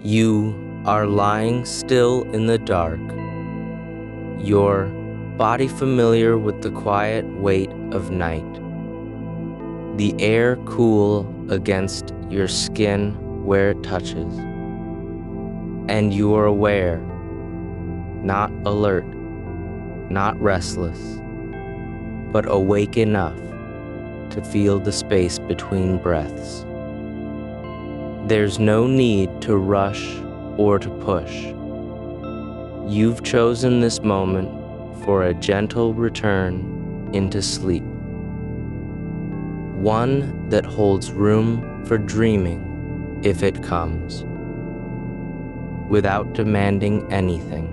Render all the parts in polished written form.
You are lying still in the dark, your body familiar with the quiet weight of night, the air cool against your skin where it touches, and you are aware, not alert, not restless, but awake enough to feel the space between breaths. There's no need to rush or to push. You've chosen this moment for a gentle return into sleep, one that holds room for dreaming if it comes, without demanding anything.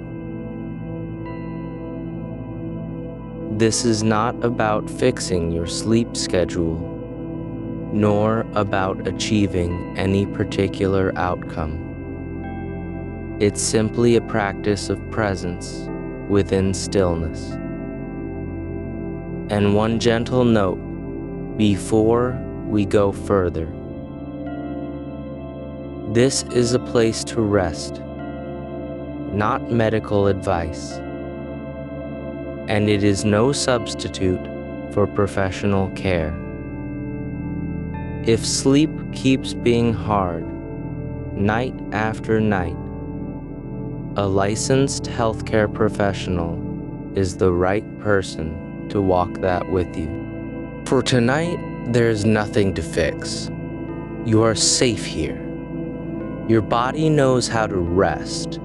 This is not about fixing your sleep schedule, nor about achieving any particular outcome. It's simply a practice of presence within stillness. And one gentle note before we go further. This is a place to rest, not medical advice. And it is no substitute for professional care. If sleep keeps being hard, night after night, a licensed healthcare professional is the right person to walk that with you. For tonight, there is nothing to fix. You are safe here. Your body knows how to rest,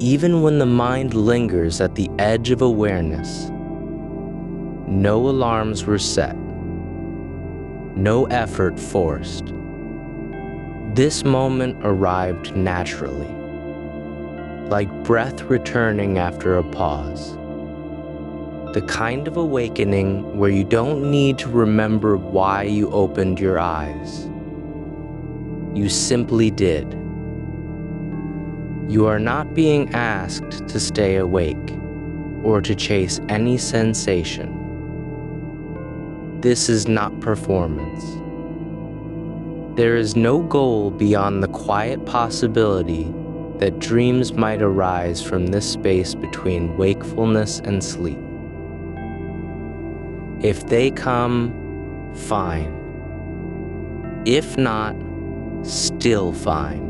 even when the mind lingers at the edge of awareness. No alarms were set. No effort forced. This moment arrived naturally, like breath returning after a pause. The kind of awakening where you don't need to remember why you opened your eyes. You simply did. You are not being asked to stay awake or to chase any sensation. This is not performance. There is no goal beyond the quiet possibility that dreams might arise from this space between wakefulness and sleep. If they come, fine. If not, still fine.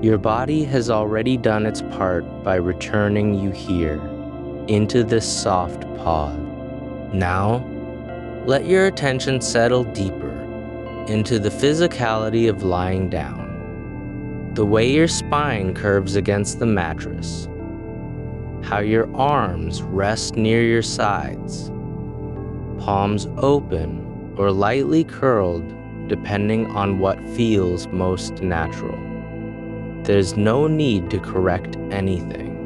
Your body has already done its part by returning you here, into this soft pause. Now, let your attention settle deeper into the physicality of lying down, the way your spine curves against the mattress, how your arms rest near your sides, palms open or lightly curled depending on what feels most natural. There's no need to correct anything.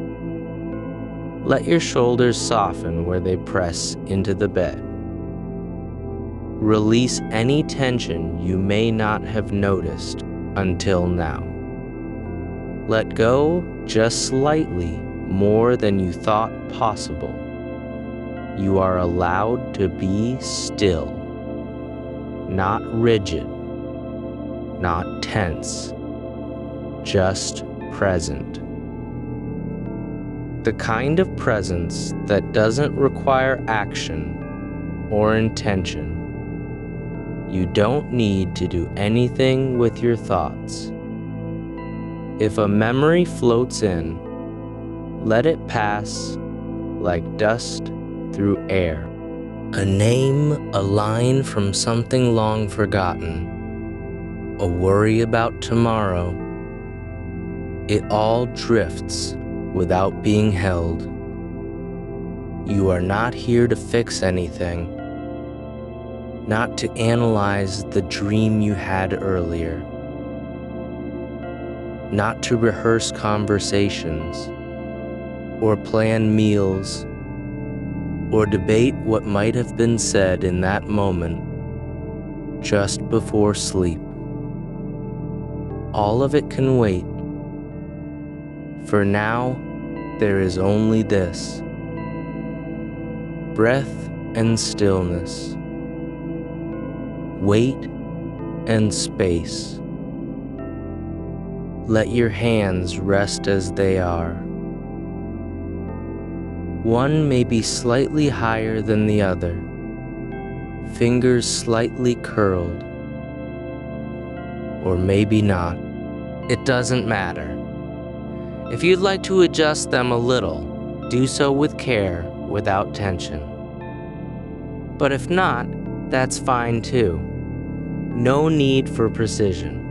Let your shoulders soften where they press into the bed. Release any tension you may not have noticed until now. Let go just slightly more than you thought possible. You are allowed to be still, not rigid, not tense, just present. The kind of presence that doesn't require action or intention. You don't need to do anything with your thoughts. If a memory floats in, let it pass like dust through air. A name, a line from something long forgotten, a worry about tomorrow. It all drifts without being held. You are not here to fix anything, not to analyze the dream you had earlier, not to rehearse conversations, or plan meals, or debate what might have been said in that moment just before sleep. All of it can wait. For now, there is only this: breath and stillness, weight and space, Let your hands rest as they are. One may be slightly higher than the other, fingers slightly curled, or maybe not. It doesn't matter. If you'd like to adjust them a little, do so with care, without tension. But if not, that's fine too. No need for precision.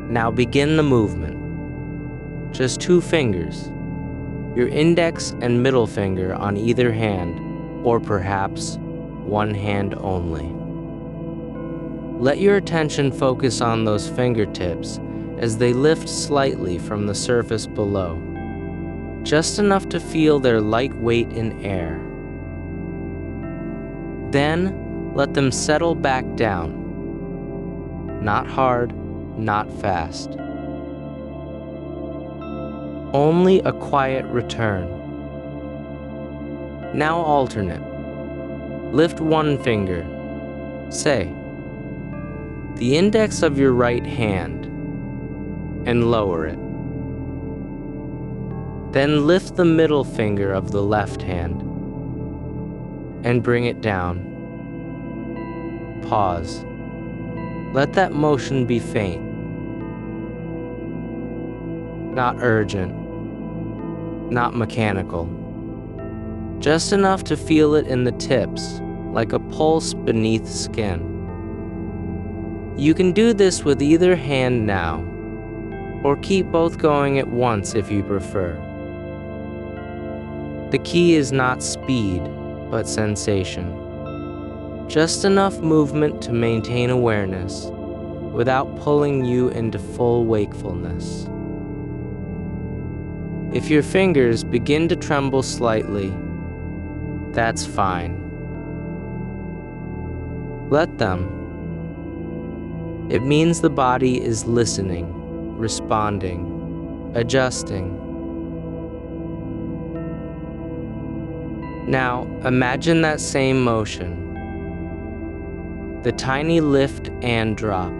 Now begin the movement. Just 2 fingers, your index and middle finger on either hand, or perhaps 1 hand only. Let your attention focus on those fingertips as they lift slightly from the surface below, just enough to feel their light weight in air. Then, let them settle back down. Not hard, not fast. Only a quiet return. Now alternate. Lift 1 finger. Say, the index of your right hand, and lower it. Then lift the middle finger of the left hand and bring it down. Pause. Let that motion be faint, not urgent, not mechanical, just enough to feel it in the tips, like a pulse beneath skin. You can do this with either hand now, or keep both going at once if you prefer. The key is not speed, but sensation. Just enough movement to maintain awareness, without pulling you into full wakefulness. If your fingers begin to tremble slightly, that's fine. Let them. It means the body is listening, responding, adjusting. Now, imagine that same motion. The tiny lift and drop.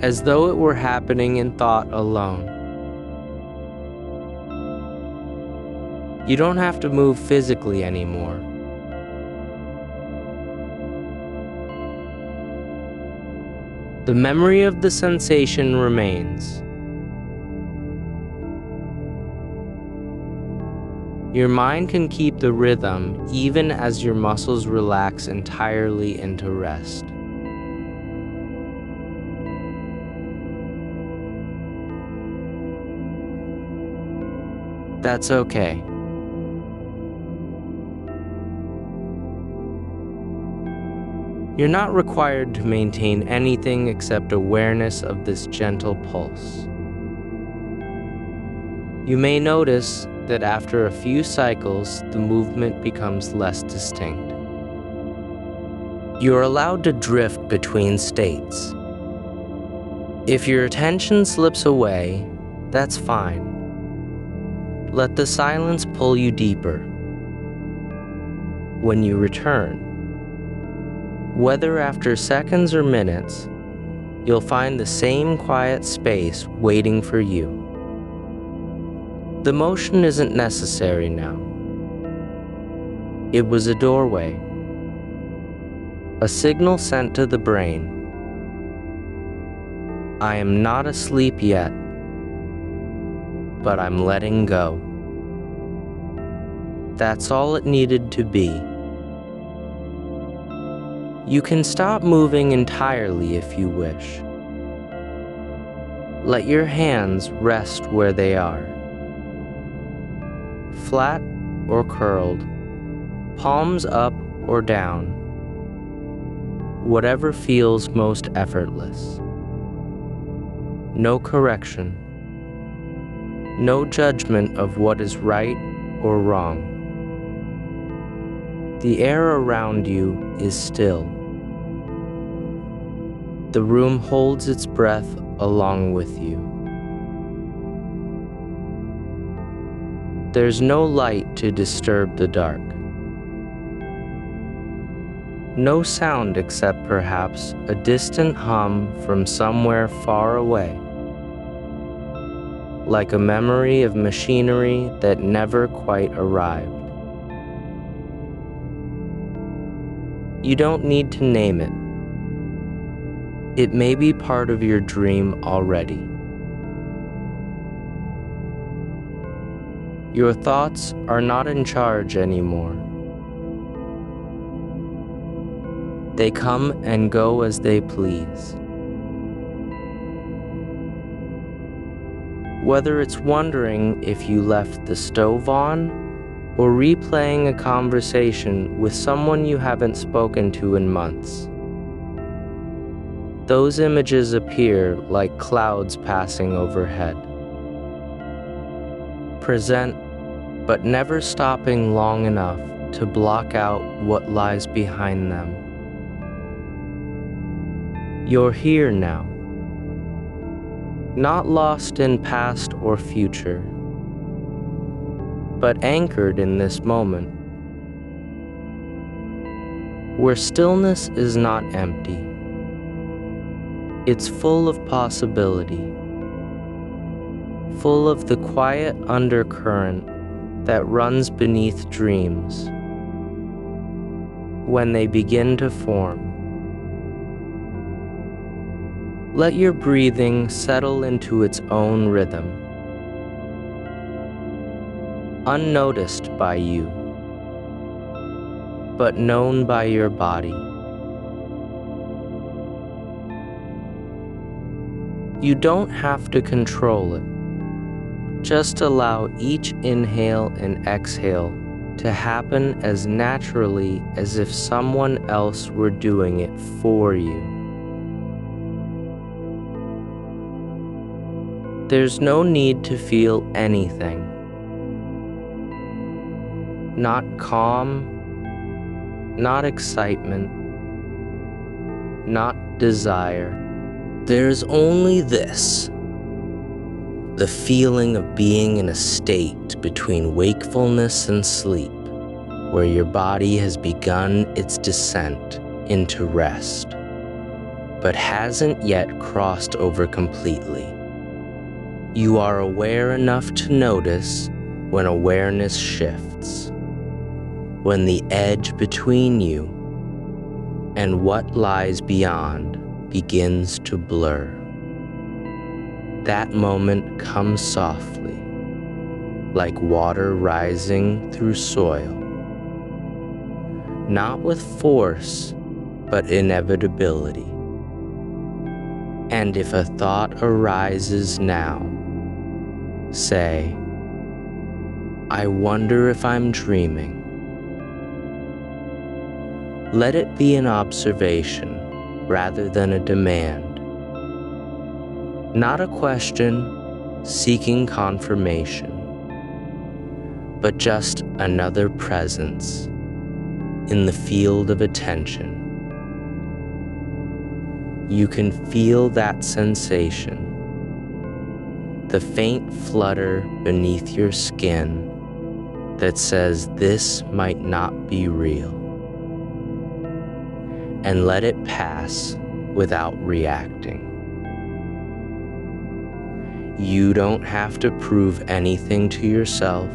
As though it were happening in thought alone. You don't have to move physically anymore. The memory of the sensation remains. Your mind can keep the rhythm even as your muscles relax entirely into rest. That's okay. You're not required to maintain anything except awareness of this gentle pulse. You may notice that after a few cycles, the movement becomes less distinct. You're allowed to drift between states. If your attention slips away, that's fine. Let the silence pull you deeper. When you return, whether after seconds or minutes, you'll find the same quiet space waiting for you. The motion isn't necessary now. It was a doorway, a signal sent to the brain. I am not asleep yet, but I'm letting go. That's all it needed to be. You can stop moving entirely if you wish. Let your hands rest where they are. Flat or curled, palms up or down, whatever feels most effortless. No correction, no judgment of what is right or wrong. The air around you is still. The room holds its breath along with you. There's no light to disturb the dark. No sound except perhaps a distant hum from somewhere far away, like a memory of machinery that never quite arrived. You don't need to name it. It may be part of your dream already. Your thoughts are not in charge anymore. They come and go as they please. Whether it's wondering if you left the stove on, or replaying a conversation with someone you haven't spoken to in months. Those images appear like clouds passing overhead. Present, but never stopping long enough to block out what lies behind them. You're here now, not lost in past or future, but anchored in this moment, where stillness is not empty. It's full of possibility, full of the quiet undercurrent that runs beneath dreams when they begin to form. Let your breathing settle into its own rhythm, unnoticed by you, but known by your body. You don't have to control it. Just allow each inhale and exhale to happen as naturally as if someone else were doing it for you. There's no need to feel anything. Not calm, not excitement, not desire. There's only this, the feeling of being in a state between wakefulness and sleep, where your body has begun its descent into rest, but hasn't yet crossed over completely. You are aware enough to notice when awareness shifts, when the edge between you and what lies beyond begins to blur. That moment comes softly, like water rising through soil, not with force, but inevitability. And if a thought arises now, say, I wonder if I'm dreaming. Let it be an observation rather than a demand. Not a question seeking confirmation, but just another presence in the field of attention. You can feel that sensation, the faint flutter beneath your skin that says this might not be real. And let it pass without reacting. You don't have to prove anything to yourself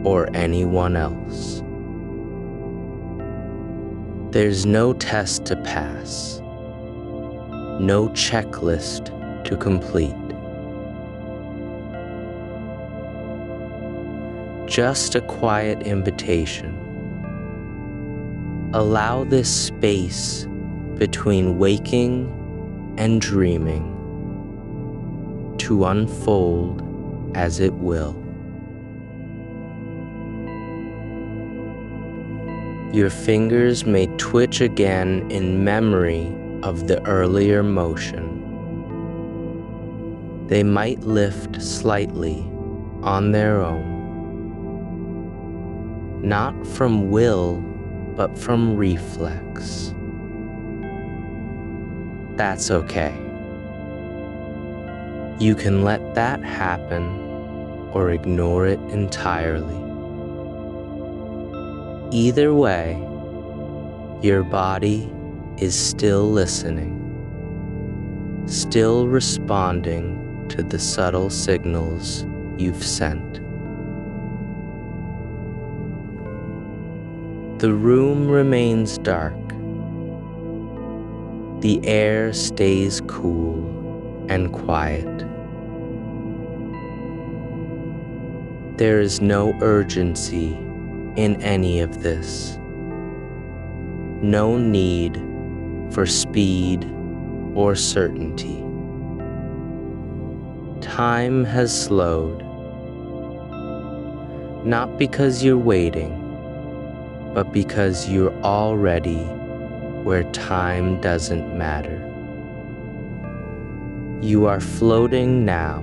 or anyone else. There's no test to pass, no checklist to complete. Just a quiet invitation. Allow this space between waking and dreaming to unfold as it will. Your fingers may twitch again in memory of the earlier motion. They might lift slightly on their own, not from will, but from reflex. That's okay. You can let that happen or ignore it entirely. Either way, Your body is still listening, still responding to the subtle signals you've sent. The room remains dark. The air stays cool and quiet. There is no urgency in any of this. No need for speed or certainty. Time has slowed, not because you're waiting, but because you're already where time doesn't matter. You are floating now,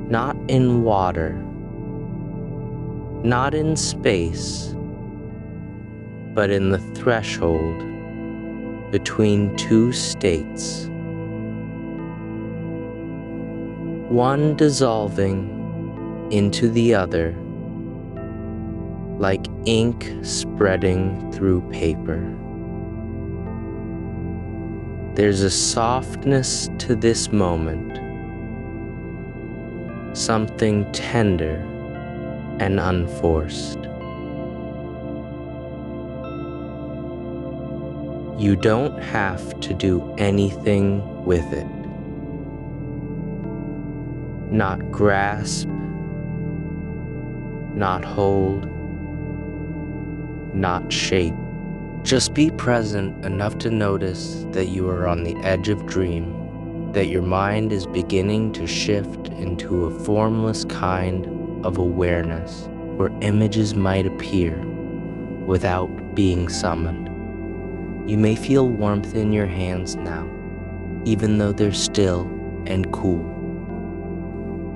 not in water, not in space, but in the threshold between two states. One dissolving into the other, like ink spreading through paper. There's a softness to this moment, something tender and unforced. You don't have to do anything with it. Not grasp, not hold, not shape. Just be present enough to notice that you are on the edge of dream, that your mind is beginning to shift into a formless kind of awareness where images might appear without being summoned. You may feel warmth in your hands now, even though they're still and cool.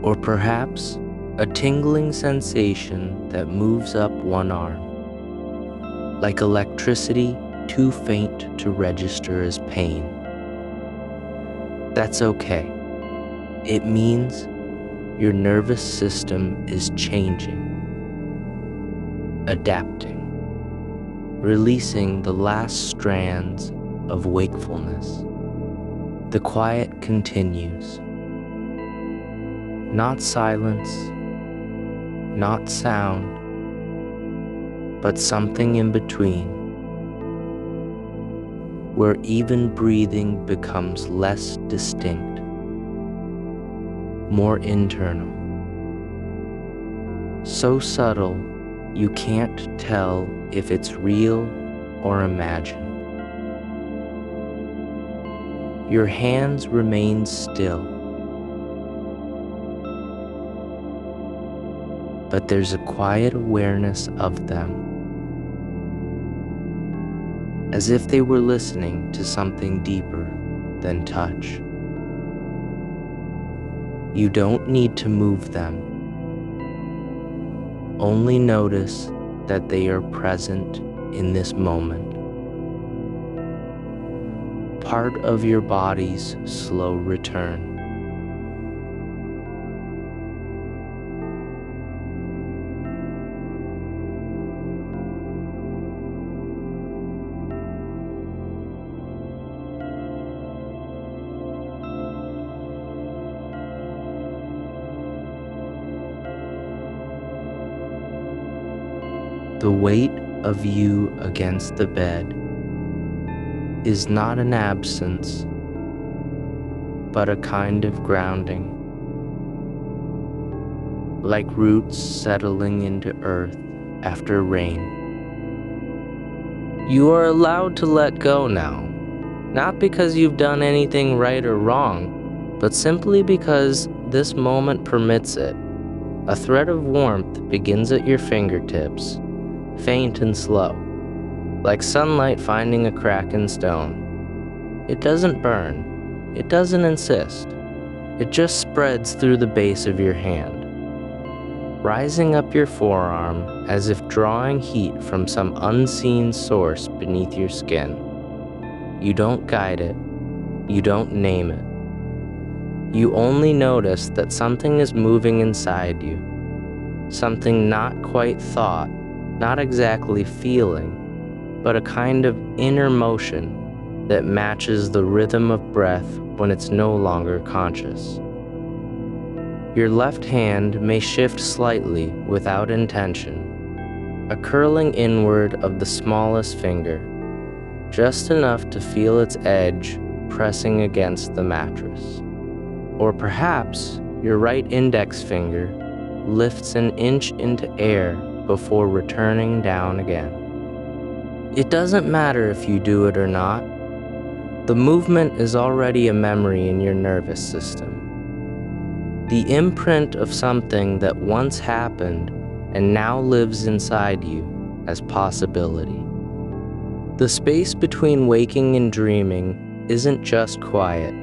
Or perhaps a tingling sensation that moves up one arm, like electricity too faint to register as pain. That's okay. It means your nervous system is changing, adapting, releasing the last strands of wakefulness. The quiet continues. Not silence, not sound, but something in between, where even breathing becomes less distinct, more internal, so subtle you can't tell if it's real or imagined. Your hands remain still, but there's a quiet awareness of them, as if they were listening to something deeper than touch. You don't need to move them. Only notice that they are present in this moment. Part of your body's slow return. The weight of you against the bed is not an absence, but a kind of grounding, like roots settling into earth after rain. You are allowed to let go now, not because you've done anything right or wrong, but simply because this moment permits it. A thread of warmth begins at your fingertips, faint and slow, like sunlight finding a crack in stone. It doesn't burn, it doesn't insist, it just spreads through the base of your hand, rising up your forearm as if drawing heat from some unseen source beneath your skin. You don't guide it, you don't name it. You only notice that something is moving inside you, something not quite thought, not exactly feeling, but a kind of inner motion that matches the rhythm of breath when it's no longer conscious. Your left hand may shift slightly without intention, a curling inward of the smallest finger, just enough to feel its edge pressing against the mattress. Or perhaps your right index finger lifts an inch into air before returning down again. It doesn't matter if you do it or not. The movement is already a memory in your nervous system. The imprint of something that once happened and now lives inside you as possibility. The space between waking and dreaming isn't just quiet.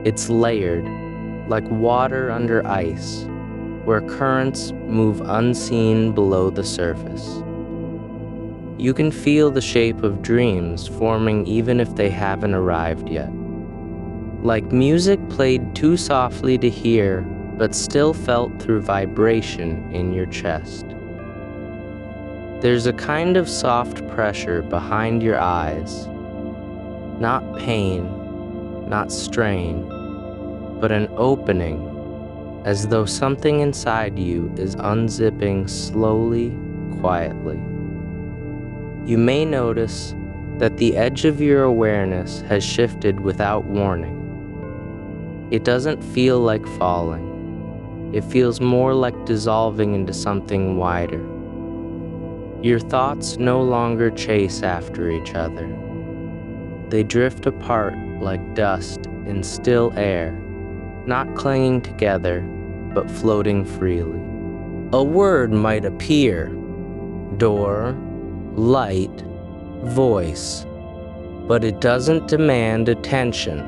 It's layered, like water under ice, where currents move unseen below the surface. You can feel the shape of dreams forming even if they haven't arrived yet. Like music played too softly to hear, but still felt through vibration in your chest. There's a kind of soft pressure behind your eyes. Not pain, not strain, but an opening, as though something inside you is unzipping slowly, quietly. You may notice that the edge of your awareness has shifted without warning. It doesn't feel like falling. It feels more like dissolving into something wider. Your thoughts no longer chase after each other. They drift apart like dust in still air, not clinging together, but floating freely. A word might appear: door, light, voice, but it doesn't demand attention.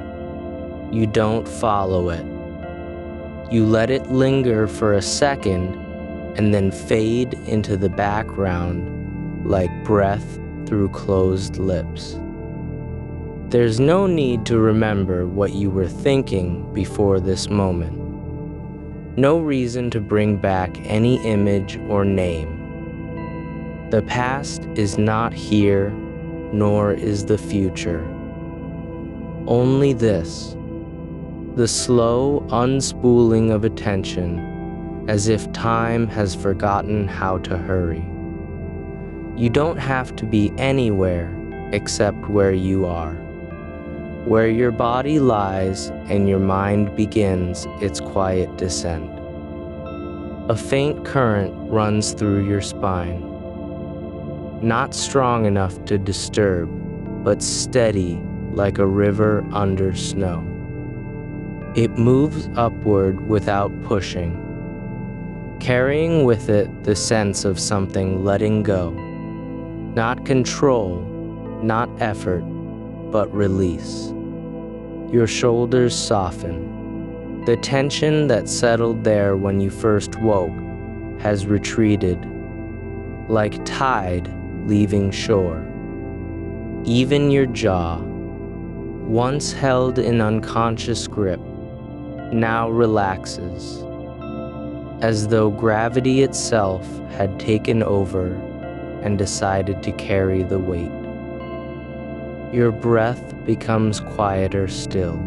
You don't follow it. You let it linger for a second and then fade into the background like breath through closed lips. There's no need to remember what you were thinking before this moment. No reason to bring back any image or name. The past is not here, nor is the future. Only this, the slow unspooling of attention, as if time has forgotten how to hurry. You don't have to be anywhere except where you are, where your body lies and your mind begins its quiet descent. A faint current runs through your spine, not strong enough to disturb, but steady like a river under snow. It moves upward without pushing, carrying with it the sense of something letting go. Not control, not effort, but release. Your shoulders soften. The tension that settled there when you first woke has retreated, like tide leaving shore. Even your jaw, once held in unconscious grip, now relaxes, as though gravity itself had taken over and decided to carry the weight. Your breath becomes quieter still.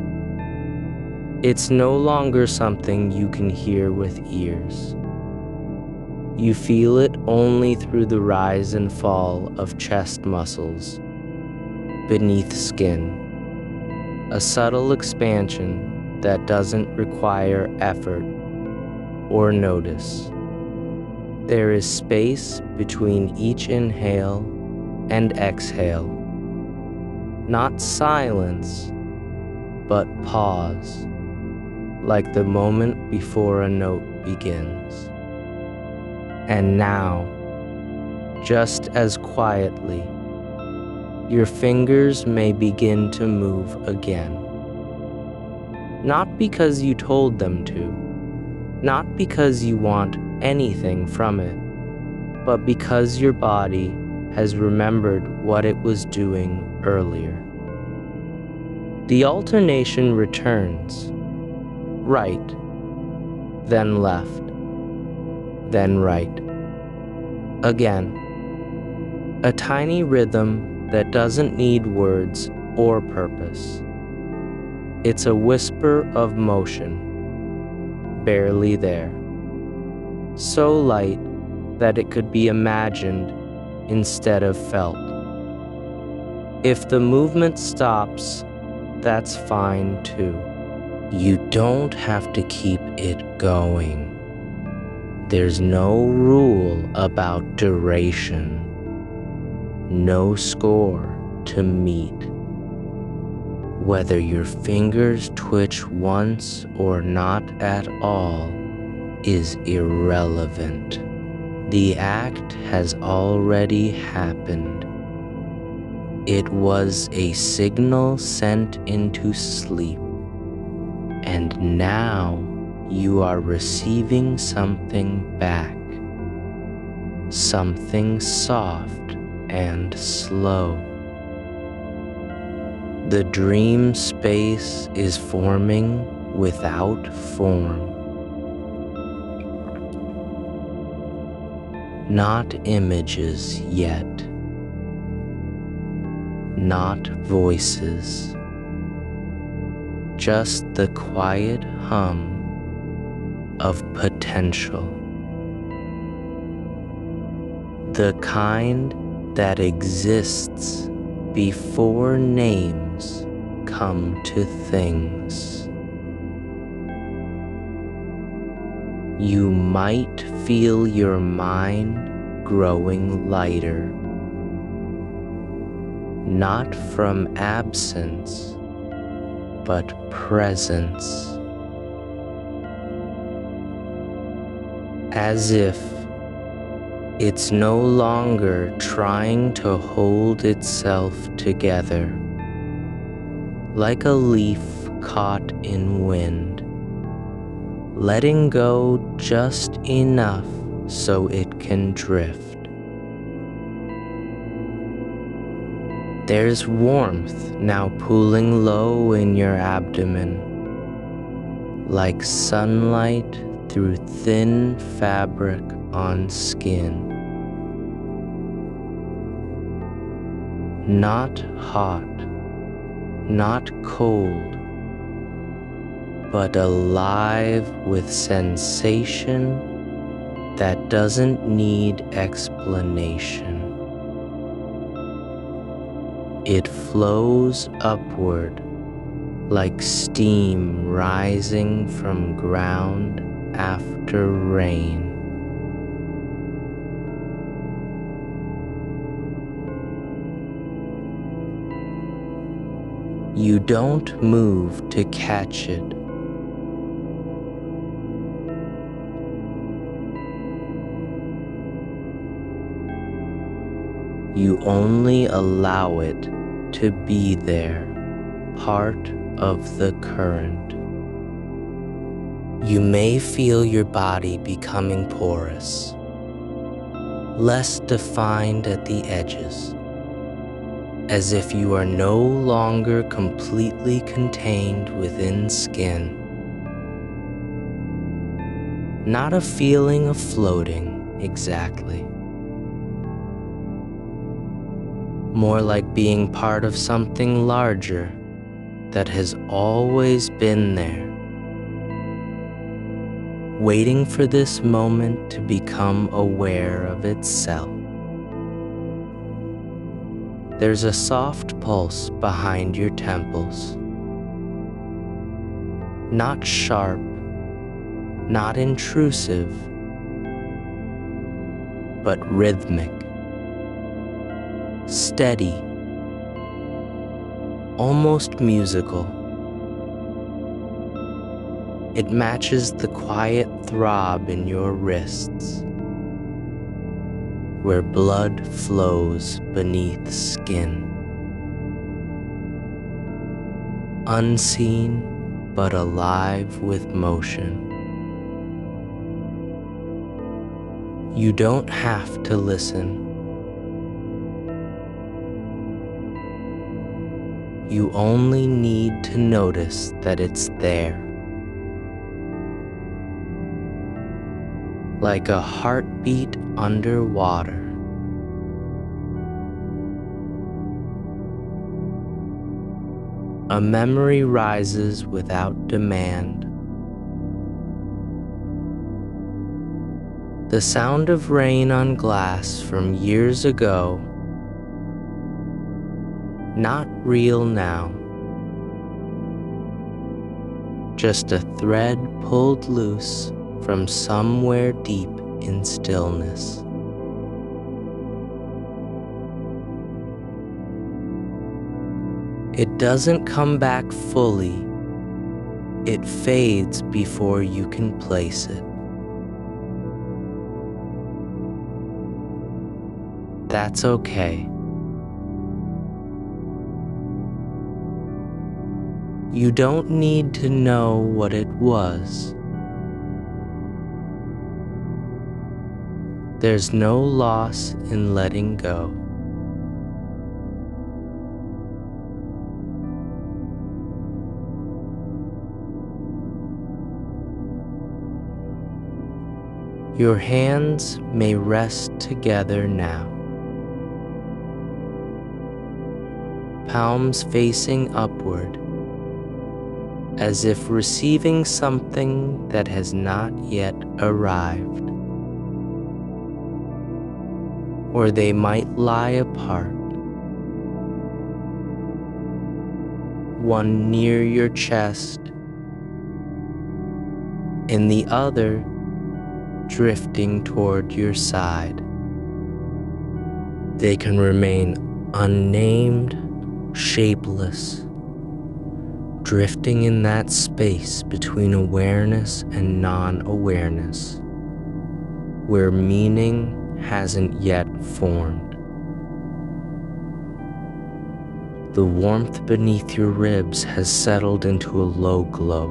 It's no longer something you can hear with ears. You feel it only through the rise and fall of chest muscles beneath skin, a subtle expansion that doesn't require effort or notice. There is space between each inhale and exhale. Not silence, but pause, like the moment before a note begins. And now, just as quietly, your fingers may begin to move again. Not because you told them to, not because you want anything from it, but because your body has remembered what it was doing earlier. The alternation returns, right, then left, then right, again. A tiny rhythm that doesn't need words or purpose. It's a whisper of motion, barely there. So light that it could be imagined instead of felt. If the movement stops, that's fine too. You don't have to keep it going. There's no rule about duration, no score to meet. Whether your fingers twitch once or not at all is irrelevant. The act has already happened. It was a signal sent into sleep, and now you are receiving something back, something soft and slow. The dream space is forming without form. Not images yet, not voices, just the quiet hum of potential. The kind that exists before names come to things. You might feel your mind growing lighter, not from absence, but presence. As if it's no longer trying to hold itself together, like a leaf caught in wind, letting go just enough so it can drift. There's warmth now pooling low in your abdomen, like sunlight through thin fabric on skin. Not hot, not cold, but alive with sensation that doesn't need explanation. It flows upward like steam rising from ground after rain. You don't move to catch it. You only allow it to be there, part of the current. You may feel your body becoming porous, less defined at the edges, as if you are no longer completely contained within skin. Not a feeling of floating, exactly. More like being part of something larger that has always been there, waiting for this moment to become aware of itself. There's a soft pulse behind your temples. Not sharp, not intrusive, but rhythmic, steady, almost musical. It matches the quiet throb in your wrists, where blood flows beneath skin. Unseen, but alive with motion. You don't have to listen. You only need to notice that it's there. Like a heartbeat underwater, A memory rises without demand. The sound of rain on glass from years ago, not real now. Just a thread pulled loose from somewhere deep in stillness. It doesn't come back fully. It fades before you can place it. That's okay. You don't need to know what it was. There's no loss in letting go. Your hands may rest together now. Palms facing upward, as if receiving something that has not yet arrived. Or they might lie apart, one near your chest, and the other drifting toward your side. They can remain unnamed, shapeless, drifting in that space between awareness and non-awareness, where meaning hasn't yet formed. The warmth beneath your ribs has settled into a low glow,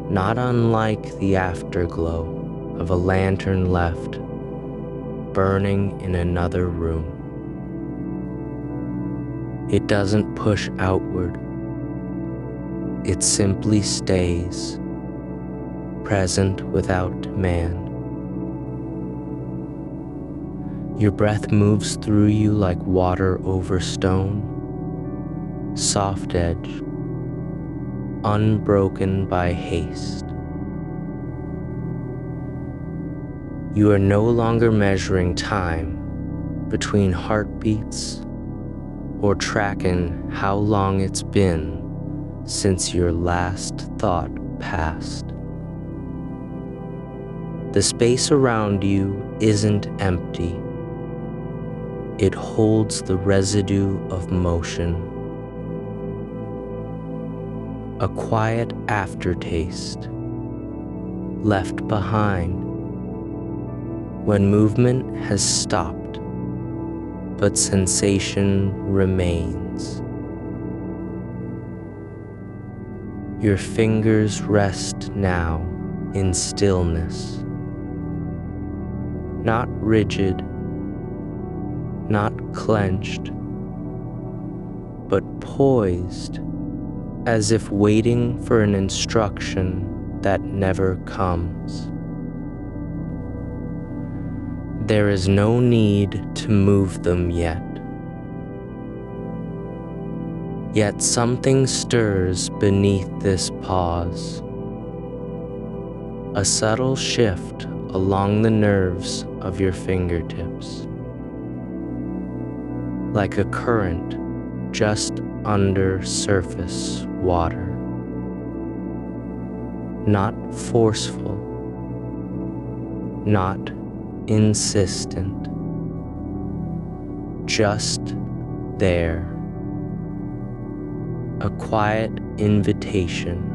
not unlike the afterglow of a lantern left burning in another room. It doesn't push outward. It simply stays, present without demand. Your breath moves through you like water over stone, soft edge, unbroken by haste. You are no longer measuring time between heartbeats or tracking how long it's been since your last thought passed. The space around you isn't empty. It holds the residue of motion, a quiet aftertaste left behind when movement has stopped, but sensation remains. Your fingers rest now in stillness, not rigid, not clenched, but poised as if waiting for an instruction that never comes. There is no need to move them yet. Yet something stirs beneath this pause, a subtle shift along the nerves of your fingertips, like a current just under surface water, not forceful, not insistent, just there, a quiet invitation.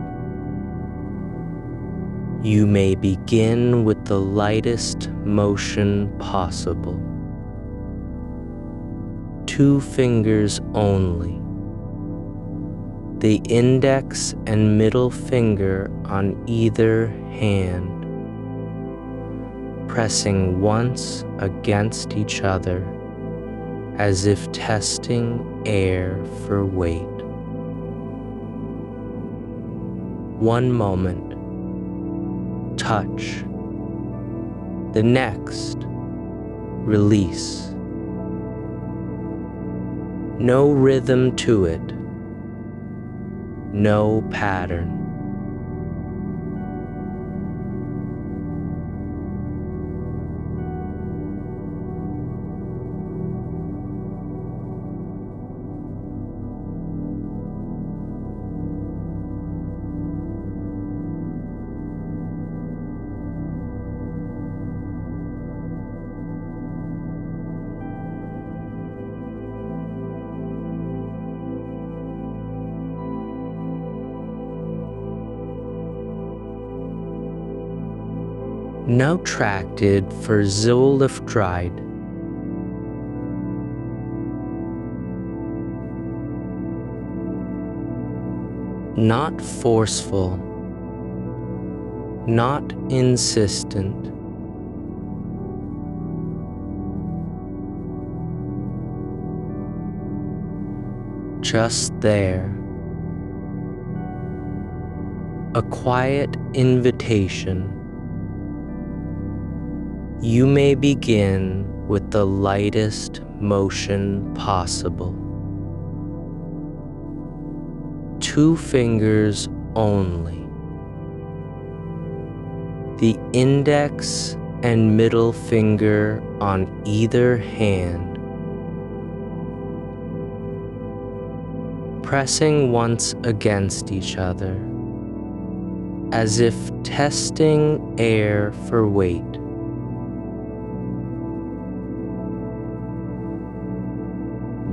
You may begin with the lightest motion possible. 2 fingers only, the index and middle finger on either hand, pressing once against each other as if testing air for weight. One moment, touch. The next, release. No rhythm to it, no pattern. Now tracted for Zooliftride. Not forceful, not insistent. Just there. A quiet invitation. You may begin with the lightest motion possible. 2 fingers only. The index and middle finger on either hand. Pressing once against each other, as if testing air for weight.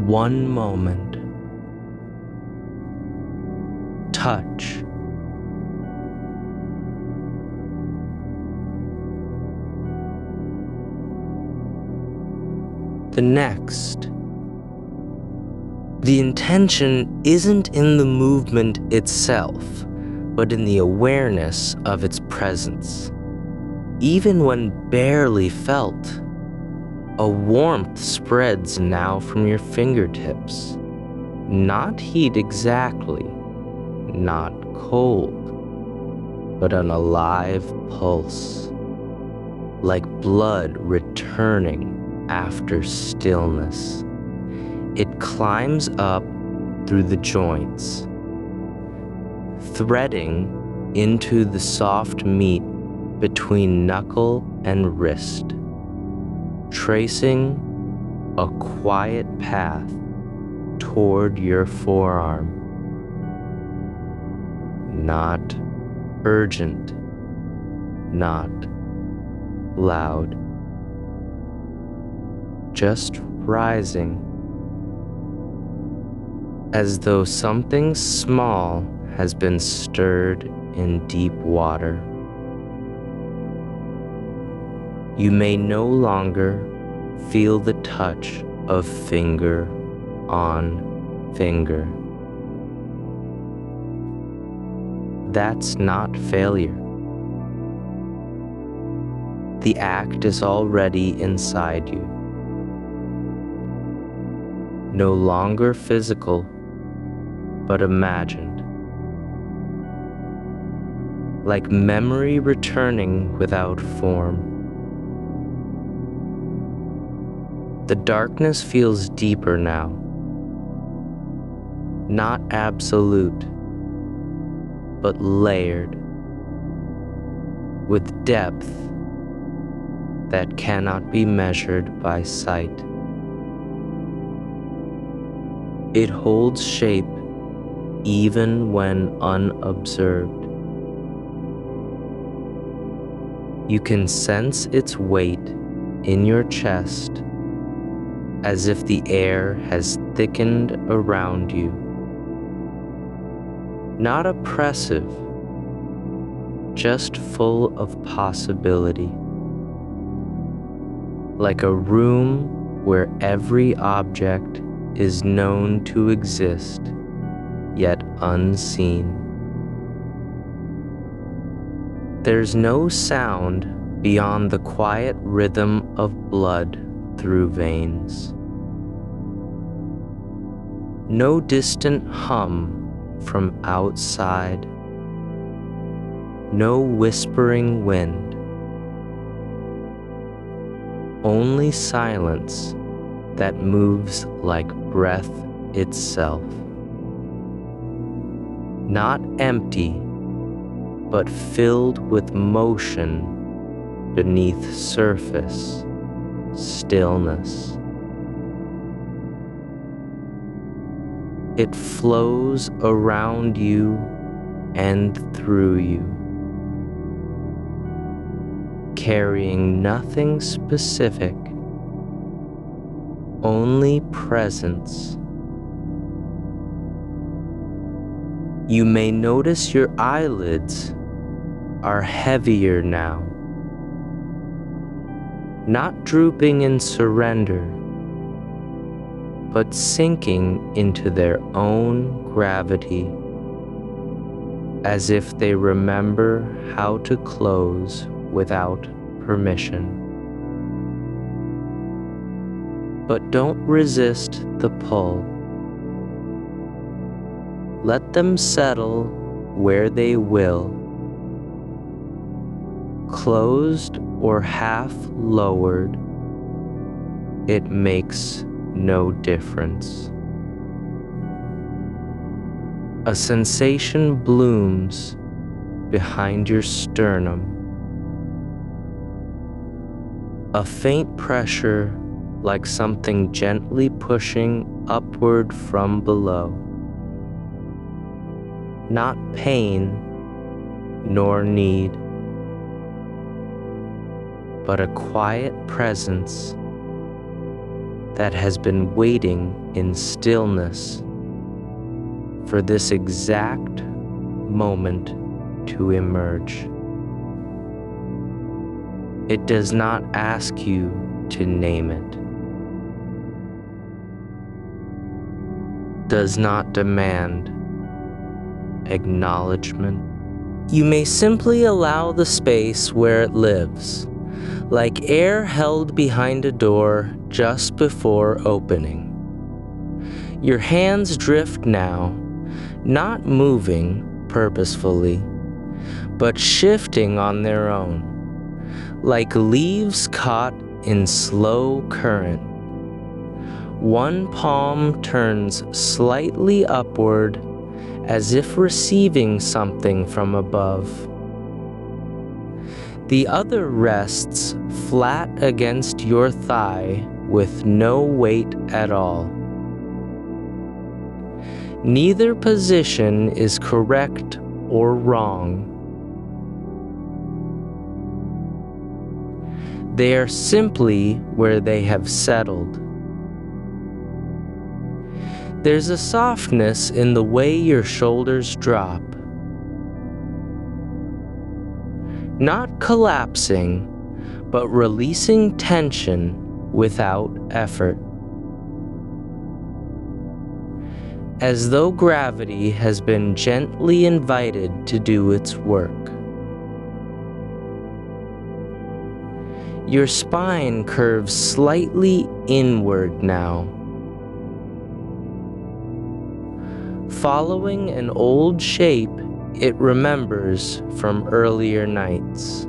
One moment. Touch. The next. The intention isn't in the movement itself, but in the awareness of its presence. Even when barely felt, a warmth spreads now from your fingertips. Not heat exactly, not cold, but an alive pulse, like blood returning after stillness. It climbs up through the joints, threading into the soft meat between knuckle and wrist, tracing a quiet path toward your forearm. Not urgent, not loud, just rising, as though something small has been stirred in deep water. You may no longer feel the touch of finger on finger. That's not failure. The act is already inside you. No longer physical, but imagined. Like memory returning without form. The darkness feels deeper now. Not absolute, but layered, with depth that cannot be measured by sight. It holds shape even when unobserved. You can sense its weight in your chest, as if the air has thickened around you. Not oppressive, just full of possibility. Like a room where every object is known to exist, yet unseen. There's no sound beyond the quiet rhythm of blood through veins. No distant hum from outside. No whispering wind. Only silence that moves like breath itself. not empty, but filled with motion beneath surface stillness. It flows around you and through you, carrying nothing specific, only presence. You may notice your eyelids are heavier now, not drooping in surrender, but sinking into their own gravity, as if they remember how to close without permission. But don't resist the pull. Let them settle where they will, closed or half lowered. It makes no difference. A sensation blooms behind your sternum, a faint pressure like something gently pushing upward from below. Not pain nor need, but a quiet presence that has been waiting in stillness for this exact moment to emerge. It does not ask you to name it, does not demand acknowledgement. You may simply allow the space where it lives, like air held behind a door just before opening. Your hands drift now, not moving purposefully, but shifting on their own, like leaves caught in slow current. One palm turns slightly upward, as if receiving something from above. The other rests flat against your thigh with no weight at all. Neither position is correct or wrong. They are simply where they have settled. There's a softness in the way your shoulders drop. Not collapsing, but releasing tension without effort. As though gravity has been gently invited to do its work. Your spine curves slightly inward now, following an old shape it remembers from earlier nights.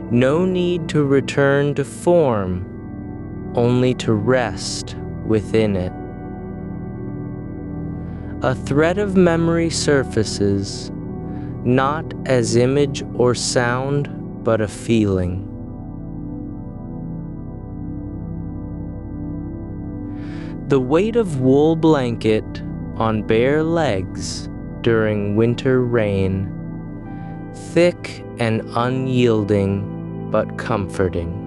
No need to return to form, only to rest within it. A thread of memory surfaces, not as image or sound, but a feeling. The weight of wool blanket on bare legs during winter rain, thick and unyielding but comforting.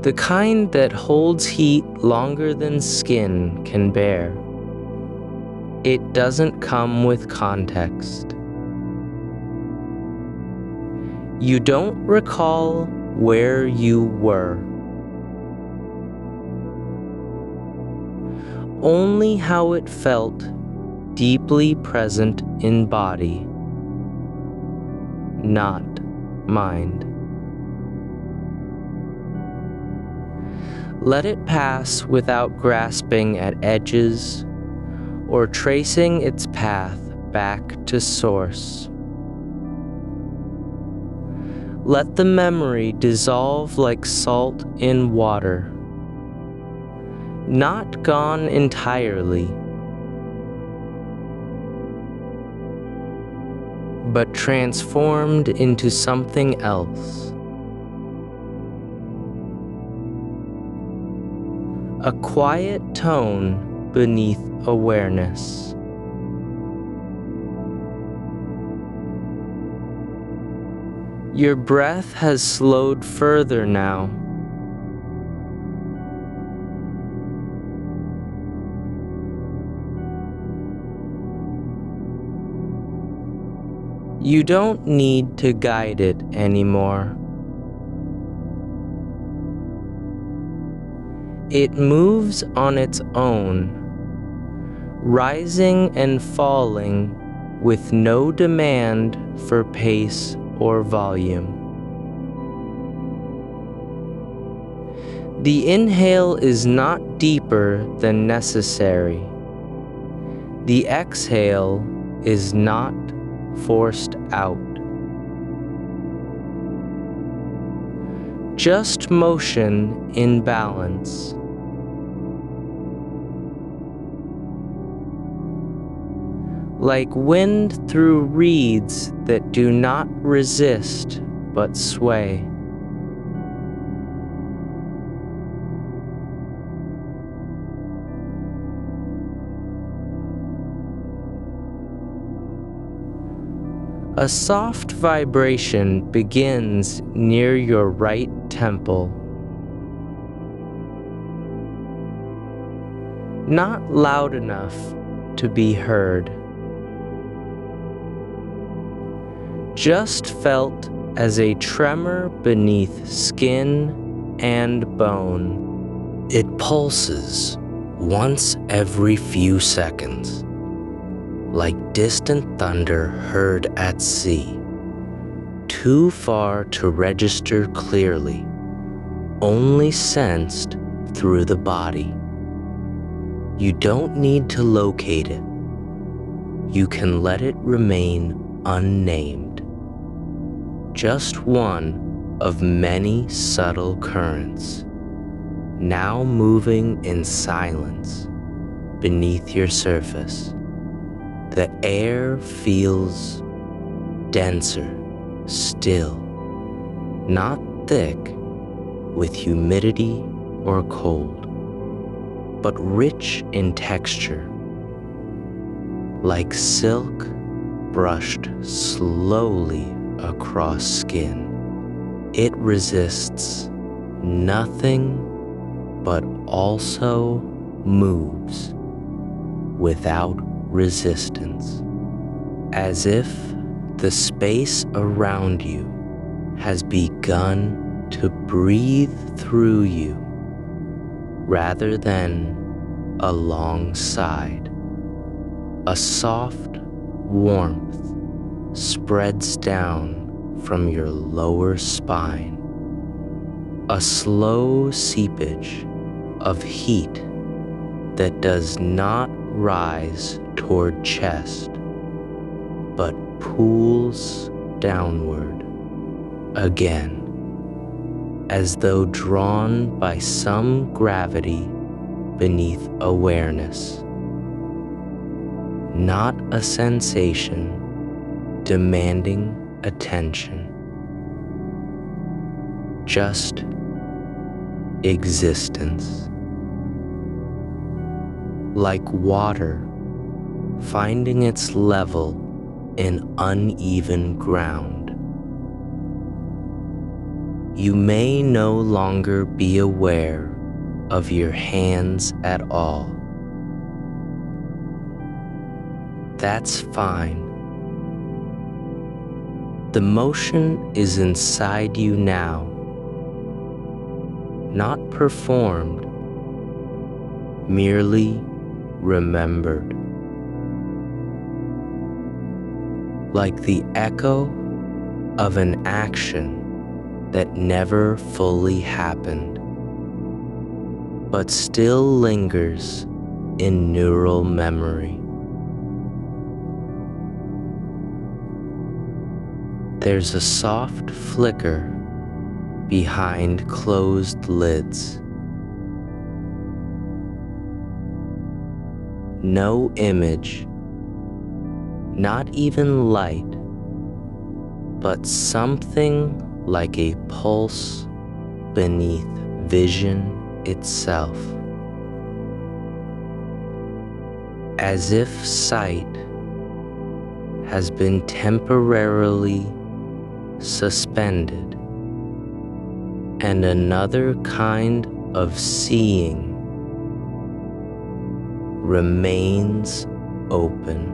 The kind that holds heat longer than skin can bear. It doesn't come with context. You don't recall where you were. Only how it felt deeply present in body, not mind. Let it pass without grasping at edges or tracing its path back to source. Let the memory dissolve like salt in water, not gone entirely, but transformed into something else. A quiet tone beneath awareness. Your breath has slowed further now. You don't need to guide it anymore. It moves on its own, rising and falling with no demand for pace or volume. The inhale is not deeper than necessary. The exhale is not forced out. Just motion in balance. Like wind through reeds that do not resist but sway. A soft vibration begins near your right temple. Not loud enough to be heard. Just felt as a tremor beneath skin and bone. It pulses once every few seconds, like distant thunder heard at sea, too far to register clearly, only sensed through the body. You don't need to locate it. You can let it remain unnamed. Just one of many subtle currents, now moving in silence beneath your surface. The air feels denser, still, not thick with humidity or cold, but rich in texture, like silk brushed slowly across skin. It resists nothing, but also moves without resistance, as if the space around you has begun to breathe through you rather than alongside. A soft warmth spreads down from your lower spine, a slow seepage of heat that does not rise toward chest, but pools downward again, as though drawn by some gravity beneath awareness. Not a sensation demanding attention, just existence. Like water finding its level in uneven ground. You may no longer be aware of your hands at all. That's fine. The motion is inside you now, not performed, merely remembered. Like the echo of an action that never fully happened, but still lingers in neural memory. There's a soft flicker behind closed lids, no image, not even light, but something like a pulse beneath vision itself. As if sight has been temporarily suspended and another kind of seeing remains open.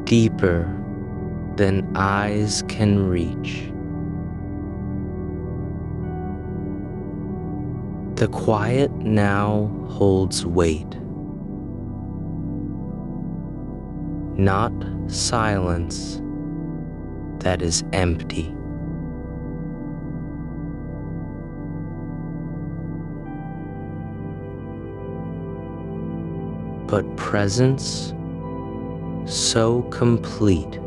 Deeper than eyes can reach. The quiet now holds weight, not silence that is empty. But presence so complete.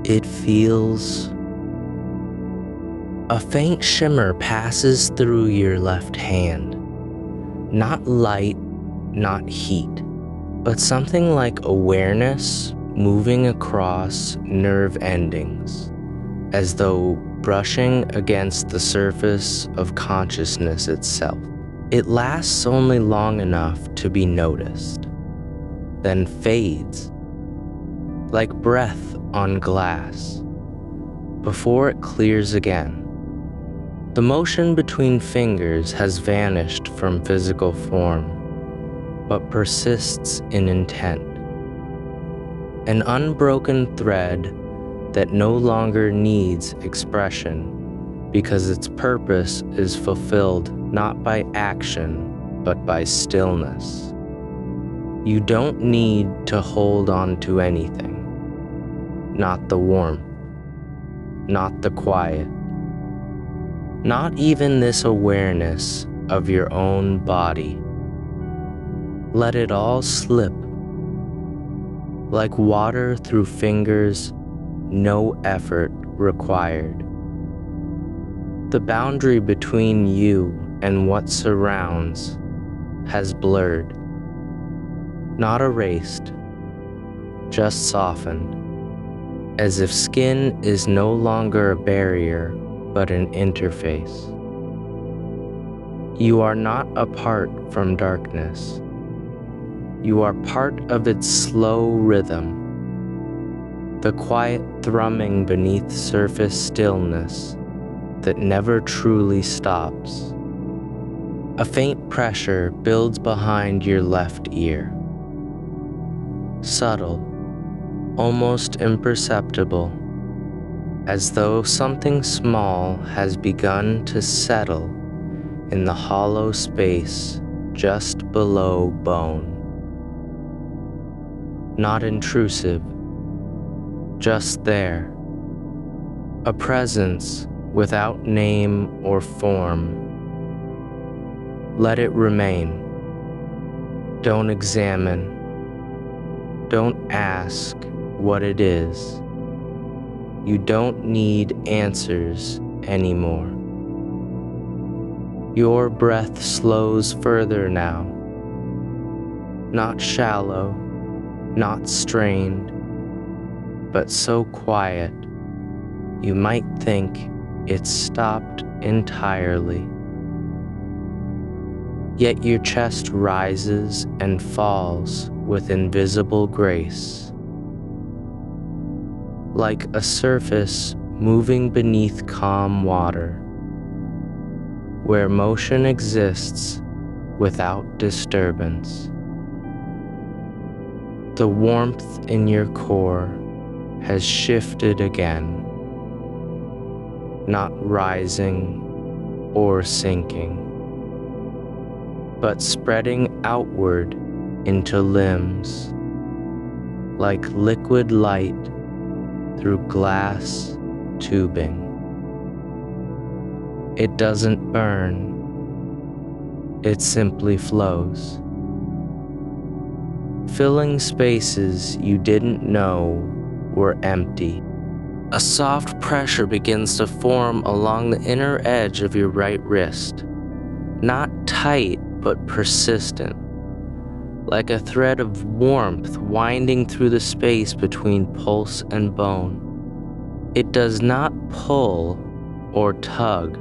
It feels. A faint shimmer passes through your left hand. Not light, not heat, but something like awareness moving across nerve endings, as though brushing against the surface of consciousness itself. It lasts only long enough to be noticed, then fades, like breath on glass, before it clears again. The motion between fingers has vanished from physical form, but persists in intent. An unbroken thread that no longer needs expression because its purpose is fulfilled not by action, but by stillness. You don't need to hold on to anything. Not the warmth, not the quiet, not even this awareness of your own body. Let it all slip, like water through fingers, no effort required. The boundary between you and what surrounds has blurred, not erased, just softened, as if skin is no longer a barrier, but an interface. You are not apart from darkness. You are part of its slow rhythm, the quiet thrumming beneath surface stillness that never truly stops. A faint pressure builds behind your left ear. Subtle, almost imperceptible, as though something small has begun to settle in the hollow space just below bone. Not intrusive, just there. A presence without name or form. Let it remain. Don't examine. Don't ask what it is. You don't need answers anymore. Your breath slows further now. Not shallow, not strained, but so quiet you might think it stopped entirely. Yet your chest rises and falls with invisible grace. Like a surface moving beneath calm water, where motion exists without disturbance. The warmth in your core has shifted again, not rising or sinking, but spreading outward into limbs, like liquid light through glass tubing. It doesn't burn, it simply flows. filling spaces you didn't know were empty. A soft pressure begins to form along the inner edge of your right wrist, not tight but persistent, like a thread of warmth winding through the space between pulse and bone. It does not pull or tug,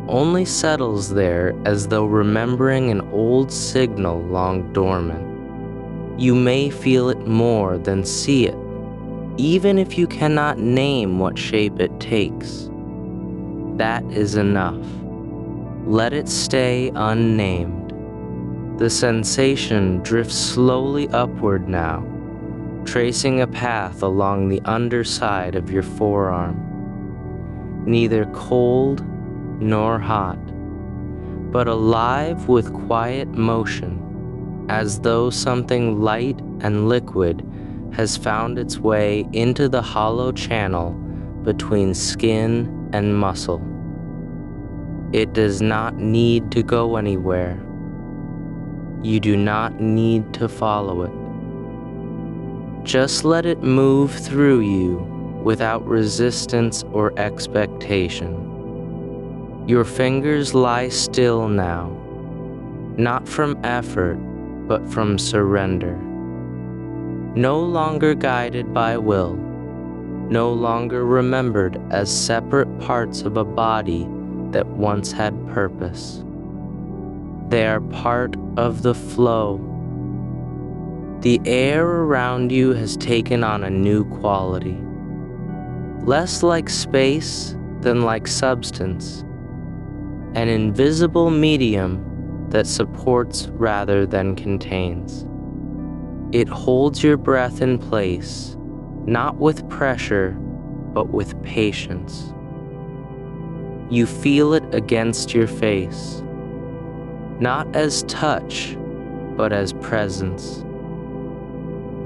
only settles there as though remembering an old signal long dormant. You may feel it more than see it, even if you cannot name what shape it takes. That is enough. Let it stay unnamed. The sensation drifts slowly upward now, tracing a path along the underside of your forearm. Neither cold nor hot, but alive with quiet motion, as though something light and liquid has found its way into the hollow channel between skin and muscle. It does not need to go anywhere. You do not need to follow it. Just let it move through you without resistance or expectation. Your fingers lie still now, not from effort, but from surrender. No longer guided by will, no longer remembered as separate parts of a body that once had purpose. They are part of the flow. The air around you has taken on a new quality, less like space than like substance, an invisible medium that supports rather than contains. It holds your breath in place, not with pressure, but with patience. You feel it against your face, not as touch, but as presence,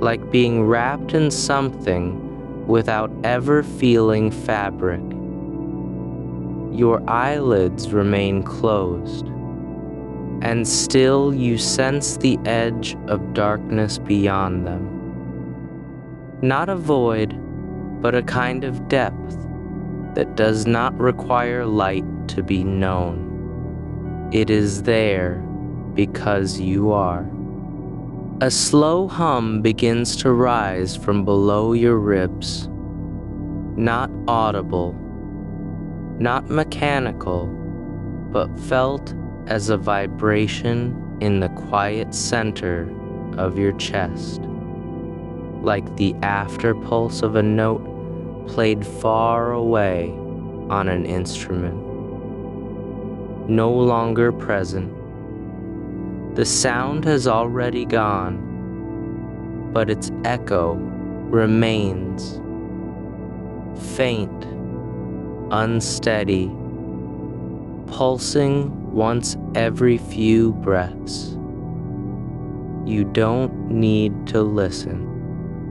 like being wrapped in something without ever feeling fabric. Your eyelids remain closed, and still you sense the edge of darkness beyond them. Not a void, but a kind of depth that does not require light to be known. It is there because you are. A slow hum begins to rise from below your ribs, not audible, not mechanical, but felt as a vibration in the quiet center of your chest, like the afterpulse of a note played far away on an instrument. No longer present. The sound has already gone, but its echo remains, faint, unsteady, pulsing once every few breaths. You don't need to listen.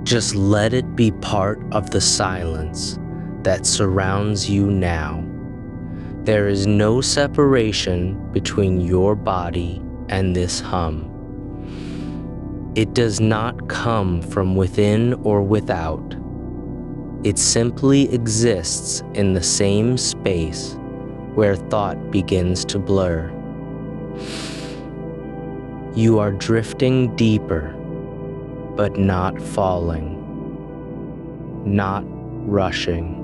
Just let it be part of the silence that surrounds you now. There is no separation between your body and this hum. It does not come from within or without. It simply exists in the same space where thought begins to blur. You are drifting deeper, but not falling, not rushing.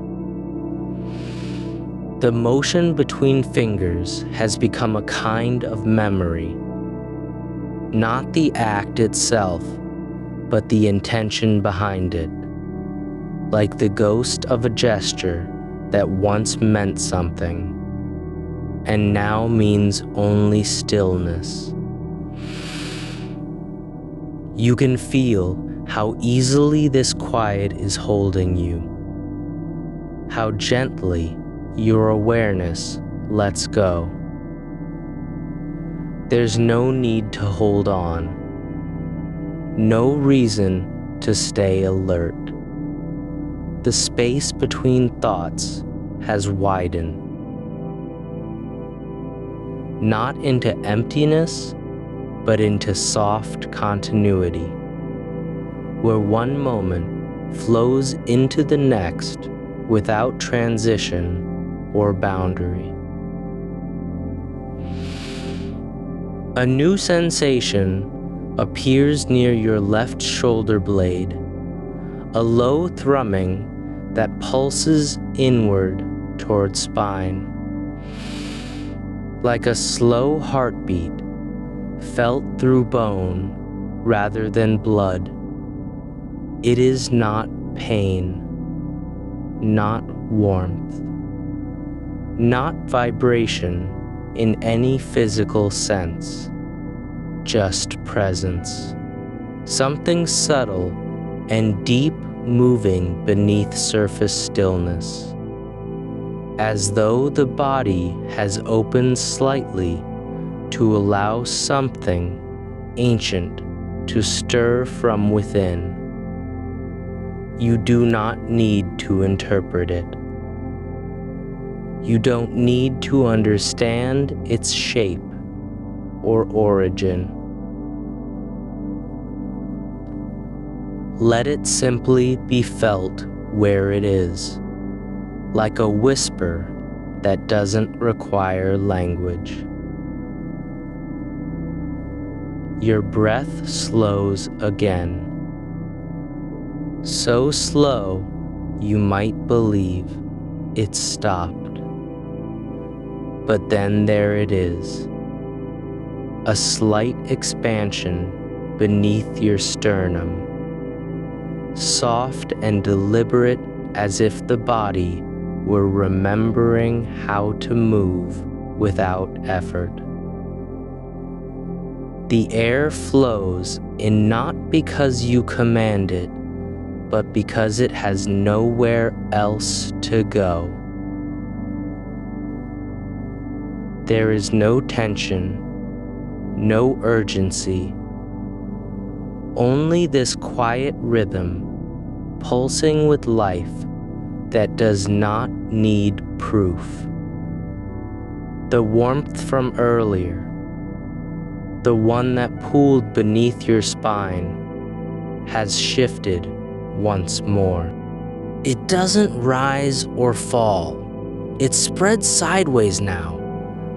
The motion between fingers has become a kind of memory, not the act itself, but the intention behind it, like the ghost of a gesture that once meant something and now means only stillness. You can feel how easily this quiet is holding you, how gently your awareness lets go. There's no need to hold on, no reason to stay alert. The space between thoughts has widened, not into emptiness, but into soft continuity. where one moment flows into the next without transition or boundary. A new sensation appears near your left shoulder blade, a low thrumming that pulses inward toward spine. Like a slow heartbeat, felt through bone rather than blood. It is not pain, not warmth, not vibration in any physical sense, just presence. Something subtle and deep moving beneath surface stillness, as though the body has opened slightly to allow something ancient to stir from within. You do not need to interpret it. You don't need to understand its shape or origin. Let it simply be felt where it is, like a whisper that doesn't require language. Your breath slows again. So slow, you might believe it stopped. But then there it is, a slight expansion beneath your sternum, soft and deliberate as if the body were remembering how to move without effort. The air flows in not because you command it, but because it has nowhere else to go. There is no tension, no urgency, only this quiet rhythm pulsing with life that does not need proof. The warmth from earlier, the one that pooled beneath your spine, has shifted once more. It doesn't rise or fall. It spreads sideways now,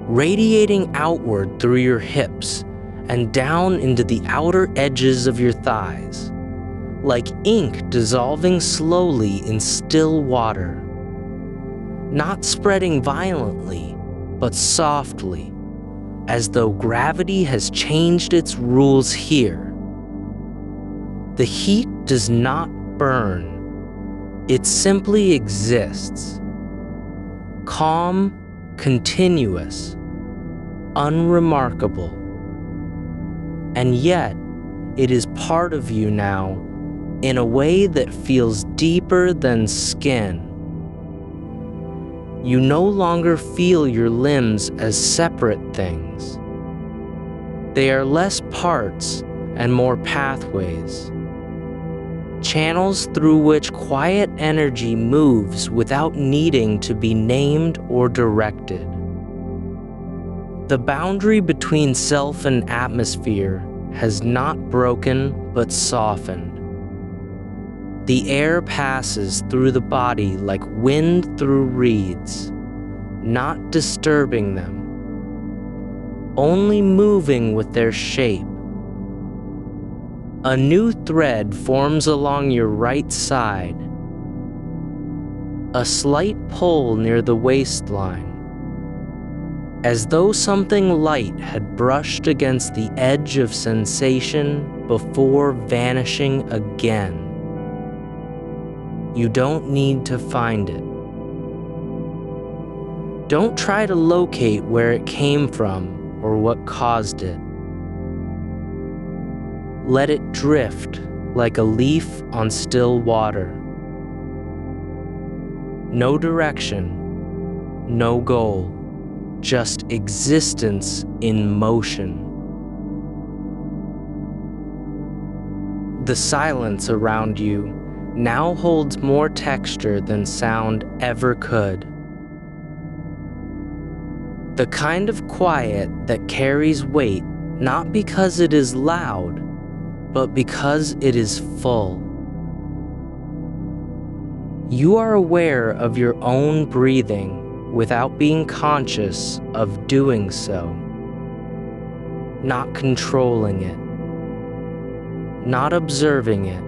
radiating outward through your hips and down into the outer edges of your thighs, like ink dissolving slowly in still water, not spreading violently, but softly, as though gravity has changed its rules here. The heat does not burn, it simply exists, calm, continuous, unremarkable. And yet, it is part of you now in a way that feels deeper than skin. You no longer feel your limbs as separate things. They are less parts and more pathways, channels through which quiet energy moves without needing to be named or directed. The boundary between self and atmosphere has not broken but softened. The air passes through the body like wind through reeds, not disturbing them, only moving with their shape. A new thread forms along your right side, a slight pull near the waistline, as though something light had brushed against the edge of sensation before vanishing again. You don't need to find it. Don't try to locate where it came from or what caused it. Let it drift like a leaf on still water. No direction, no goal, just existence in motion. The silence around you now holds more texture than sound ever could. The kind of quiet that carries weight not because it is loud, but because it is full. You are aware of your own breathing without being conscious of doing so, not controlling it, not observing it,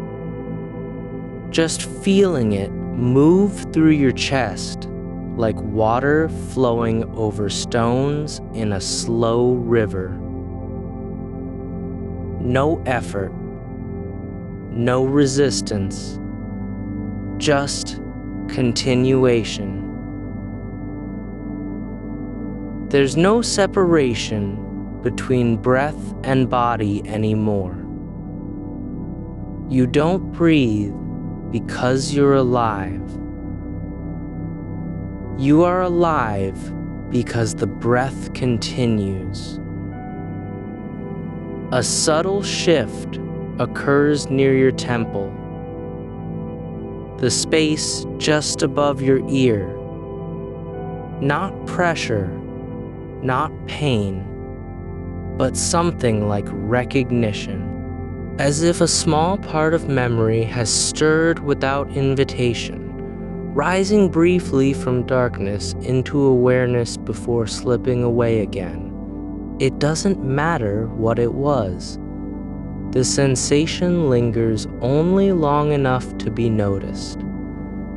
just feeling it move through your chest like water flowing over stones in a slow river. No effort, no resistance, just continuation. There's no separation between breath and body anymore. You don't breathe because you're alive. You are alive because the breath continues. A subtle shift occurs near your temple, the space just above your ear. Not pressure, not pain, but something like recognition. As if a small part of memory has stirred without invitation, rising briefly from darkness into awareness before slipping away again. It doesn't matter what it was. The sensation lingers only long enough to be noticed,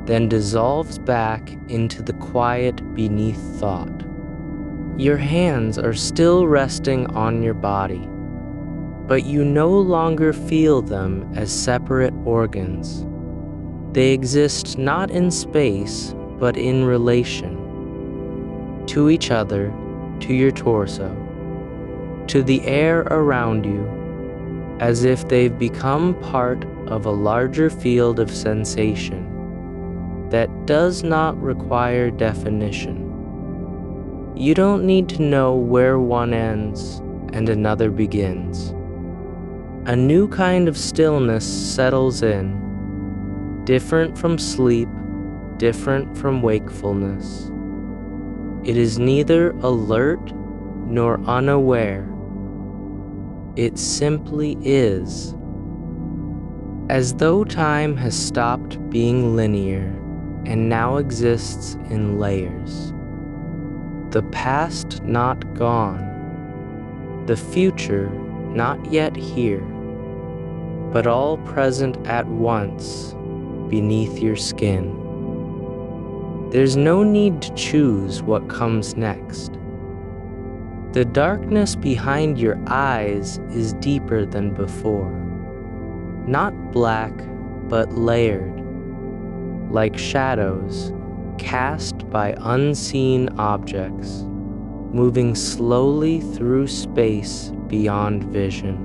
then dissolves back into the quiet beneath thought. Your hands are still resting on your body, but you no longer feel them as separate organs. They exist not in space, but in relation to each other, to your torso, to the air around you, as if they've become part of a larger field of sensation that does not require definition. You don't need to know where one ends and another begins. A new kind of stillness settles in, different from sleep, different from wakefulness. It is neither alert nor unaware. It simply is, as though time has stopped being linear and now exists in layers. The past not gone, the future not yet here, but all present at once beneath your skin. There's no need to choose what comes next. The darkness behind your eyes is deeper than before, not black, but layered, like shadows cast by unseen objects, moving slowly through space beyond vision.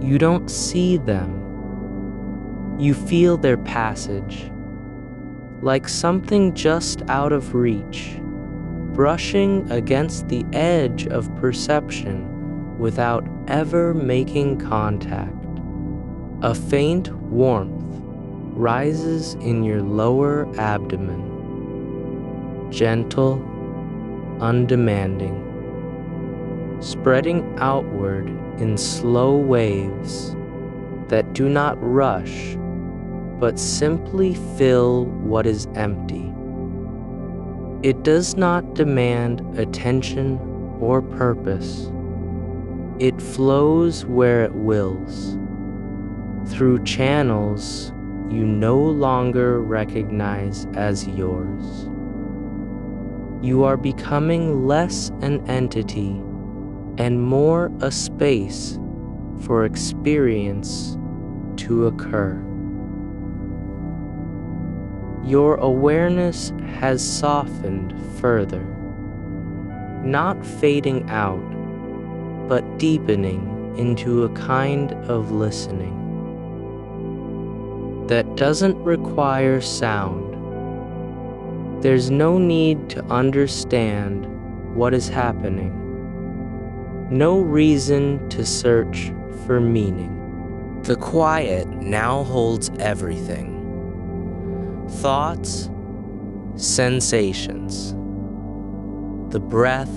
You don't see them. You feel their passage, like something just out of reach, brushing against the edge of perception without ever making contact. A faint warmth rises in your lower abdomen, gentle, undemanding, spreading outward in slow waves that do not rush, but simply fill what is empty. It does not demand attention or purpose. It flows where it wills, through channels you no longer recognize as yours. You are becoming less an entity and more a space for experience to occur. Your awareness has softened further, not fading out, but deepening into a kind of listening that doesn't require sound. There's no need to understand what is happening, no reason to search for meaning. The quiet now holds everything. Thoughts, sensations, the breath,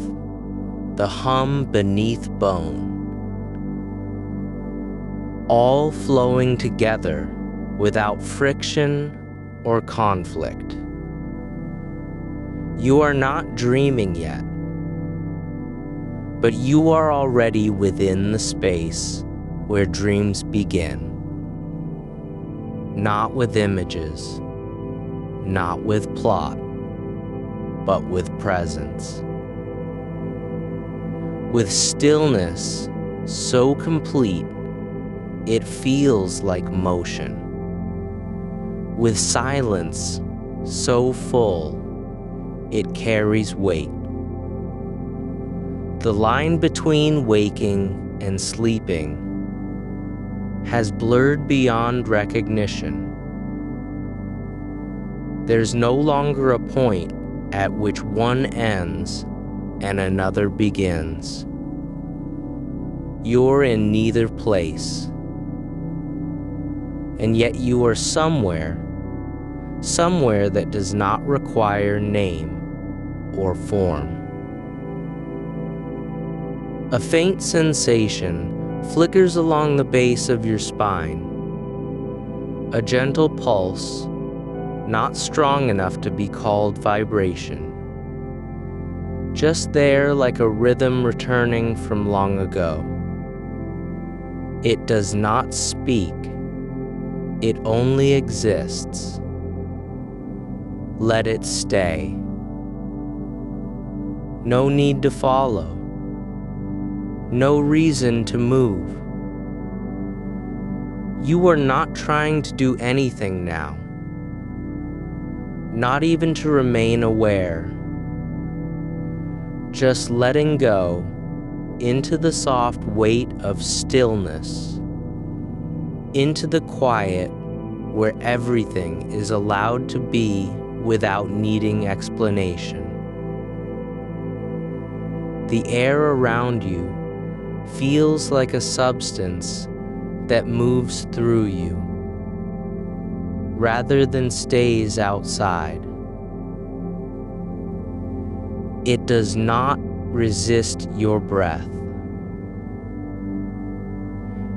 the hum beneath bone. all flowing together without friction or conflict. You are not dreaming yet, but you are already within the space where dreams begin. Not with images, not with plot, but with presence. With stillness so complete, it feels like motion. With silence so full, it carries weight. The line between waking and sleeping has blurred beyond recognition. There's no longer a point at which one ends and another begins. You're in neither place, and yet you are somewhere that does not require name or form. A faint sensation flickers along the base of your spine, a gentle pulse, not strong enough to be called vibration. Just there like a rhythm returning from long ago. It does not speak, it only exists. Let it stay. No need to follow. No reason to move. You are not trying to do anything now. Not even to remain aware. Just letting go into the soft weight of stillness, into the quiet where everything is allowed to be without needing explanation. The air around you feels like a substance that moves through you, rather than stays outside. It does not resist your breath.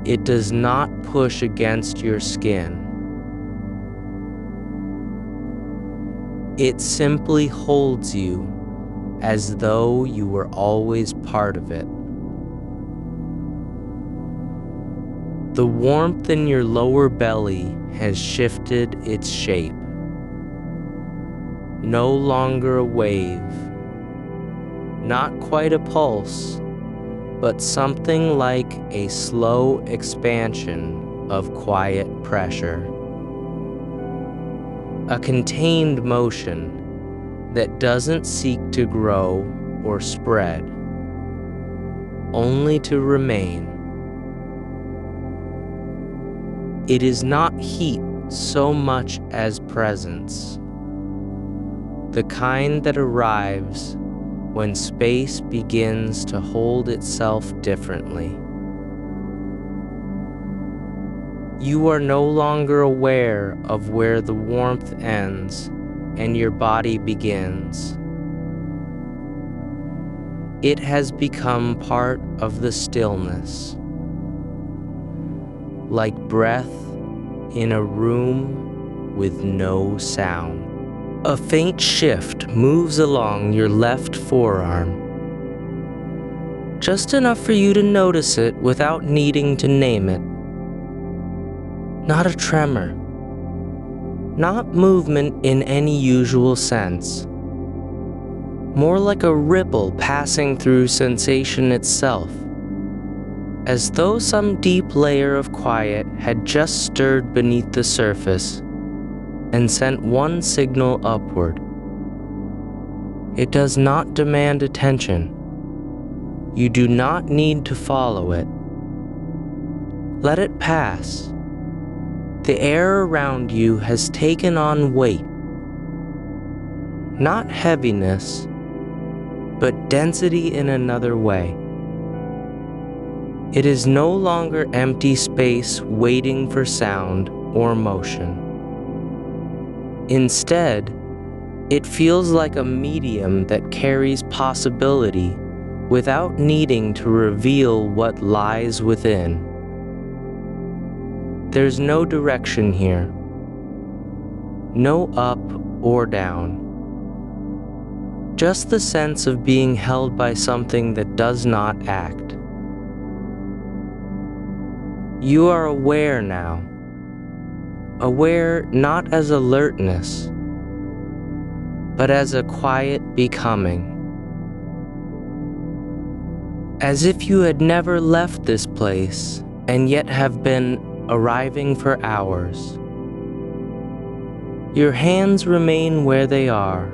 It does not push against your skin. It simply holds you as though you were always part of it. The warmth in your lower belly has shifted its shape. No longer a wave, not quite a pulse, but something like a slow expansion of quiet pressure. A contained motion that doesn't seek to grow or spread, only to remain. It is not heat so much as presence, the kind that arrives when space begins to hold itself differently. You are no longer aware of where the warmth ends and your body begins. It has become part of the stillness, like breath in a room with no sound. A faint shift moves along your left forearm, just enough for you to notice it without needing to name it. Not a tremor, not movement in any usual sense, more like a ripple passing through sensation itself, as though some deep layer of quiet had just stirred beneath the surface and sent one signal upward. It does not demand attention. You do not need to follow it. Let it pass. The air around you has taken on weight. Not heaviness, but density in another way. It is no longer empty space waiting for sound or motion. Instead, it feels like a medium that carries possibility without needing to reveal what lies within. There's no direction here, no up or down, just the sense of being held by something that does not act. You are aware now, aware not as alertness, but as a quiet becoming. As if you had never left this place and yet have been arriving for hours. Your hands remain where they are,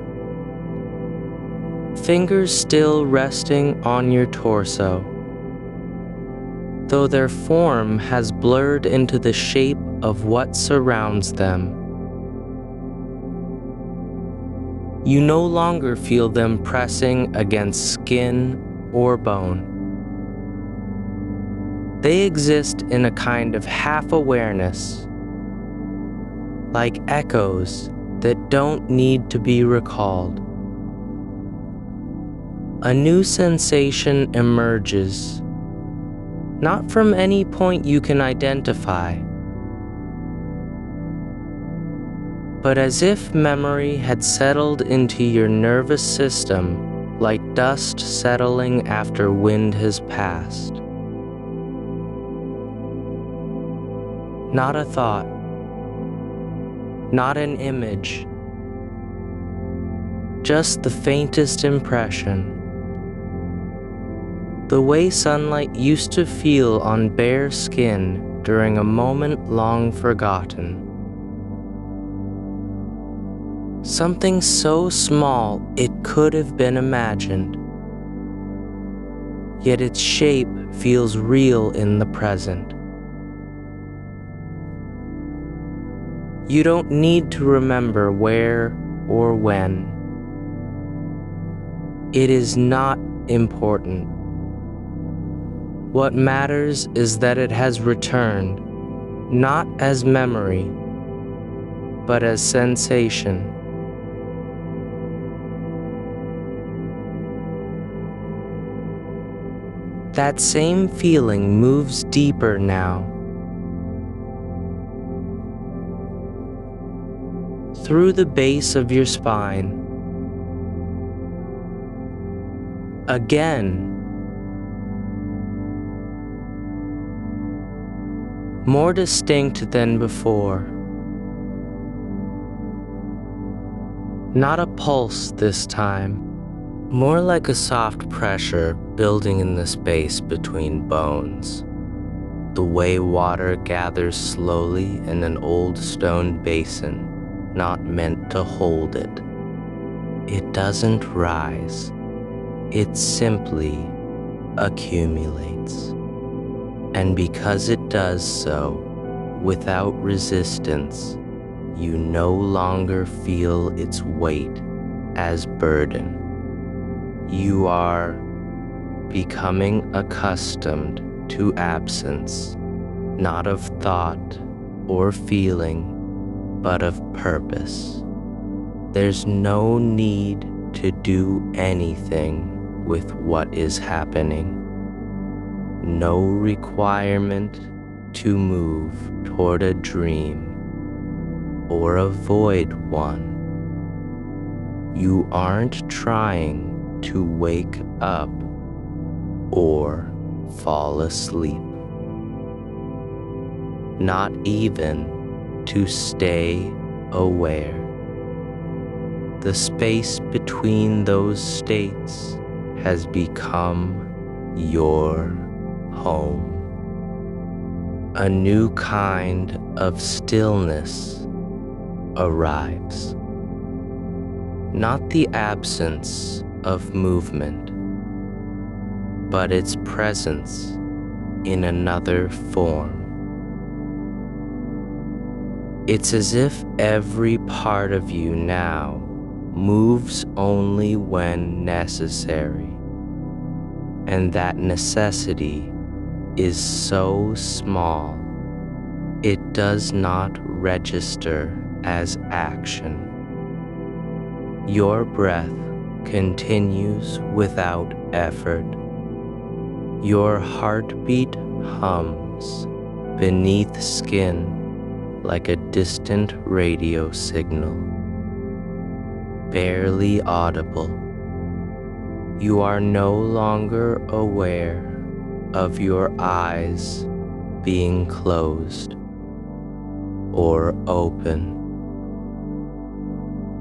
fingers still resting on your torso, though their form has blurred into the shape of what surrounds them. You no longer feel them pressing against skin or bone. They exist in a kind of half-awareness, like echoes that don't need to be recalled. A new sensation emerges, not from any point you can identify, but as if memory had settled into your nervous system like dust settling after wind has passed. Not a thought, not an image, just the faintest impression. The way sunlight used to feel on bare skin during a moment long forgotten. Something so small it could have been imagined, yet its shape feels real in the present. You don't need to remember where or when. It is not important. What matters is that it has returned, not as memory, but as sensation. That same feeling moves deeper now, through the base of your spine. Again, more distinct than before. Not a pulse this time, more like a soft pressure building in the space between bones. The way water gathers slowly in an old stone basin, not meant to hold it. It doesn't rise. It simply accumulates. And because it does so, without resistance, you no longer feel its weight as burden. You are becoming accustomed to absence, not of thought or feeling, but of purpose. There's no need to do anything with what is happening. No requirement to move toward a dream or avoid one. You aren't trying to wake up or fall asleep. Not even to stay aware. The space between those states has become your home. A new kind of stillness arrives. Not the absence of movement, but its presence in another form. It's as if every part of you now moves only when necessary, and that necessity is so small it does not register as action. Your breath continues without effort. Your heartbeat hums, beneath skin like a distant radio signal, barely audible. You are no longer aware of your eyes being closed or open.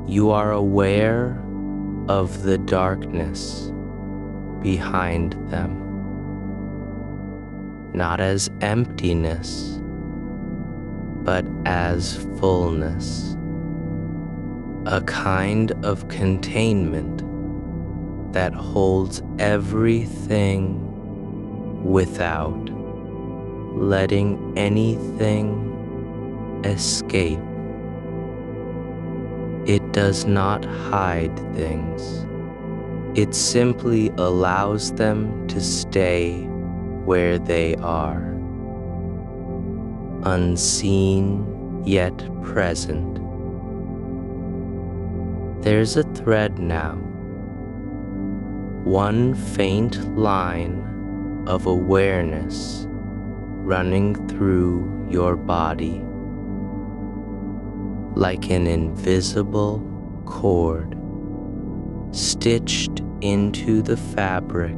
You are aware of the darkness behind them, not as emptiness, but as fullness, a kind of containment that holds everything without letting anything escape. It does not hide things. It simply allows them to stay where they are, unseen yet present. There's a thread now, one faint line of awareness running through your body, like an invisible cord stitched into the fabric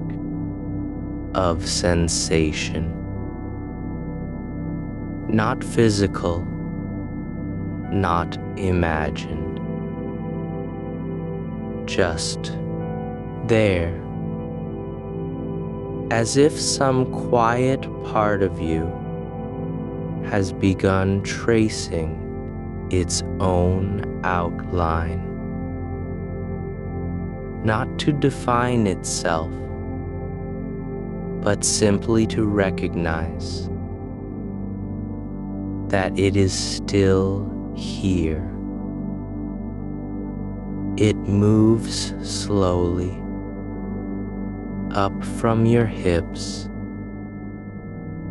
of sensation. Not physical, not imagined, just there, as if some quiet part of you has begun tracing its own outline, not to define itself, but simply to recognize that it is still here. It moves slowly up from your hips,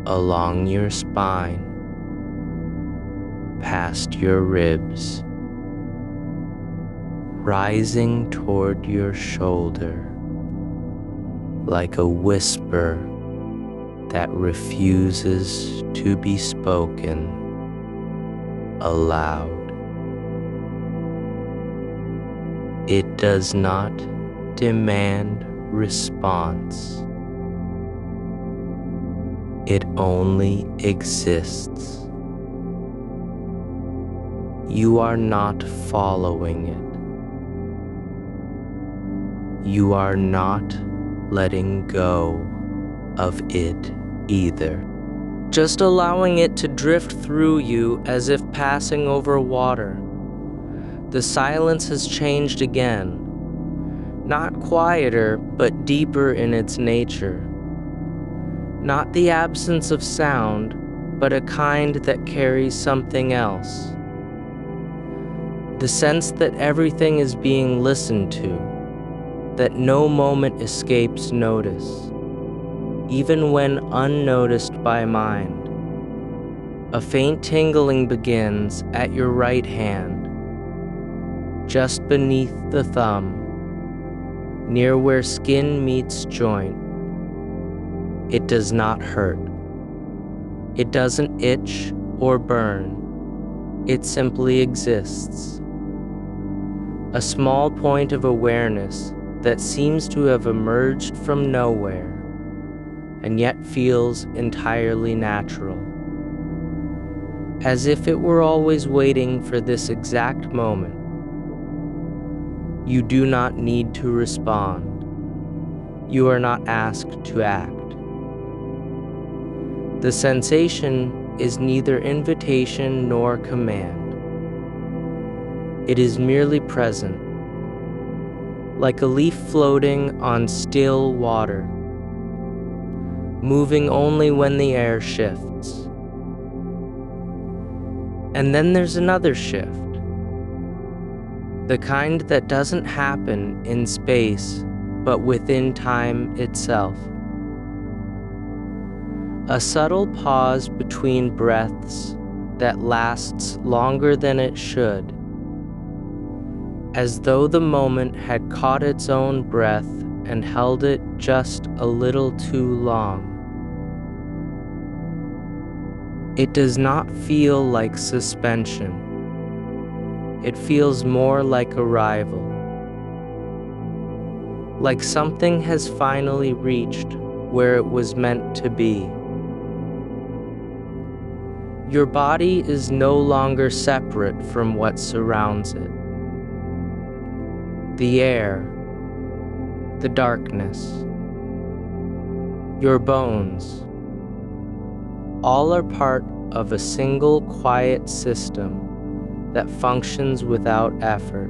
along your spine, past your ribs, rising toward your shoulder like a whisper that refuses to be spoken aloud. It does not demand response. It only exists. You are not following it. You are not letting go of it either. Just allowing it to drift through you as if passing over water. The silence has changed again. Not quieter, but deeper in its nature. Not the absence of sound, but a kind that carries something else. The sense that everything is being listened to, that no moment escapes notice, even when unnoticed by mind. A faint tingling begins at your right hand, just beneath the thumb, near where skin meets joint. It does not hurt. It doesn't itch or burn. It simply exists. A small point of awareness that seems to have emerged from nowhere and yet feels entirely natural, as if it were always waiting for this exact moment. You do not need to respond. You are not asked to act. The sensation is neither invitation nor command. It is merely present, like a leaf floating on still water, moving only when the air shifts. And then there's another shift, the kind that doesn't happen in space, but within time itself. A subtle pause between breaths that lasts longer than it should, as though the moment had caught its own breath and held it just a little too long. It does not feel like suspension. It feels more like arrival. Like something has finally reached where it was meant to be. Your body is no longer separate from what surrounds it. The air, the darkness, your bones, all are part of a single quiet system that functions without effort.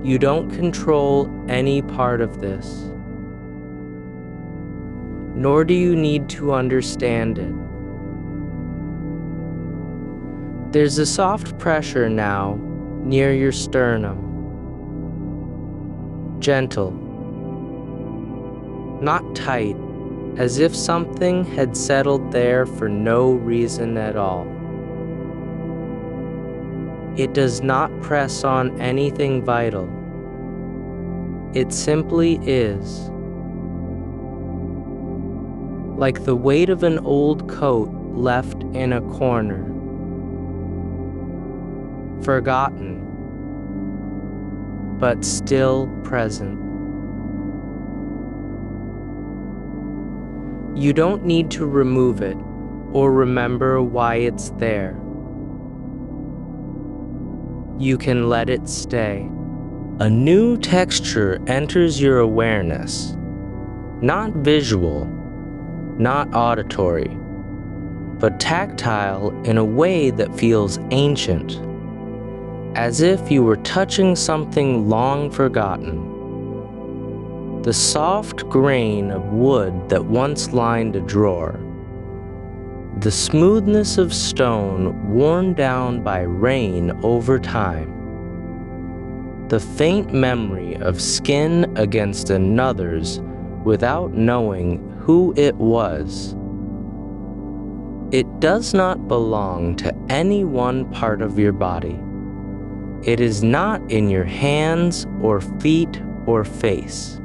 You don't control any part of this, nor do you need to understand it. There's a soft pressure now near your sternum. Gentle, not tight, as if something had settled there for no reason at all. It does not press on anything vital. It simply is. Like the weight of an old coat left in a corner. Forgotten, but still present. You don't need to remove it or remember why it's there. You can let it stay. A new texture enters your awareness, not visual, not auditory, but tactile in a way that feels ancient, as if you were touching something long forgotten. The soft grain of wood that once lined a drawer, the smoothness of stone worn down by rain over time, the faint memory of skin against another's without knowing who it was. It does not belong to any one part of your body. It is not in your hands or feet or face.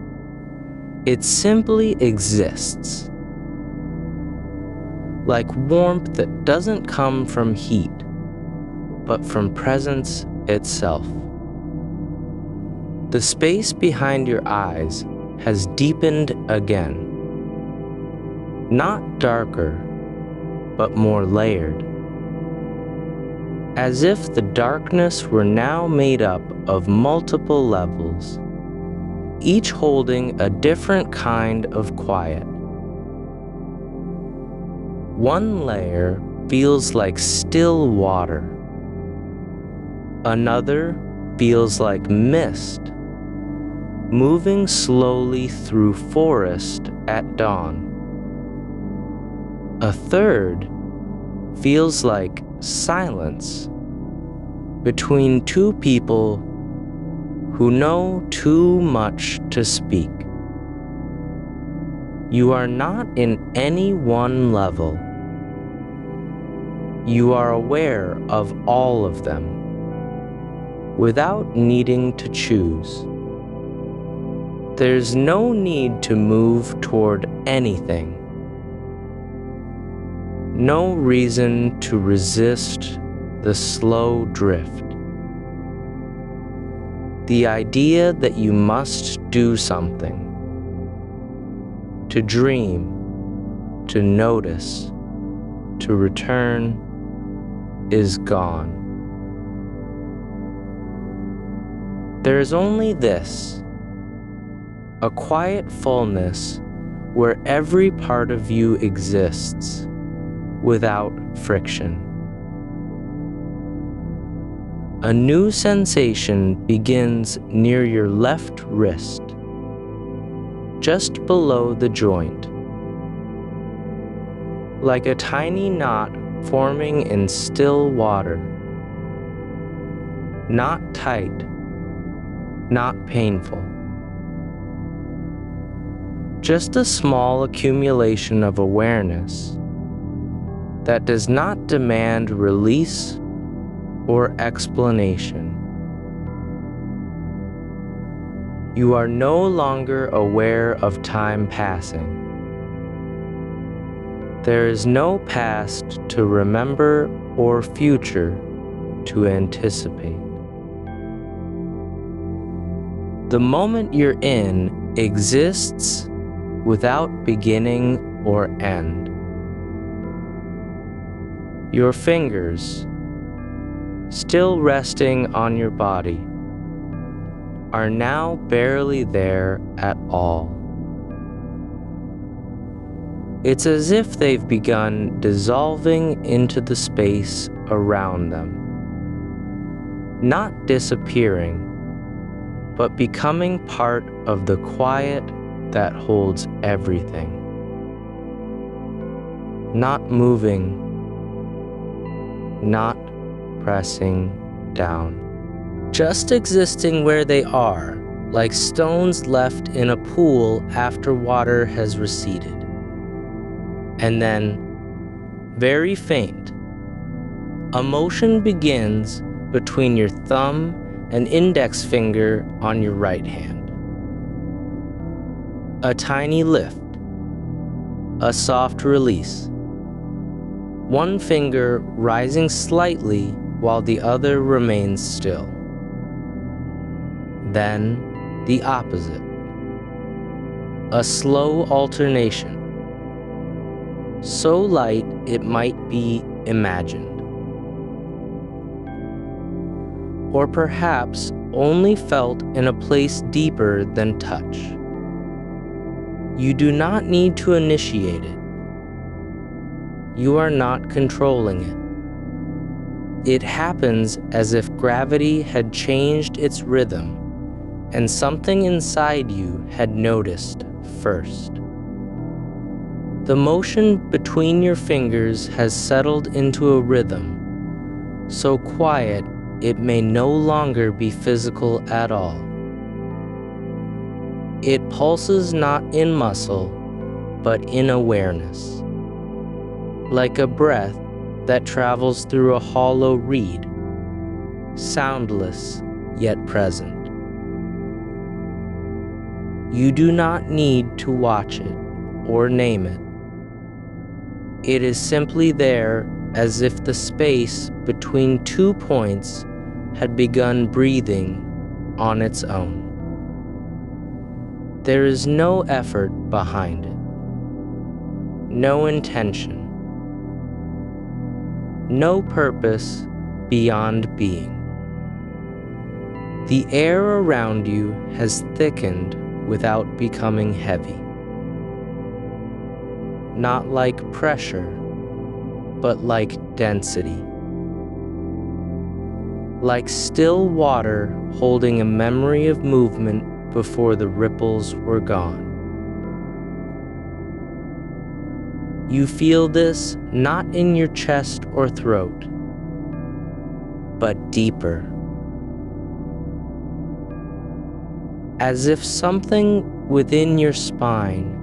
It simply exists. Like warmth that doesn't come from heat, but from presence itself. The space behind your eyes has deepened again. Not darker, but more layered. As if the darkness were now made up of multiple levels, each holding a different kind of quiet. One layer feels like still water. Another feels like mist, moving slowly through forest at dawn. A third feels like silence between two people who know too much to speak. You are not in any one level. You are aware of all of them, without needing to choose. There's no need to move toward anything. No reason to resist the slow drift. The idea that you must do something, to dream, to notice, to return, is gone. There is only this, a quiet fullness where every part of you exists without friction. A new sensation begins near your left wrist, just below the joint, like a tiny knot forming in still water. Not tight, not painful. Just a small accumulation of awareness that does not demand release or explanation. You are no longer aware of time passing. There is no past to remember or future to anticipate. The moment you're in exists without beginning or end. Your fingers, still resting on your body, are now barely there at all. It's as if they've begun dissolving into the space around them, not disappearing, but becoming part of the quiet that holds everything. Not moving, not pressing down. Just existing where they are, like stones left in a pool after water has receded. And then, very faint, a motion begins between your thumb and index finger on your right hand. A tiny lift, a soft release. One finger rising slightly while the other remains still. Then the opposite. A slow alternation, so light it might be imagined. Or perhaps only felt in a place deeper than touch. You do not need to initiate it. You are not controlling it. It happens as if gravity had changed its rhythm and something inside you had noticed first. The motion between your fingers has settled into a rhythm, so quiet it may no longer be physical at all. It pulses not in muscle, but in awareness. Like a breath that travels through a hollow reed, soundless yet present. You do not need to watch it or name it. It is simply there as if the space between 2 points had begun breathing on its own. There is no effort behind it, no intention, no purpose beyond being. The air around you has thickened without becoming heavy. Not like pressure, but like density. Like still water holding a memory of movement before the ripples were gone. You feel this not in your chest or throat, but deeper. As if something within your spine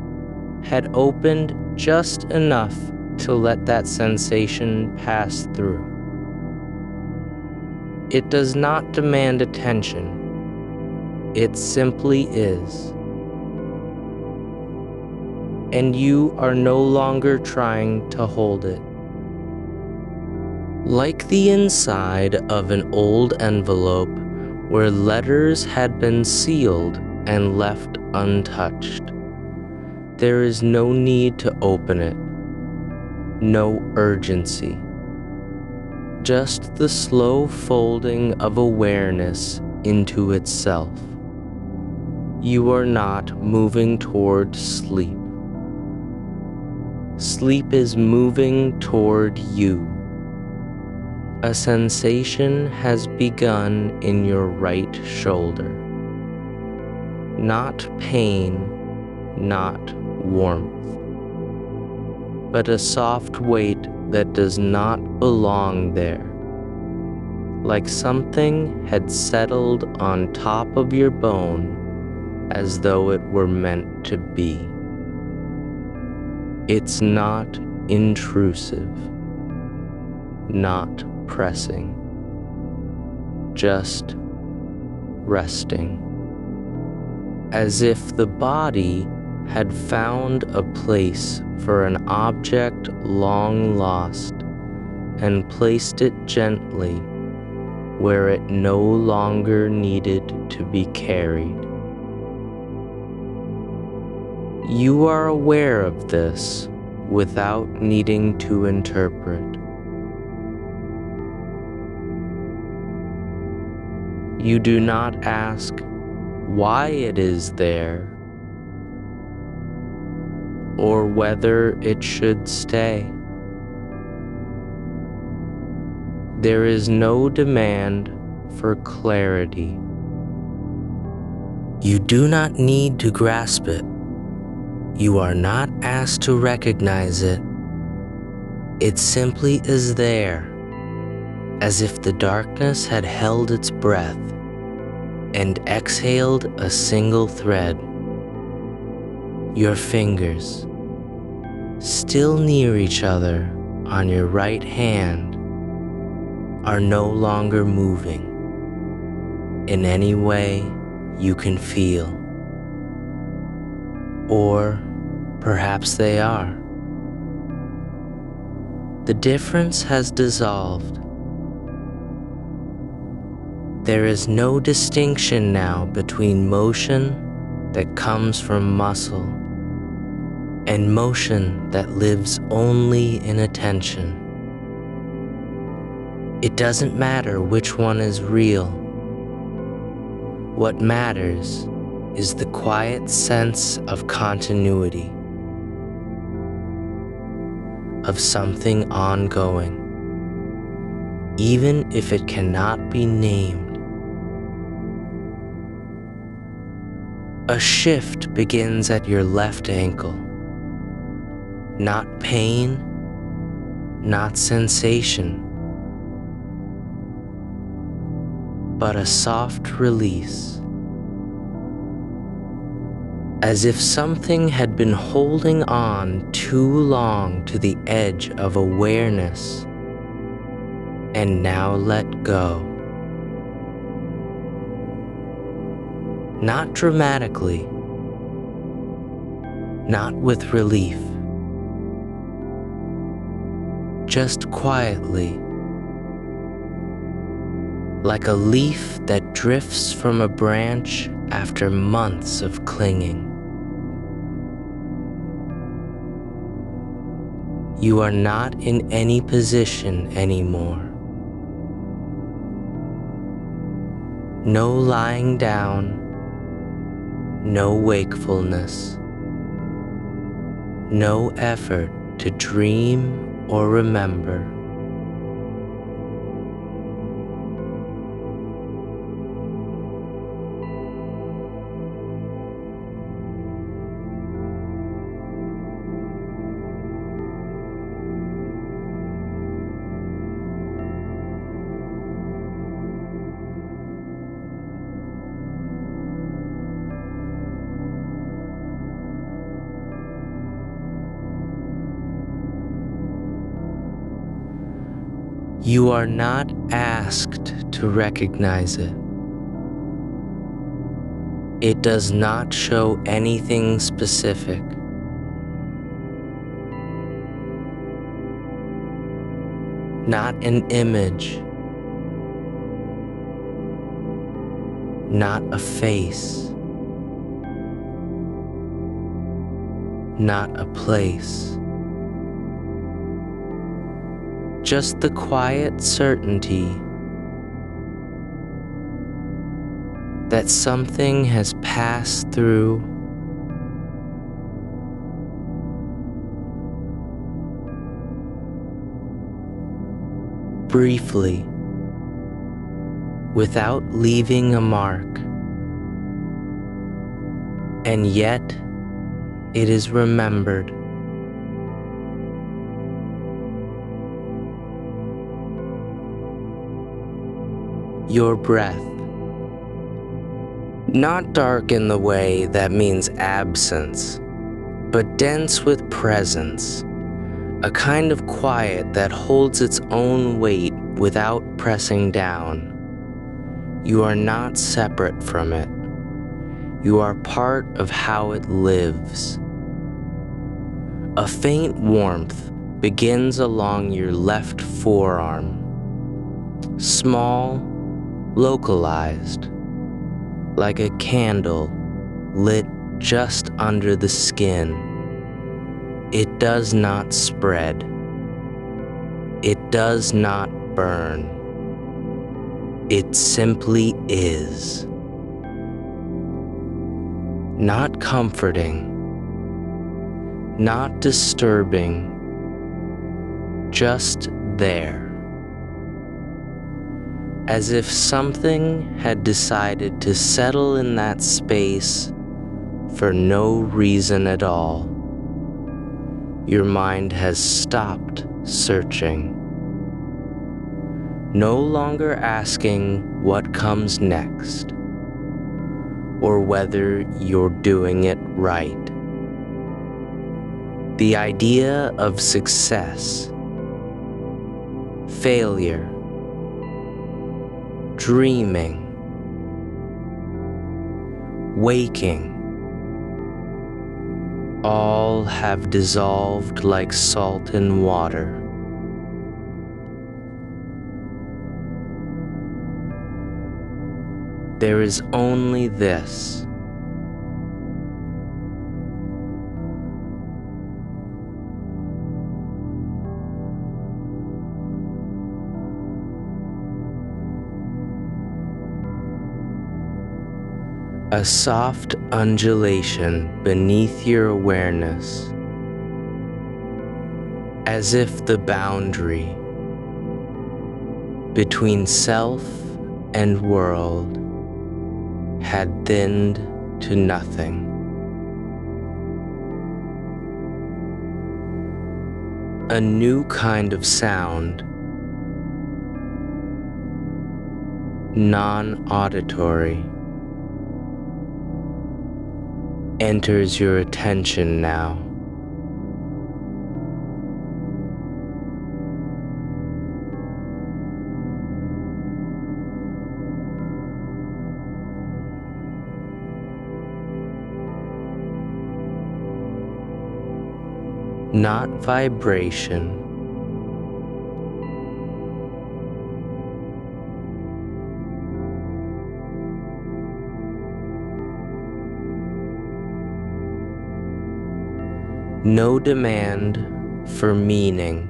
had opened just enough to let that sensation pass through. It does not demand attention. It simply is. And you are no longer trying to hold it. Like the inside of an old envelope where letters had been sealed and left untouched. There is no need to open it, no urgency. Just the slow folding of awareness into itself. You are not moving toward sleep. Sleep is moving toward you. A sensation has begun in your right shoulder. Not pain, not warmth, but a soft weight that does not belong there. Like something had settled on top of your bone as though it were meant to be. It's not intrusive, not pressing, just resting. As if the body had found a place for an object long lost and placed it gently where it no longer needed to be carried. You are aware of this without needing to interpret. You do not ask why it is there or whether it should stay. There is no demand for clarity. You do not need to grasp it. You are not asked to recognize it. It simply is there, as if the darkness had held its breath and exhaled a single thread. Your fingers, still near each other on your right hand, are no longer moving in any way you can feel. Or perhaps they are. The difference has dissolved. There is no distinction now between motion that comes from muscle and motion that lives only in attention. It doesn't matter which one is real. What matters is the quiet sense of continuity, of something ongoing, even if it cannot be named. A shift begins at your left ankle. Not pain, not sensation, but a soft release. As if something had been holding on too long to the edge of awareness and now let go. Not dramatically, not with relief, just quietly, like a leaf that drifts from a branch after months of clinging. You are not in any position anymore. No lying down, no wakefulness, no effort to dream or remember. You are not asked to recognize it. It does not show anything specific. Not an image, not a face, not a place. Just the quiet certainty that something has passed through, briefly, without leaving a mark, and yet it is remembered. Your breath, not dark in the way that means absence, but dense with presence, a kind of quiet that holds its own weight without pressing down. You are not separate from it. You are part of how it lives. A faint warmth begins along your left forearm, small, localized, like a candle lit just under the skin. It does not spread. It does not burn. It simply is. Not comforting, not disturbing, just there. As if something had decided to settle in that space for no reason at all. Your mind has stopped searching, no longer asking what comes next or whether you're doing it right. The idea of success, failure, dreaming, waking, all have dissolved like salt in water. There is only this. A soft undulation beneath your awareness, as if the boundary between self and world had thinned to nothing. A new kind of sound, non-auditory, enters your attention now. Not vibration, no demand for meaning.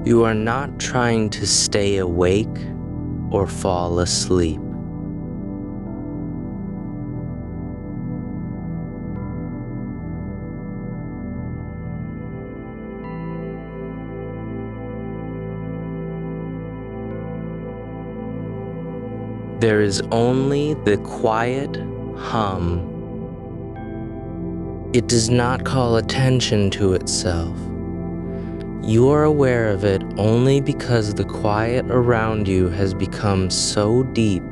You are not trying to stay awake or fall asleep. There is only the quiet hum. It does not call attention to itself. You are aware of it only because the quiet around you has become so deep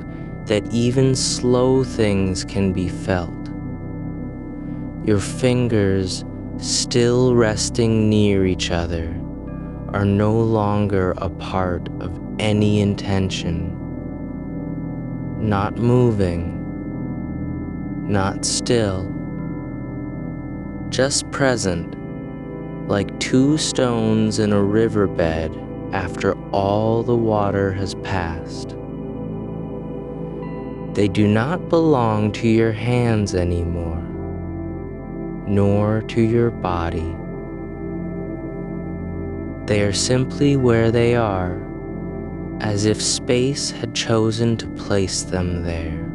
that even slow things can be felt. Your fingers, still resting near each other, are no longer a part of any intention. Not moving, not still, just present, like two stones in a riverbed after all the water has passed. They do not belong to your hands anymore, nor to your body. They are simply where they are, as if space had chosen to place them there.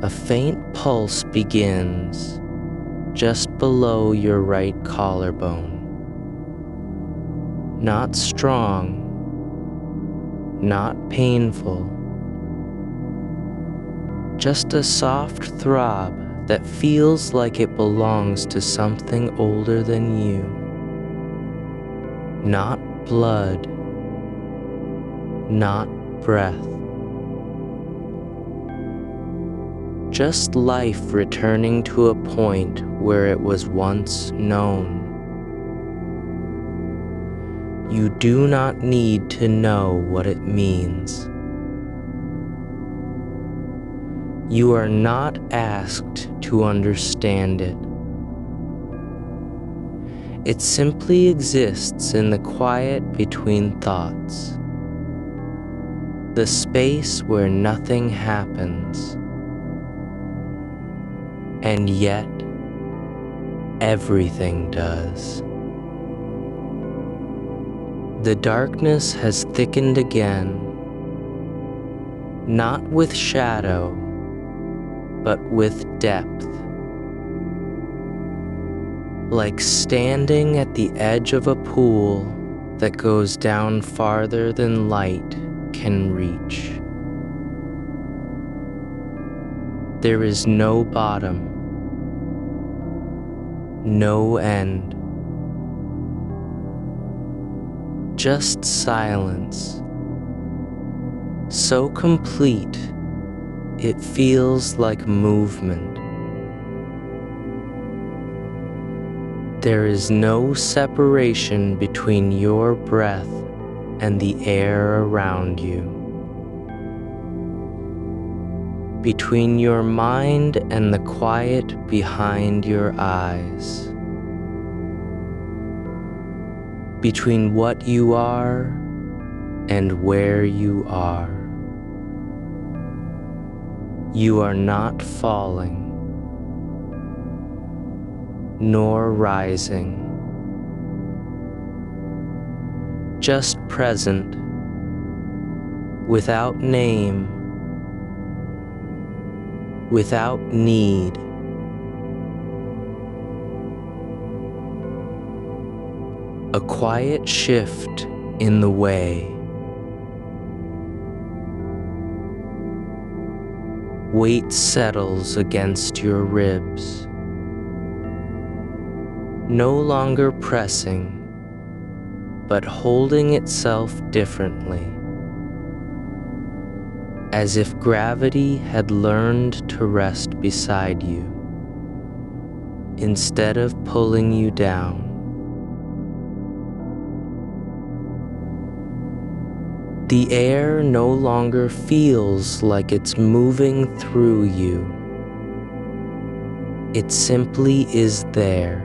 A faint pulse begins just below your right collarbone. Not strong, not painful, just a soft throb that feels like it belongs to something older than you. Not blood, not breath. Just life returning to a point where it was once known. You do not need to know what it means. You are not asked to understand it. It simply exists in the quiet between thoughts, the space where nothing happens, and yet everything does. The darkness has thickened again, not with shadow, but with depth. Like standing at the edge of a pool that goes down farther than light can reach. There is no bottom, no end, just silence, so complete it feels like movement. There is no separation between your breath and the air around you, between your mind and the quiet behind your eyes, between what you are and where you are. You are not falling, nor rising, just present, without name, without need. A quiet shift in the way. Weight settles against your ribs, no longer pressing, but holding itself differently, as if gravity had learned to rest beside you, instead of pulling you down. The air no longer feels like it's moving through you. It simply is there,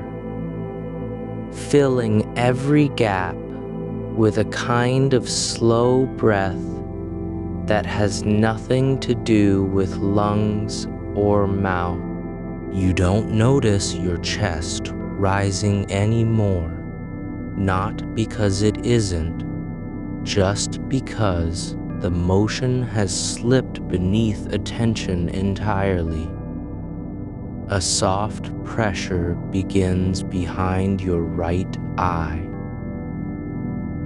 filling every gap with a kind of slow breath that has nothing to do with lungs or mouth. You don't notice your chest rising anymore, not because it isn't, just because the motion has slipped beneath attention entirely. A soft pressure begins behind your right eye.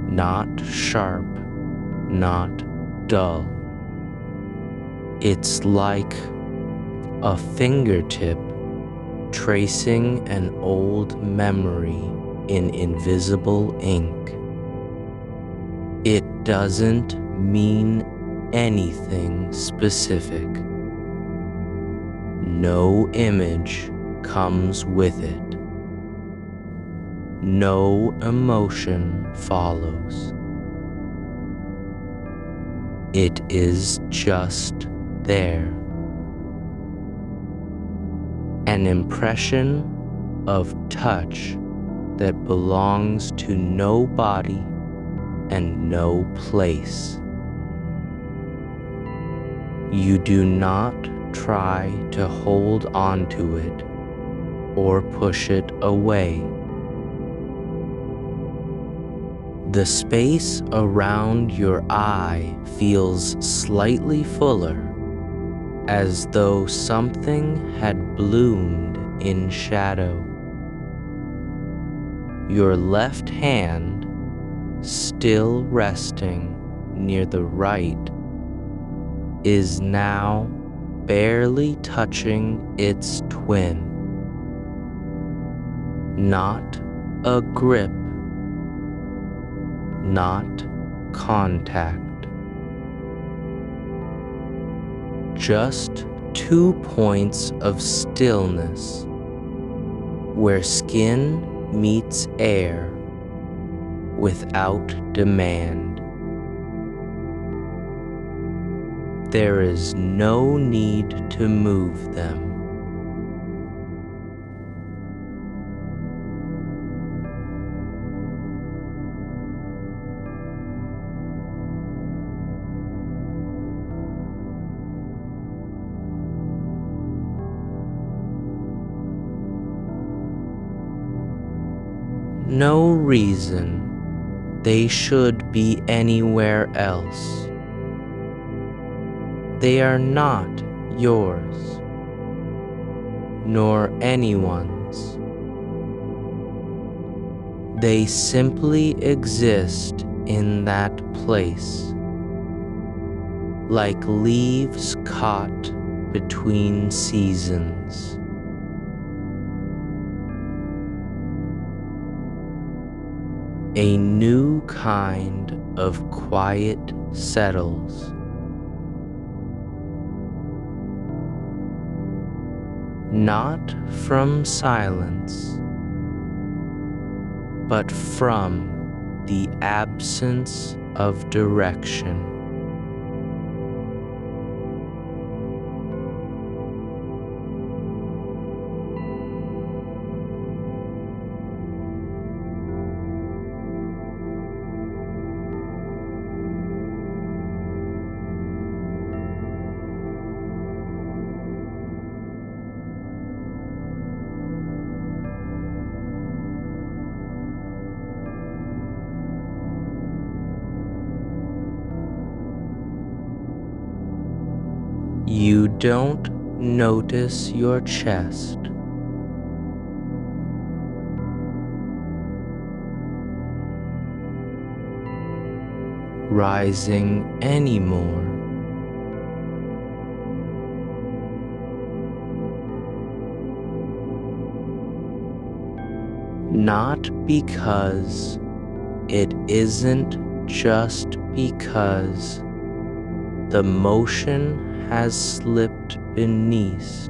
Not sharp, not dull. It's like a fingertip tracing an old memory in invisible ink. It doesn't mean anything specific. No image comes with it. No emotion follows. It is just there. An impression of touch that belongs to no body and no place. You do not try to hold onto it or push it away. The space around your eye feels slightly fuller, as though something had bloomed in shadow. Your left hand, still resting near the right, is now barely touching its twin. Not a grip, not contact. Just 2 points of stillness where skin meets air, without demand. There is no need to move them. No reason they should be anywhere else. They are not yours, nor anyone's. They simply exist in that place, like leaves caught between seasons. A new kind of quiet settles. Not from silence, but from the absence of direction. You don't notice your chest. Rising anymore. Not because it isn't, just because the motion has slipped beneath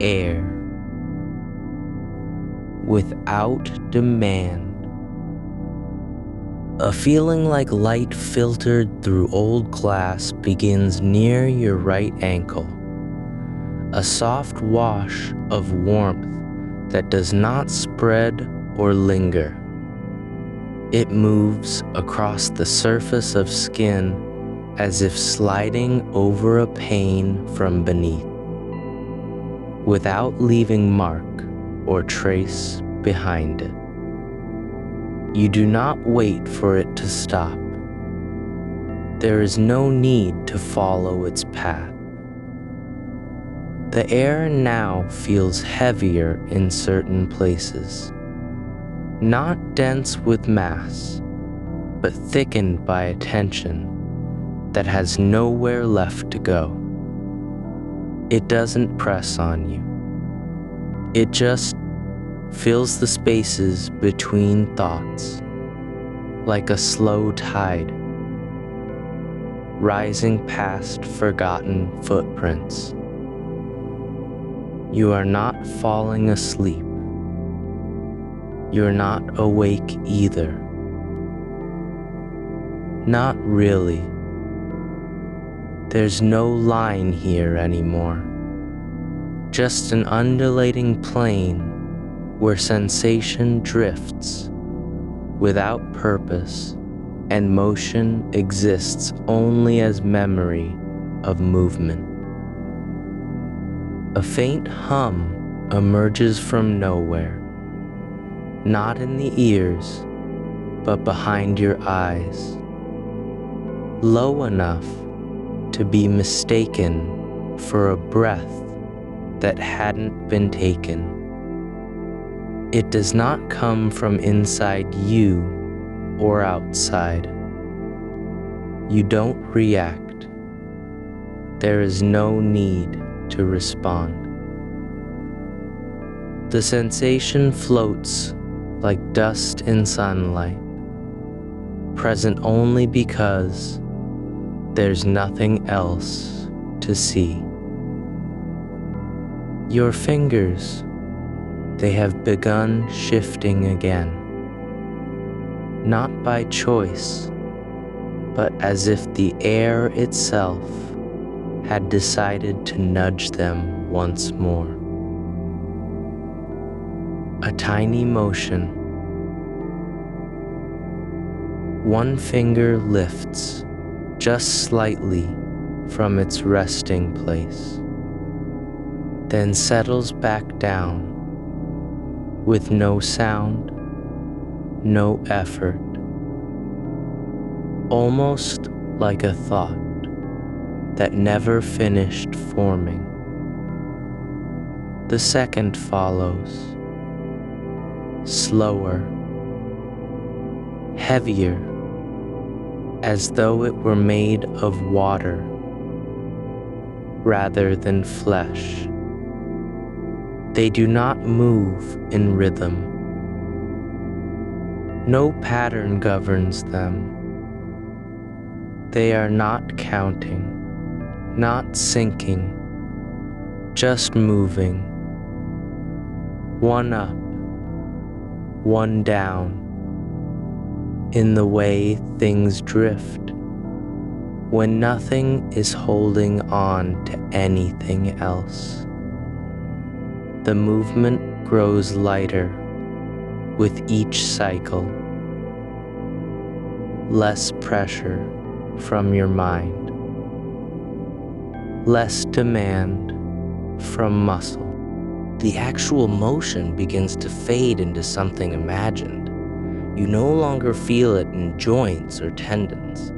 air without demand. A feeling like light filtered through old glass begins near your right ankle. A soft wash of warmth that does not spread or linger. It moves across the surface of skin as if sliding over a pane from beneath, without leaving mark or trace behind it. You do not wait for it to stop. There is no need to follow its path. The air now feels heavier in certain places, not dense with mass, but thickened by a tension that has nowhere left to go. It doesn't press on you. It just fills the spaces between thoughts, like a slow tide, rising past forgotten footprints. You are not falling asleep. You're not awake either. Not really. There's no line here anymore. Just an undulating plane where sensation drifts without purpose and motion exists only as memory of movement. A faint hum emerges from nowhere, not in the ears, but behind your eyes, low enough to be mistaken for a breath that hadn't been taken. It does not come from inside you or outside. You don't react. There is no need to respond. The sensation floats like dust in sunlight, present only because there's nothing else to see. Your fingers, they have begun shifting again. not by choice, but as if the air itself had decided to nudge them once more. A tiny motion. One finger lifts just slightly from its resting place, then settles back down with no sound, no effort, almost like a thought that never finished forming. The second follows, slower, heavier, as though it were made of water rather than flesh. They do not move in rhythm. No pattern governs them. They are not counting, not syncing, just moving. One up, one down, in the way things drift, when nothing is holding on to anything else. The movement grows lighter with each cycle, less pressure from your mind, less demand from muscle. The actual motion begins to fade into something imagined. You no longer feel it in joints or tendons.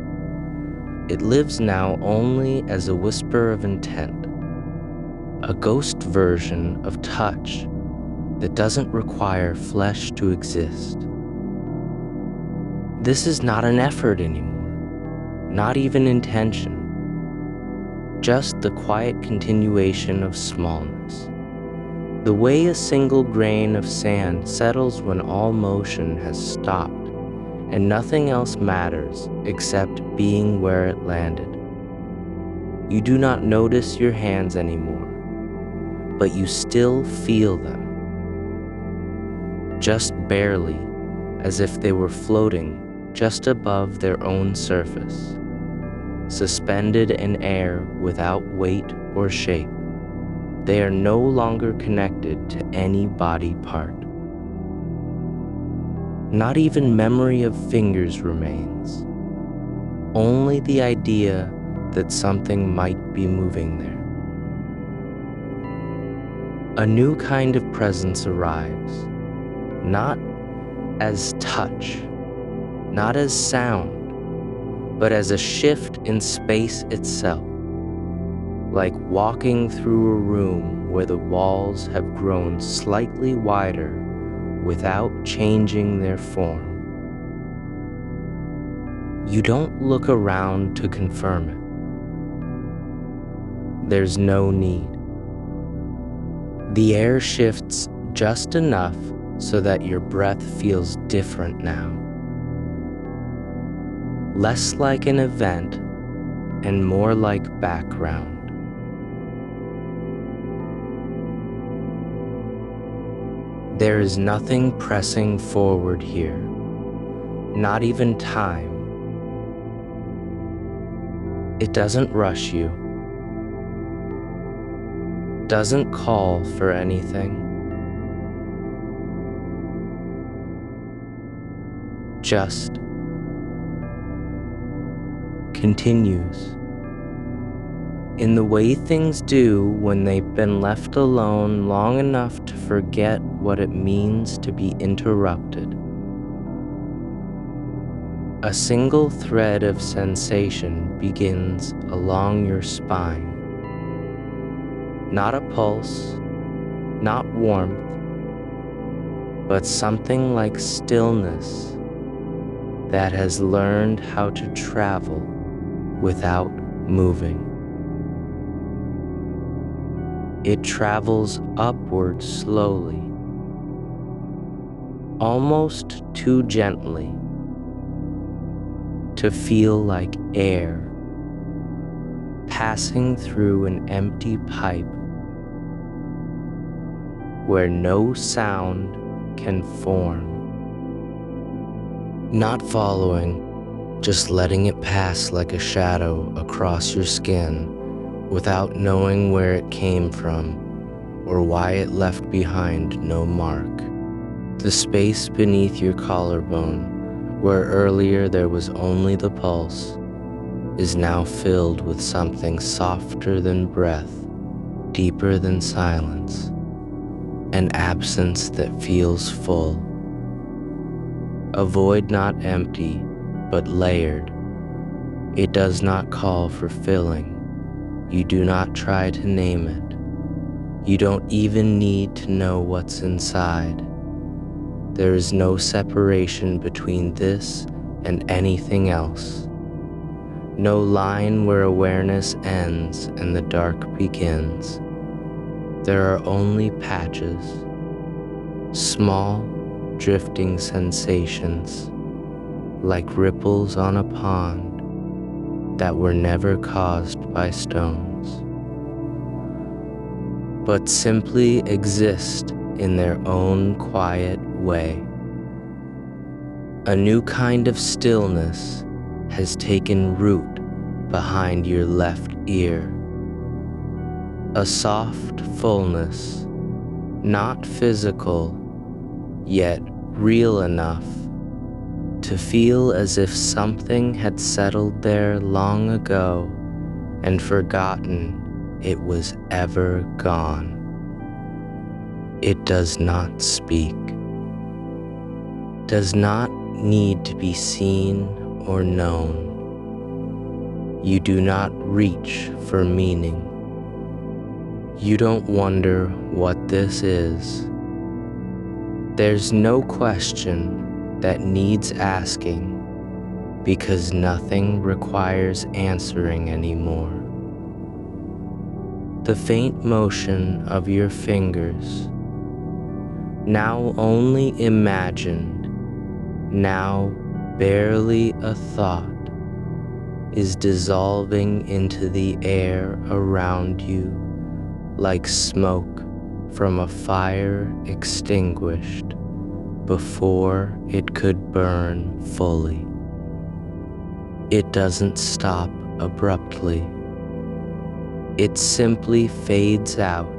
It lives now only as a whisper of intent, a ghost version of touch that doesn't require flesh to exist. This is not an effort anymore, not even intention, just the quiet continuation of smallness. The way a single grain of sand settles when all motion has stopped and nothing else matters except being where it landed. You do not notice your hands anymore, but you still feel them, just barely, as if they were floating just above their own surface, suspended in air without weight or shape. They are no longer connected to any body part. Not even memory of fingers remains, only the idea that something might be moving there. A new kind of presence arrives, not as touch, not as sound, but as a shift in space itself. Like walking through a room where the walls have grown slightly wider without changing their form. You don't look around to confirm it. There's no need. The air shifts just enough so that your breath feels different now. Less like an event and more like background. There is nothing pressing forward here, not even time. It doesn't rush you, doesn't call for anything. Just continues in the way things do when they've been left alone long enough to forget what it means to be interrupted. A single thread of sensation begins along your spine. Not a pulse, not warmth, but something like stillness that has learned how to travel without moving. It travels upward slowly, almost too gently to feel like air passing through an empty pipe where no sound can form. Not following, just letting it pass like a shadow across your skin without knowing where it came from or why it left behind no mark. The space beneath your collarbone, where earlier there was only the pulse, is now filled with something softer than breath, deeper than silence, an absence that feels full. A void not empty, but layered. It does not call for filling. You do not try to name it. You don't even need to know what's inside. There is no separation between this and anything else. No line where awareness ends and the dark begins. There are only patches, small, drifting sensations, like ripples on a pond that were never caused by stones, but simply exist in their own quiet way. A new kind of stillness has taken root behind your left ear. A soft fullness, not physical, yet real enough to feel as if something had settled there long ago and forgotten it was ever gone. It does not speak, does not need to be seen or known. You do not reach for meaning. You don't wonder what this is. There's no question that needs asking because nothing requires answering anymore. The faint motion of your fingers, now only imagined, now barely a thought, is dissolving into the air around you like smoke from a fire extinguished before it could burn fully. It doesn't stop abruptly. It simply fades out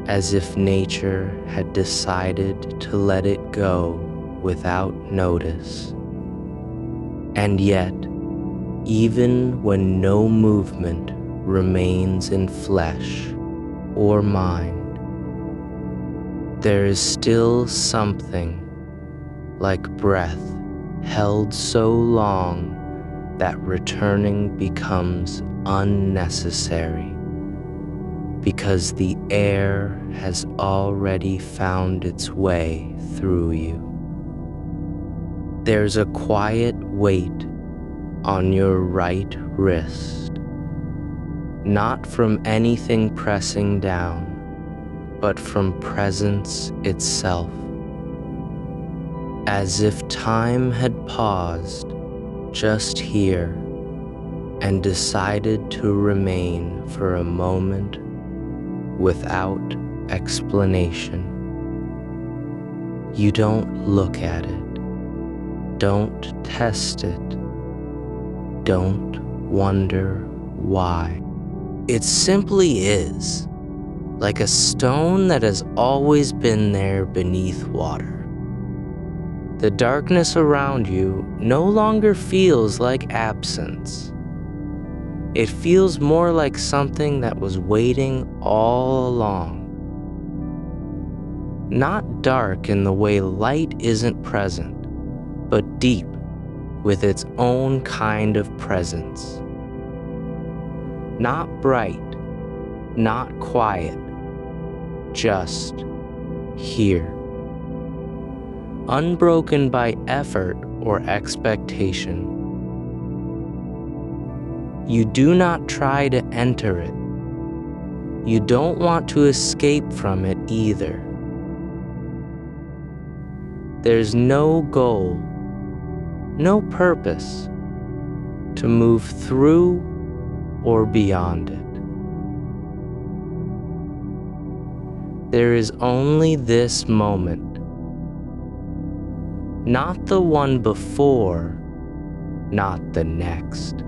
as if nature had decided to let it go without notice. And yet, even when no movement remains in flesh or mind, there is still something like breath held so long that returning becomes unnecessary because the air has already found its way through you. There's a quiet weight on your right wrist, not from anything pressing down, but from presence itself, as if time had paused just here and decided to remain for a moment without explanation. You don't look at it, don't test it, don't wonder why. It simply is, like a stone that has always been there beneath water. The darkness around you no longer feels like absence. It feels more like something that was waiting all along. Not dark in the way light isn't present, but deep with its own kind of presence. Not bright, not quiet, just here. Unbroken by effort or expectation. You do not try to enter it. You don't want to escape from it either. There's no goal, no purpose to move through or beyond it. There is only this moment. Not the one before, not the next,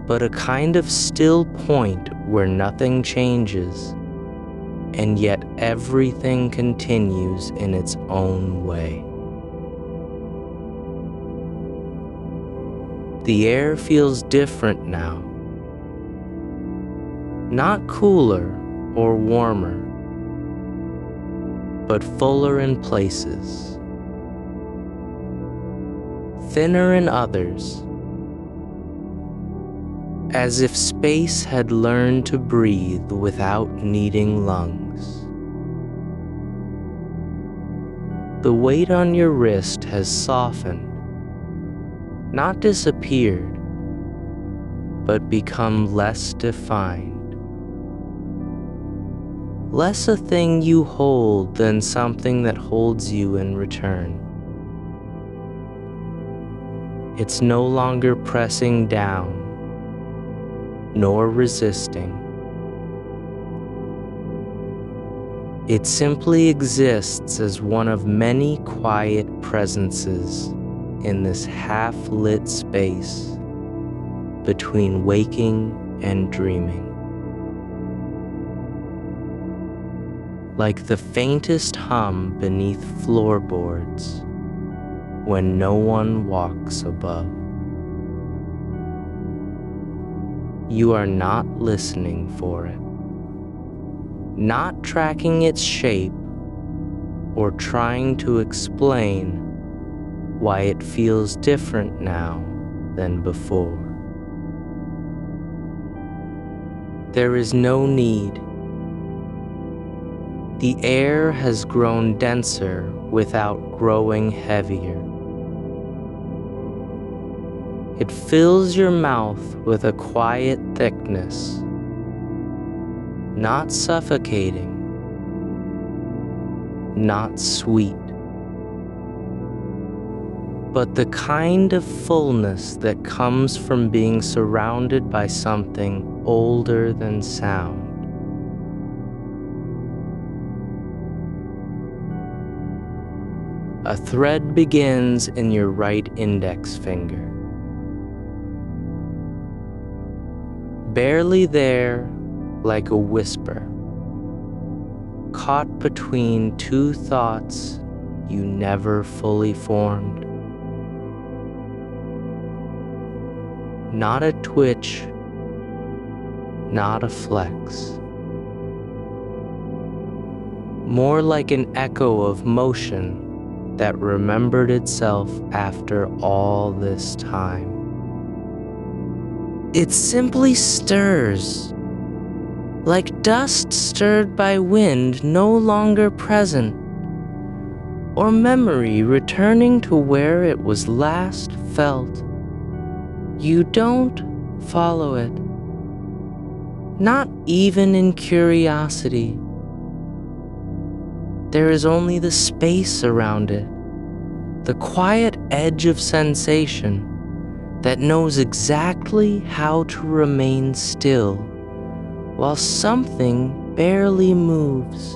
but a kind of still point where nothing changes, and yet everything continues in its own way. The air feels different now, not cooler or warmer, but fuller in places, thinner in others, as if space had learned to breathe without needing lungs. The weight on your wrist has softened, not disappeared, but become less defined. Less a thing you hold than something that holds you in return. It's no longer pressing down, nor resisting. It simply exists as one of many quiet presences in this half-lit space between waking and dreaming. Like the faintest hum beneath floorboards when no one walks above. You are not listening for it, not tracking its shape or trying to explain why it feels different now than before. There is no need. The air has grown denser without growing heavier. It fills your mouth with a quiet thickness, not suffocating, not sweet, but the kind of fullness that comes from being surrounded by something older than sound. A thread begins in your right index finger. Barely there, like a whisper, caught between two thoughts you never fully formed. Not a twitch, not a flex. More like an echo of motion that remembered itself after all this time. It simply stirs, like dust stirred by wind no longer present, or memory returning to where it was last felt. You don't follow it, not even in curiosity. There is only the space around it, the quiet edge of sensation that knows exactly how to remain still while something barely moves.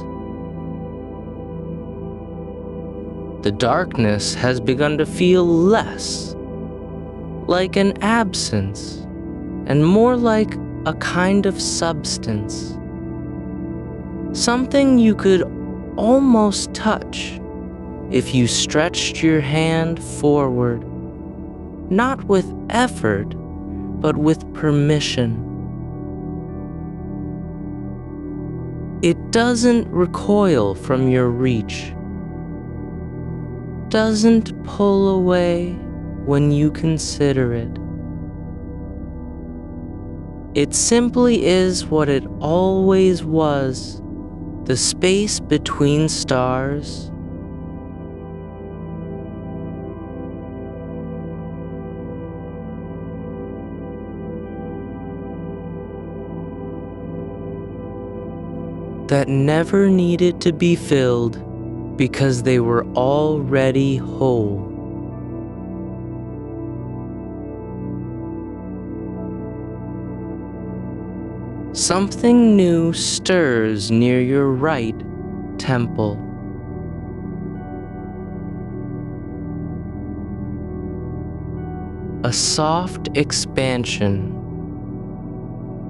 The darkness has begun to feel less like an absence and more like a kind of substance, something you could almost touch if you stretched your hand forward, not with effort, but with permission. It doesn't recoil from your reach, doesn't pull away when you consider it. It simply is what it always was, the space between stars. That never needed to be filled because they were already whole. Something new stirs near your right temple. a soft expansion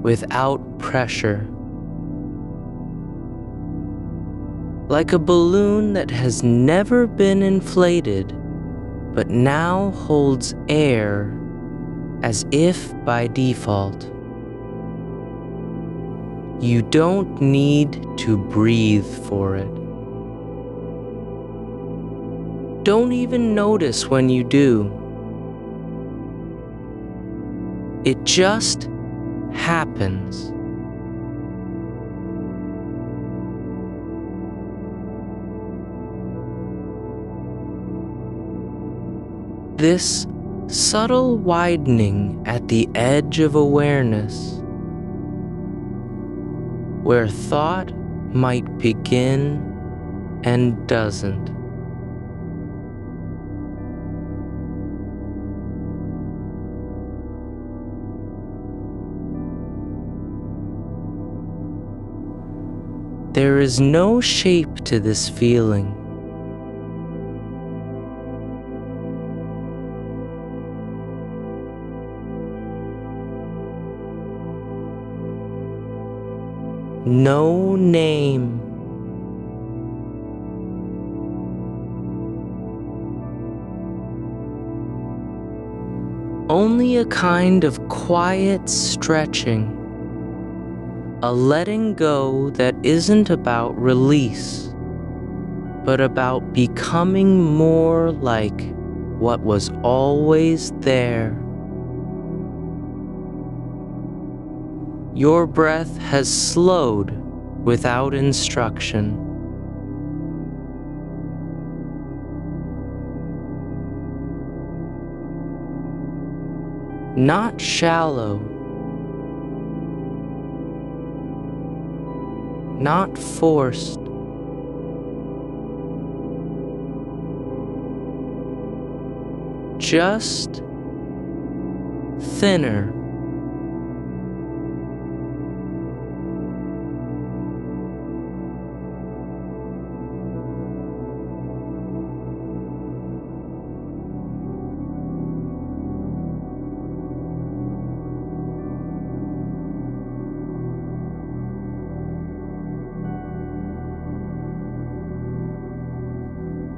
without pressure, like a balloon that has never been inflated but now holds air as if by default. You don't need to breathe for it. Don't even notice when you do. It just happens. This subtle widening at the edge of awareness, where thought might begin and doesn't. There is no shape to this feeling. No name. Only a kind of quiet stretching, a letting go that isn't about release, but about becoming more like what was always there. Your breath has slowed without instruction. Not shallow, not forced. Just thinner.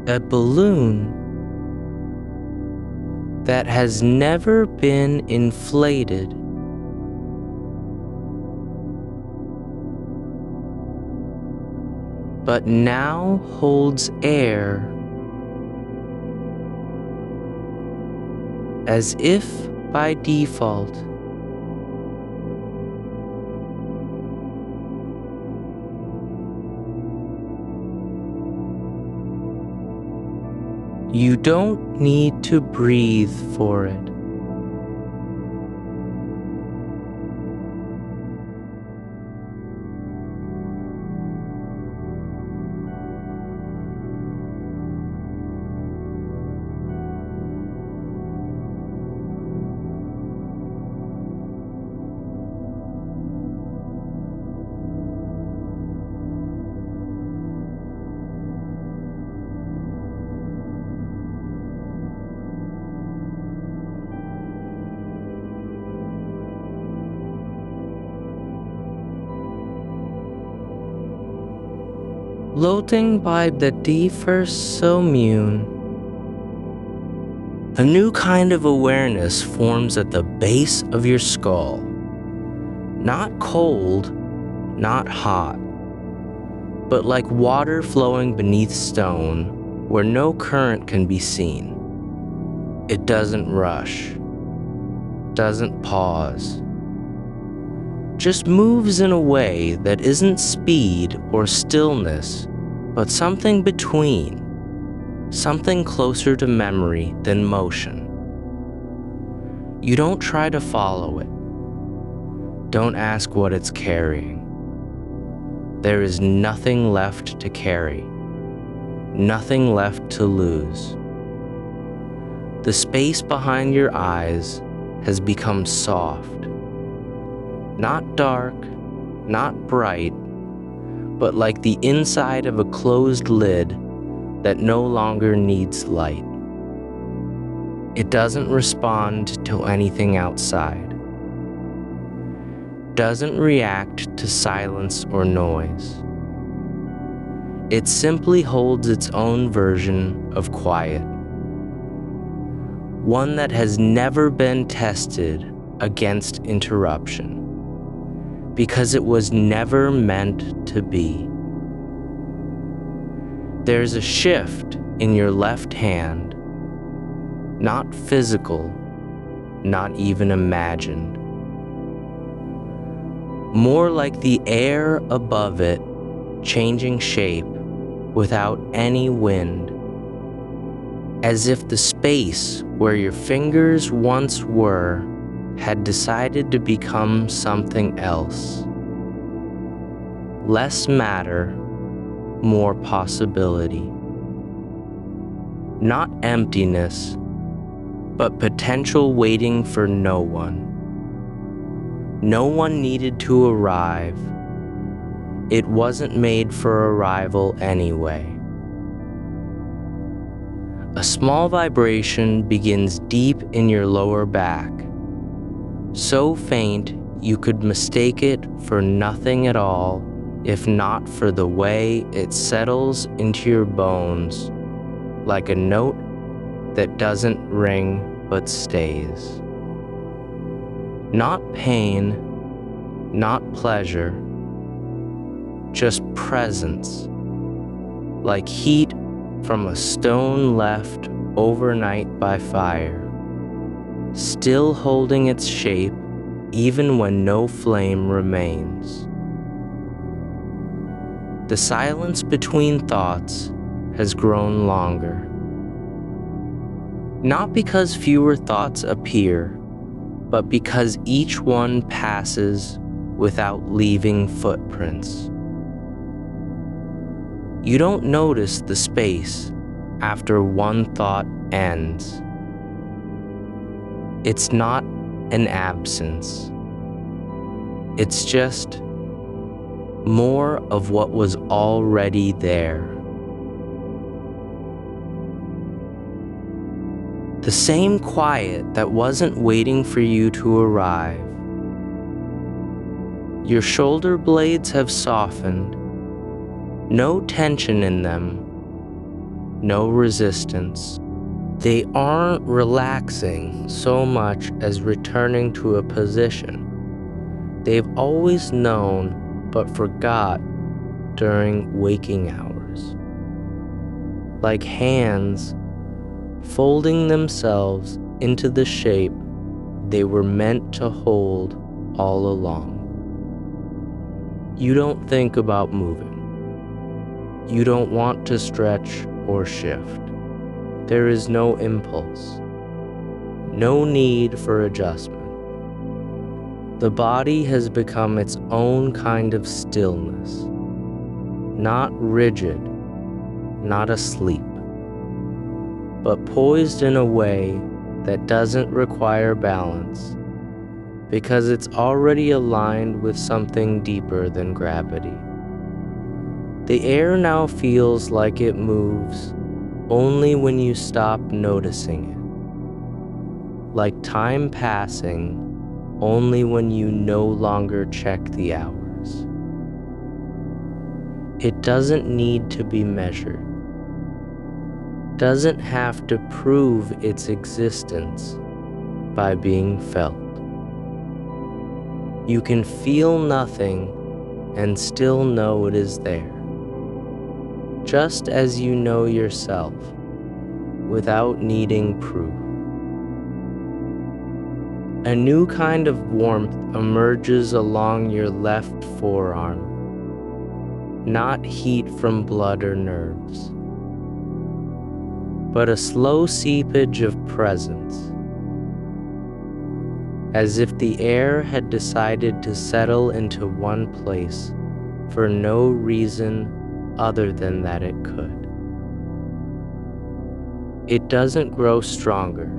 A balloon that has never been inflated, but now holds air as if by default. You don't need to breathe for it. Floating by the first Sommune, a new kind of awareness forms at the base of your skull. Not cold, not hot, but like water flowing beneath stone where no current can be seen. It doesn't rush, doesn't pause, just moves in a way that isn't speed or stillness, but something between, something closer to memory than motion. You don't try to follow it. Don't ask what it's carrying. There is nothing left to carry, nothing left to lose. The space behind your eyes has become soft. Not dark, not bright, but like the inside of a closed lid that no longer needs light. It doesn't respond to anything outside, doesn't react to silence or noise. It simply holds its own version of quiet, one that has never been tested against interruption, because it was never meant to be. There's a shift in your left hand, not physical, not even imagined. More like the air above it changing shape without any wind, as if the space where your fingers once were had decided to become something else. Less matter, more possibility. Not emptiness, but potential waiting for no one. No one needed to arrive. It wasn't made for arrival anyway. A small vibration begins deep in your lower back, so faint you could mistake it for nothing at all if not for the way it settles into your bones like a note that doesn't ring but stays. Not pain, not pleasure, just presence, like heat from a stone left overnight by fire, still holding its shape even when no flame remains. The silence between thoughts has grown longer. Not because fewer thoughts appear, but because each one passes without leaving footprints. You don't notice the space after one thought ends. It's not an absence. It's just more of what was already there. The same quiet that wasn't waiting for you to arrive. Your shoulder blades have softened, no tension in them, no resistance. They aren't relaxing so much as returning to a position they've always known but forgot during waking hours. Like hands folding themselves into the shape they were meant to hold all along. You don't think about moving. You don't want to stretch or shift. There is no impulse, no need for adjustment. The body has become its own kind of stillness, not rigid, not asleep, but poised in a way that doesn't require balance because it's already aligned with something deeper than gravity. The air now feels like it moves only when you stop noticing it, like time passing only when you no longer check the hours. It doesn't need to be measured, doesn't have to prove its existence by being felt. You can feel nothing and still know it is there, just as you know yourself, without needing proof. A new kind of warmth emerges along your left forearm, not heat from blood or nerves, but a slow seepage of presence, as if the air had decided to settle into one place for no reason other than that it could. It doesn't grow stronger,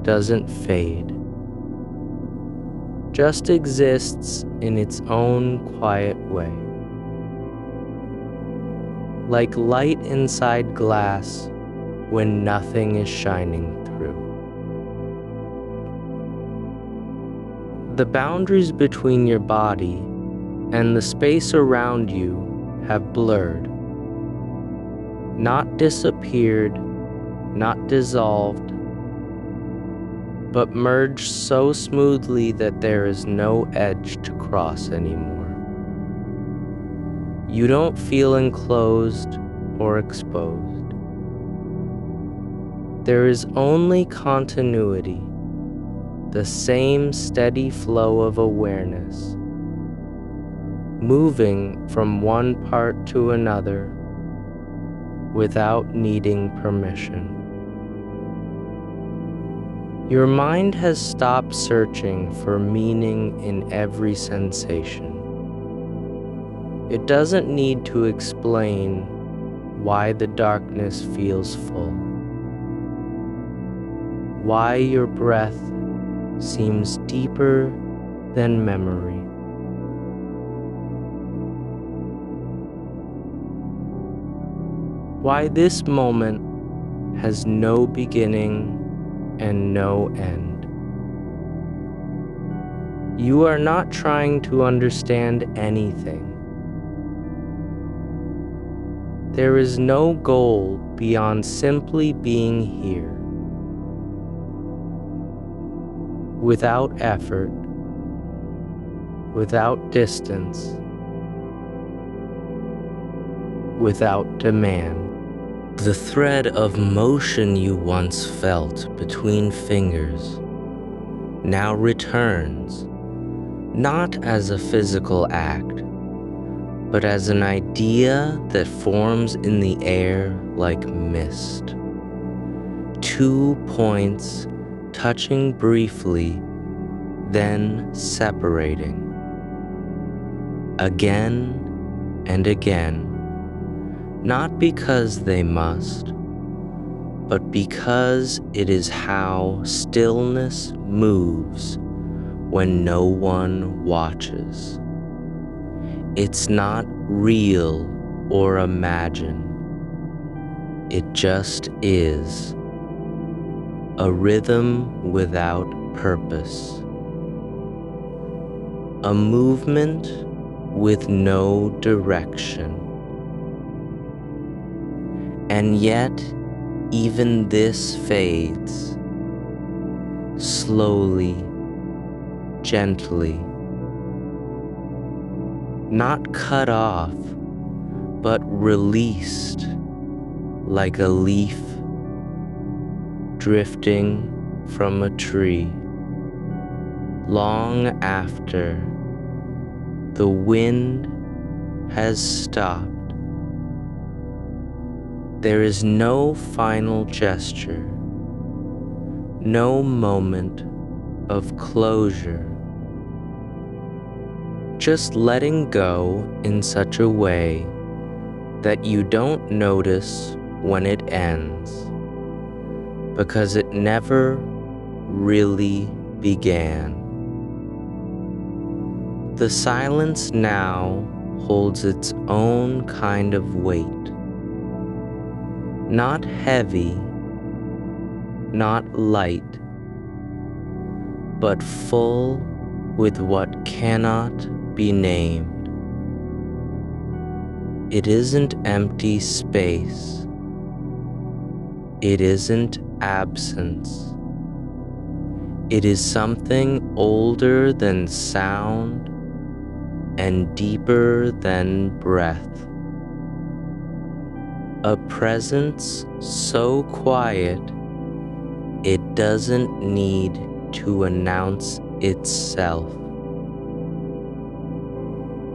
doesn't fade, just exists in its own quiet way. Like light inside glass when nothing is shining through. The boundaries between your body and the space around you have blurred, not disappeared, not dissolved, but merged so smoothly that there is no edge to cross anymore. You don't feel enclosed or exposed. There is only continuity, the same steady flow of awareness, moving from one part to another without needing permission. Your mind has stopped searching for meaning in every sensation. It doesn't need to explain why the darkness feels full, why your breath seems deeper than memory. Why this moment has no beginning and no end. You are not trying to understand anything. There is no goal beyond simply being here. Without effort, without distance, without demand. The thread of motion you once felt between fingers now returns, not as a physical act, but as an idea that forms in the air like mist. 2 points touching briefly, then separating. Again and again. Not because they must, but because it is how stillness moves when no one watches. It's not real or imagined. It just is. A rhythm without purpose. A movement with no direction. And yet, even this fades, slowly, gently, not cut off, but released like a leaf drifting from a tree, long after the wind has stopped. There is no final gesture, no moment of closure. Just letting go in such a way that you don't notice when it ends, because it never really began. The silence now holds its own kind of weight. Not heavy, not light, but full with what cannot be named. It isn't empty space. It isn't absence. It is something older than sound and deeper than breath. A presence so quiet it doesn't need to announce itself.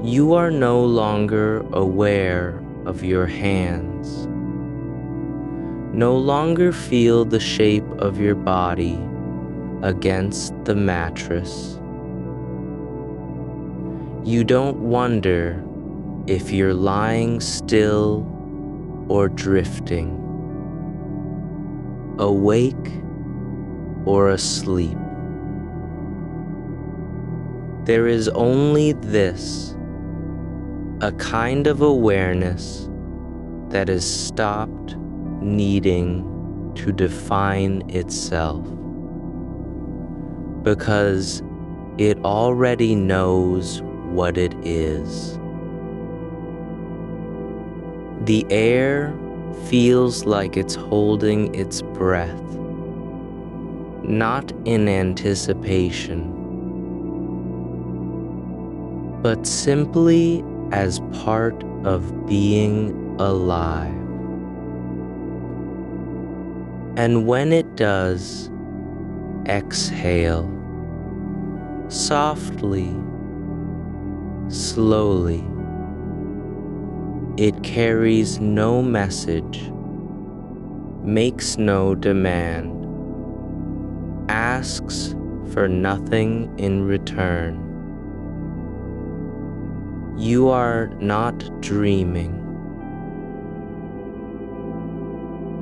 You are no longer aware of your hands. No longer feel the shape of your body against the mattress. You don't wonder if you're lying still or drifting, awake or asleep. There is only this, a kind of awareness that has stopped needing to define itself, because it already knows what it is. The air feels like it's holding its breath, not in anticipation, but simply as part of being alive. And when it does, exhale, softly, slowly. It carries no message, makes no demand, asks for nothing in return. You are not dreaming,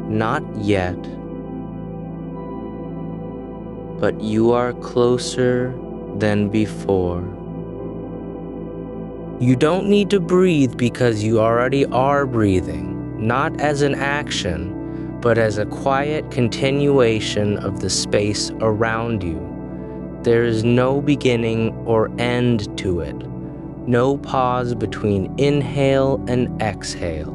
not yet, but you are closer than before. You don't need to breathe because you already are breathing, not as an action, but as a quiet continuation of the space around you. There is no beginning or end to it, no pause between inhale and exhale,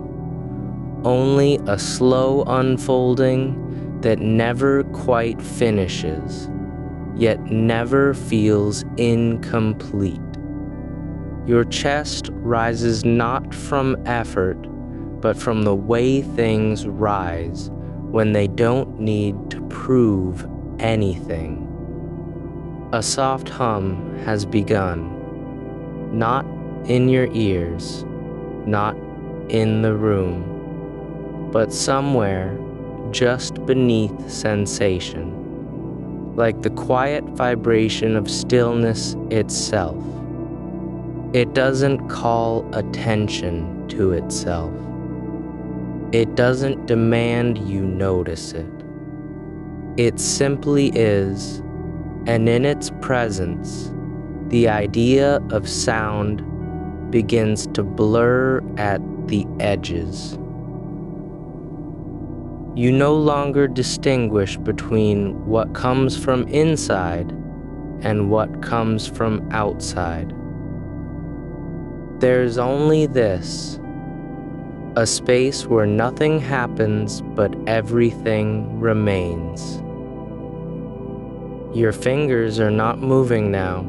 only a slow unfolding that never quite finishes, yet never feels incomplete. Your chest rises not from effort, but from the way things rise when they don't need to prove anything. A soft hum has begun, not in your ears, not in the room, but somewhere just beneath sensation, like the quiet vibration of stillness itself. It doesn't call attention to itself. It doesn't demand you notice it. It simply is, and in its presence, the idea of sound begins to blur at the edges. You no longer distinguish between what comes from inside and what comes from outside. There's only this, a space where nothing happens but everything remains. Your fingers are not moving now.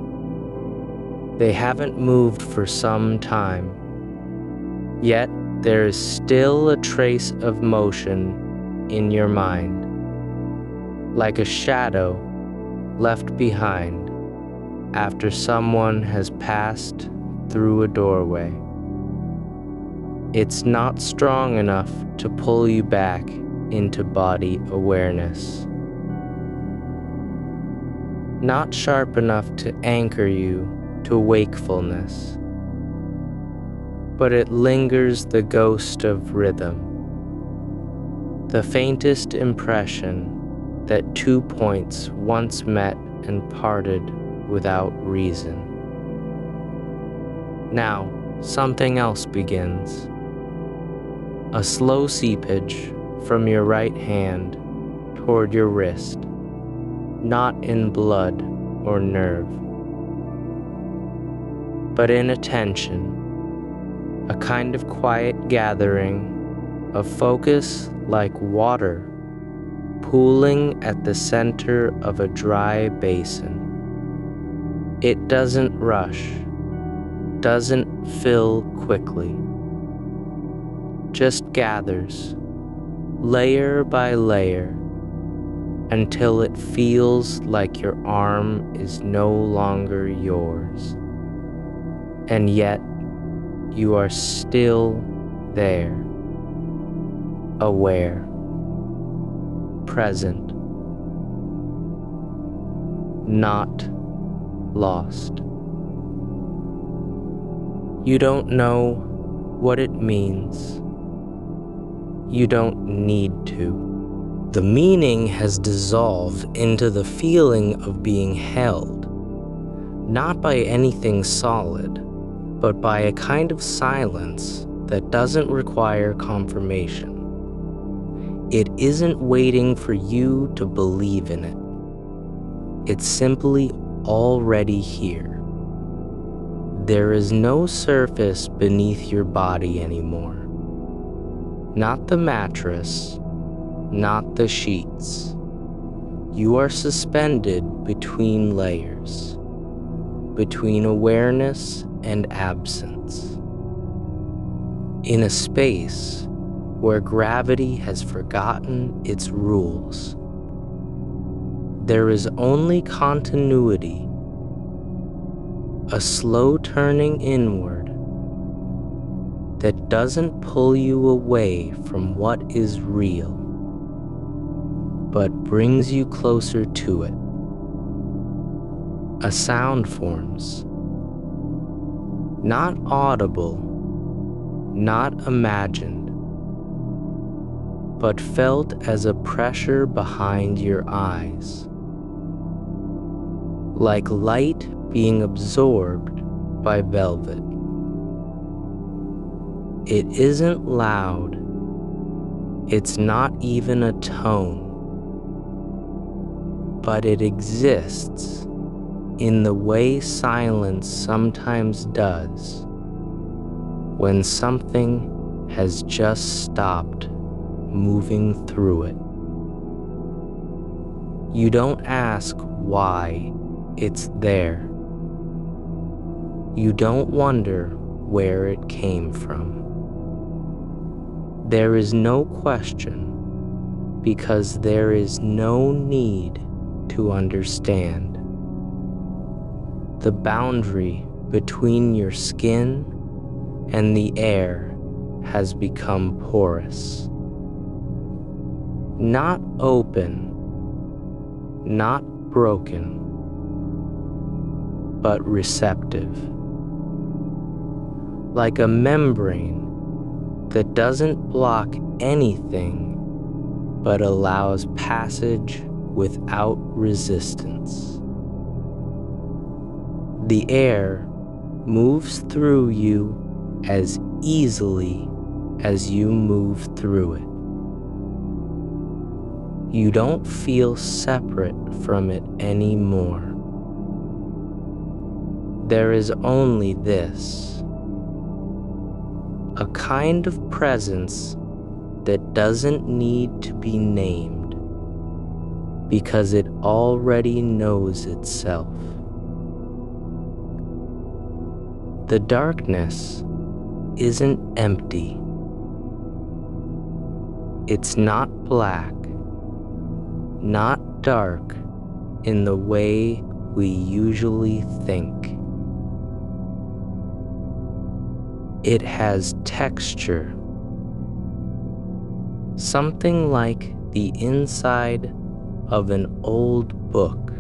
They haven't moved for some time. Yet there is still a trace of motion in your mind, like a shadow left behind after someone has passed through a doorway. It's not strong enough to pull you back into body awareness, not sharp enough to anchor you to wakefulness, but it lingers the ghost of rhythm, the faintest impression that 2 points once met and parted without reason. Now, something else begins. A slow seepage from your right hand toward your wrist, not in blood or nerve, but in attention, a kind of quiet gathering of focus like water pooling at the center of a dry basin. It doesn't rush, doesn't fill quickly, just gathers, layer by layer, until it feels like your arm is no longer yours. And yet, you are still there, aware, present, not lost. You don't know what it means. You don't need to. The meaning has dissolved into the feeling of being held, not by anything solid, but by a kind of silence that doesn't require confirmation. It isn't waiting for you to believe in it. It's simply already here. There is no surface beneath your body anymore. Not the mattress, not the sheets. You are suspended between layers, between awareness and absence, in a space where gravity has forgotten its rules. There is only continuity, a slow turning inward that doesn't pull you away from what is real, but brings you closer to it. A sound forms, not audible, not imagined, but felt as a pressure behind your eyes, like light being absorbed by velvet. It isn't loud, it's not even a tone, but it exists in the way silence sometimes does when something has just stopped moving through it. You don't ask why it's there. You don't wonder where it came from. There is no question because there is no need to understand. The boundary between your skin and the air has become porous. Not open, not broken, but receptive. Like a membrane that doesn't block anything but allows passage without resistance. The air moves through you as easily as you move through it. You don't feel separate from it anymore. There is only this. A kind of presence that doesn't need to be named because it already knows itself. The darkness isn't empty. It's not black, not dark in the way we usually think. It has texture, something like the inside of an old book,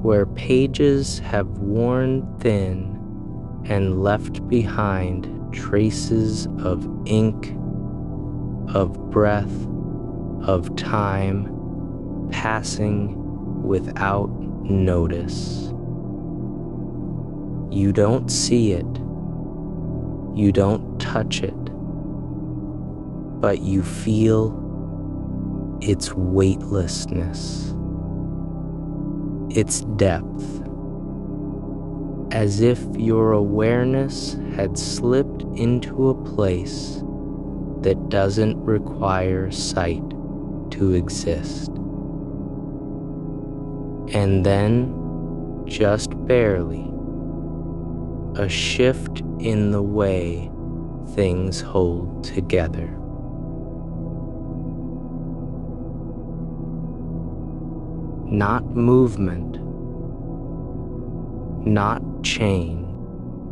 where pages have worn thin and left behind traces of ink, of breath, of time passing without notice. You don't see it. You don't touch it, but you feel its weightlessness, its depth, as if your awareness had slipped into a place that doesn't require sight to exist. And then, just barely, a shift in the way things hold together. Not movement, not chain,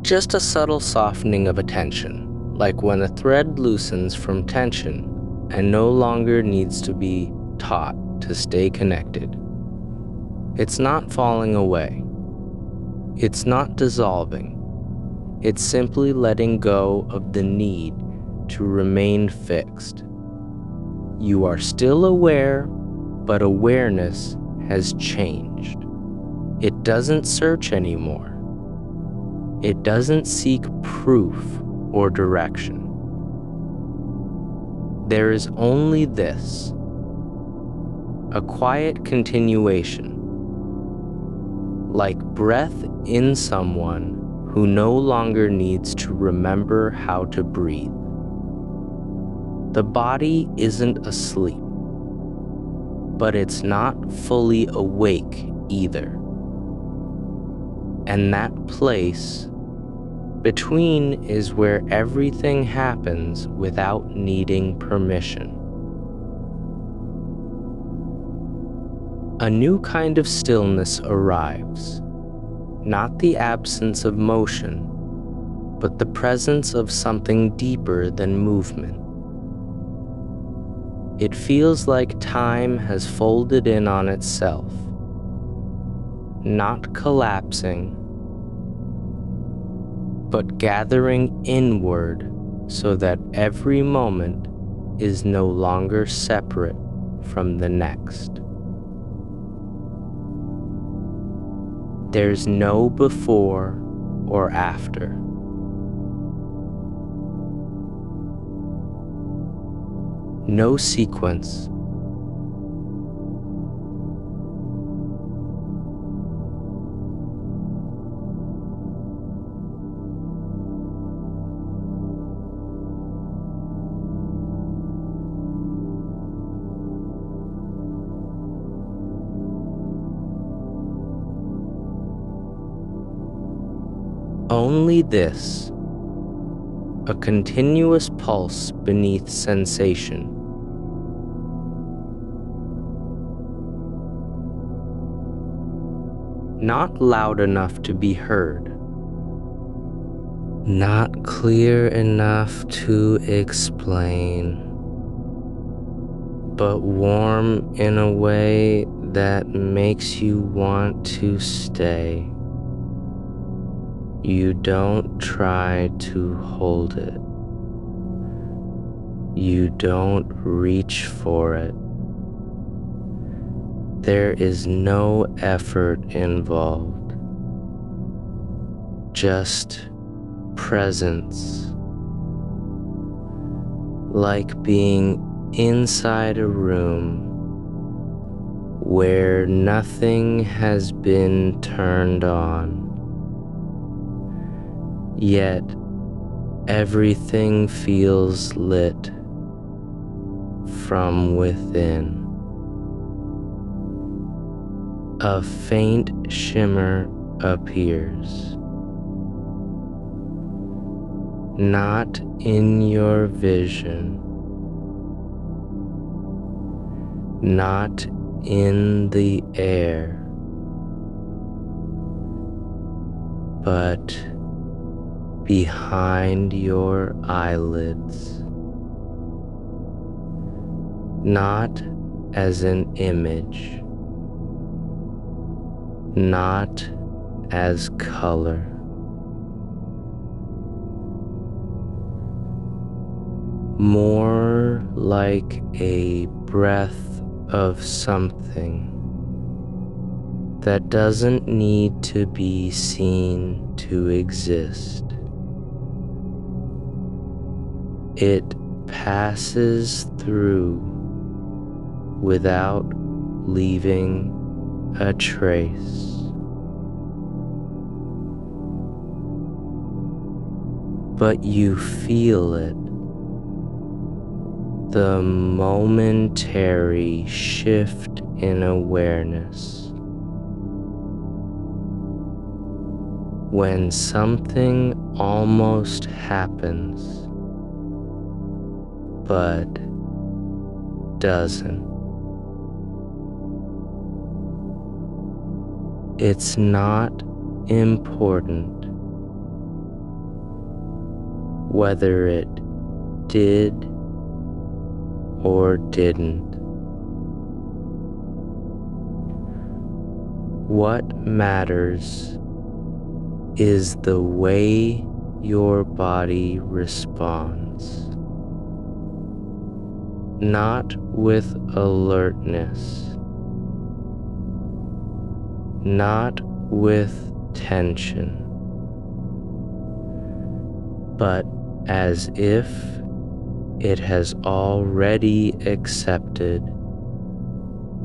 just a subtle softening of attention, like when a thread loosens from tension and no longer needs to be taut to stay connected. It's not falling away. It's not dissolving. It's simply letting go of the need to remain fixed. You are still aware, but awareness has changed. It doesn't search anymore. It doesn't seek proof or direction. There is only this, a quiet continuation, like breath in someone who no longer needs to remember how to breathe. The body isn't asleep, but it's not fully awake either. And that place between is where everything happens without needing permission. A new kind of stillness arrives, not the absence of motion, but the presence of something deeper than movement. It feels like time has folded in on itself, not collapsing, but gathering inward so that every moment is no longer separate from the next. There's no before or after. No sequence. Only this, a continuous pulse beneath sensation. Not loud enough to be heard, not clear enough to explain, but warm in a way that makes you want to stay. You don't try to hold it. You don't reach for it. There is no effort involved, just presence, like being inside a room where nothing has been turned on, yet everything feels lit from within. A faint shimmer appears, not in your vision, not in the air, but behind your eyelids, not as an image, not as color. More like a breath of something that doesn't need to be seen to exist. It passes through without leaving a trace. But you feel it, the momentary shift in awareness, when something almost happens, but doesn't. It's not important whether it did or didn't. What matters is the way your body responds, not with alertness, not with tension, but as if It has already accepted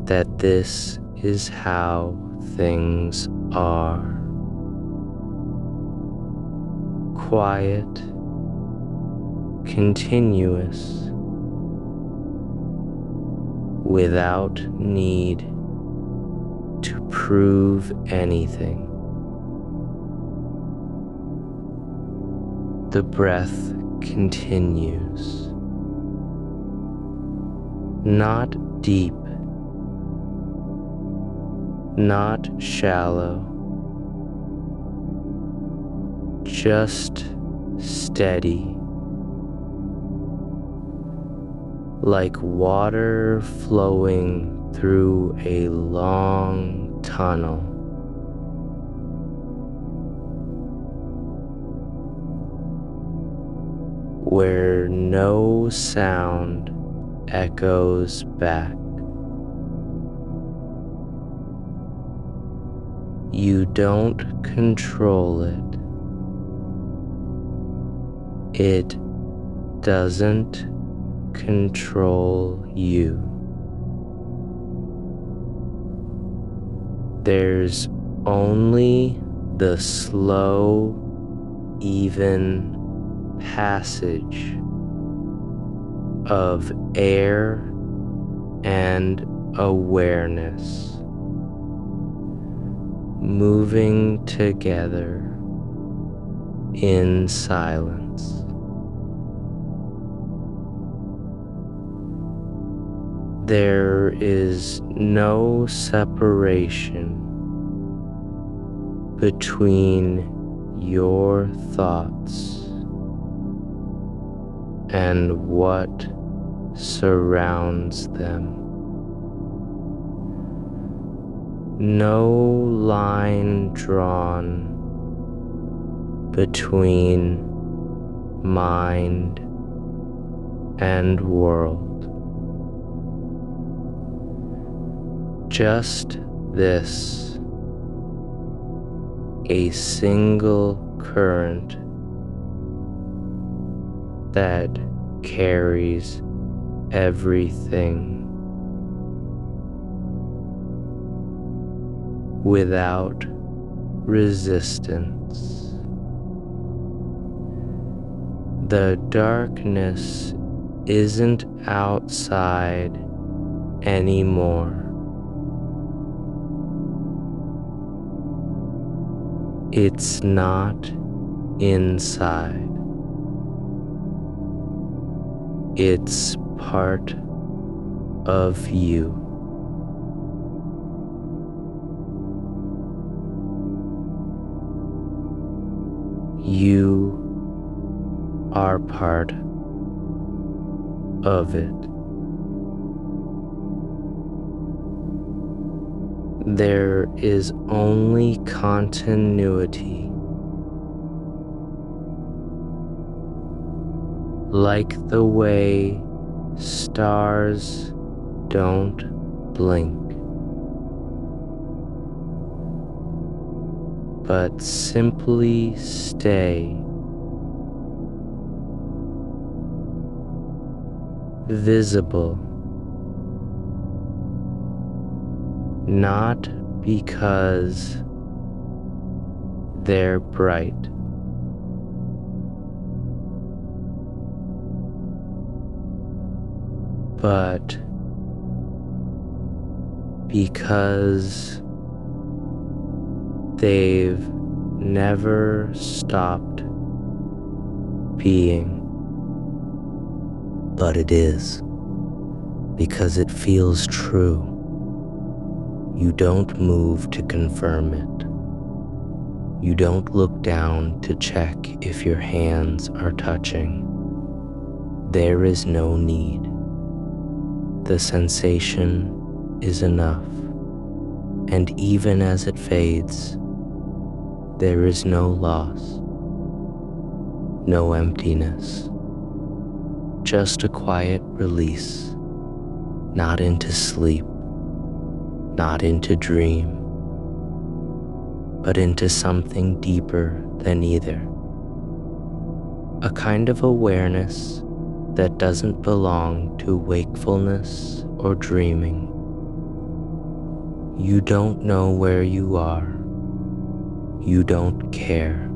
that this is how things are. Quiet, continuous, without need to prove anything. The breath continues. Not deep, not shallow, just steady, like water flowing through a long tunnel. Where no sound echoes back. You don't control it. It doesn't control you. There's only the slow, even passage of air and awareness moving together in silence. There is no separation between your thoughts and what surrounds them. No line drawn between mind and world. Just this, a single current that carries everything without resistance. The darkness isn't outside anymore. It's not inside. It's part of you. You are part of it. There is only continuity, like the way stars don't blink, but simply stay visible, not because they're bright, but because they've never stopped being. But it is, because it feels true. You don't move to confirm it. You don't look down to check if your hands are touching. There is no need. The sensation is enough, and even as it fades, there is no loss, no emptiness, just a quiet release, not into sleep, not into dream, but into something deeper than either. A kind of awareness that doesn't belong to wakefulness or dreaming. You don't know where you are. You don't care.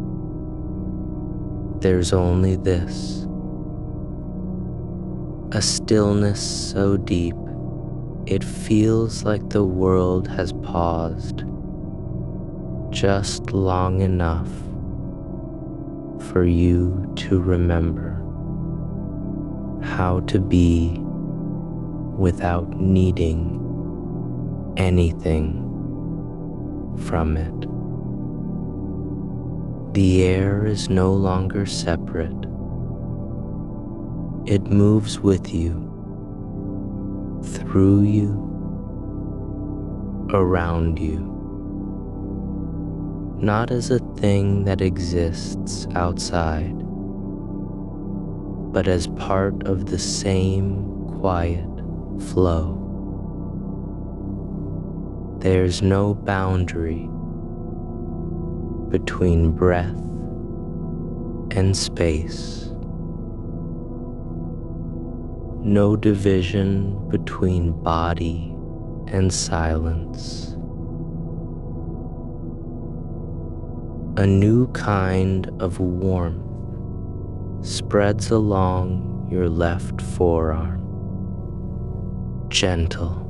There's only this, a stillness so deep it feels like the world has paused just long enough for you to remember how to be without needing anything from it. The air is no longer separate. It moves with you, through you, around you, not as a thing that exists outside, but as part of the same quiet flow. There's no boundary between breath and space. No division between body and silence. A new kind of warmth spreads along your left forearm. Gentle,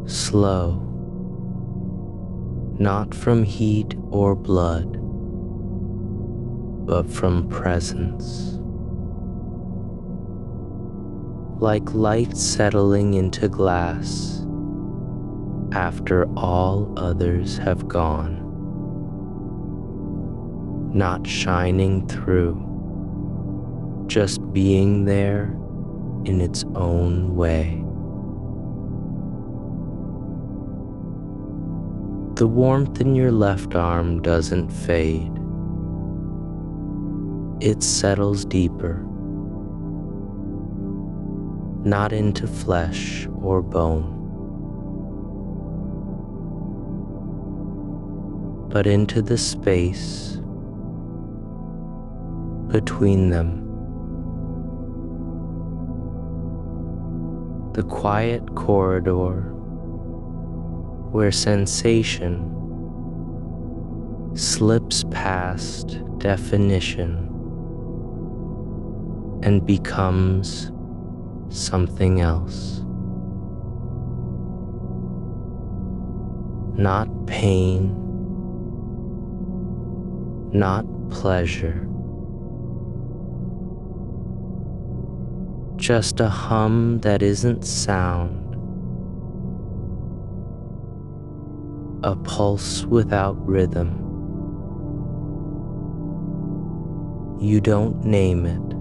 slow, not from heat or blood, but from presence. Like light settling into glass after all others have gone, not shining through, just being there in its own way. The warmth in your left arm doesn't fade. It settles deeper, not into flesh or bone, but into the space between them. The quiet corridor where sensation slips past definition and becomes something else. Not pain, not pleasure, just a hum that isn't sound, a pulse without rhythm. You don't name it.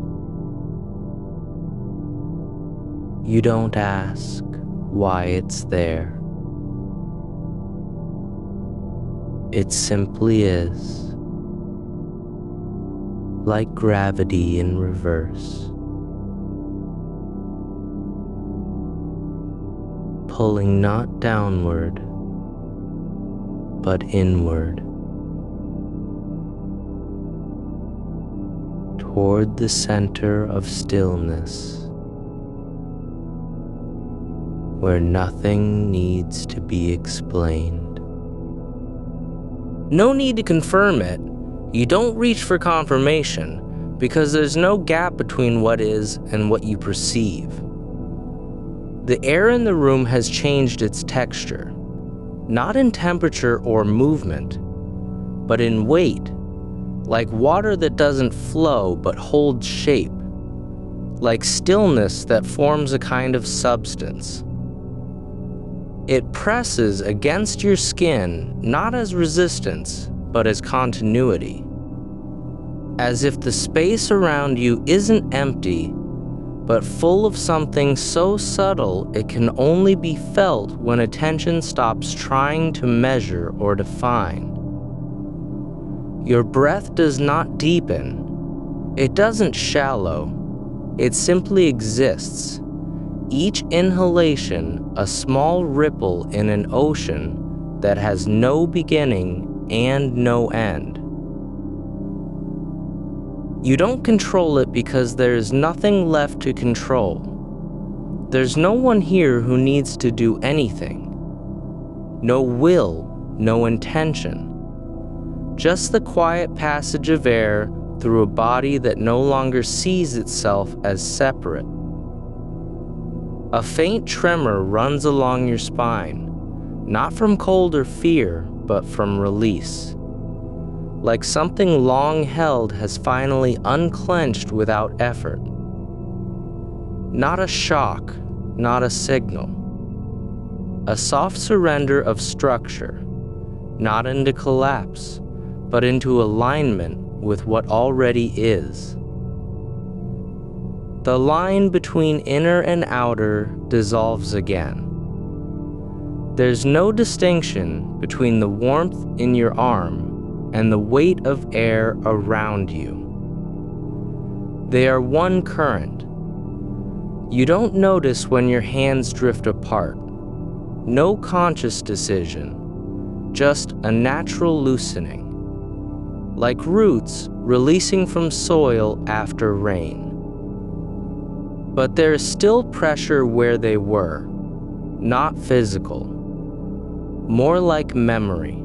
You don't ask why it's there. It simply is, like gravity in reverse, pulling not downward, but inward, toward the center of stillness, where nothing needs to be explained. No need to confirm it. You don't reach for confirmation, because there's no gap between what is and what you perceive. The air in the room has changed its texture, not in temperature or movement, but in weight, like water that doesn't flow but holds shape, like stillness that forms a kind of substance. It presses against your skin not as resistance, but as continuity, as if the space around you isn't empty, but full of something so subtle it can only be felt when attention stops trying to measure or define. Your breath does not deepen. It doesn't shallow. It simply exists. Each inhalation a small ripple in an ocean that has no beginning and no end. You don't control it because there's nothing left to control. There's no one here who needs to do anything. No will, no intention. Just the quiet passage of air through a body that no longer sees itself as separate. A faint tremor runs along your spine, not from cold or fear, but from release. Like something long held has finally unclenched without effort. Not a shock, not a signal. A soft surrender of structure, not into collapse, but into alignment with what already is. The line between inner and outer dissolves again. There's no distinction between the warmth in your arm and the weight of air around you. They are one current. You don't notice when your hands drift apart. No conscious decision, just a natural loosening, like roots releasing from soil after rain. But there is still pressure where they were, not physical, more like memory.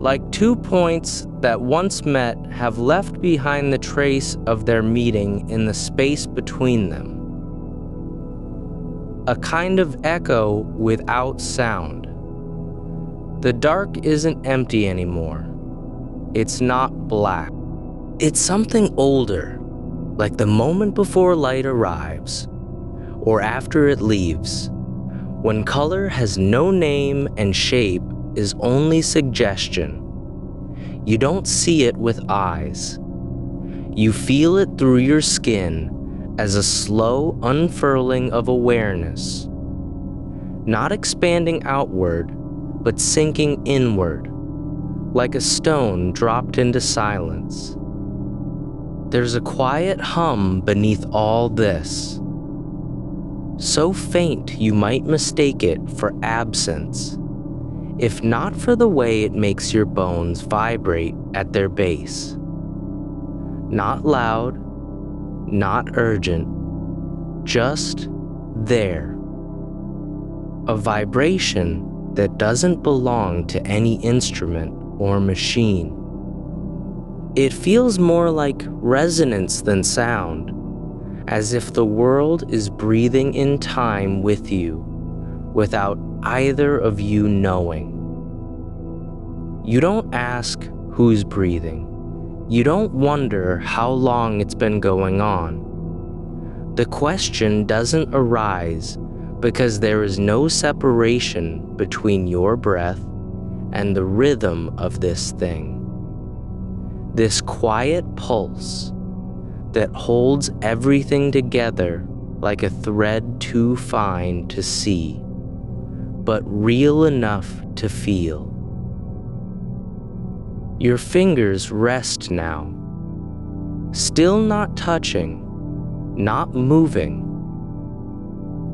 Like 2 points that once met have left behind the trace of their meeting in the space between them. A kind of echo without sound. The dark isn't empty anymore. It's not black. It's something older, like the moment before light arrives, or after it leaves, when color has no name and shape is only suggestion. You don't see it with eyes. You feel it through your skin as a slow unfurling of awareness, not expanding outward, but sinking inward, like a stone dropped into silence. There's a quiet hum beneath all this, so faint you might mistake it for absence, if not for the way it makes your bones vibrate at their base. Not loud, not urgent, just there. A vibration that doesn't belong to any instrument or machine. It feels more like resonance than sound, as if the world is breathing in time with you, without either of you knowing. You don't ask who's breathing. You don't wonder how long it's been going on. The question doesn't arise because there is no separation between your breath and the rhythm of this thing. This quiet pulse that holds everything together like a thread too fine to see, but real enough to feel. Your fingers rest now, still not touching, not moving,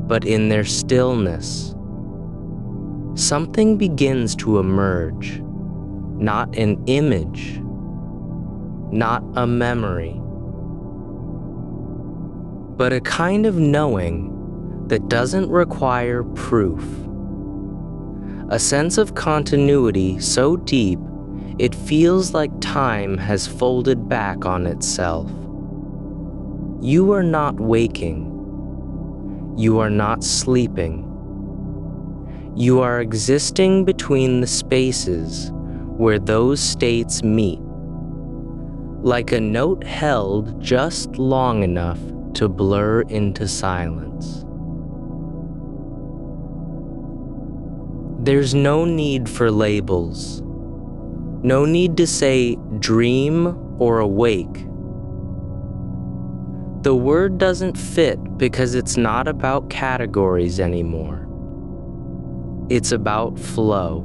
but in their stillness, something begins to emerge, not an image, not a memory, but a kind of knowing that doesn't require proof. A sense of continuity so deep it feels like time has folded back on itself. You are not waking. You are not sleeping. You are existing between the spaces where those states meet, like a note held just long enough to blur into silence. There's no need for labels. No need to say dream or awake. The word doesn't fit because it's not about categories anymore. It's about flow.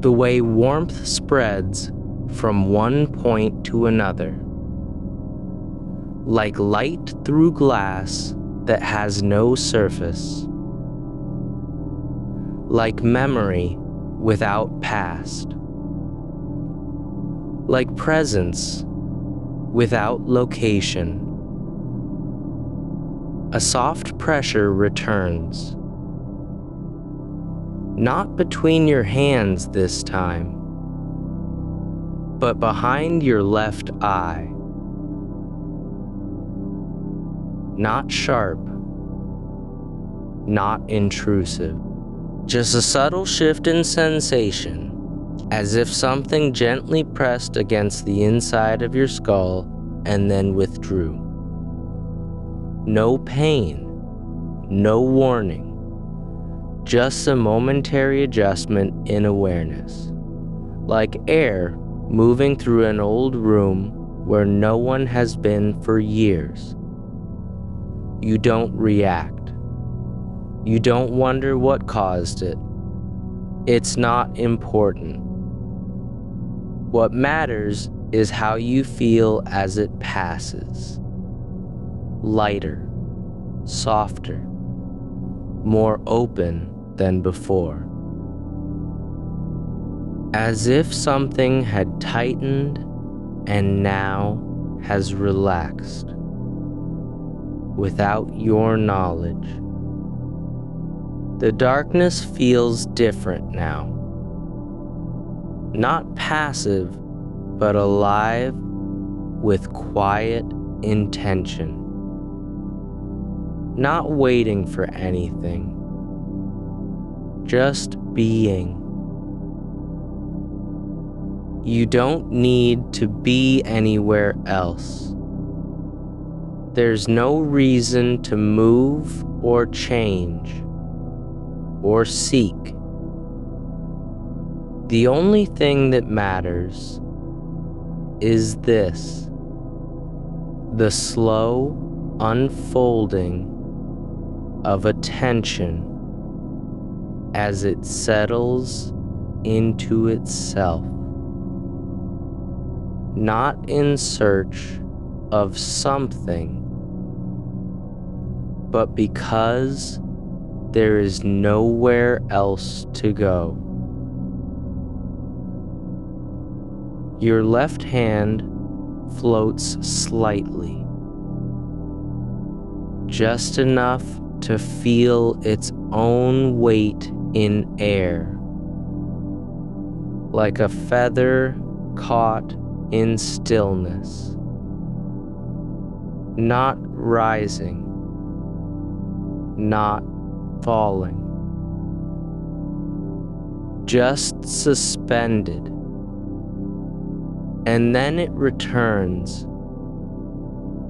The way warmth spreads from one point to another, like light through glass that has no surface, like memory without past. like presence without location. A soft pressure returns, not between your hands this time, but behind your left eye. Not sharp, not intrusive, just a subtle shift in sensation, as if something gently pressed against the inside of your skull and then withdrew. No pain, no warning, just a momentary adjustment in awareness, like air moving through an old room where no one has been for years. You don't react. You don't wonder what caused it. It's not important. What matters is how you feel as it passes. Lighter, softer, more open than before. As if something had tightened and now has relaxed without your knowledge. The darkness feels different now. Not passive, but alive with quiet intention. Not waiting for anything, just being. You don't need to be anywhere else. There's no reason to move or change or seek. The only thing that matters is this: the slow unfolding of attention as it settles into itself, not in search of something, but because there is nowhere else to go. Your left hand floats slightly, just enough to feel its own weight in air, like a feather caught in stillness, not rising, not falling, just suspended. And then it returns,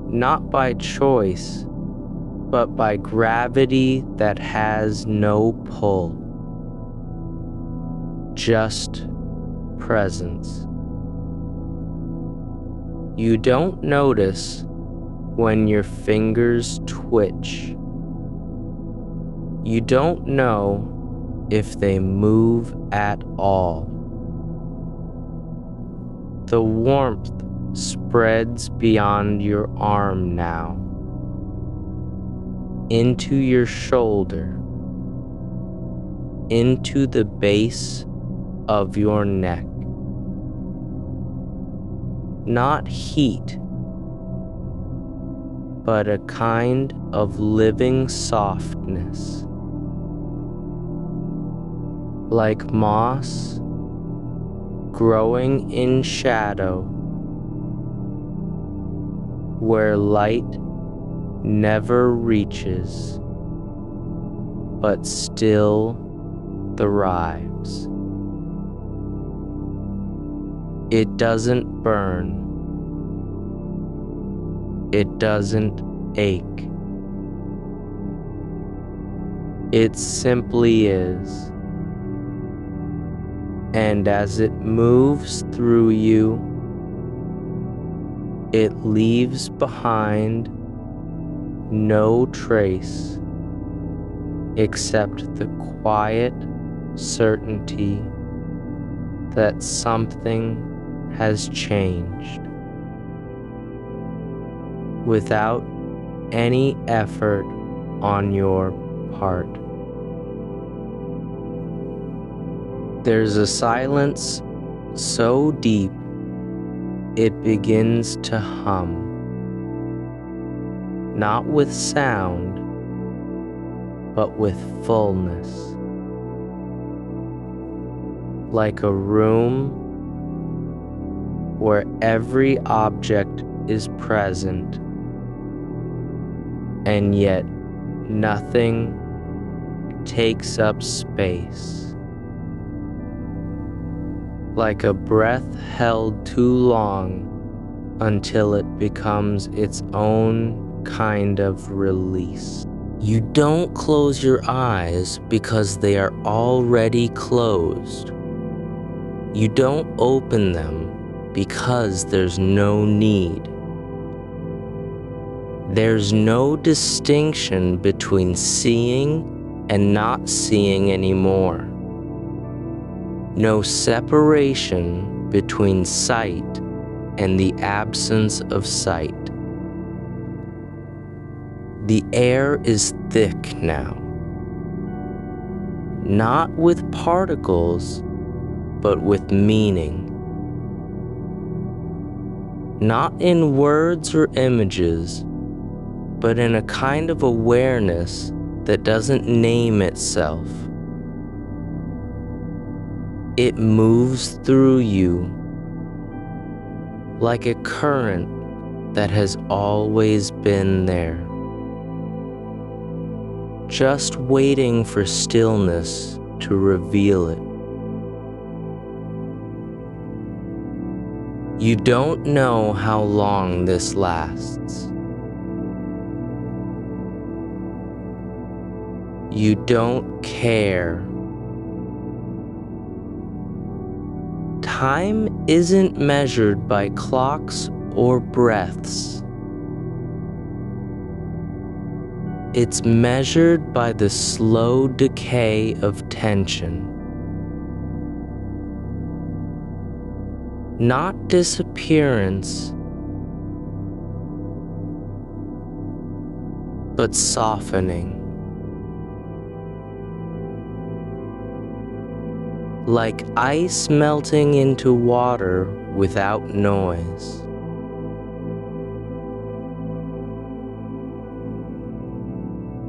not by choice, but by gravity that has no pull, just presence. You don't notice when your fingers twitch. You don't know if they move at all. The warmth spreads beyond your arm now, into your shoulder, into the base of your neck. Not heat, but a kind of living softness, like moss growing in shadow, where light never reaches, but still thrives. It doesn't burn. It doesn't ache. It simply is. And as it moves through you, it leaves behind no trace except the quiet certainty that something has changed, without any effort on your part. There's a silence so deep it begins to hum, not with sound, but with fullness, like a room where every object is present, and yet nothing takes up space, like a breath held too long until it becomes its own kind of release. You don't close your eyes because they are already closed. You don't open them because there's no need. There's no distinction between seeing and not seeing anymore. No separation between sight and the absence of sight. The air is thick now, not with particles, but with meaning. Not in words or images, but in a kind of awareness that doesn't name itself. It moves through you like a current that has always been there, just waiting for stillness to reveal it. You don't know how long this lasts. You don't care. Time isn't measured by clocks or breaths. It's measured by the slow decay of tension. Not disappearance, but softening. Like ice melting into water without noise.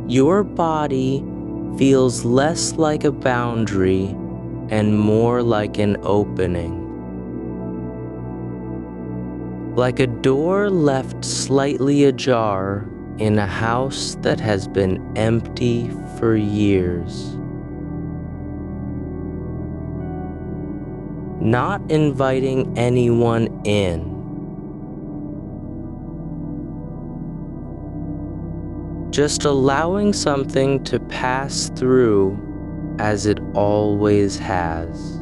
Your body feels less like a boundary and more like an opening. Like a door left slightly ajar in a house that has been empty for years. Not inviting anyone in. Just allowing something to pass through as it always has.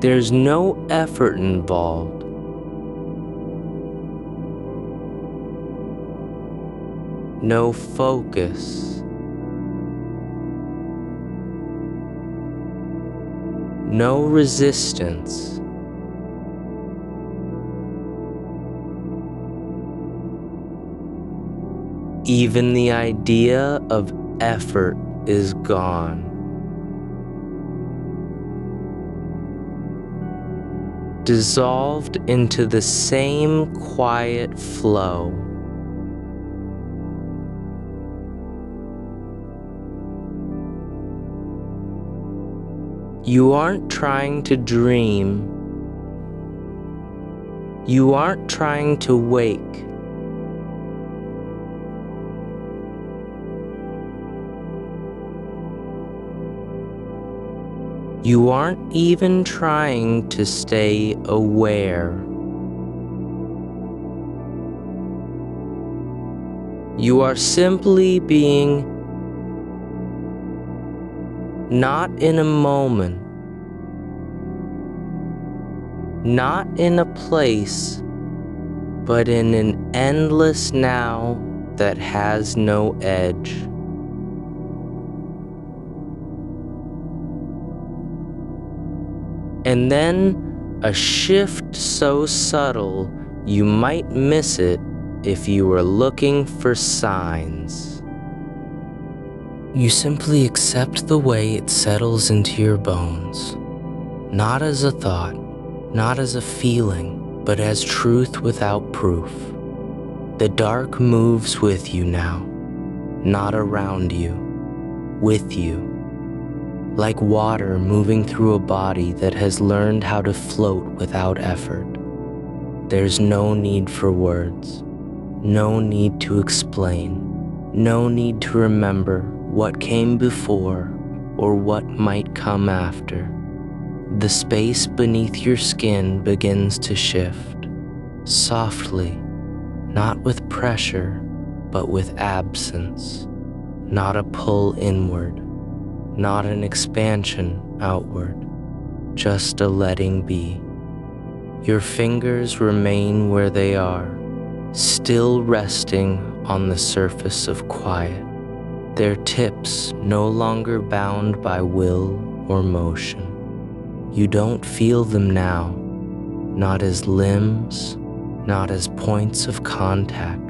There's no effort involved. No focus. No resistance. Even the idea of effort is gone. Dissolved into the same quiet flow. You aren't trying to dream. You aren't trying to wake. You aren't even trying to stay aware. You are simply being not in a moment, not in a place, but in an endless now that has no edge. And then a shift so subtle you might miss it if you were looking for signs. You simply accept the way it settles into your bones, not as a thought, not as a feeling, but as truth without proof. The dark moves with you now, not around you, with you. Like water moving through a body that has learned how to float without effort. There's no need for words, no need to explain, no need to remember what came before or what might come after. The space beneath your skin begins to shift, softly, not with pressure, but with absence, not a pull inward, not an expansion outward, just a letting be. Your fingers remain where they are, still resting on the surface of quiet, their tips no longer bound by will or motion. You don't feel them now, not as limbs, not as points of contact,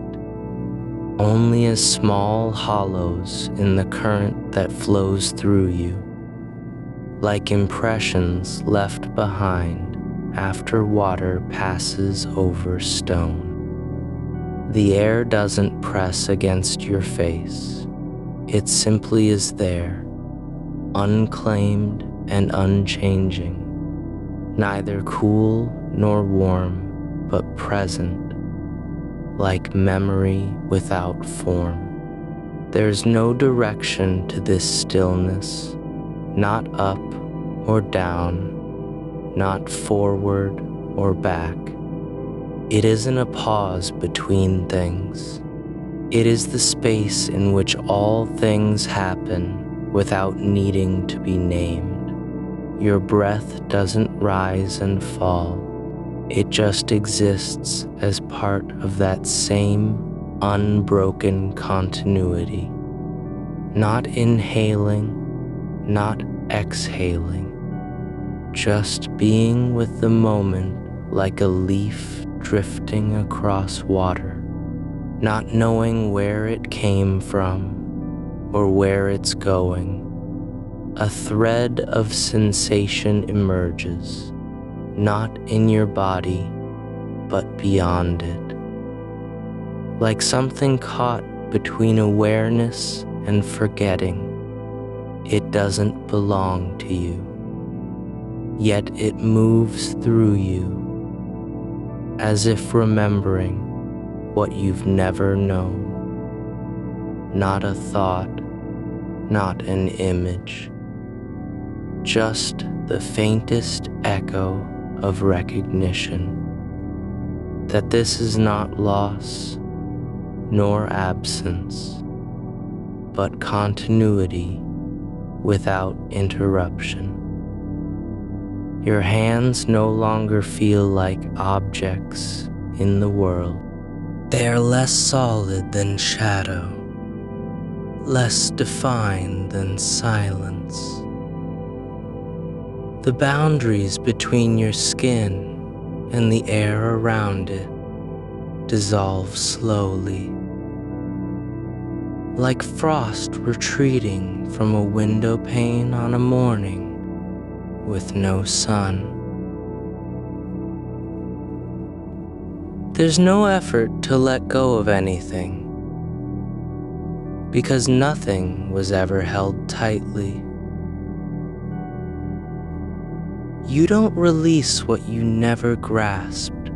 only as small hollows in the current that flows through you, like impressions left behind after water passes over stone. The air doesn't press against your face. It simply is there, unclaimed and unchanging, neither cool nor warm, but present, like memory without form. There's no direction to this stillness, not up or down, not forward or back. It isn't a pause between things. It is the space in which all things happen without needing to be named. Your breath doesn't rise and fall. It just exists as part of that same unbroken continuity. Not inhaling, not exhaling, just being with the moment like a leaf drifting across water, not knowing where it came from or where it's going. A thread of sensation emerges, not in your body, but beyond it. Like something caught between awareness and forgetting. It doesn't belong to you, yet it moves through you, as if remembering what you've never known. Not a thought, not an image, just the faintest echo of recognition that this is not loss nor absence, but continuity without interruption. Your hands no longer feel like objects in the world. They are less solid than shadow, less defined than silence. The boundaries between your skin and the air around it dissolve slowly, like frost retreating from a window pane on a morning with no sun. There's no effort to let go of anything, because nothing was ever held tightly. You don't release what you never grasped.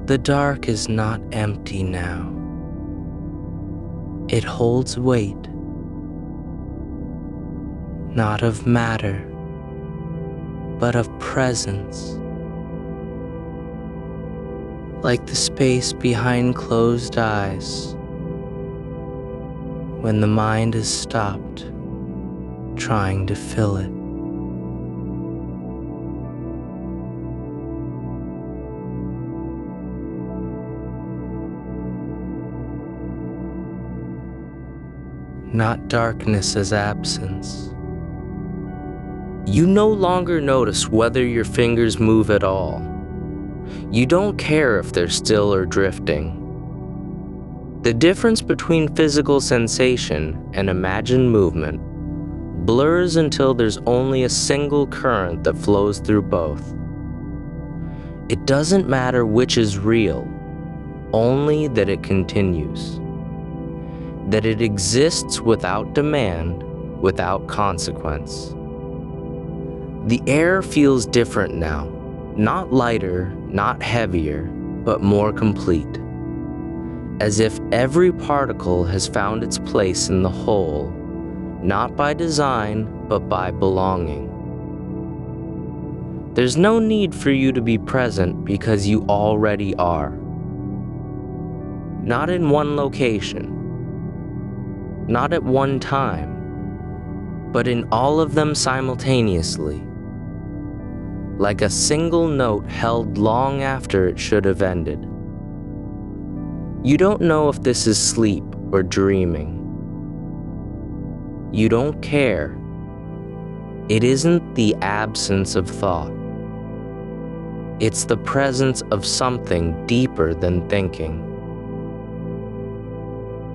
The dark is not empty now. It holds weight, not of matter, but of presence. Like the space behind closed eyes, when the mind is stopped trying to fill it. Not darkness as absence. You no longer notice whether your fingers move at all. You don't care if they're still or drifting. The difference between physical sensation and imagined movement blurs until there's only a single current that flows through both. It doesn't matter which is real, only that it continues. That it exists without demand, without consequence. The air feels different now, not lighter, not heavier, but more complete. As if every particle has found its place in the whole, not by design, but by belonging. There's no need for you to be present because you already are. Not in one location, not at one time, but in all of them simultaneously, like a single note held long after it should have ended. You don't know if this is sleep or dreaming. You don't care. It isn't the absence of thought. It's the presence of something deeper than thinking.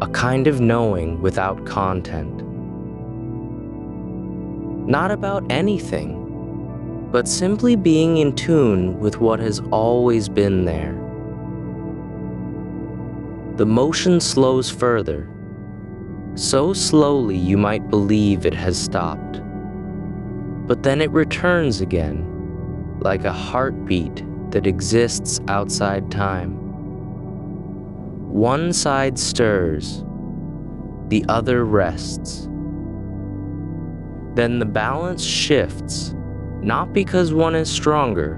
A kind of knowing without content. Not about anything, but simply being in tune with what has always been there. The motion slows further, so slowly you might believe it has stopped. But then it returns again, like a heartbeat that exists outside time. One side stirs, the other rests. Then the balance shifts, not because one is stronger,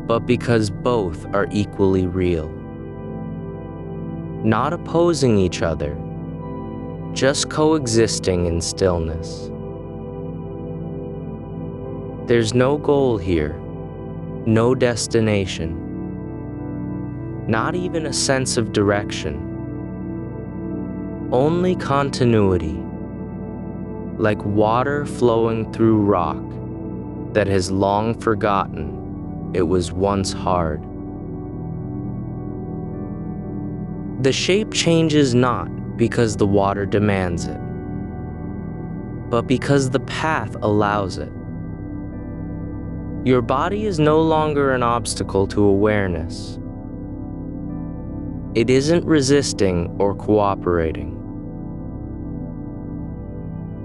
but because both are equally real. Not opposing each other, just coexisting in stillness. There's no goal here, no destination, not even a sense of direction. Only continuity, like water flowing through rock that has long forgotten it was once hard. The shape changes not because the water demands it, but because the path allows it. Your body is no longer an obstacle to awareness. It isn't resisting or cooperating.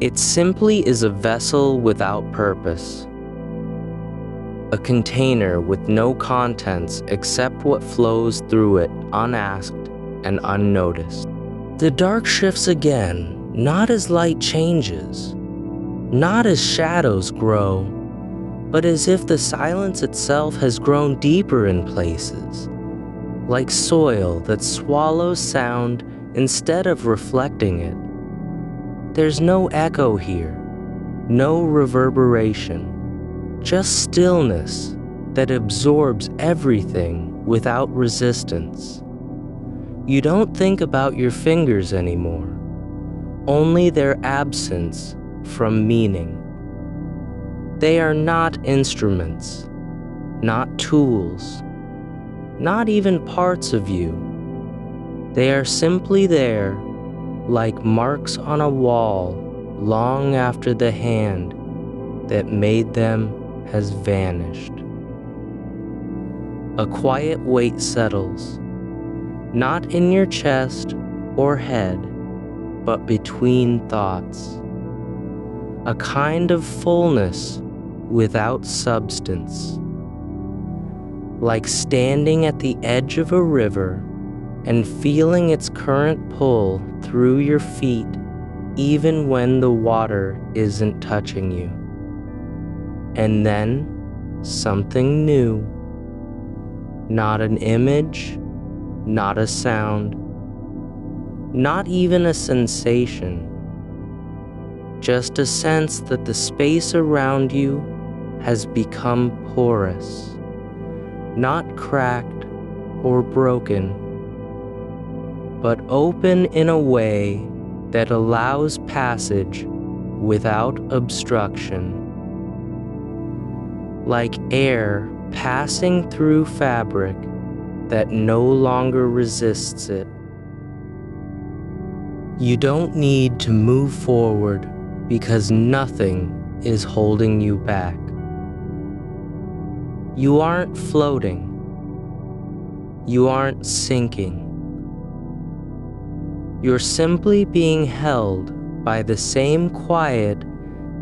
It simply is a vessel without purpose, a container with no contents except what flows through it unasked and unnoticed. The dark shifts again, not as light changes, not as shadows grow, but as if the silence itself has grown deeper in places, like soil that swallows sound instead of reflecting it. There's no echo here, no reverberation, just stillness that absorbs everything without resistance. You don't think about your fingers anymore, only their absence from meaning. They are not instruments, not tools, not even parts of you. They are simply there, like marks on a wall long after the hand that made them has vanished. A quiet weight settles, not in your chest or head, but between thoughts. A kind of fullness without substance. Like standing at the edge of a river and feeling its current pull through your feet even when the water isn't touching you. And then something new. Not an image, not a sound, not even a sensation. Just a sense that the space around you has become porous, not cracked or broken, but open in a way that allows passage without obstruction. Like air passing through fabric that no longer resists it. You don't need to move forward because nothing is holding you back. You aren't floating. You aren't sinking. You're simply being held by the same quiet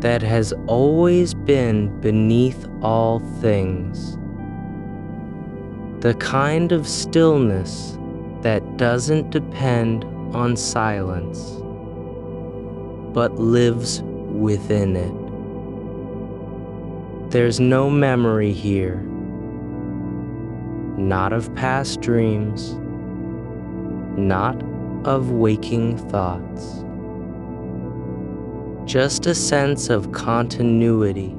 that has always been beneath all things. The kind of stillness that doesn't depend on silence, but lives within it. There's no memory here, not of past dreams, not of waking thoughts. Just a sense of continuity,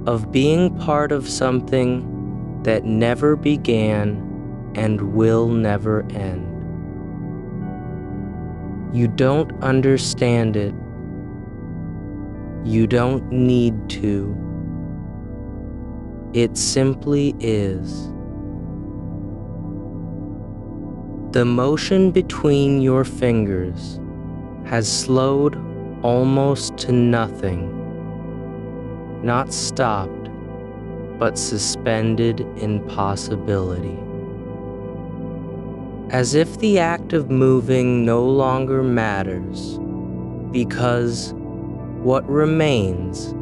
of being part of something that never began and will never end. You don't understand it. You don't need to. It simply is. The motion between your fingers has slowed almost to nothing, not stopped, but suspended in possibility. As if the act of moving no longer matters, because what remains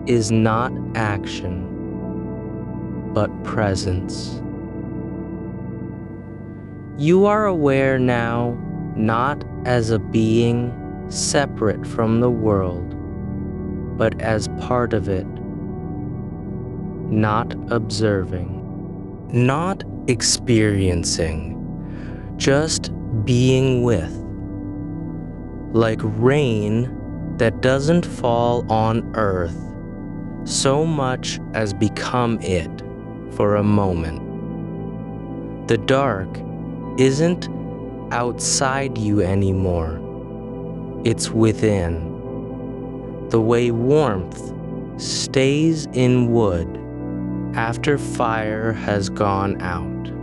is not action, but presence. You are aware now, not as a being separate from the world, but as part of it, not observing, not experiencing, just being with, like rain that doesn't fall on earth so much as become it for a moment. The dark isn't outside you anymore, it's within. The way warmth stays in wood after fire has gone out,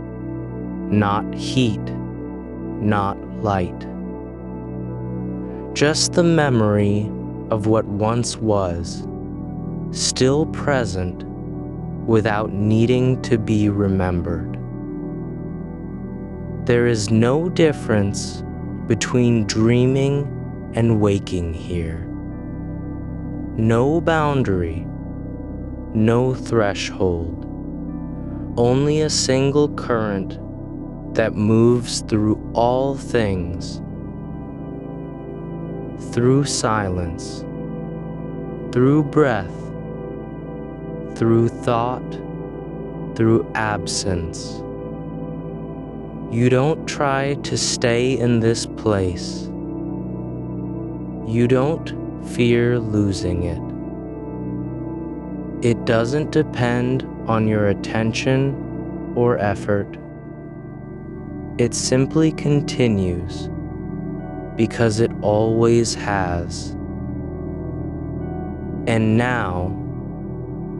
not heat, not light. Just the memory of what once was, still present without needing to be remembered. There is no difference between dreaming and waking here. No boundary, no threshold, only a single current that moves through all things, through silence, through breath, through thought, through absence. You don't try to stay in this place. You don't fear losing it. It doesn't depend on your attention or effort. It simply continues because it always has. And now,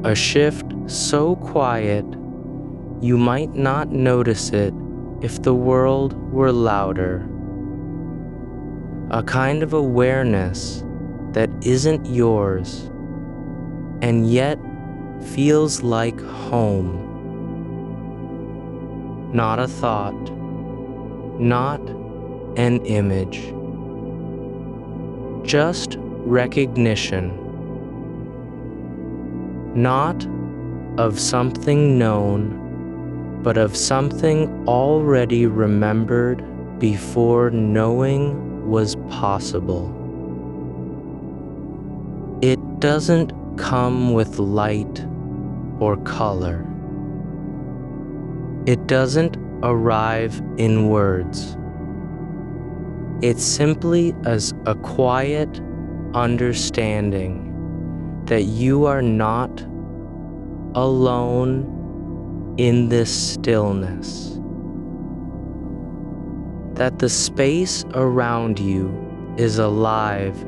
a shift so quiet you might not notice it if the world were louder. A kind of awareness that isn't yours and yet feels like home. Not a thought, not an image, just recognition. Not of something known, but of something already remembered before knowing was possible. It doesn't come with light or color. It doesn't arrive in words. It's simply as a quiet understanding that you are not alone in this stillness, that the space around you is alive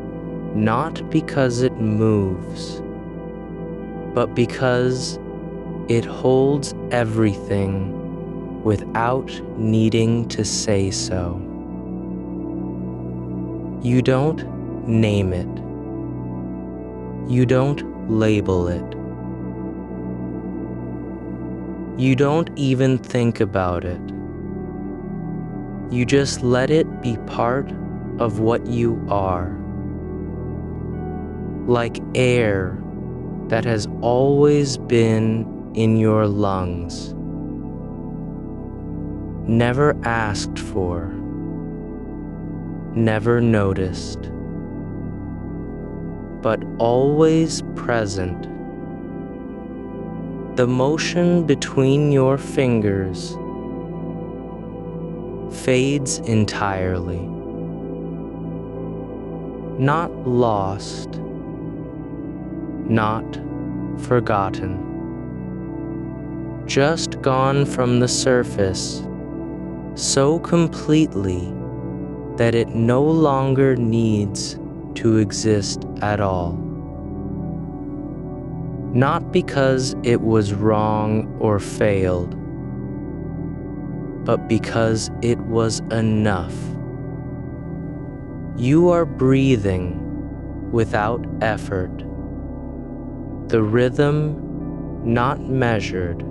not because it moves, but because it holds everything without needing to say so. You don't name it. You don't label it. You don't even think about it. You just let it be part of what you are. Like air that has always been in your lungs. Never asked for. Never noticed. But always present. The motion between your fingers fades entirely. Not lost, not forgotten. Just gone from the surface so completely that it no longer needs to exist at all. Not because it was wrong or failed, but because it was enough. You are breathing without effort. The rhythm not measured,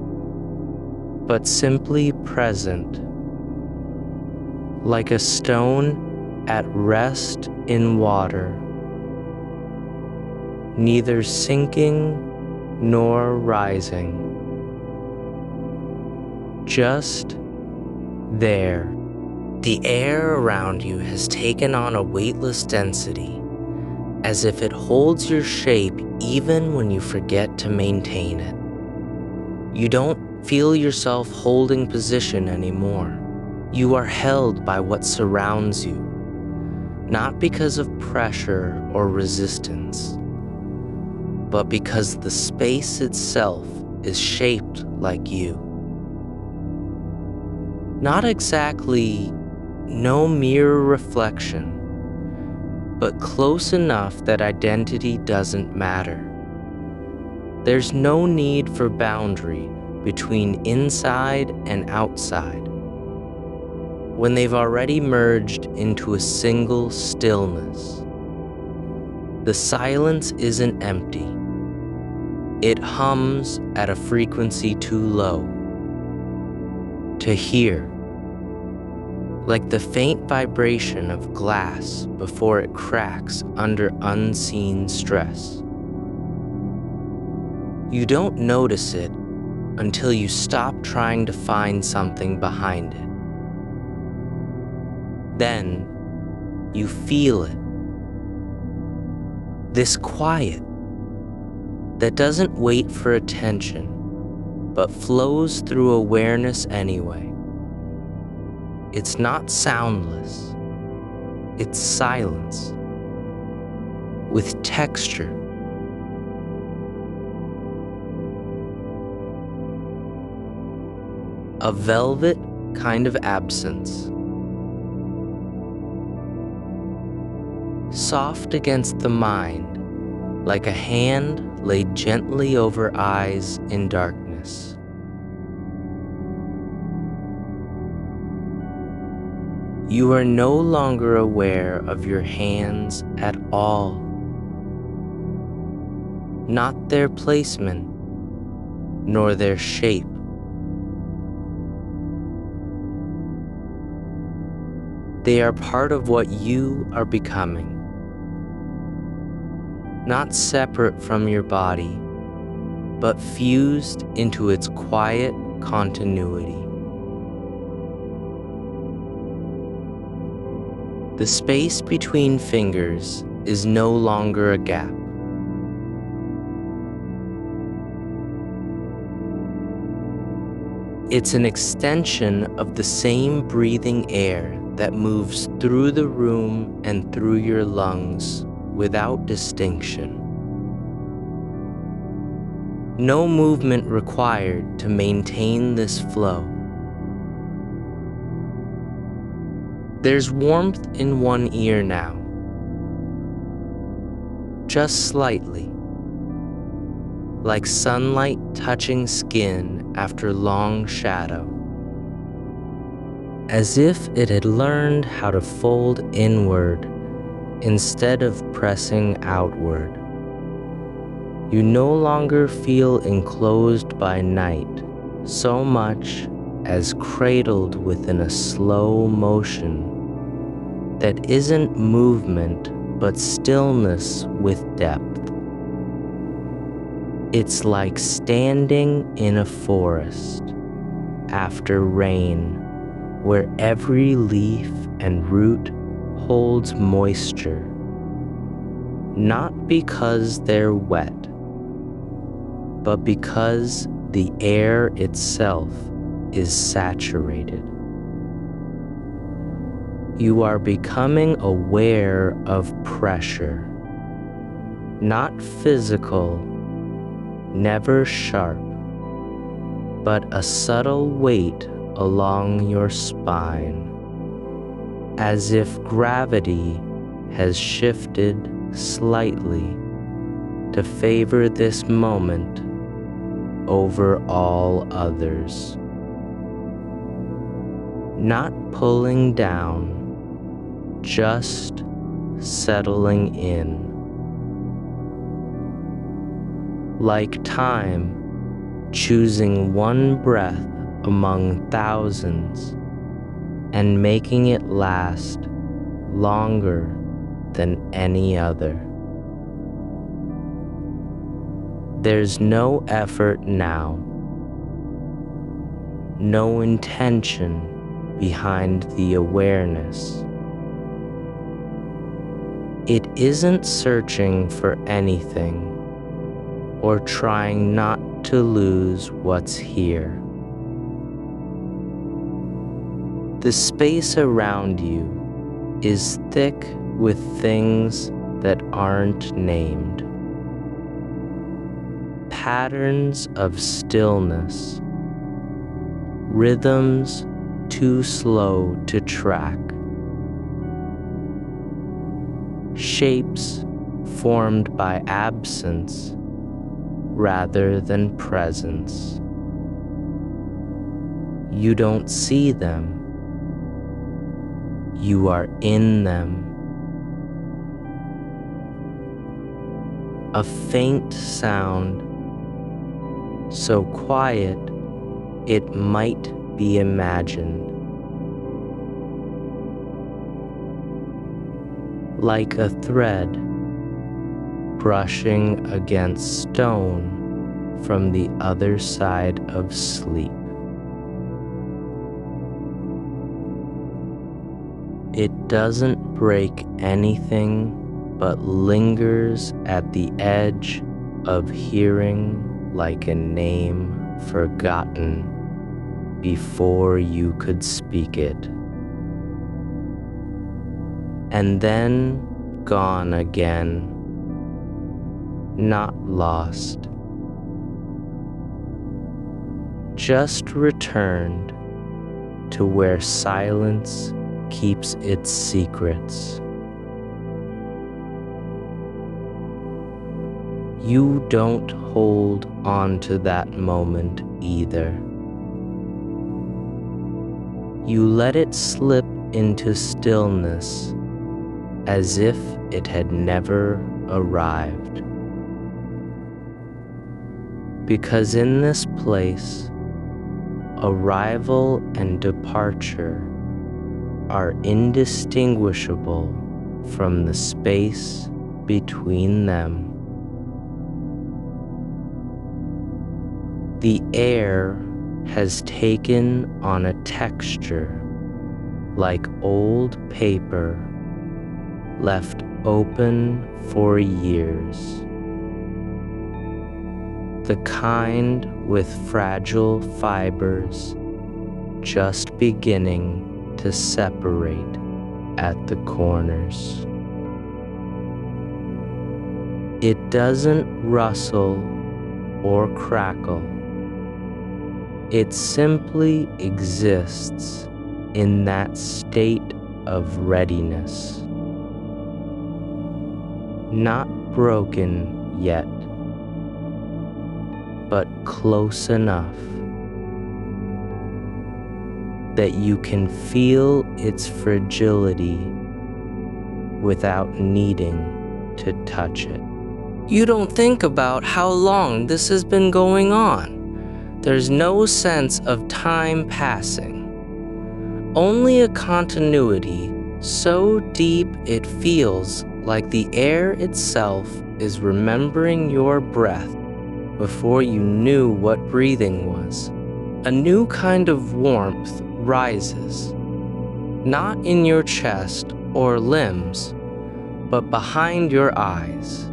but simply present. Like a stone at rest in water, neither sinking nor rising, just there. The air around you has taken on a weightless density, as if it holds your shape even when you forget to maintain it. You don't feel yourself holding position anymore. You are held by what surrounds you, not because of pressure or resistance, but because the space itself is shaped like you. Not exactly no mirror reflection, but close enough that identity doesn't matter. There's no need for boundary between inside and outside, when they've already merged into a single stillness. The silence isn't empty. It hums at a frequency too low to hear, like the faint vibration of glass before it cracks under unseen stress. You don't notice it until you stop trying to find something behind it. Then you feel it. This quiet that doesn't wait for attention, but flows through awareness anyway. It's not soundless. It's silence with texture. A velvet kind of absence. Soft against the mind, like a hand laid gently over eyes in darkness. You are no longer aware of your hands at all. Not their placement, nor their shape. They are part of what you are becoming. Not separate from your body, but fused into its quiet continuity. The space between fingers is no longer a gap. It's an extension of the same breathing air that moves through the room and through your lungs without distinction. No movement required to maintain this flow. There's warmth in one ear now, just slightly, like sunlight touching skin after long shadow, as if it had learned how to fold inward instead of pressing outward. You no longer feel enclosed by night so much as cradled within a slow motion that isn't movement but stillness with depth. It's like standing in a forest after rain, where every leaf and root holds moisture, not because they're wet, but because the air itself is saturated. You are becoming aware of pressure, not physical, never sharp, but a subtle weight along your spine, as if gravity has shifted slightly to favor this moment over all others. Not pulling down, just settling in. Like time, choosing one breath among thousands and making it last longer than any other. There's no effort now, no intention behind the awareness. It isn't searching for anything or trying not to lose what's here. The space around you is thick with things that aren't named. Patterns of stillness, rhythms too slow to track, shapes formed by absence rather than presence. You don't see them, you are in them. A faint sound, so quiet it might be imagined. Like a thread brushing against stone from the other side of sleep. It doesn't break anything but lingers at the edge of hearing, like a name forgotten before you could speak it. And then gone again, not lost, just returned to where silence keeps its secrets. You don't hold on to that moment either. You let it slip into stillness as if it had never arrived. Because in this place, arrival and departure are indistinguishable from the space between them. The air has taken on a texture like old paper left open for years. The kind with fragile fibers just beginning to separate at the corners. It doesn't rustle or crackle. It simply exists in that state of readiness. Not broken yet, but close enough that you can feel its fragility without needing to touch it. You don't think about how long this has been going on. There's no sense of time passing. Only a continuity so deep it feels like the air itself is remembering your breath before you knew what breathing was. A new kind of warmth rises, not in your chest or limbs, but behind your eyes,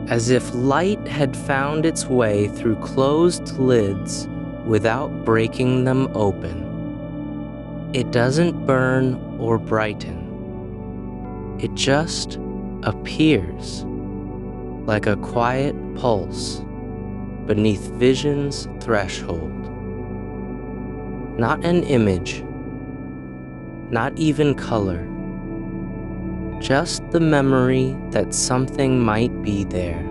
as if light had found its way through closed lids without breaking them open. It doesn't burn or brighten. It just appears like a quiet pulse beneath vision's threshold. Not an image, not even color, just the memory that something might be there,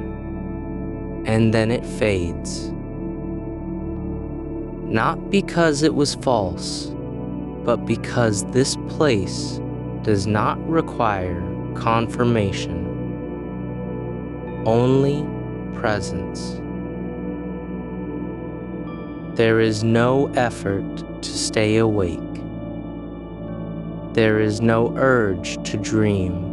and then it fades. Not because it was false, but because this place does not require confirmation, only presence. There is no effort to stay awake. There is no urge to dream.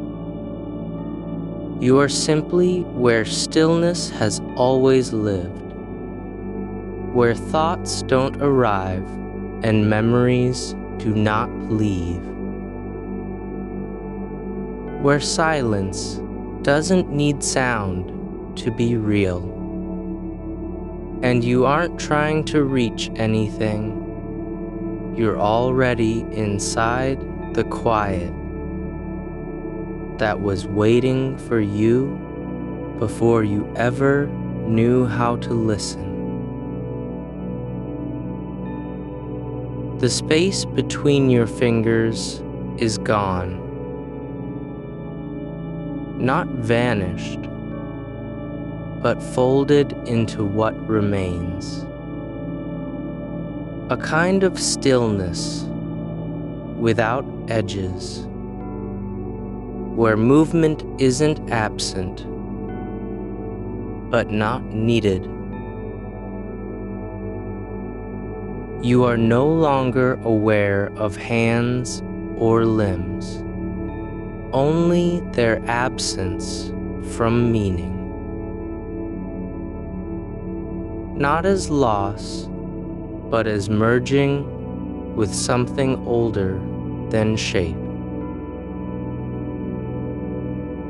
You are simply where stillness has always lived, where thoughts don't arrive and memories do not leave, where silence doesn't need sound to be real, and you aren't trying to reach anything. You're already inside the quiet that was waiting for you before you ever knew how to listen. The space between your fingers is gone, not vanished, but folded into what remains. A kind of stillness without edges, where movement isn't absent, but not needed. You are no longer aware of hands or limbs, only their absence from meaning. Not as loss, but as merging with something older than shape.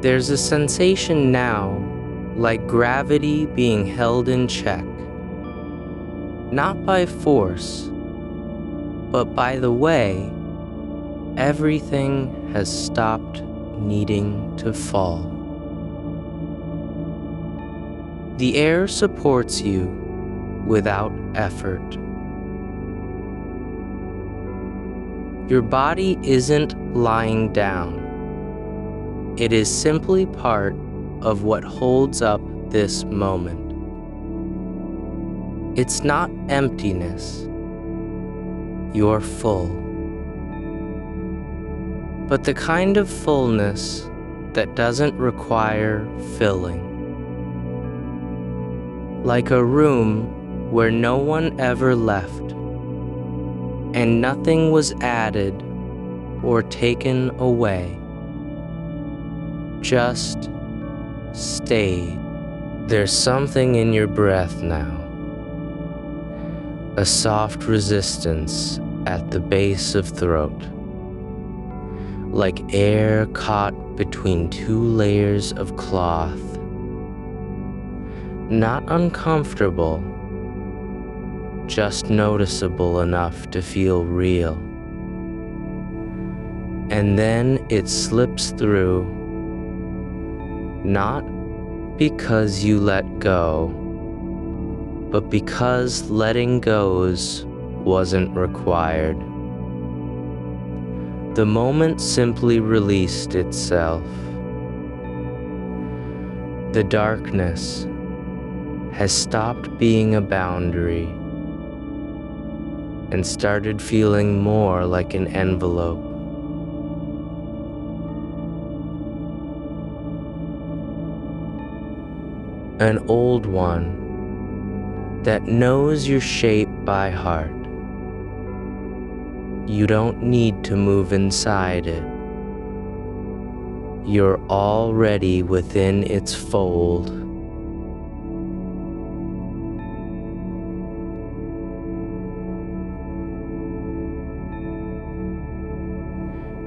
There's a sensation now like gravity being held in check, not by force, but by the way everything has stopped needing to fall. The air supports you without effort. Your body isn't lying down. It is simply part of what holds up this moment. It's not emptiness. You're full. But the kind of fullness that doesn't require filling. Like a room where no one ever left, and nothing was added or taken away. Just stayed. There's something in your breath now, a soft resistance at the base of throat, like air caught between two layers of cloth. Not uncomfortable, just noticeable enough to feel real. And then it slips through, not because you let go, but because letting go's wasn't required. The moment simply released itself. The darkness has stopped being a boundary and started feeling more like an envelope. an old one that knows your shape by heart. You don't need to move inside it. You're already within its fold.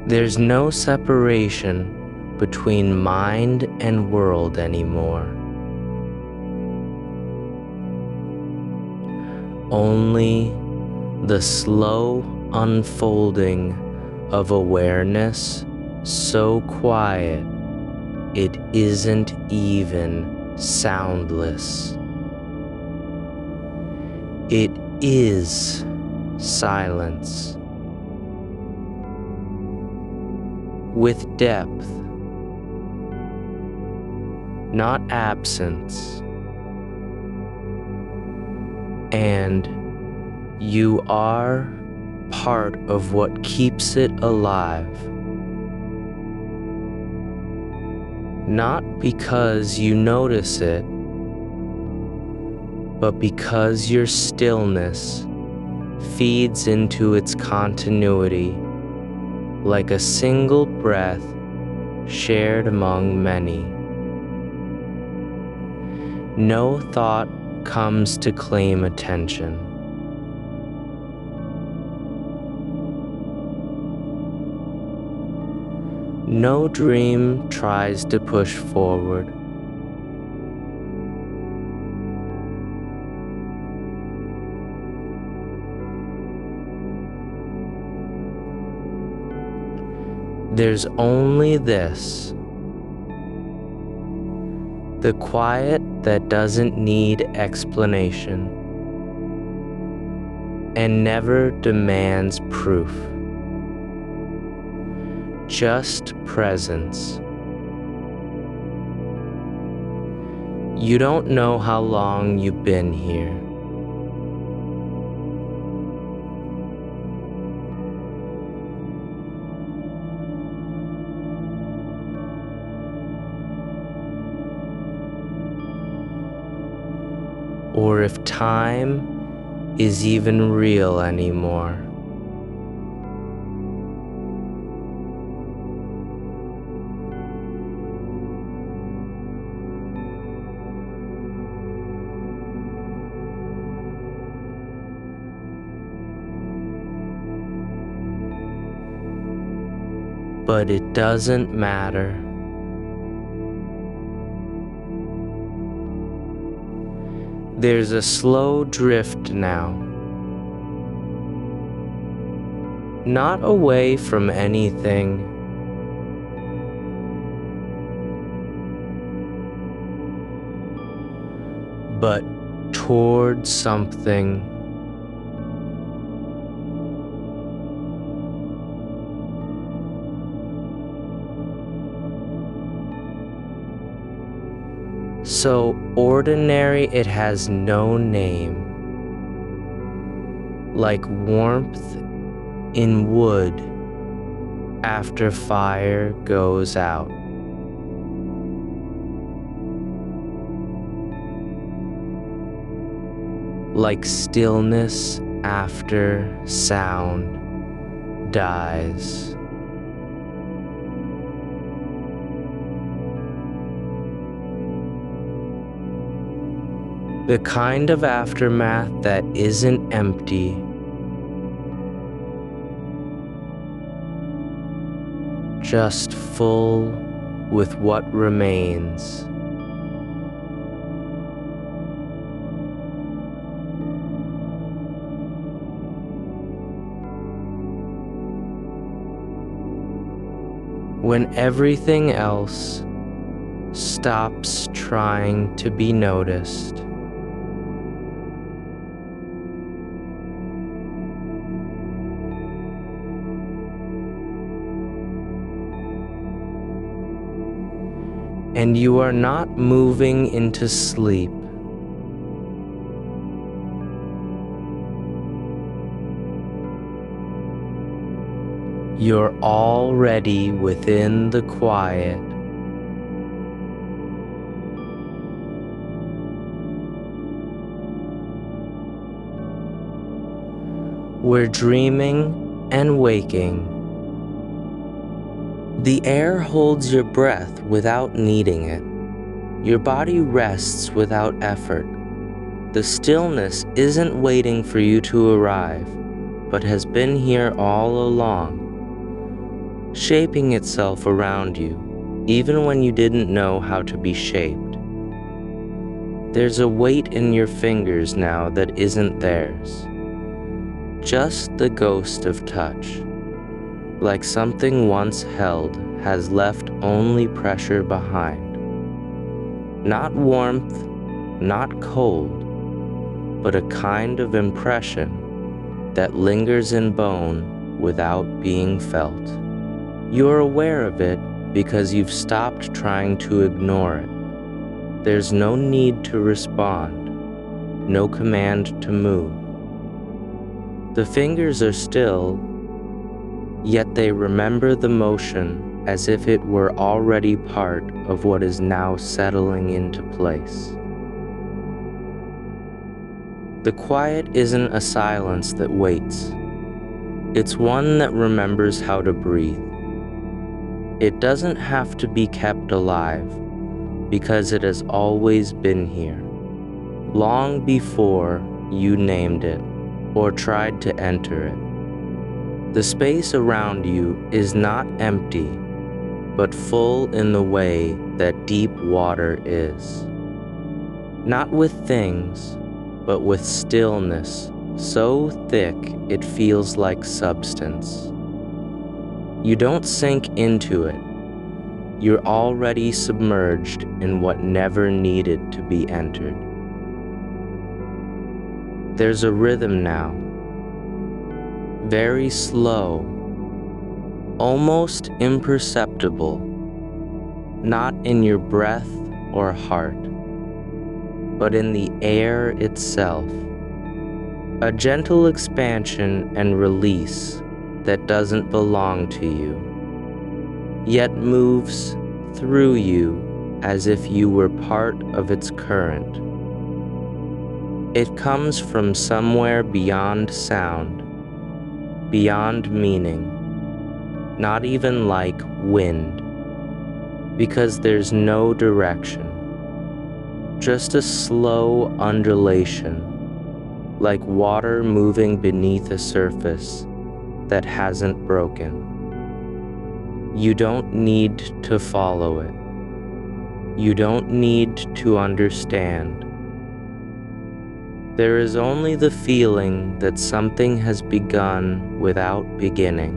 There's no separation between mind and world anymore. Only the slow unfolding of awareness, so quiet it isn't even soundless. It is silence with depth, not absence, and you are part of what keeps it alive. Not because you notice it, but because your stillness feeds into its continuity like a single breath shared among many. No thought comes to claim attention. No dream tries to push forward. There's only this, the quiet that doesn't need explanation and never demands proof. Just presence. You don't know how long you've been here. Or if time is even real anymore. But it doesn't matter. There's a slow drift now, not away from anything, but toward something. So ordinary it has no name, like warmth in wood after fire goes out. Like stillness after sound dies. The kind of aftermath that isn't empty, just full with what remains. When everything else stops trying to be noticed. And you are not moving into sleep. You're already within the quiet. We're dreaming and waking. The air holds your breath without needing it. Your body rests without effort. The stillness isn't waiting for you to arrive, but has been here all along, shaping itself around you, even when you didn't know how to be shaped. There's a weight in your fingers now that isn't theirs, just the ghost of touch, like something once held has left only pressure behind. Not warmth, not cold, but a kind of impression that lingers in bone without being felt. You're aware of it because you've stopped trying to ignore it. There's no need to respond, no command to move. The fingers are still, yet they remember the motion as if it were already part of what is now settling into place. The quiet isn't a silence that waits. It's one that remembers how to breathe. It doesn't have to be kept alive, because it has always been here, long before you named it or tried to enter it. The space around you is not empty, but full in the way that deep water is. Not with things, but with stillness so thick it feels like substance. You don't sink into it. You're already submerged in what never needed to be entered. There's a rhythm now, very slow, almost imperceptible, not in your breath or heart, but in the air itself. A gentle expansion and release that doesn't belong to you, yet moves through you as if you were part of its current. It comes from somewhere beyond sound, beyond meaning, not even like wind, because there's no direction, just a slow undulation, like water moving beneath a surface that hasn't broken. You don't need to follow it. You don't need to understand. There is only the feeling that something has begun without beginning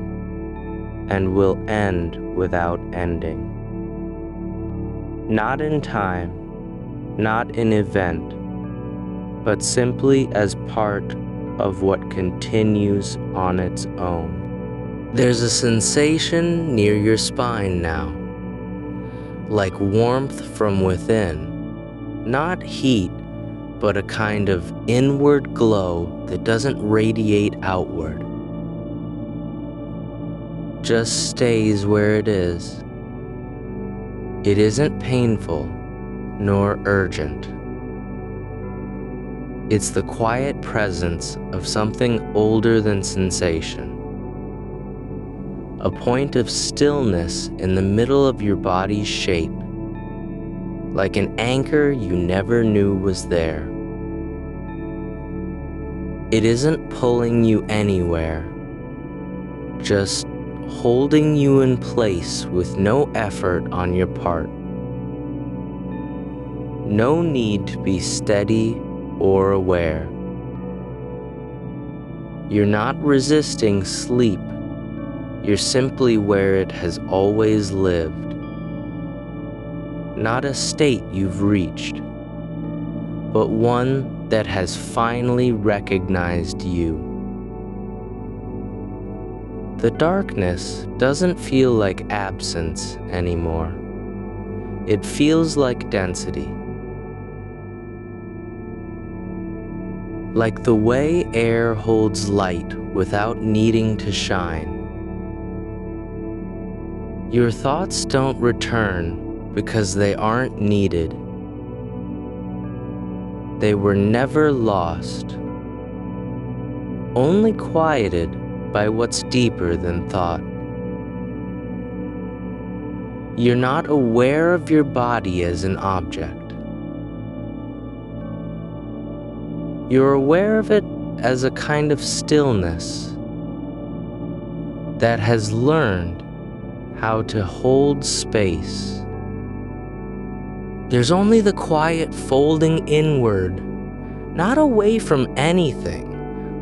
and will end without ending. Not in time, not in event, but simply as part of what continues on its own. There's a sensation near your spine now, like warmth from within, not heat, but a kind of inward glow that doesn't radiate outward, just stays where it is. It isn't painful nor urgent. It's the quiet presence of something older than sensation. A point of stillness in the middle of your body's shape, like an anchor you never knew was there. It isn't pulling you anywhere, just holding you in place with no effort on your part. No need to be steady or aware. You're not resisting sleep. You're simply where it has always lived. Not a state you've reached, but one that has finally recognized you. The darkness doesn't feel like absence anymore. It feels like density. Like the way air holds light without needing to shine. Your thoughts don't return because they aren't needed. They were never lost. only quieted by what's deeper than thought. You're not aware of your body as an object. You're aware of it as a kind of stillness that has learned how to hold space. There's only the quiet folding inward, not away from anything,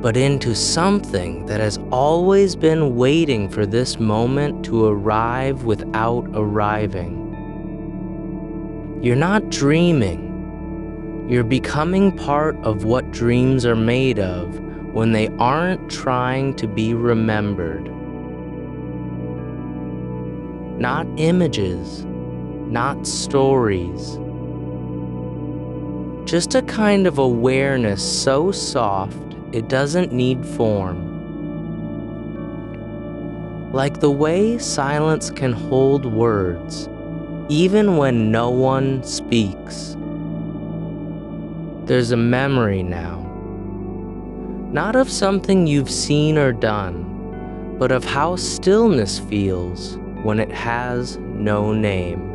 but into something that has always been waiting for this moment to arrive without arriving. You're not dreaming. You're becoming part of what dreams are made of when they aren't trying to be remembered. Not images, not stories. Just a kind of awareness so soft it doesn't need form. Like the way silence can hold words, even when no one speaks. There's a memory now, not of something you've seen or done, but of how stillness feels when it has no name.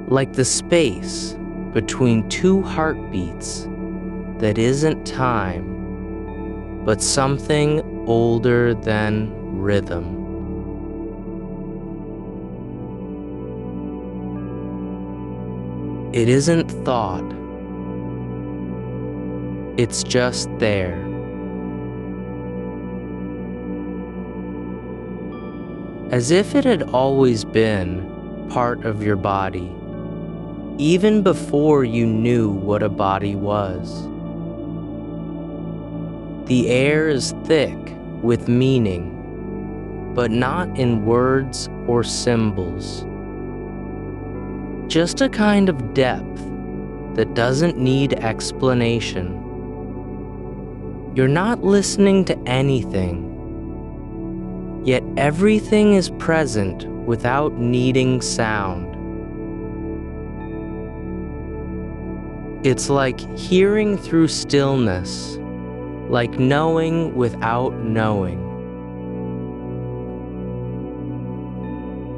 Like the space between two heartbeats that isn't time, but something older than rhythm. It isn't thought. It's just there. As if it had always been part of your body, even before you knew what a body was. The air is thick with meaning, but not in words or symbols. Just a kind of depth that doesn't need explanation. You're not listening to anything, yet everything is present without needing sound. It's like hearing through stillness, like knowing without knowing.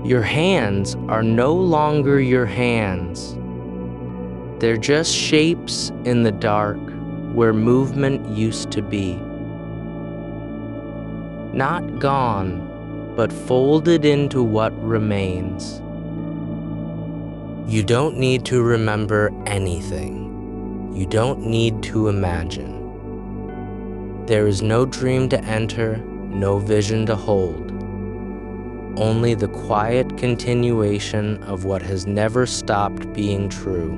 Your hands are no longer your hands. They're just shapes in the dark where movement used to be. Not gone, but folded into what remains. You don't need to remember anything. You don't need to imagine. There is no dream to enter, no vision to hold. Only the quiet continuation of what has never stopped being true.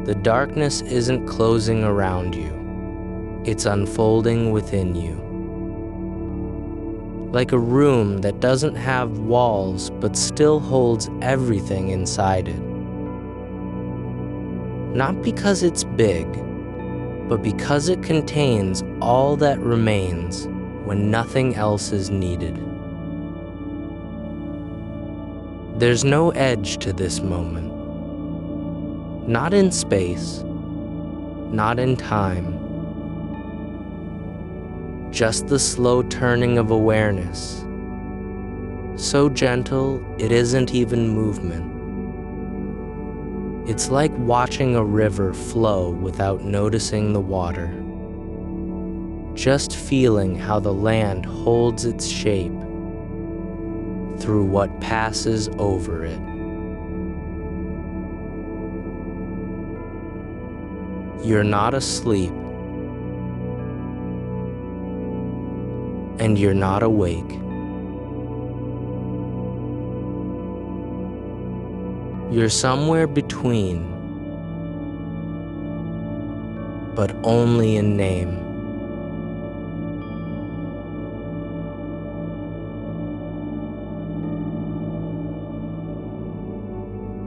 The darkness isn't closing around you. It's unfolding within you. Like a room that doesn't have walls but still holds everything inside it. Not because it's big, but because it contains all that remains when nothing else is needed. There's no edge to this moment. Not in space, not in time. Just the slow turning of awareness. So gentle, it isn't even movement. It's like watching a river flow without noticing the water. Just feeling how the land holds its shape through what passes over it. You're not asleep, and you're not awake. You're somewhere between, but only in name.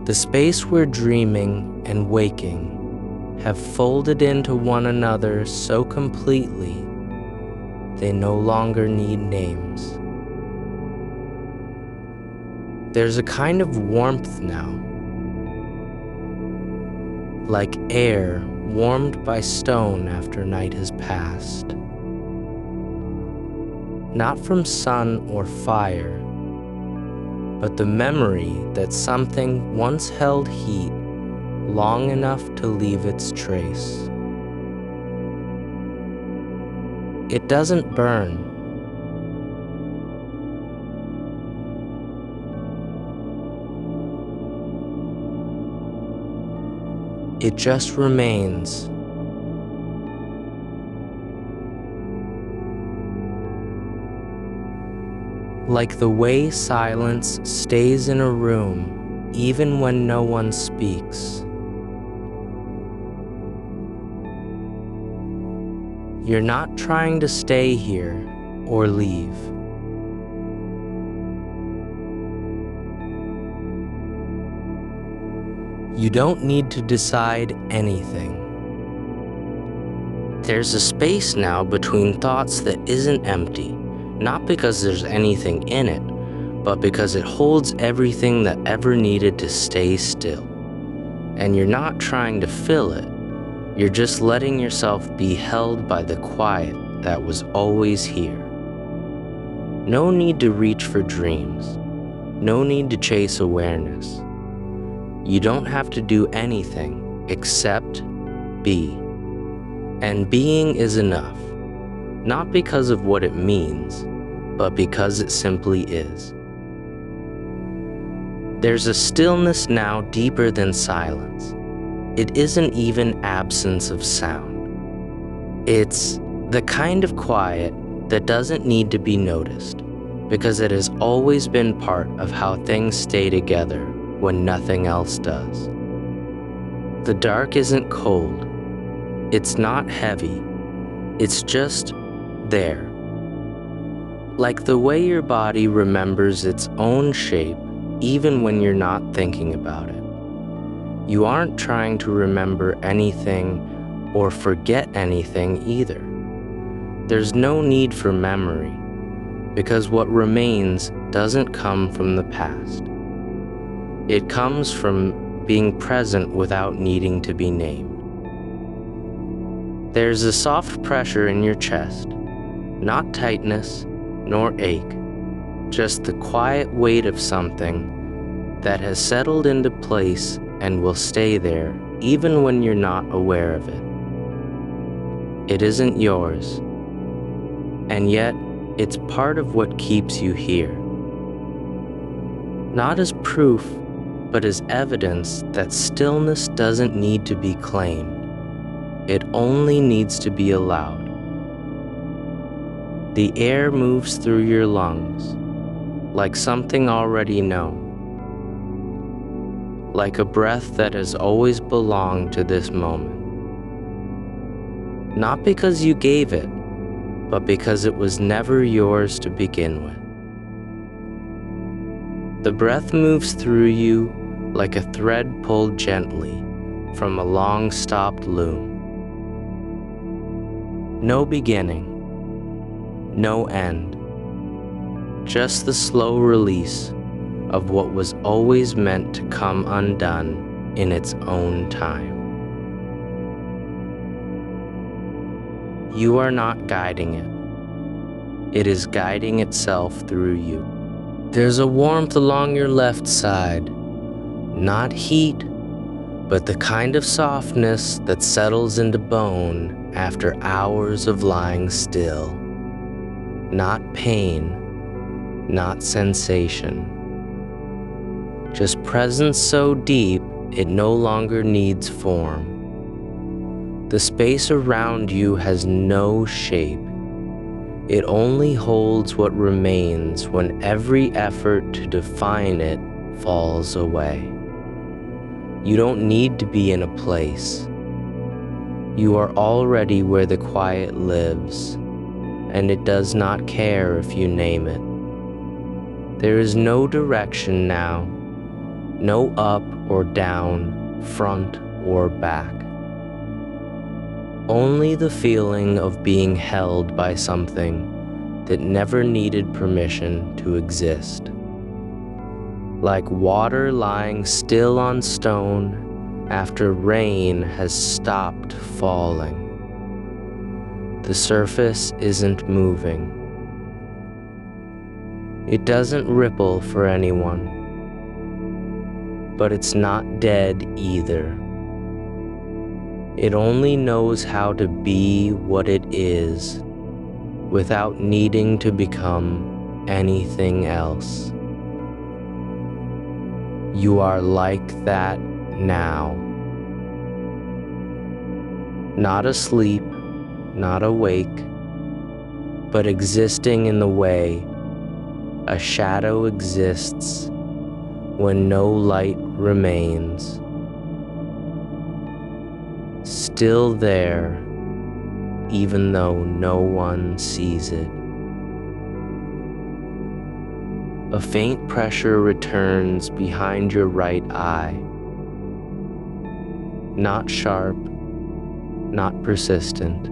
The space where dreaming and waking have folded into one another so completely they no longer need names. There's a kind of warmth now. like air warmed by stone after night has passed. Not from sun or fire, but the memory that something once held heat long enough to leave its trace. It doesn't burn. It just remains. Like the way silence stays in a room even when no one speaks. You're not trying to stay here or leave. You don't need to decide anything. There's a space now between thoughts that isn't empty, not because there's anything in it, but because it holds everything that ever needed to stay still. And you're not trying to fill it. You're just letting yourself be held by the quiet that was always here. No need to reach for dreams. No need to chase awareness. You don't have to do anything except be. And being is enough, not because of what it means, but because it simply is. There's a stillness now deeper than silence. It isn't even absence of sound. It's the kind of quiet that doesn't need to be noticed, because it has always been part of how things stay together when nothing else does. The dark isn't cold. It's not heavy. It's just there. Like the way your body remembers its own shape even when you're not thinking about it. You aren't trying to remember anything or forget anything either. There's no need for memory, because what remains doesn't come from the past. It comes from being present without needing to be named. There's a soft pressure in your chest, not tightness nor ache, just the quiet weight of something that has settled into place and will stay there even when you're not aware of it. It isn't yours, and yet it's part of what keeps you here. Not as proof, but as evidence that stillness doesn't need to be claimed. It only needs to be allowed. The air moves through your lungs like something already known, like a breath that has always belonged to this moment. Not because you gave it, but because it was never yours to begin with. The breath moves through you like a thread pulled gently from a long-stopped loom. No beginning, no end, just the slow release of what was always meant to come undone in its own time. You are not guiding it. It is guiding itself through you. There's a warmth along your left side, not heat, but the kind of softness that settles into bone after hours of lying still. Not pain, not sensation. Just presence so deep it no longer needs form. The space around you has no shape. It only holds what remains when every effort to define it falls away. You don't need to be in a place. You are already where the quiet lives, and it does not care if you name it. There is no direction now, no up or down, front or back. Only the feeling of being held by something that never needed permission to exist. Like water lying still on stone, after rain has stopped falling. The surface isn't moving. It doesn't ripple for anyone, but it's not dead either. It only knows how to be what it is without needing to become anything else. You are like that now. Not asleep, not awake, but existing in the way a shadow exists when no light remains. Still there, even though no one sees it. A faint pressure returns behind your right eye. Not sharp, not persistent.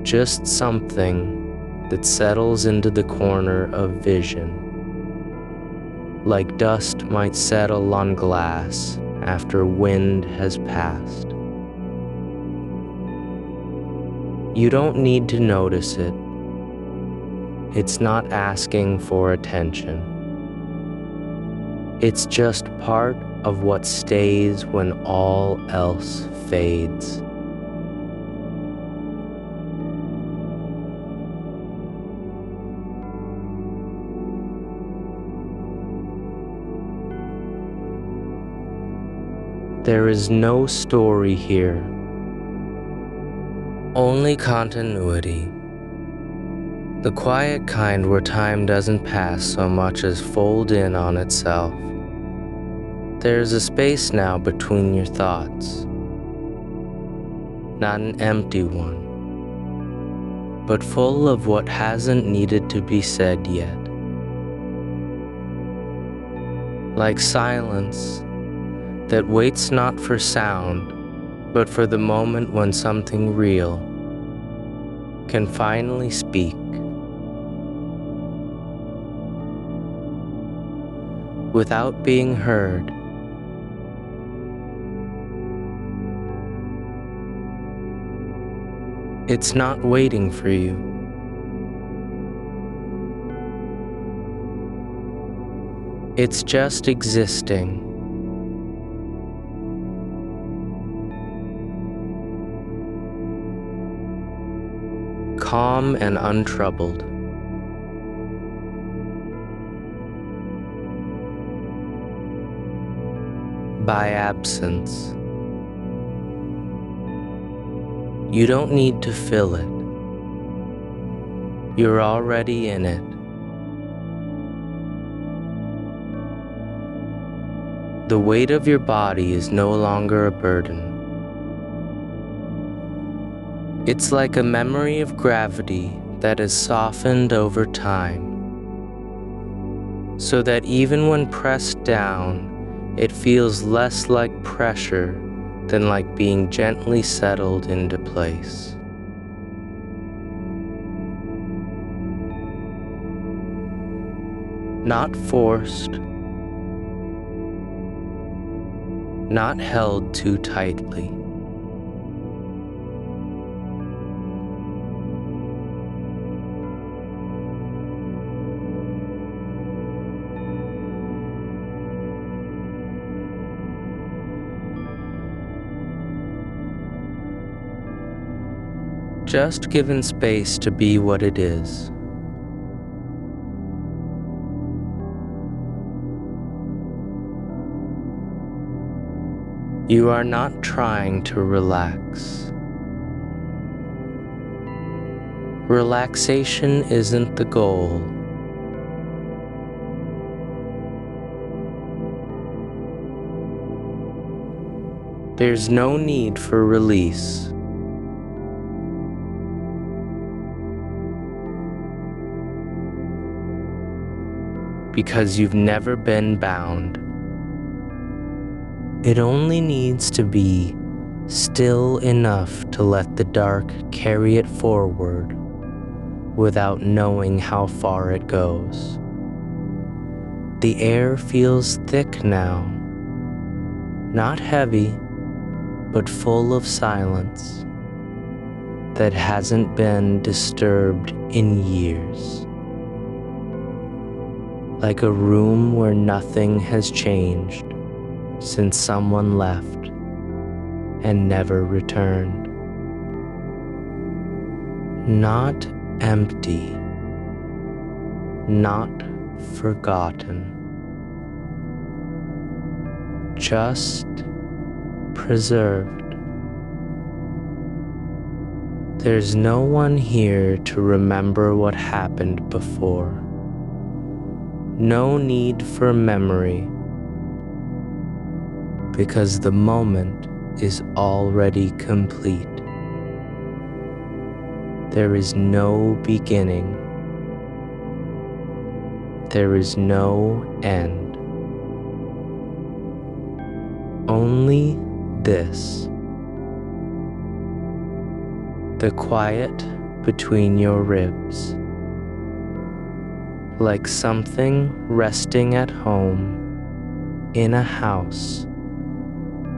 Just something that settles into the corner of vision, like dust might settle on glass after wind has passed. You don't need to notice it. It's not asking for attention. It's just part of what stays when all else fades. There is no story here, only continuity. The quiet kind where time doesn't pass so much as fold in on itself. There's a space now between your thoughts, not an empty one, but full of what hasn't needed to be said yet. Like silence that waits not for sound, but for the moment when something real can finally speak. Without being heard. It's not waiting for you. It's just existing. Calm and untroubled. By absence. You don't need to fill it. You're already in it. The weight of your body is no longer a burden. It's like a memory of gravity that is softened over time, so that even when pressed down, it feels less like pressure than like being gently settled into place. Not forced, not held too tightly. Just given space to be what it is. You are not trying to relax. Relaxation isn't the goal. There's no need for release. Because you've never been bound. It only needs to be still enough to let the dark carry it forward without knowing how far it goes. The air feels thick now, not heavy, but full of silence that hasn't been disturbed in years. Like a room where nothing has changed since someone left and never returned. Not empty, not forgotten, just preserved. There's no one here to remember what happened before. No need for memory, because the moment is already complete. There is no beginning. There is no end. Only this. The quiet between your ribs, like something resting at home in a house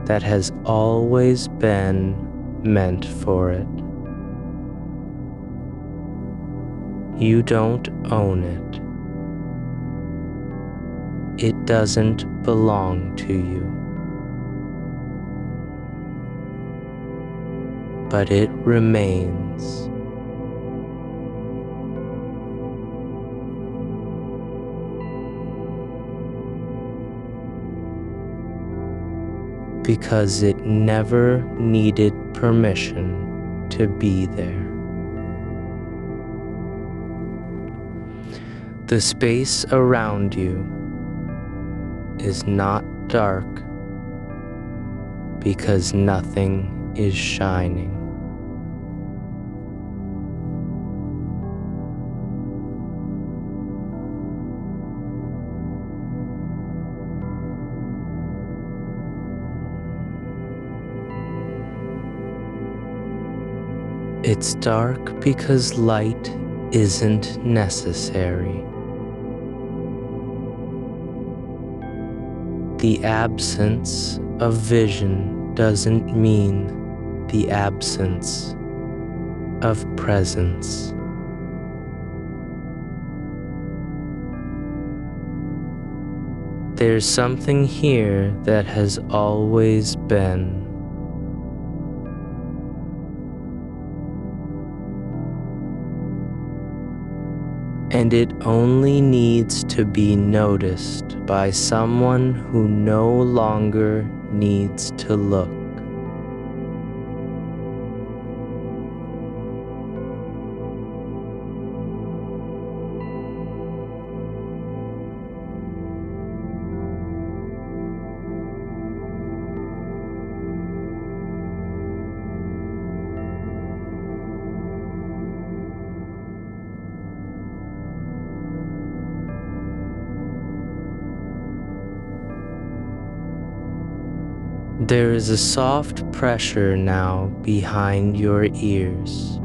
that has always been meant for it. You don't own it. It doesn't belong to you. But it remains. Because it never needed permission to be there. The space around you is not dark because nothing is shining. It's dark because light isn't necessary. The absence of vision doesn't mean the absence of presence. There's something here that has always been. And it only needs to be noticed by someone who no longer needs to look. There is a soft pressure now behind your ears.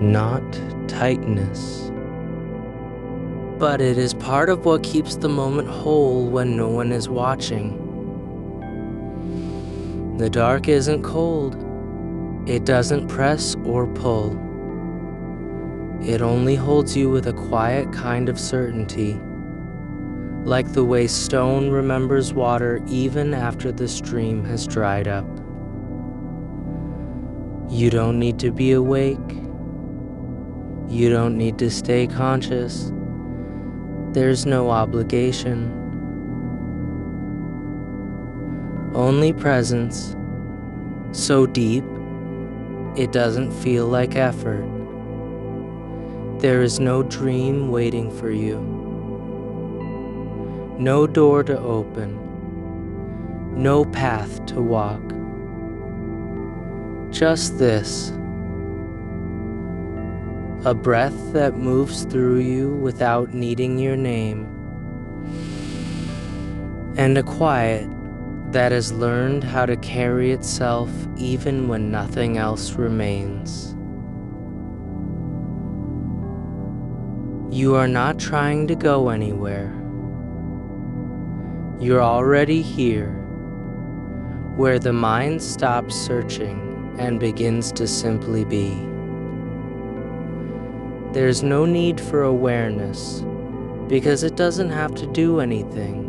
Not tightness, but it is part of what keeps the moment whole when no one is watching. The dark isn't cold. It doesn't press or pull. It only holds you with a quiet kind of certainty, like the way stone remembers water even after the stream has dried up. You don't need to be awake. You don't need to stay conscious. There's no obligation. Only presence, so deep it doesn't feel like effort. There is no dream waiting for you. No door to open. No path to walk. Just this. A breath that moves through you without needing your name. And a quiet that has learned how to carry itself even when nothing else remains. You are not trying to go anywhere. You're already here, where the mind stops searching and begins to simply be. There's no need for awareness, because it doesn't have to do anything.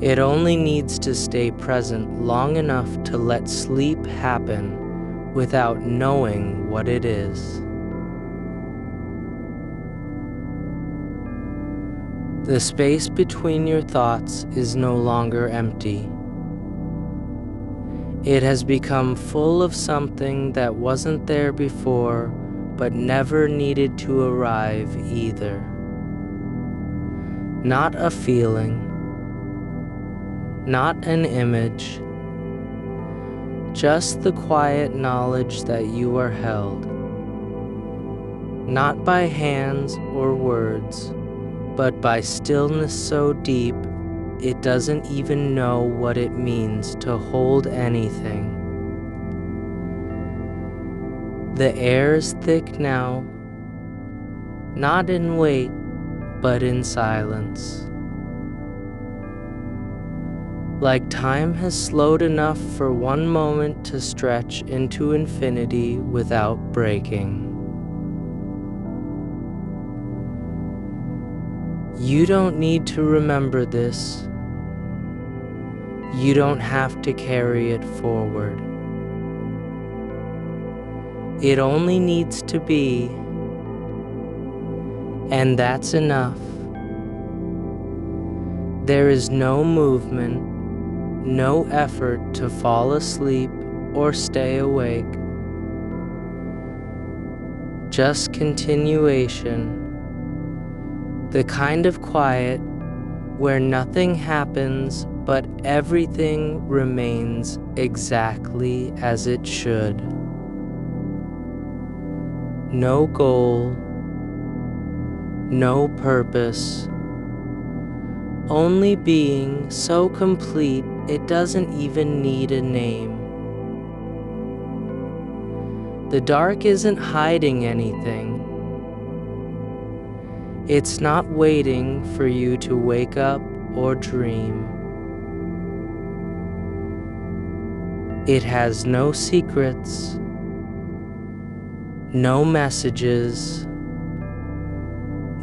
It only needs to stay present long enough to let sleep happen without knowing what it is. The space between your thoughts is no longer empty. It has become full of something that wasn't there before, but never needed to arrive either. Not a feeling, not an image, just the quiet knowledge that you are held, not by hands or words, but by stillness so deep it doesn't even know what it means to hold anything. The air is thick now, not in weight, but in silence. Like time has slowed enough for one moment to stretch into infinity without breaking. You don't need to remember this. You don't have to carry it forward. It only needs to be, and that's enough. There is no movement, no effort to fall asleep or stay awake. Just continuation. The kind of quiet where nothing happens but everything remains exactly as it should. No goal, no purpose, only being so complete it doesn't even need a name. The dark isn't hiding anything. It's not waiting for you to wake up or dream. It has no secrets, no messages,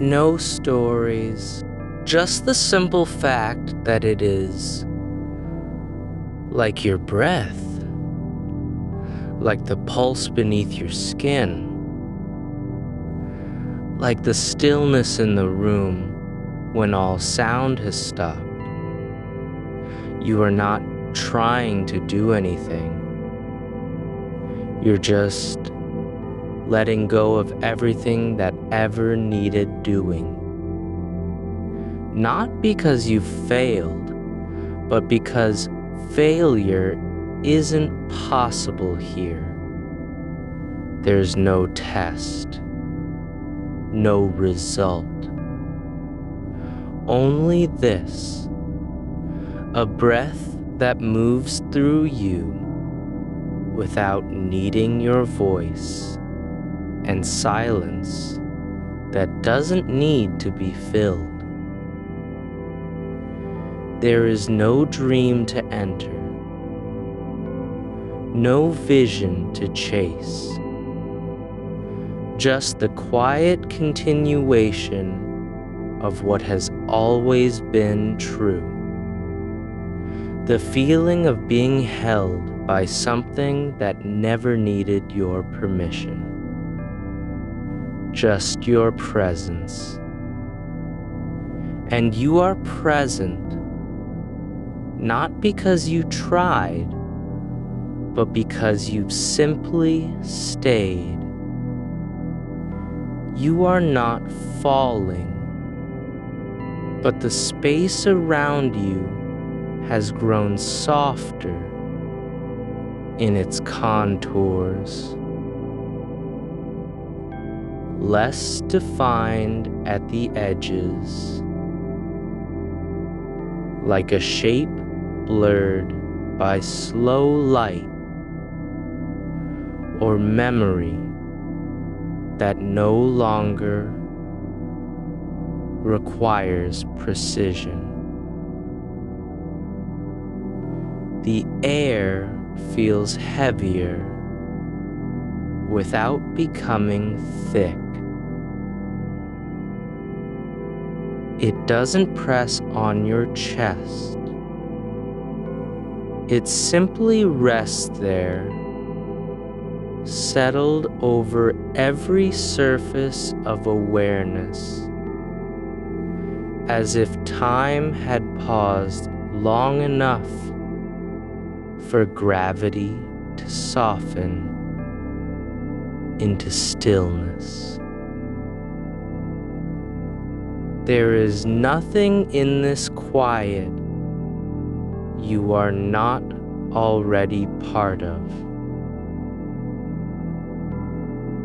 no stories, just the simple fact that it is. Like your breath, like the pulse beneath your skin, like the stillness in the room when all sound has stopped. You are not trying to do anything. You're just letting go of everything that ever needed doing. Not because you failed, but because failure isn't possible here. There's no test, no result. Only this, a breath that moves through you without needing your voice, and silence that doesn't need to be filled. There is no dream to enter, no vision to chase, just the quiet continuation of what has always been true. The feeling of being held by something that never needed your permission. Just your presence. And you are present, not because you tried, but because you've simply stayed. You are not falling, but the space around you has grown softer in its contours, less defined at the edges, like a shape blurred by slow light or memory that no longer requires precision. The air feels heavier without becoming thick. It doesn't press on your chest. It simply rests there, settled over every surface of awareness, as if time had paused long enough for gravity to soften into stillness. There is nothing in this quiet you are not already part of.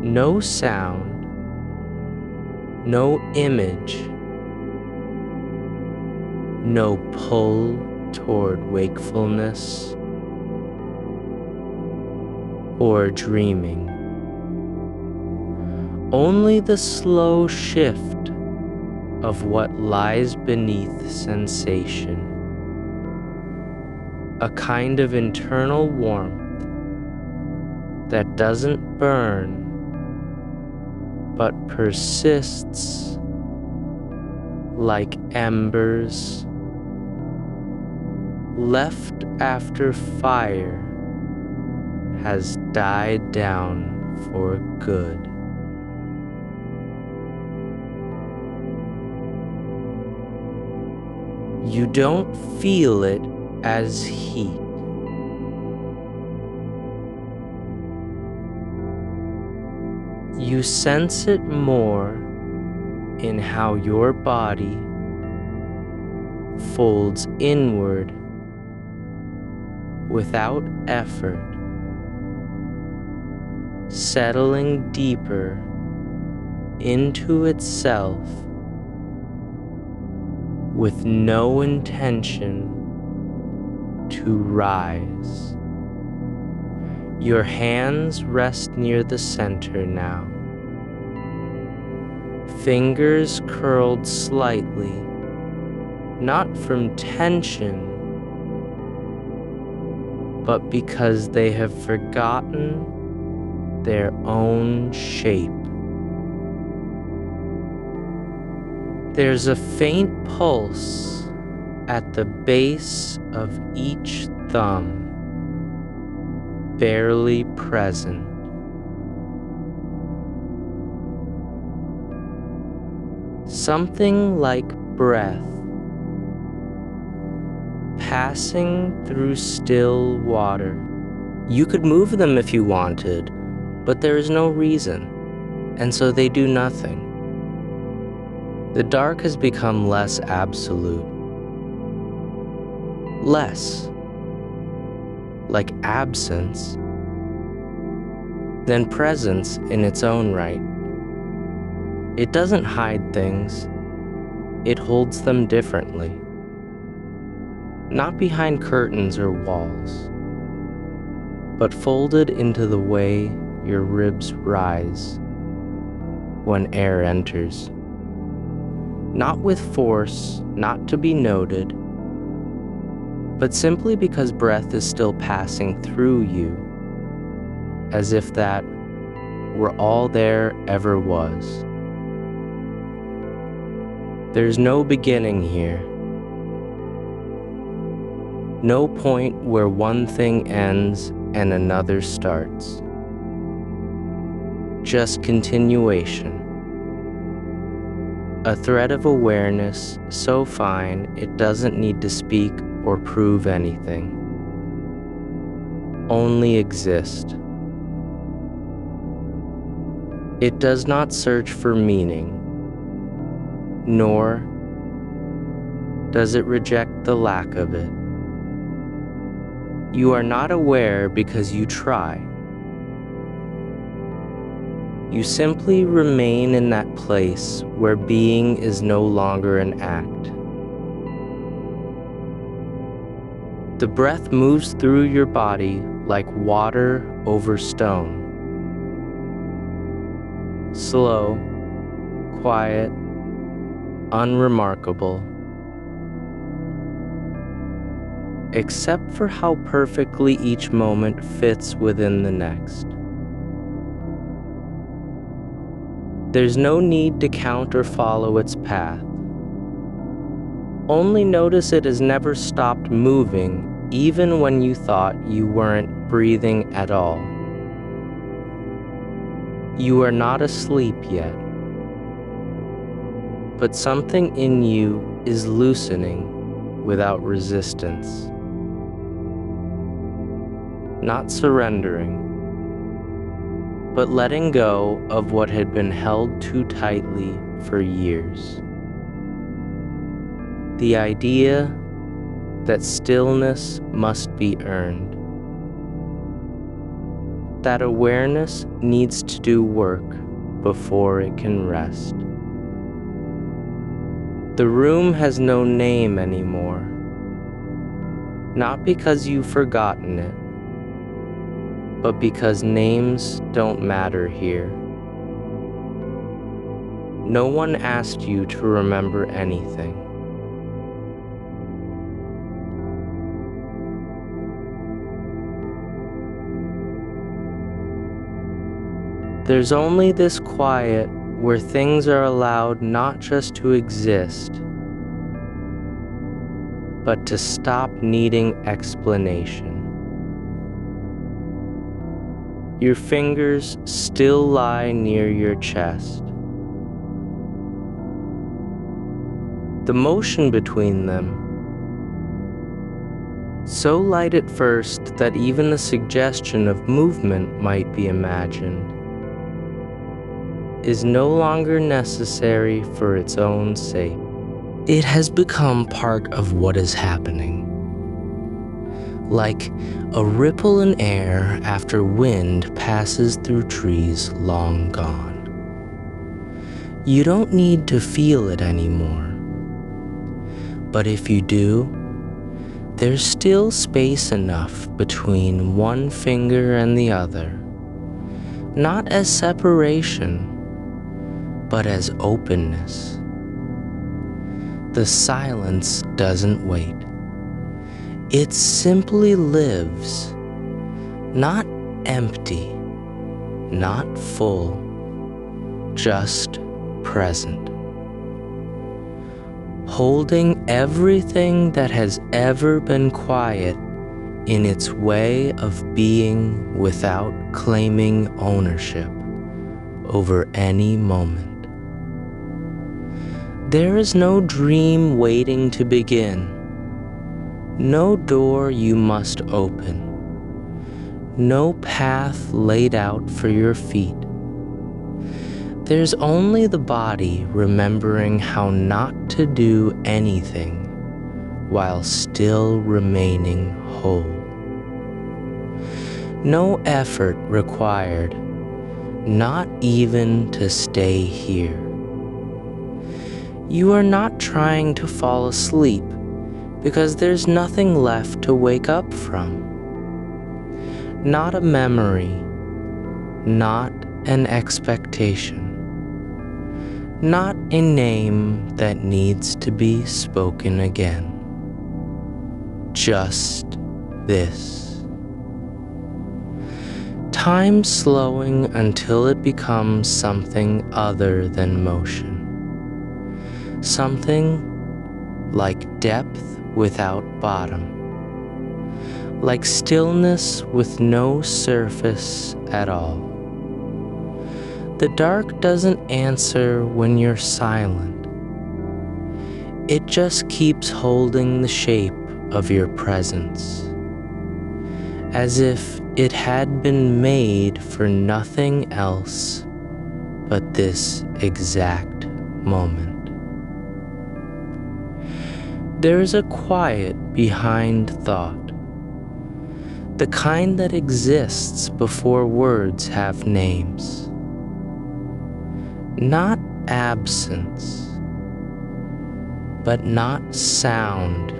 No sound, no image, no pull toward wakefulness or dreaming. Only the slow shift of what lies beneath sensation. A kind of internal warmth that doesn't burn but persists like embers left after fire has died down for good. You don't feel it as heat. You sense it more in how your body folds inward without effort, settling deeper into itself with no intention to rise. Your hands rest near the center now, fingers curled slightly, not from tension, but because they have forgotten their own shape. There's a faint pulse at the base of each thumb, barely present. Something like breath passing through still water. You could move them if you wanted, but there is no reason, and so they do nothing. The dark has become less absolute. Less like absence than presence in its own right. It doesn't hide things, it holds them differently. Not behind curtains or walls, but folded into the way your ribs rise when air enters. Not with force, not to be noted, but simply because breath is still passing through you, as if that were all there ever was. There's no beginning here. No point where one thing ends and another starts. Just continuation. A thread of awareness so fine it doesn't need to speak or prove anything. Only exist. It does not search for meaning, nor does it reject the lack of it. You are not aware because you try. You simply remain in that place where being is no longer an act. The breath moves through your body like water over stone. Slow, quiet, unremarkable, except for how perfectly each moment fits within the next. There's no need to count or follow its path. Only notice it has never stopped moving, even when you thought you weren't breathing at all. You are not asleep yet, but something in you is loosening without resistance. Not surrendering, but letting go of what had been held too tightly for years. The idea that stillness must be earned, that awareness needs to do work before it can rest. The room has no name anymore, not because you've forgotten it, but because names don't matter here. No one asked you to remember anything. There's only this quiet where things are allowed not just to exist, but to stop needing explanation. Your fingers still lie near your chest. The motion between them, so light at first that even the suggestion of movement might be imagined, is no longer necessary for its own sake. It has become part of what is happening. Like a ripple in air after wind passes through trees long gone. You don't need to feel it anymore. But if you do, there's still space enough between one finger and the other, not as separation, but as openness. The silence doesn't wait. It simply lives, not empty, not full, just present. Holding everything that has ever been quiet in its way of being without claiming ownership over any moment. There is no dream waiting to begin. No door you must open, no path laid out for your feet. There's only the body remembering how not to do anything while still remaining whole. No effort required, not even to stay here. You are not trying to fall asleep, because there's nothing left to wake up from. Not a memory, not an expectation, not a name that needs to be spoken again. Just this. Time slowing until it becomes something other than motion. Something like depth without bottom, like stillness with no surface at all. The dark doesn't answer when you're silent. It just keeps holding the shape of your presence, as if it had been made for nothing else but this exact moment. There is a quiet behind thought, the kind that exists before words have names. Not absence, but not sound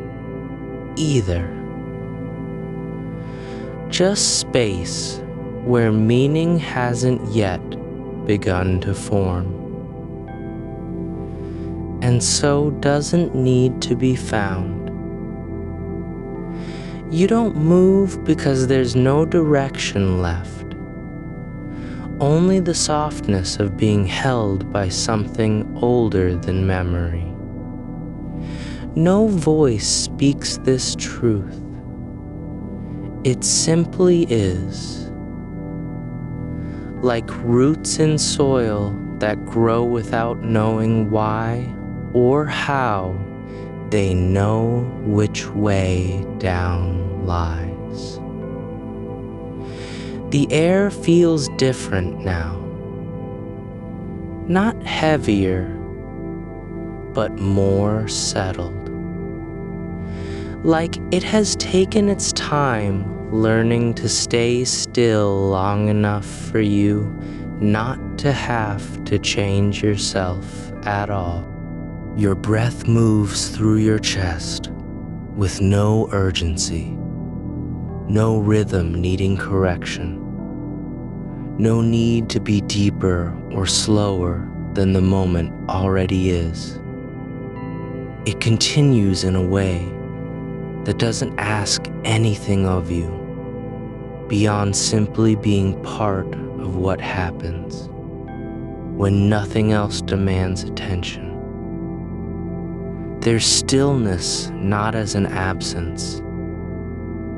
either. just space where meaning hasn't yet begun to form, and so doesn't need to be found. You don't move because there's no direction left, only the softness of being held by something older than memory. No voice speaks this truth. It simply is. Like roots in soil that grow without knowing why or how, they know which way down lies. The air feels different now. Not heavier, but more settled. Like it has taken its time learning to stay still long enough for you not to have to change yourself at all. Your breath moves through your chest with no urgency, no rhythm needing correction, no need to be deeper or slower than the moment already is. It continues in a way that doesn't ask anything of you beyond simply being part of what happens when nothing else demands attention. There's stillness not as an absence,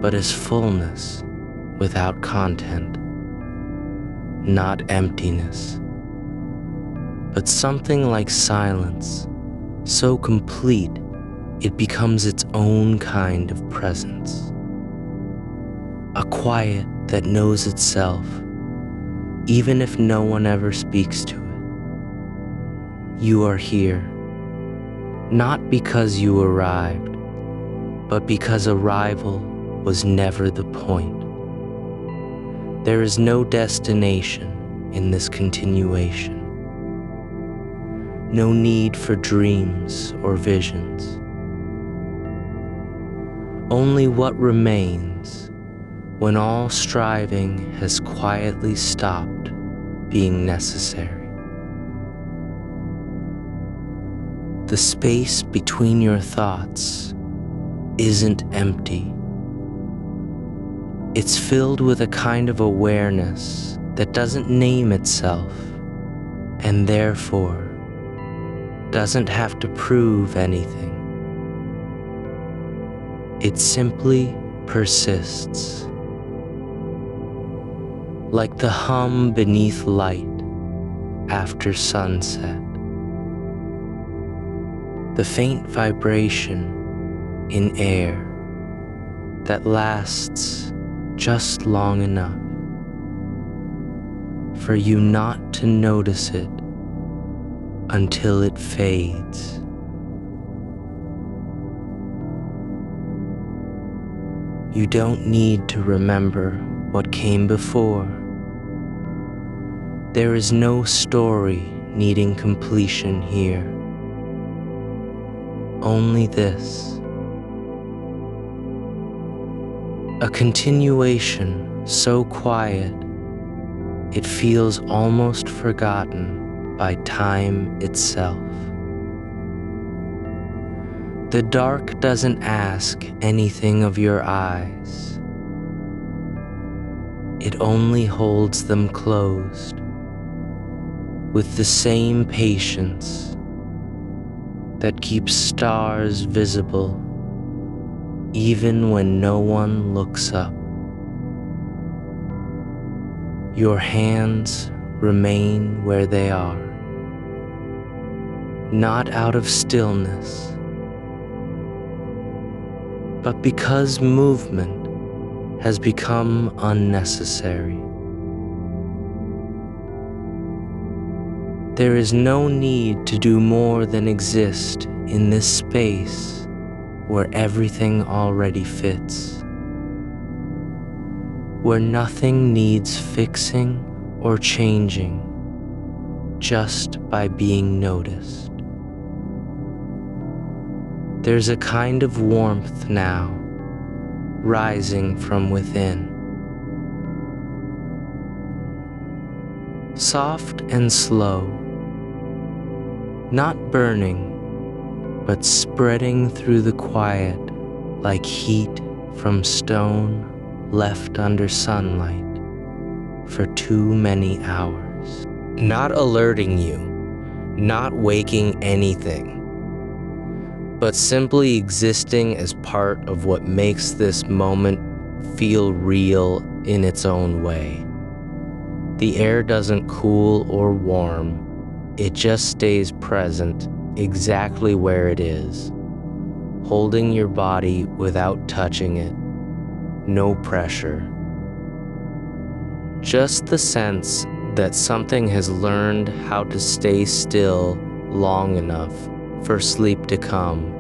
but as fullness without content, not emptiness, but something like silence, so complete it becomes its own kind of presence. A quiet that knows itself, even if no one ever speaks to it. You are here, not because you arrived, but because arrival was never the point. There is no destination in this continuation. No need for dreams or visions. Only what remains when all striving has quietly stopped being necessary. The space between your thoughts isn't empty. It's filled with a kind of awareness that doesn't name itself and therefore doesn't have to prove anything. It simply persists. Like the hum beneath light after sunset. The faint vibration in air that lasts just long enough for you not to notice it until it fades. You don't need to remember what came before. There is no story needing completion here. Only this. A continuation so quiet it feels almost forgotten by time itself. The dark doesn't ask anything of your eyes. It only holds them closed with the same patience that keeps stars visible even when no one looks up. Your hands remain where they are, not out of stillness, but because movement has become unnecessary. There is no need to do more than exist in this space where everything already fits, where nothing needs fixing or changing just by being noticed. There's a kind of warmth now rising from within, soft and slow, not burning, but spreading through the quiet like heat from stone left under sunlight for too many hours. Not alerting you, not waking anything, but simply existing as part of what makes this moment feel real in its own way. The air doesn't cool or warm, it just stays present exactly where it is, holding your body without touching it, no pressure. Just the sense that something has learned how to stay still long enough for sleep to come,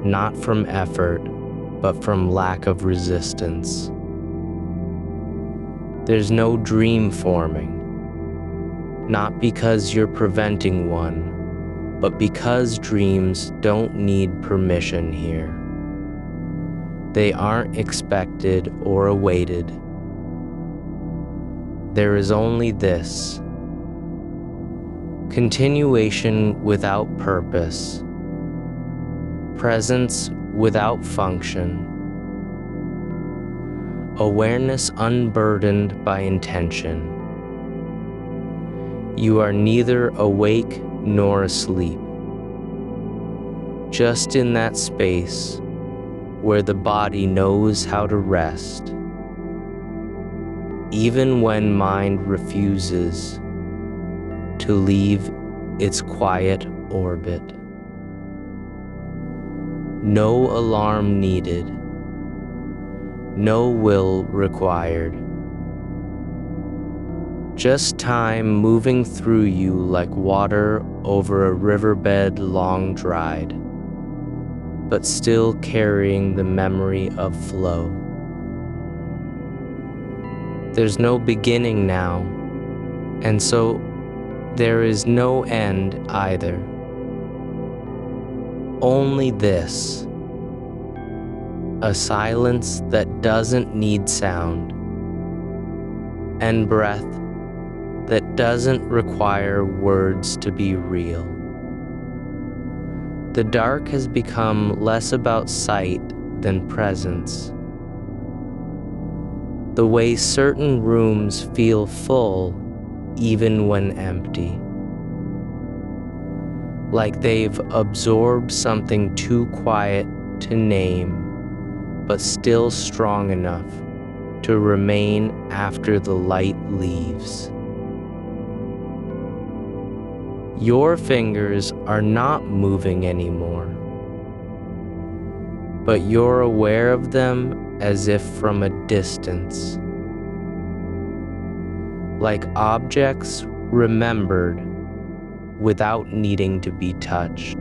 not from effort, but from lack of resistance. There's no dream forming, not because you're preventing one, but because dreams don't need permission here. They aren't expected or awaited. There is only this: continuation without purpose, presence without function, awareness unburdened by intention. You are neither awake nor asleep, just in that space where the body knows how to rest, even when mind refuses to leave its quiet orbit. No alarm needed, no will required. Just time moving through you like water over a riverbed long dried, but still carrying the memory of flow. There's no beginning now, and so there is no end either. Only this: a silence that doesn't need sound, and breath that doesn't require words to be real. The dark has become less about sight than presence. The way certain rooms feel full even when empty, like they've absorbed something too quiet to name, but still strong enough to remain after the light leaves. Your fingers are not moving anymore, but you're aware of them as if from a distance, like objects remembered without needing to be touched.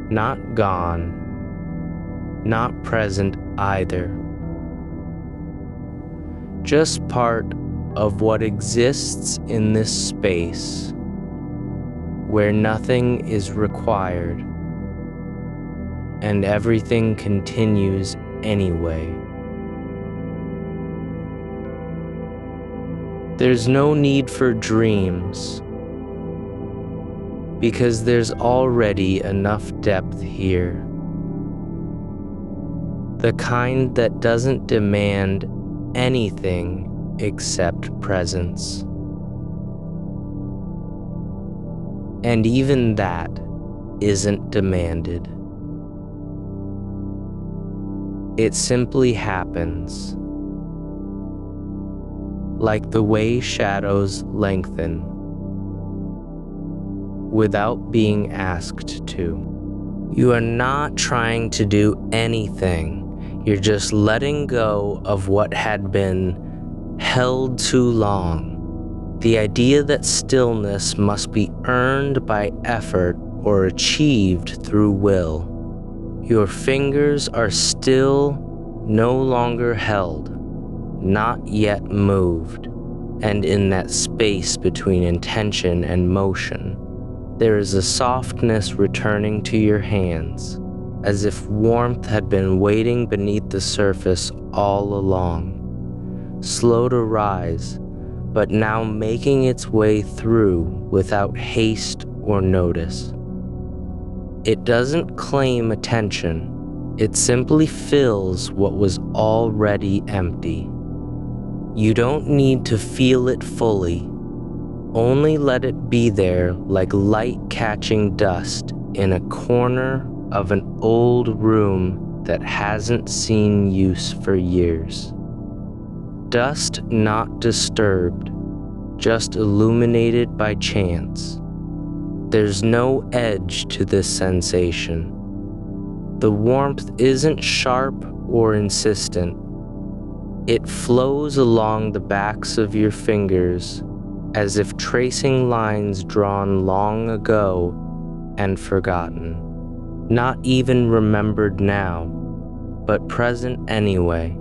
Not gone, not present either. Just part of what exists in this space where nothing is required and everything continues anyway. There's no need for dreams, because there's already enough depth here. The kind that doesn't demand anything except presence. And even that isn't demanded. It simply happens, like the way shadows lengthen, without being asked to. You are not trying to do anything. You're just letting go of what had been held too long. The idea that stillness must be earned by effort or achieved through will. Your fingers are still no longer held, not yet moved, and in that space between intention and motion, there is a softness returning to your hands, as if warmth had been waiting beneath the surface all along, slow to rise, but now making its way through without haste or notice. It doesn't claim attention, it simply fills what was already empty. You don't need to feel it fully, only let it be there like light catching dust in a corner of an old room that hasn't seen use for years. Dust not disturbed, just illuminated by chance. There's no edge to this sensation. The warmth isn't sharp or insistent. It flows along the backs of your fingers as if tracing lines drawn long ago and forgotten, not even remembered now, but present anyway.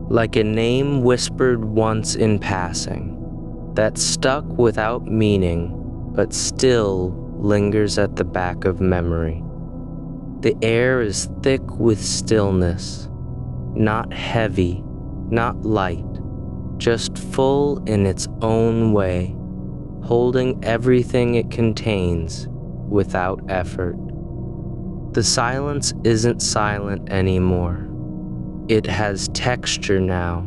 Like a name whispered once in passing, that stuck without meaning, but still lingers at the back of memory. The air is thick with stillness, not heavy, not light, just full in its own way, holding everything it contains without effort. The silence isn't silent anymore. It has texture now,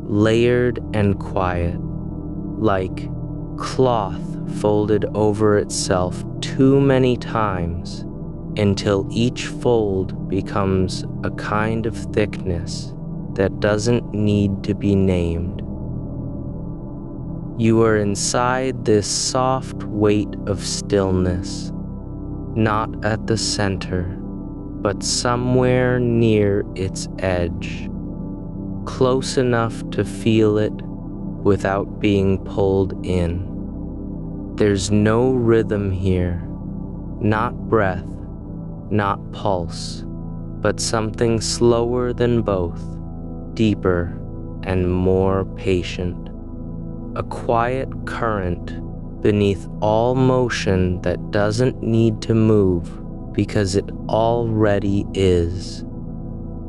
layered and quiet, like cloth folded over itself too many times until each fold becomes a kind of thickness that doesn't need to be named. You are inside this soft weight of stillness, not at the center, but somewhere near its edge, close enough to feel it without being pulled in. There's no rhythm here, not breath, not pulse, but something slower than both, deeper and more patient. A quiet current beneath all motion that doesn't need to move because it already is.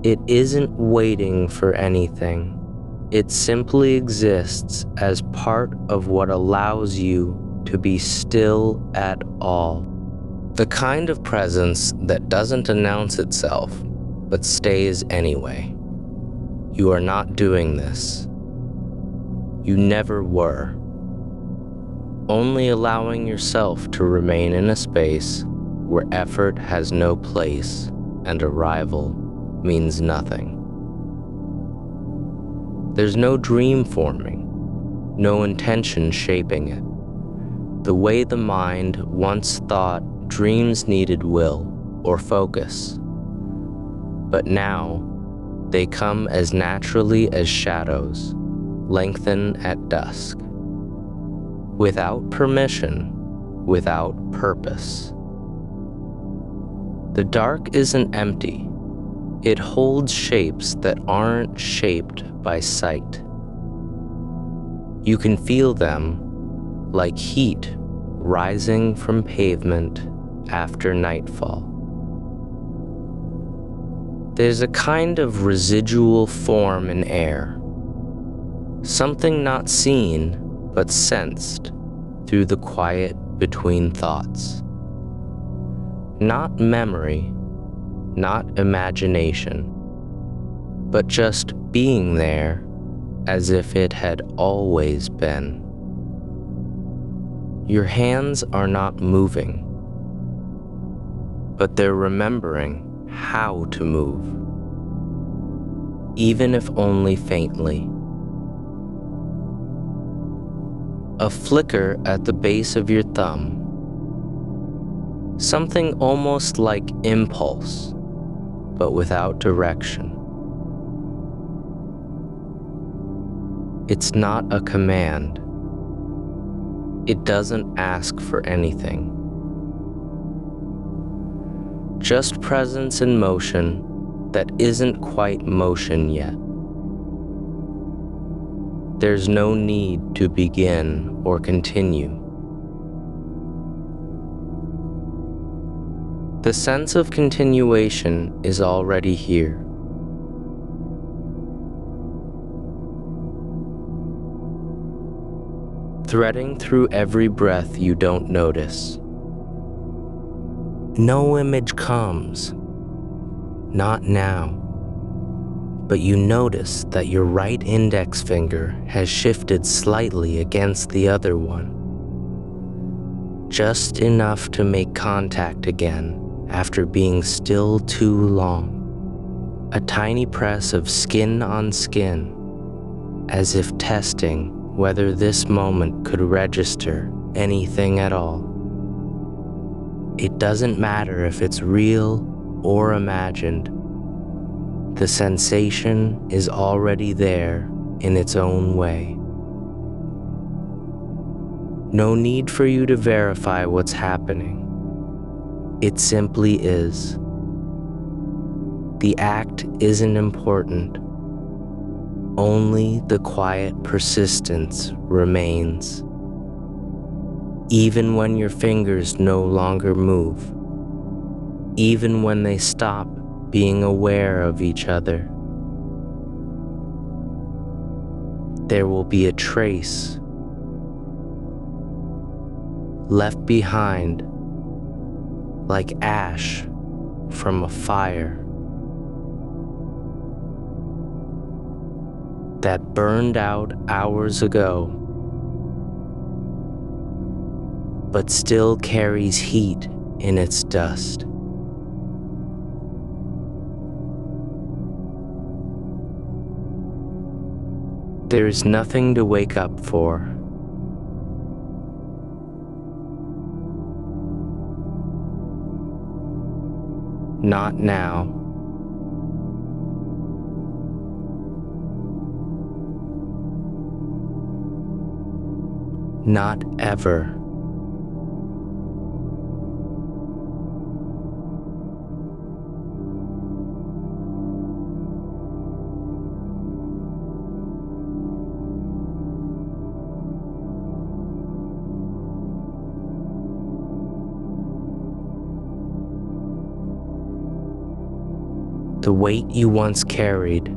It isn't waiting for anything. It simply exists as part of what allows you to be still at all. The kind of presence that doesn't announce itself, but stays anyway. You are not doing this. You never were. Only allowing yourself to remain in a space where effort has no place and arrival means nothing. There's no dream forming, no intention shaping it. The way the mind once thought dreams needed will or focus. But now, they come as naturally as shadows, lengthen at dusk. Without permission, without purpose. The dark isn't empty. It holds shapes that aren't shaped by sight. You can feel them like heat rising from pavement after nightfall. There's a kind of residual form in air, something not seen but sensed through the quiet between thoughts. Not memory, not imagination, but just being there as if it had always been. Your hands are not moving, but they're remembering how to move, even if only faintly. A flicker at the base of your thumb, something almost like impulse, but without direction. It's not a command. It doesn't ask for anything. Just presence in motion that isn't quite motion yet. There's no need to begin or continue. The sense of continuation is already here. threading through every breath you don't notice. No image comes, not now, but you notice that your right index finger has shifted slightly against the other one, just enough to make contact again after being still too long. A tiny press of skin on skin, as if testing whether this moment could register anything at all. It doesn't matter if it's real or imagined. The sensation is already there in its own way. No need for you to verify what's happening. It simply is. The act isn't important. Only the quiet persistence remains. Even when your fingers no longer move, even when they stop being aware of each other, there will be a trace left behind like ash from a fire that burned out hours ago, but still carries heat in its dust. There is nothing to wake up for. Not now. Not ever. The weight you once carried,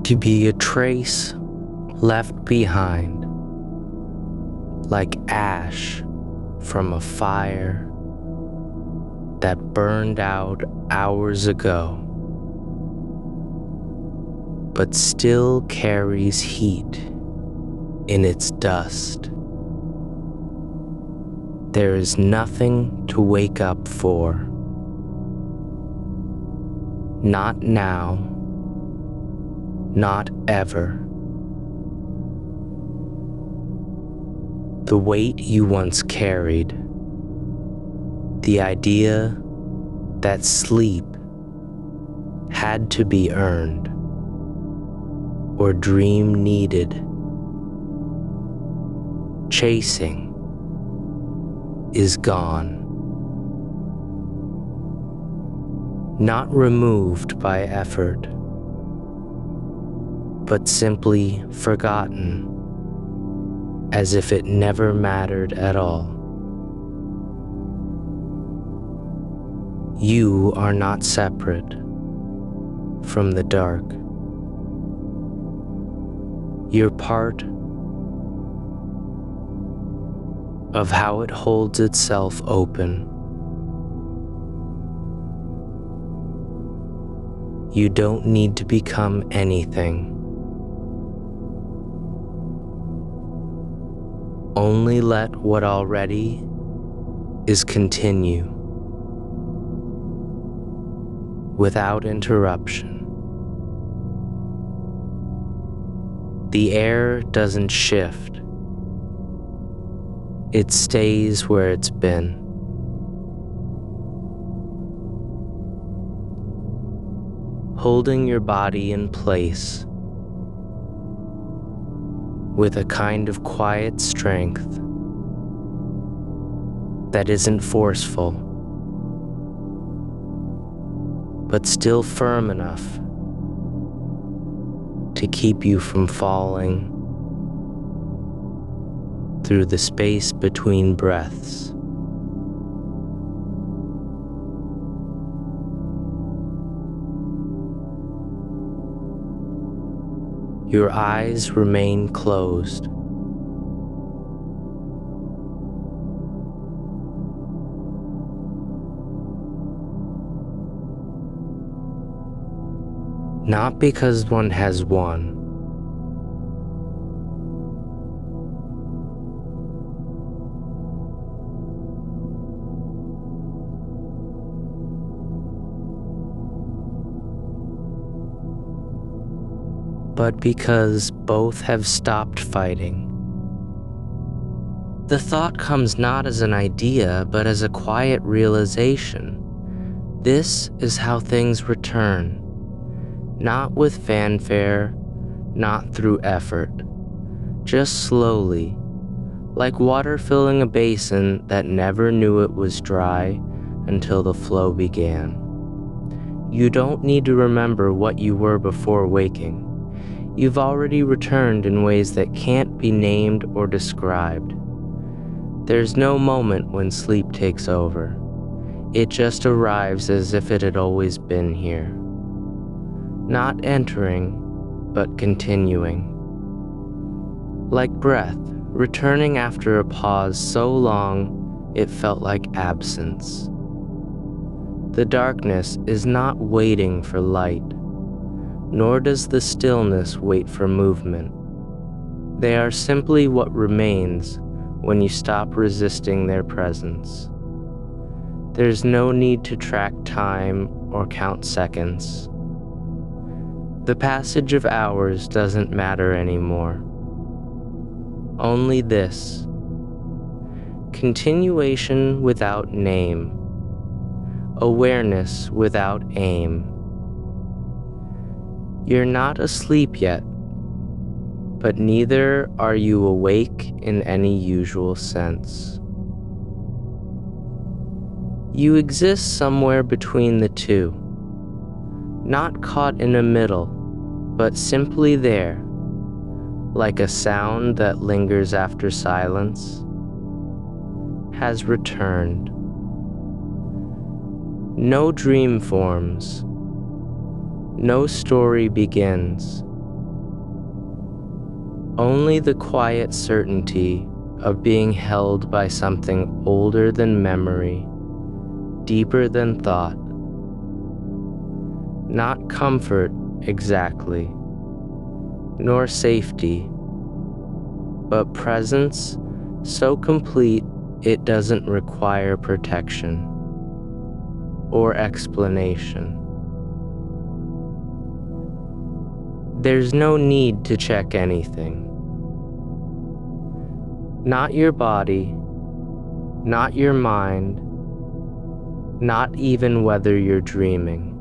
to be a trace left behind, like ash from a fire that burned out hours ago, but still carries heat in its dust. There is nothing to wake up for. Not now. Not ever. The weight you once carried, the idea that sleep had to be earned or dream needed, chasing, is gone. Not removed by effort, but simply forgotten, as if it never mattered at all. You are not separate from the dark. You're part of how it holds itself open. You don't need to become anything. Only let what already is continue without interruption. The air doesn't shift. It stays where it's been. Holding your body in place with a kind of quiet strength that isn't forceful, but still firm enough to keep you from falling through the space between breaths. Your eyes remain closed. Not because one has won, but because both have stopped fighting. The thought comes not as an idea, but as a quiet realization. This is how things return. Not with fanfare, not through effort, just slowly, like water filling a basin that never knew it was dry until the flow began. You don't need to remember what you were before waking. You've already returned in ways that can't be named or described. There's no moment when sleep takes over. It just arrives as if it had always been here. Not entering, but continuing. Like breath, returning after a pause so long it felt like absence. The darkness is not waiting for light, nor does the stillness wait for movement. They are simply what remains when you stop resisting their presence. There's no need to track time or count seconds. The passage of hours doesn't matter anymore. Only this: continuation without name, awareness without aim. You're not asleep yet, but neither are you awake in any usual sense. You exist somewhere between the two, not caught in a middle, but simply there, like a sound that lingers after silence, has returned. No dream forms, no story begins. Only the quiet certainty of being held by something older than memory, deeper than thought. Not comfort exactly, nor safety, but presence so complete it doesn't require protection or explanation. There's no need to check anything. Not your body, not your mind, not even whether you're dreaming.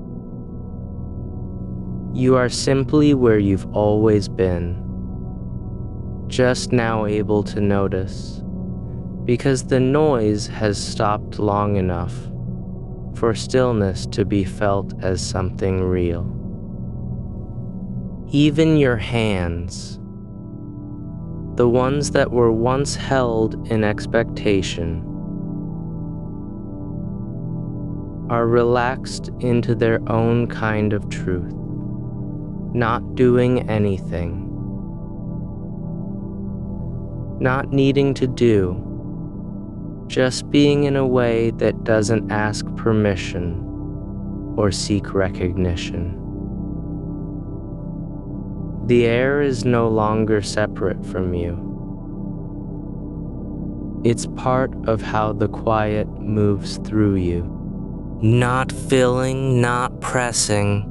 You are simply where you've always been, just now able to notice, because the noise has stopped long enough for stillness to be felt as something real. Even your hands, the ones that were once held in expectation, are relaxed into their own kind of truth, not doing anything, not needing to do, just being in a way that doesn't ask permission or seek recognition. The air is no longer separate from you. It's part of how the quiet moves through you. Not filling, not pressing,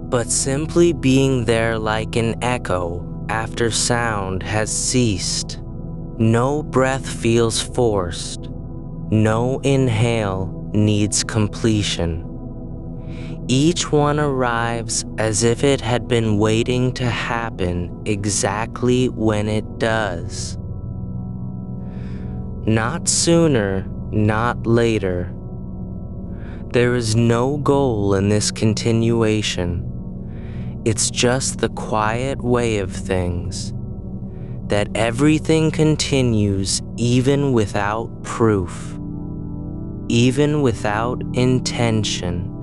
but simply being there like an echo after sound has ceased. No breath feels forced. No inhale needs completion. Each one arrives as if it had been waiting to happen exactly when it does. Not sooner, not later. There is no goal in this continuation. It's just the quiet way of things, that everything continues even without proof, even without intention.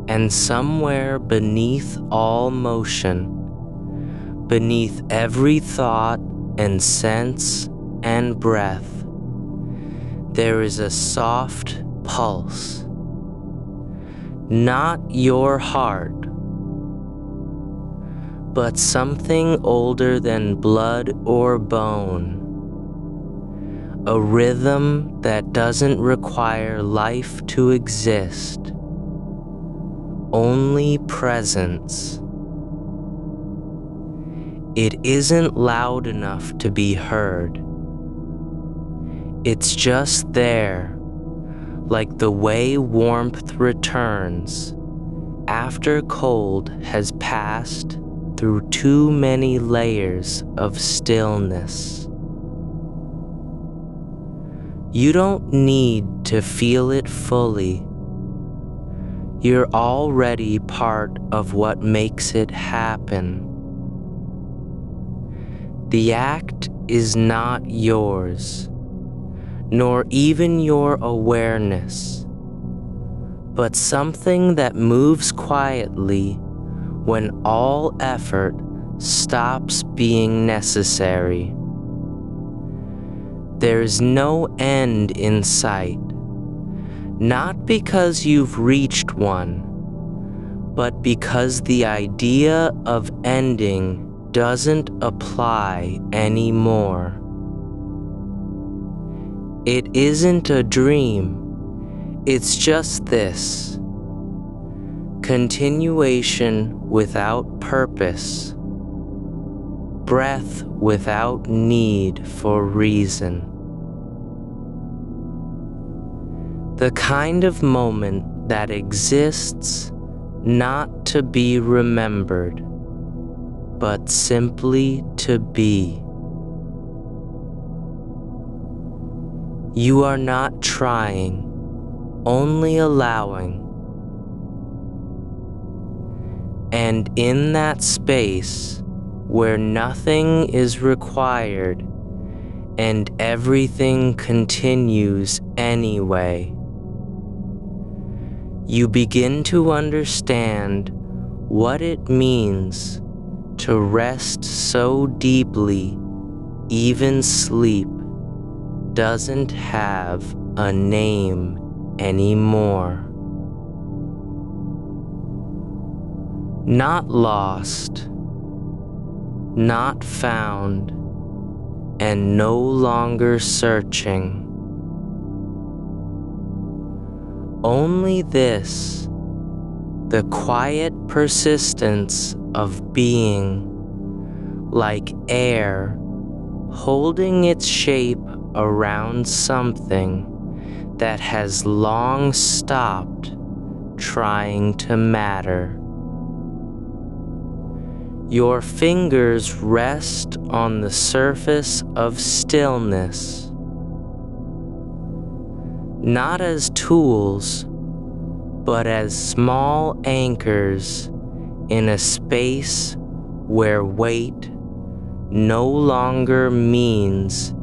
And somewhere beneath all motion, beneath every thought and sense and breath, there is a soft pulse. Not your heart, but something older than blood or bone. A rhythm that doesn't require life to exist, only presence. It isn't loud enough to be heard. It's just there, like the way warmth returns after cold has passed through too many layers of stillness. You don't need to feel it fully. You're already part of what makes it happen. The act is not yours, nor even your awareness, but something that moves quietly when all effort stops being necessary. There's no end in sight, not because you've reached one, but because the idea of ending doesn't apply anymore. It isn't a dream, it's just this: continuation without purpose, breath without need for reason. The kind of moment that exists not to be remembered, but simply to be. You are not trying, only allowing. And in that space where nothing is required and everything continues anyway, you begin to understand what it means to rest so deeply, even sleep doesn't have a name anymore. Not lost, not found, and no longer searching. Only this, the quiet persistence of being, like air holding its shape around something that has long stopped trying to matter. Your fingers rest on the surface of stillness, not as tools, but as small anchors in a space where weight no longer means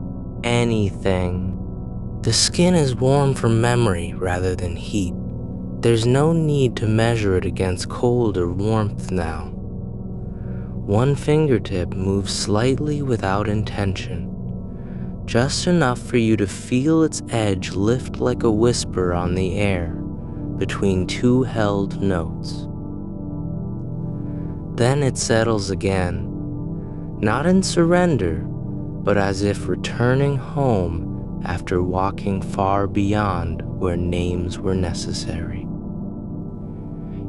anything. The skin is warm from memory rather than heat. There's no need to measure it against cold or warmth now. One fingertip moves slightly without intention, just enough for you to feel its edge lift like a whisper on the air between two held notes. Then it settles again, not in surrender, but as if returning home after walking far beyond where names were necessary.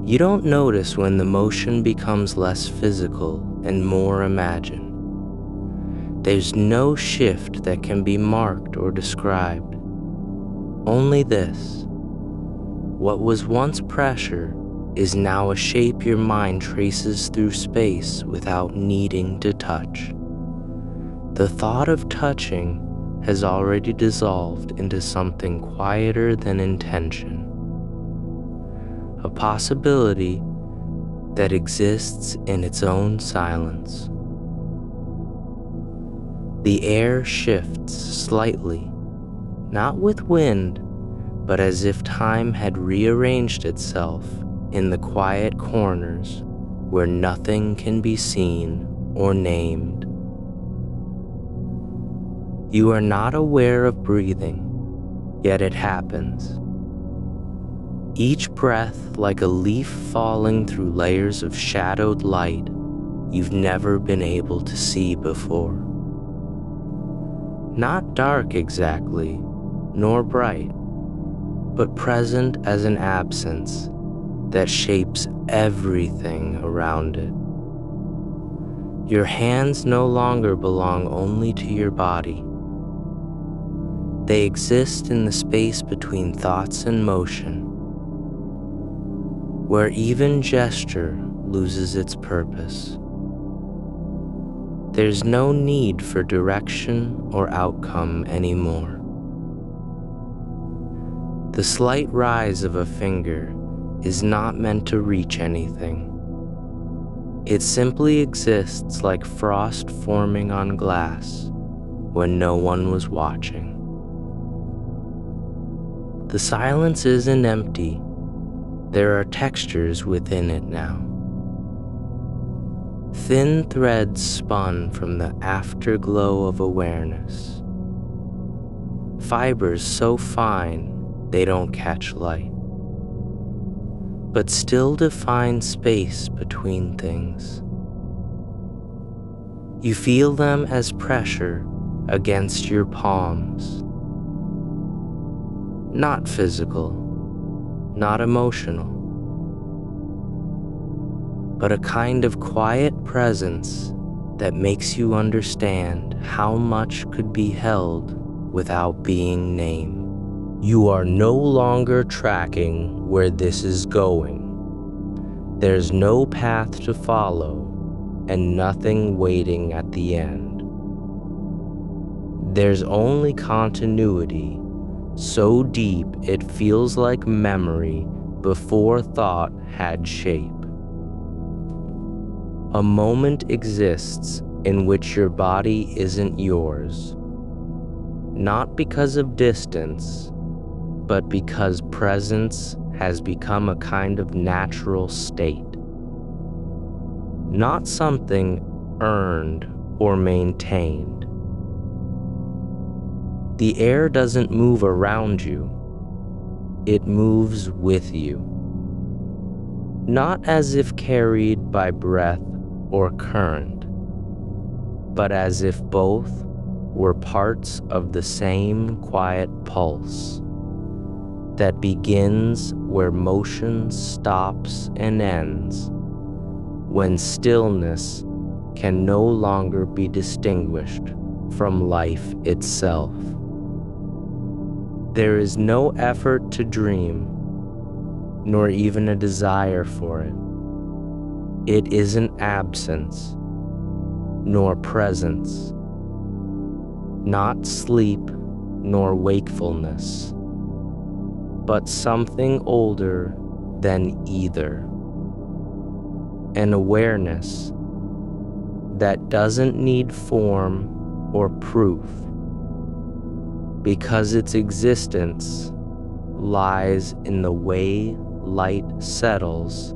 You don't notice when the motion becomes less physical and more imagined. There's no shift that can be marked or described. Only this: what was once pressure is now a shape your mind traces through space without needing to touch. The thought of touching has already dissolved into something quieter than intention. A possibility that exists in its own silence. The air shifts slightly, not with wind, but as if time had rearranged itself in the quiet corners where nothing can be seen or named. You are not aware of breathing, yet it happens. Each breath like a leaf falling through layers of shadowed light you've never been able to see before. Not dark exactly, nor bright, but present as an absence that shapes everything around it. Your hands no longer belong only to your body. They exist in the space between thoughts and motion, where even gesture loses its purpose. There's no need for direction or outcome anymore. The slight rise of a finger is not meant to reach anything. It simply exists like frost forming on glass when no one was watching. The silence isn't empty. There are textures within it now. Thin threads spun from the afterglow of awareness. Fibers so fine they don't catch light, but still define space between things. You feel them as pressure against your palms. Not physical, not emotional, but a kind of quiet presence that makes you understand how much could be held without being named. You are no longer tracking where this is going. There's no path to follow and nothing waiting at the end. There's only continuity, so deep it feels like memory before thought had shape. A moment exists in which your body isn't yours, not because of distance, but because presence has become a kind of natural state. Not something earned or maintained. The air doesn't move around you, it moves with you. Not as if carried by breath or current, but as if both were parts of the same quiet pulse that begins where motion stops and ends, when stillness can no longer be distinguished from life itself. There is no effort to dream, nor even a desire for it. It isn't absence, nor presence, not sleep, nor wakefulness, but something older than either. An awareness that doesn't need form or proof, because its existence lies in the way light settles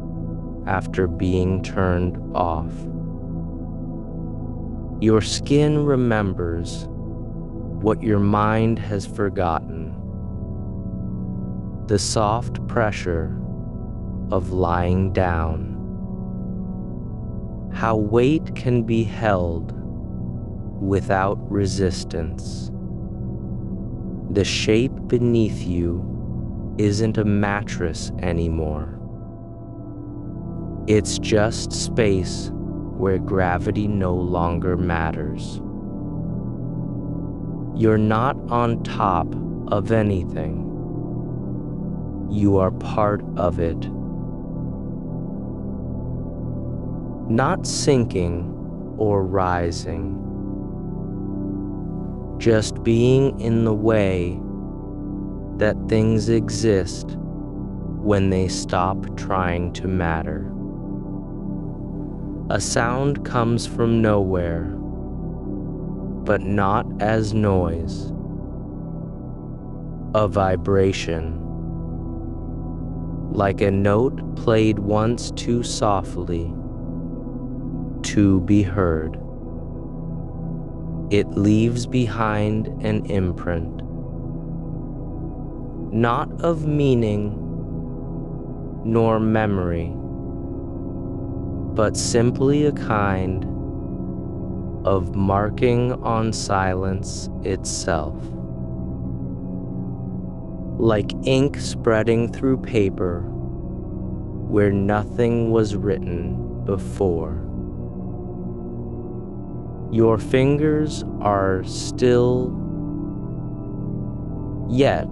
after being turned off. Your skin remembers what your mind has forgotten. The soft pressure of lying down. How weight can be held without resistance. The shape beneath you isn't a mattress anymore. It's just space where gravity no longer matters. You're not on top of anything. You are part of it. Not sinking or rising. Just being in the way that things exist when they stop trying to matter. A sound comes from nowhere, but not as noise. A vibration, like a note played once too softly to be heard. It leaves behind an imprint, not of meaning nor memory, but simply a kind of marking on silence itself. Like ink spreading through paper where nothing was written before. Your fingers are still, yet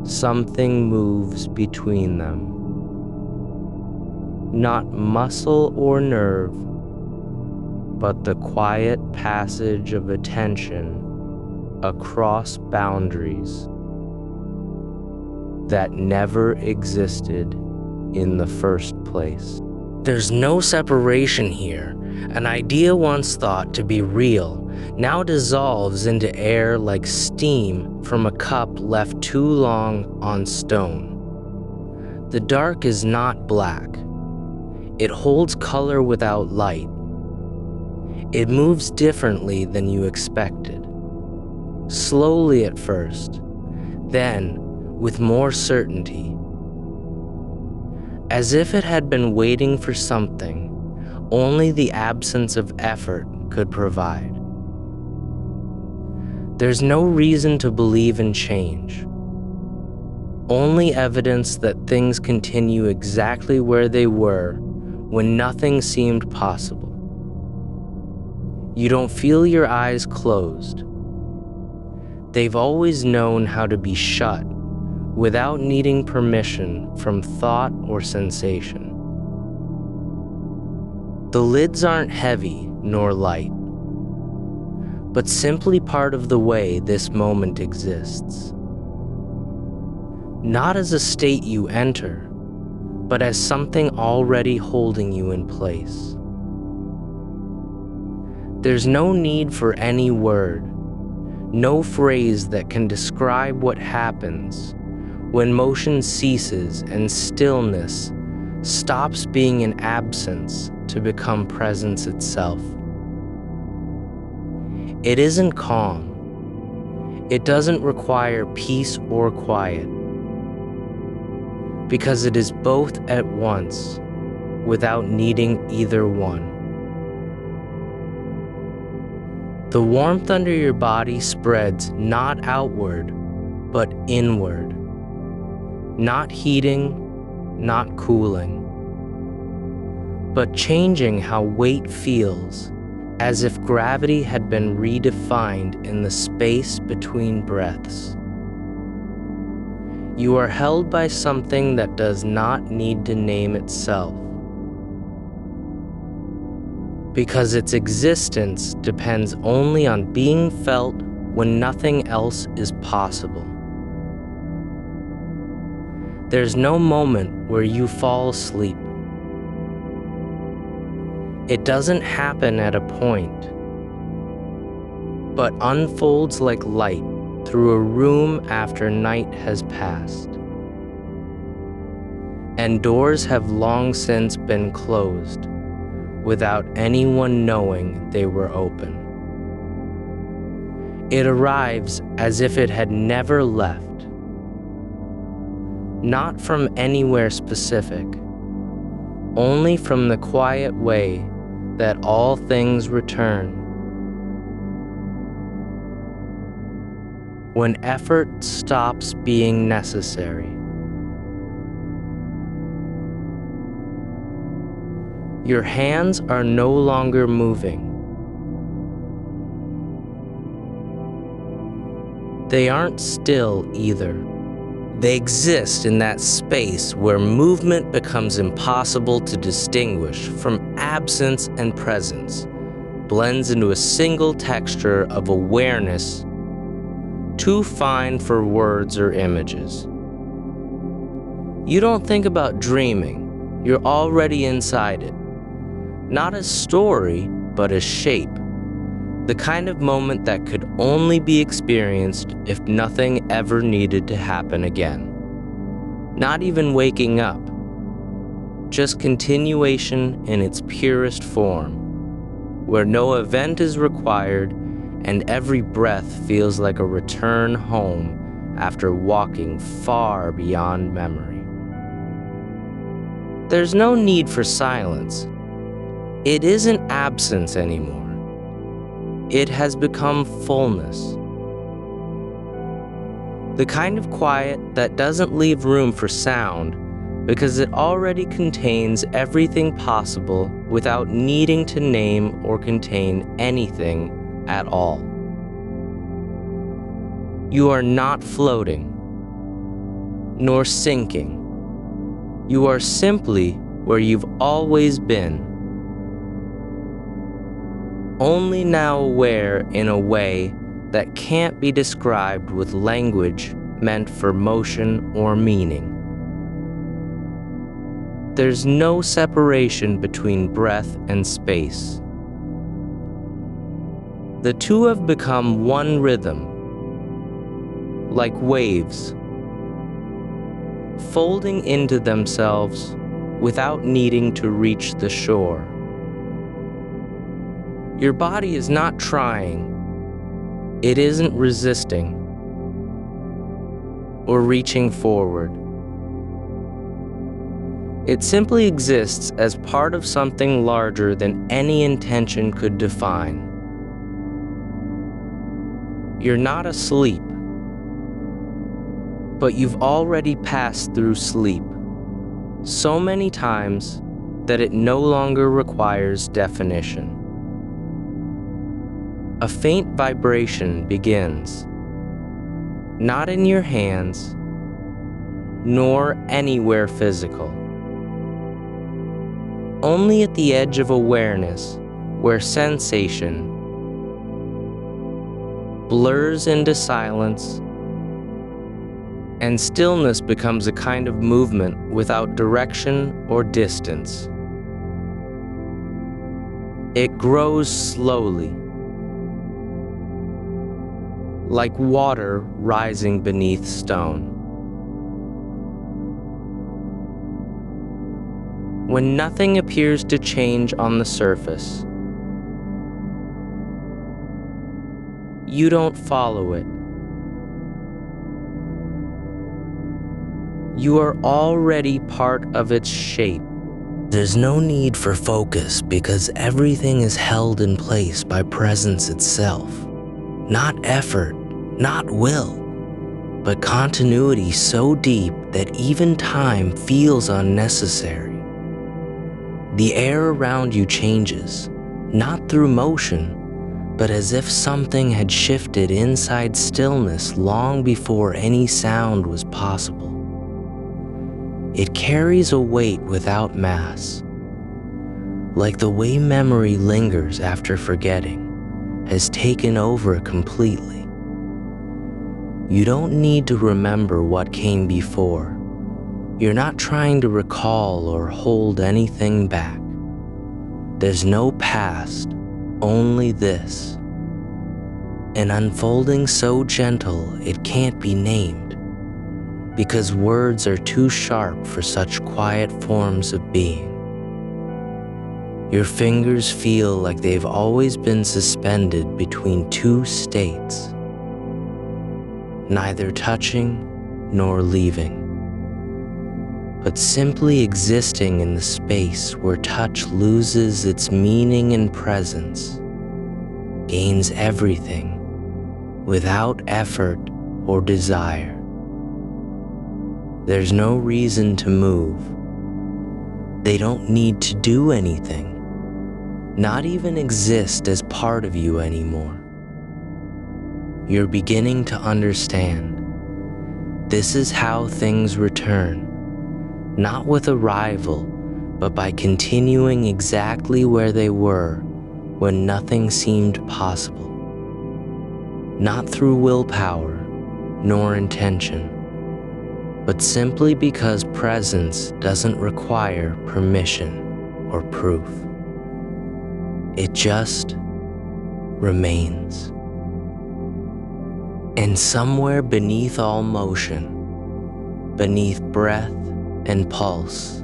something moves between them. Not muscle or nerve, but the quiet passage of attention across boundaries that never existed in the first place. There's no separation here. An idea once thought to be real now dissolves into air like steam from a cup left too long on stone. The dark is not black. It holds color without light. It moves differently than you expected. Slowly at first, then with more certainty. As if it had been waiting for something only the absence of effort could provide. There's no reason to believe in change. Only evidence that things continue exactly where they were when nothing seemed possible. You don't feel your eyes closed. They've always known how to be shut without needing permission from thought or sensation. The lids aren't heavy nor light, but simply part of the way this moment exists. Not as a state you enter, but as something already holding you in place. There's no need for any word, no phrase that can describe what happens when motion ceases and stillness stops being an absence to become presence itself. It isn't calm. It doesn't require peace or quiet, because it is both at once without needing either one. The warmth under your body spreads not outward, but inward. Not heating, not cooling, but changing how weight feels, as if gravity had been redefined in the space between breaths. You are held by something that does not need to name itself, because its existence depends only on being felt when nothing else is possible. There's no moment where you fall asleep. It doesn't happen at a point, but unfolds like light through a room after night has passed. And doors have long since been closed, without anyone knowing they were open. It arrives as if it had never left, not from anywhere specific, only from the quiet way that all things return. When effort stops being necessary. Your hands are no longer moving. They aren't still either. They exist in that space where movement becomes impossible to distinguish from absence and presence, blends into a single texture of awareness, too fine for words or images. You don't think about dreaming, you're already inside it. Not as story, but as shape. The kind of moment that could only be experienced if nothing ever needed to happen again. Not even waking up, just continuation in its purest form, where no event is required and every breath feels like a return home after walking far beyond memory. There's no need for silence. It isn't absence anymore. It has become fullness. The kind of quiet that doesn't leave room for sound because it already contains everything possible without needing to name or contain anything at all. You are not floating, nor sinking. You are simply where you've always been. Only now aware in a way that can't be described with language meant for motion or meaning. There's no separation between breath and space. The two have become one rhythm, like waves, folding into themselves without needing to reach the shore. Your body is not trying, it isn't resisting or reaching forward. It simply exists as part of something larger than any intention could define. You're not asleep, but you've already passed through sleep so many times that it no longer requires definition. A faint vibration begins, not in your hands, nor anywhere physical. Only at the edge of awareness, where sensation blurs into silence, and stillness becomes a kind of movement without direction or distance. It grows slowly, like water rising beneath stone. When nothing appears to change on the surface, you don't follow it. You are already part of its shape. There's no need for focus because everything is held in place by presence itself. Not effort, not will, but continuity so deep that even time feels unnecessary. The air around you changes, not through motion, but as if something had shifted inside stillness long before any sound was possible. It carries a weight without mass, like the way memory lingers after forgetting, has taken over completely. You don't need to remember what came before. You're not trying to recall or hold anything back. There's no past, only this. An unfolding so gentle it can't be named, because words are too sharp for such quiet forms of being. Your fingers feel like they've always been suspended between two states, neither touching nor leaving, but simply existing in the space where touch loses its meaning and presence, gains everything without effort or desire. There's no reason to move. They don't need to do anything, not even exist as part of you anymore. You're beginning to understand. This is how things return, not with arrival, but by continuing exactly where they were when nothing seemed possible. Not through willpower nor intention, but simply because presence doesn't require permission or proof. It just remains. And somewhere beneath all motion, beneath breath and pulse,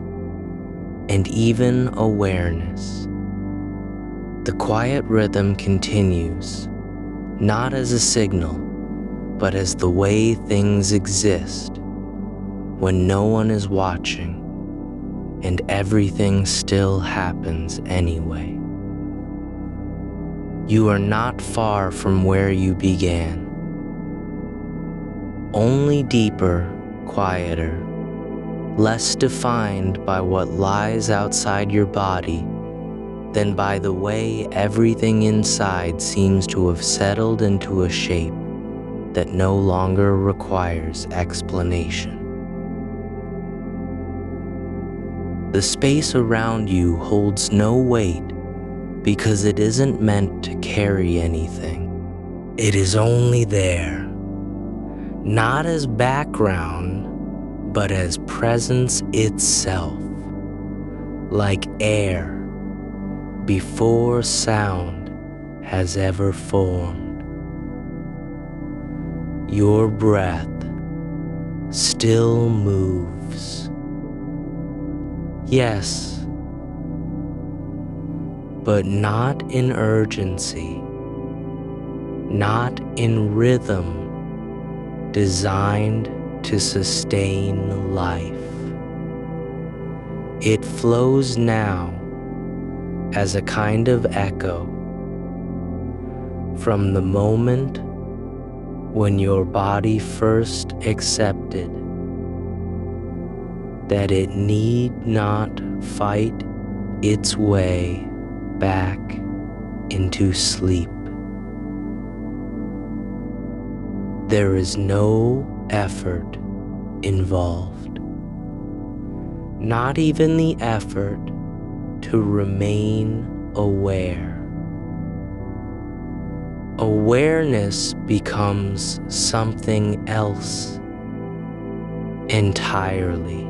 and even awareness, the quiet rhythm continues, not as a signal, but as the way things exist when no one is watching and everything still happens anyway. You are not far from where you began, only deeper, quieter, less defined by what lies outside your body than by the way everything inside seems to have settled into a shape that no longer requires explanation. The space around you holds no weight because it isn't meant to carry anything. It is only there, not as background, but as presence itself, like air before sound has ever formed. Your breath still moves. Yes, but not in urgency, not in rhythm designed to sustain life. It flows now as a kind of echo from the moment when your body first accepted that it need not fight its way back into sleep. There is no effort involved, not even the effort to remain aware. Awareness becomes something else entirely,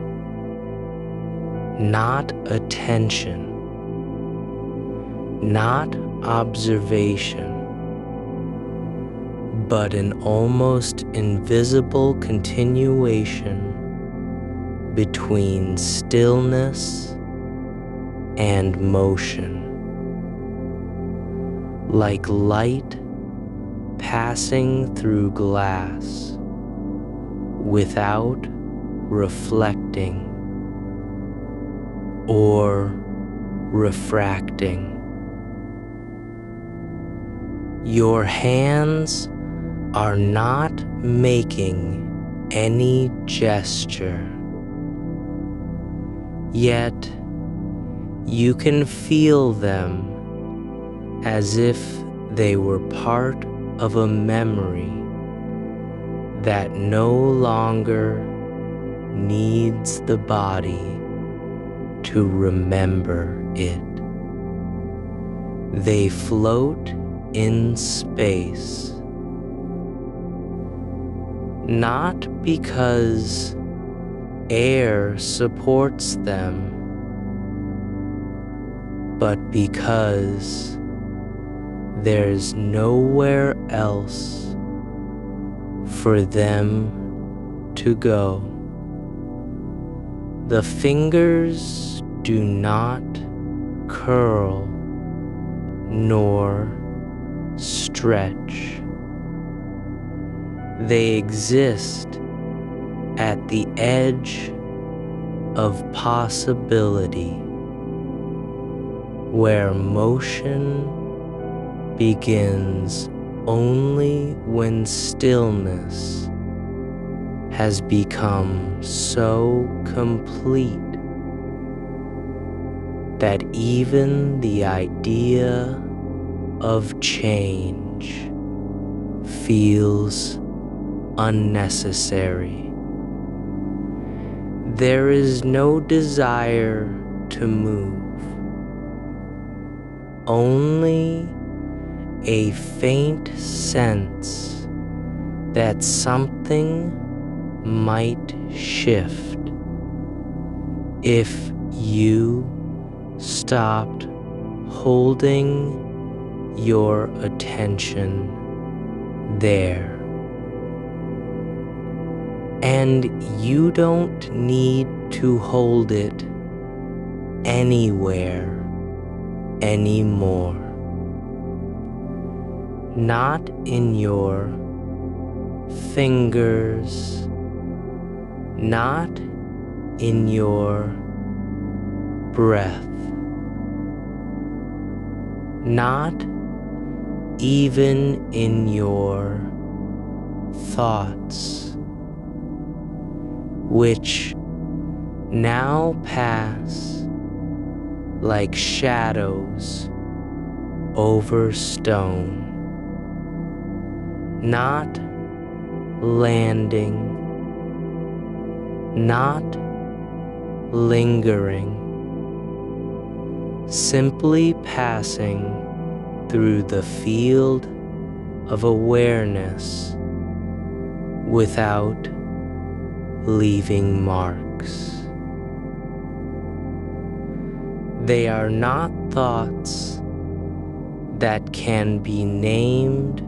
not attention, not observation, but an almost invisible continuation between stillness and motion, like light passing through glass without reflecting or refracting. Your hands are not making any gesture, yet you can feel them as if they were part of a memory that no longer needs the body to remember it. They float in space, not because air supports them, but because there's nowhere else for them to go. The fingers do not curl nor stretch. They exist at the edge of possibility, where motion begins only when stillness has become so complete that even the idea of change feels unnecessary. There is no desire to move, only a faint sense that something might shift if you stopped holding your attention there. And you don't need to hold it anywhere anymore. Not in your fingers, not in your breath, not even in your thoughts, which now pass like shadows over stone, not landing, not lingering, simply passing through the field of awareness without leaving marks. They are not thoughts that can be named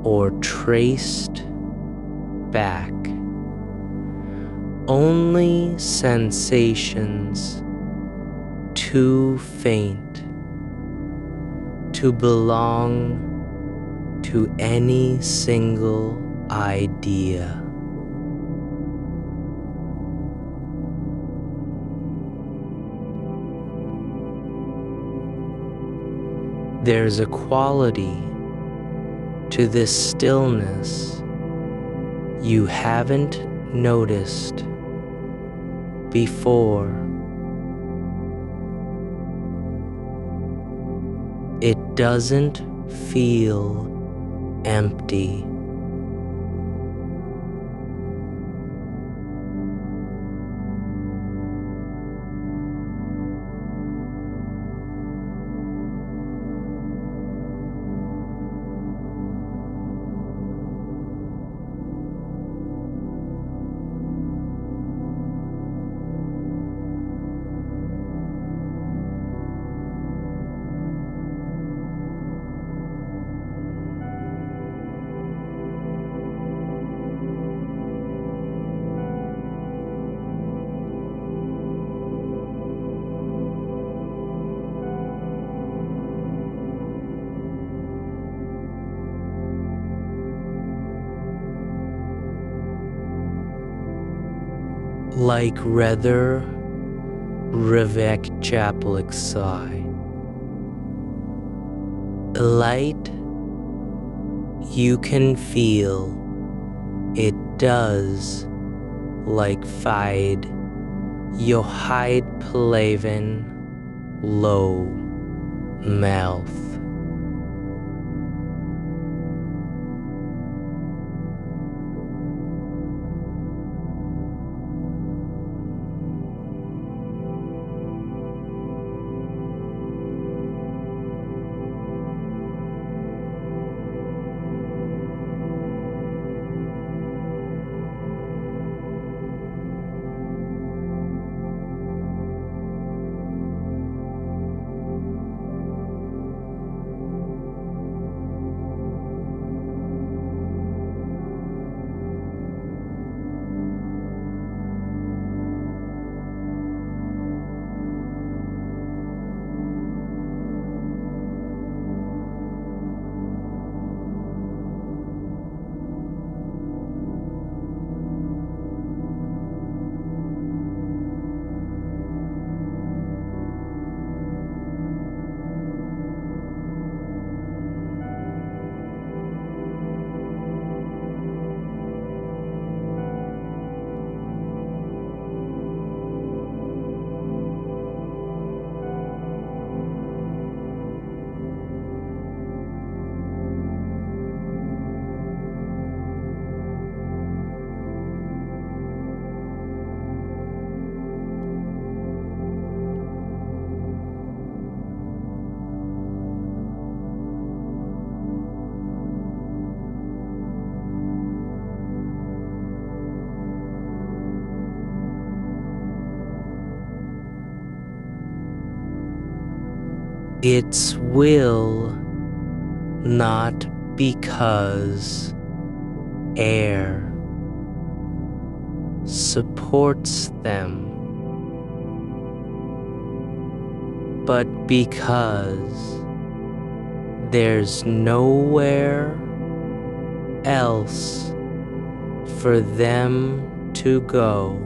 or traced back, only sensations too faint to belong to any single idea. There's a quality to this stillness you haven't noticed before. It doesn't feel empty. Like Rether Rivek Chaplik's sigh, a light you can feel. It does like Fide Yohide Plavin low mouth. its will, not because air supports them, but because there's nowhere else for them to go.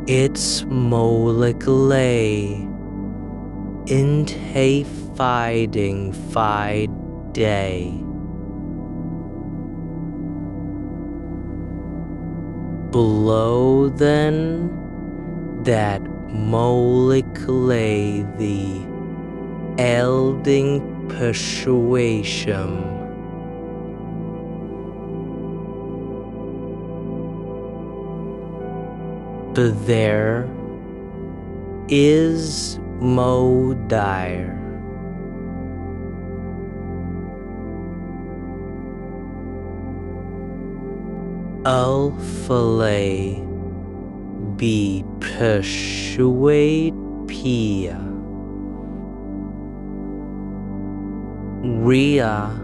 It's molecular intafiding day. Below then that molecular the elding persuasion. But there is mo dire. Alphalay be persuade pia. Ria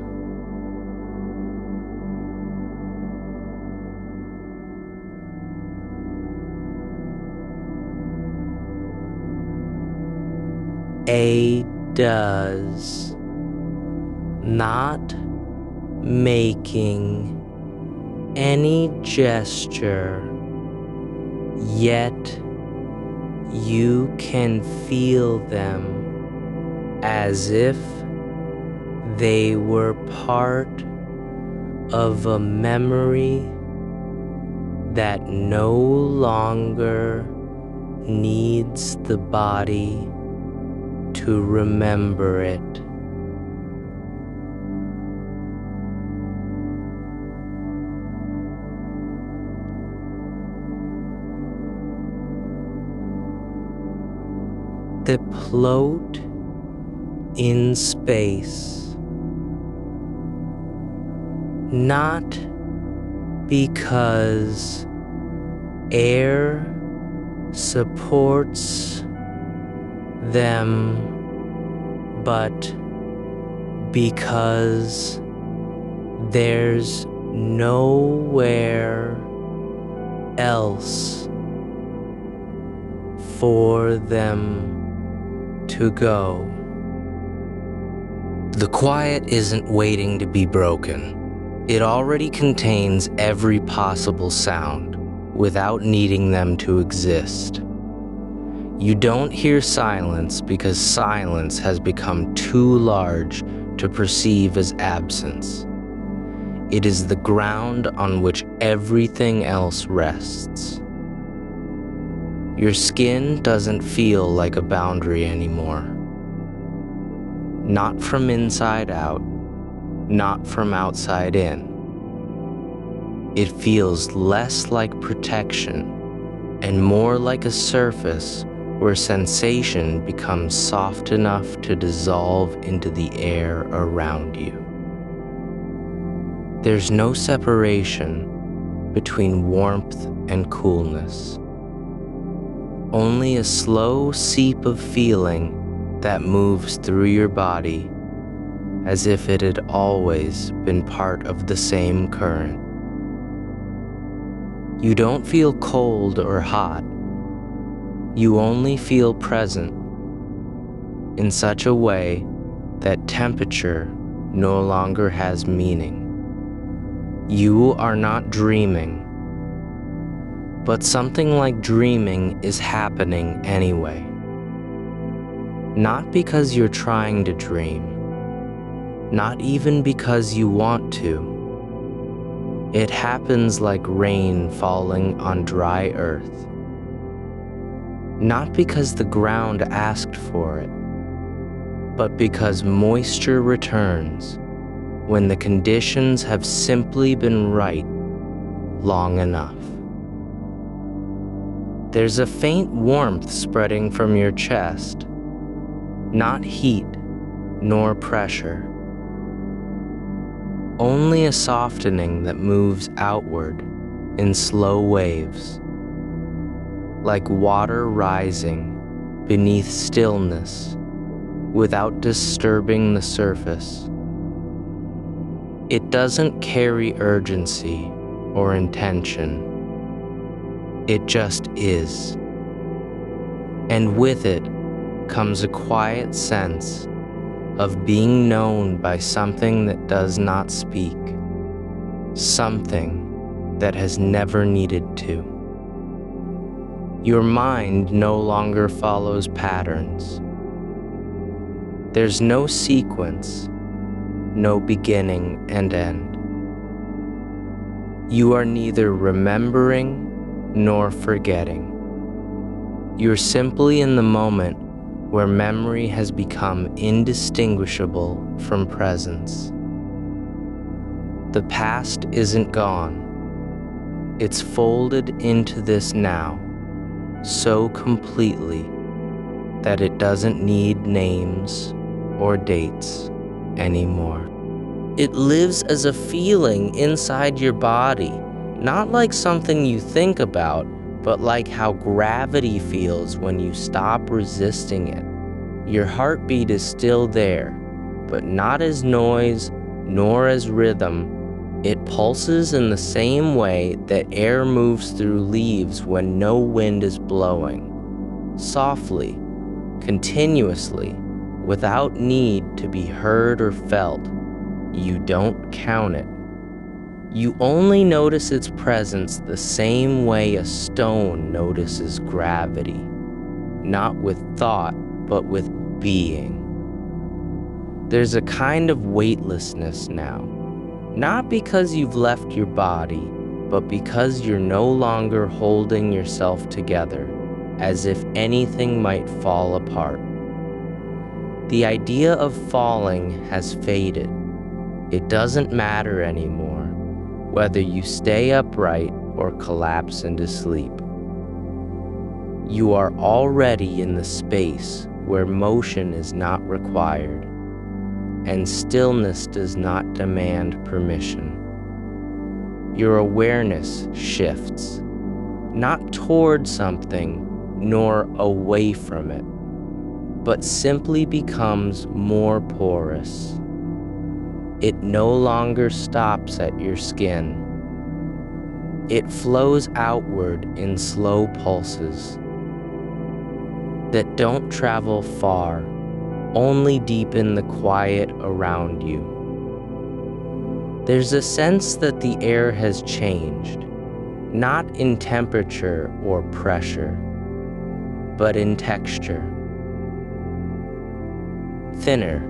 a does not making any gesture, yet you can feel them as if they were part of a memory that no longer needs the body to remember it. They float in space, not because air supports them, but because there's nowhere else for them to go. The quiet isn't waiting to be broken. It already contains every possible sound without needing them to exist. You don't hear silence because silence has become too large to perceive as absence. It is the ground on which everything else rests. Your skin doesn't feel like a boundary anymore. Not from inside out, not from outside in. It feels less like protection and more like a surface where sensation becomes soft enough to dissolve into the air around you. There's no separation between warmth and coolness. Only a slow seep of feeling that moves through your body as if it had always been part of the same current. You don't feel cold or hot. You only feel present in such a way that temperature no longer has meaning. You are not dreaming, but something like dreaming is happening anyway. Not because you're trying to dream, not even because you want to. It happens like rain falling on dry earth. Not because the ground asked for it, but because moisture returns when the conditions have simply been right long enough. There's a faint warmth spreading from your chest, not heat nor pressure, only a softening that moves outward in slow waves, like water rising beneath stillness without disturbing the surface. It doesn't carry urgency or intention. It just is. And with it comes a quiet sense of being known by something that does not speak, something that has never needed to. Your mind no longer follows patterns. There's no sequence, no beginning and end. You are neither remembering nor forgetting. You're simply in the moment where memory has become indistinguishable from presence. The past isn't gone. It's folded into this now so completely that it doesn't need names or dates anymore. It lives as a feeling inside your body, not like something you think about, but like how gravity feels when you stop resisting it. Your heartbeat is still there, but not as noise nor as rhythm. It pulses in the same way that air moves through leaves when no wind is blowing, softly, continuously, without need to be heard or felt. You don't count it. You only notice its presence the same way a stone notices gravity, not with thought, but with being. There's a kind of weightlessness now, not because you've left your body, but because you're no longer holding yourself together as if anything might fall apart. The idea of falling has faded. It doesn't matter anymore whether you stay upright or collapse into sleep. You are already in the space where motion is not required, and stillness does not demand permission. Your awareness shifts, not toward something nor away from it, but simply becomes more porous. It no longer stops at your skin. It flows outward in slow pulses that don't travel far, only deepen the quiet around you. There's a sense that the air has changed, not in temperature or pressure, but in texture. Thinner,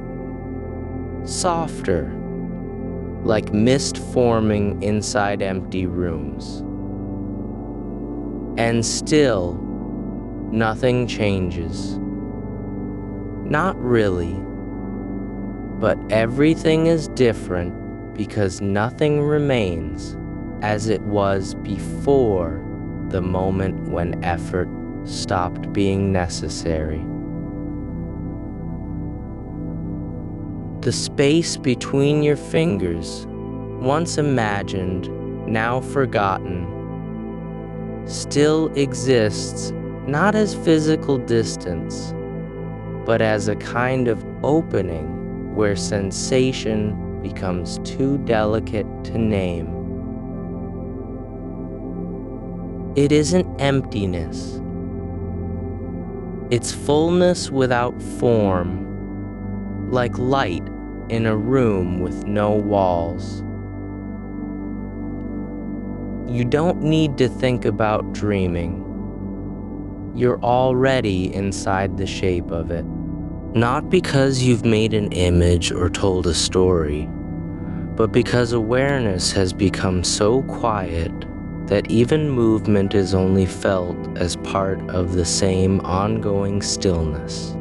softer, like mist forming inside empty rooms. And still, nothing changes. Not really, but everything is different because nothing remains as it was before the moment when effort stopped being necessary. The space between your fingers, once imagined, now forgotten, still exists not as physical distance, but as a kind of opening where sensation becomes too delicate to name. It isn't emptiness. It's fullness without form, like light in a room with no walls. You don't need to think about dreaming. You're already inside the shape of it. Not because you've made an image or told a story, but because awareness has become so quiet that even movement is only felt as part of the same ongoing stillness.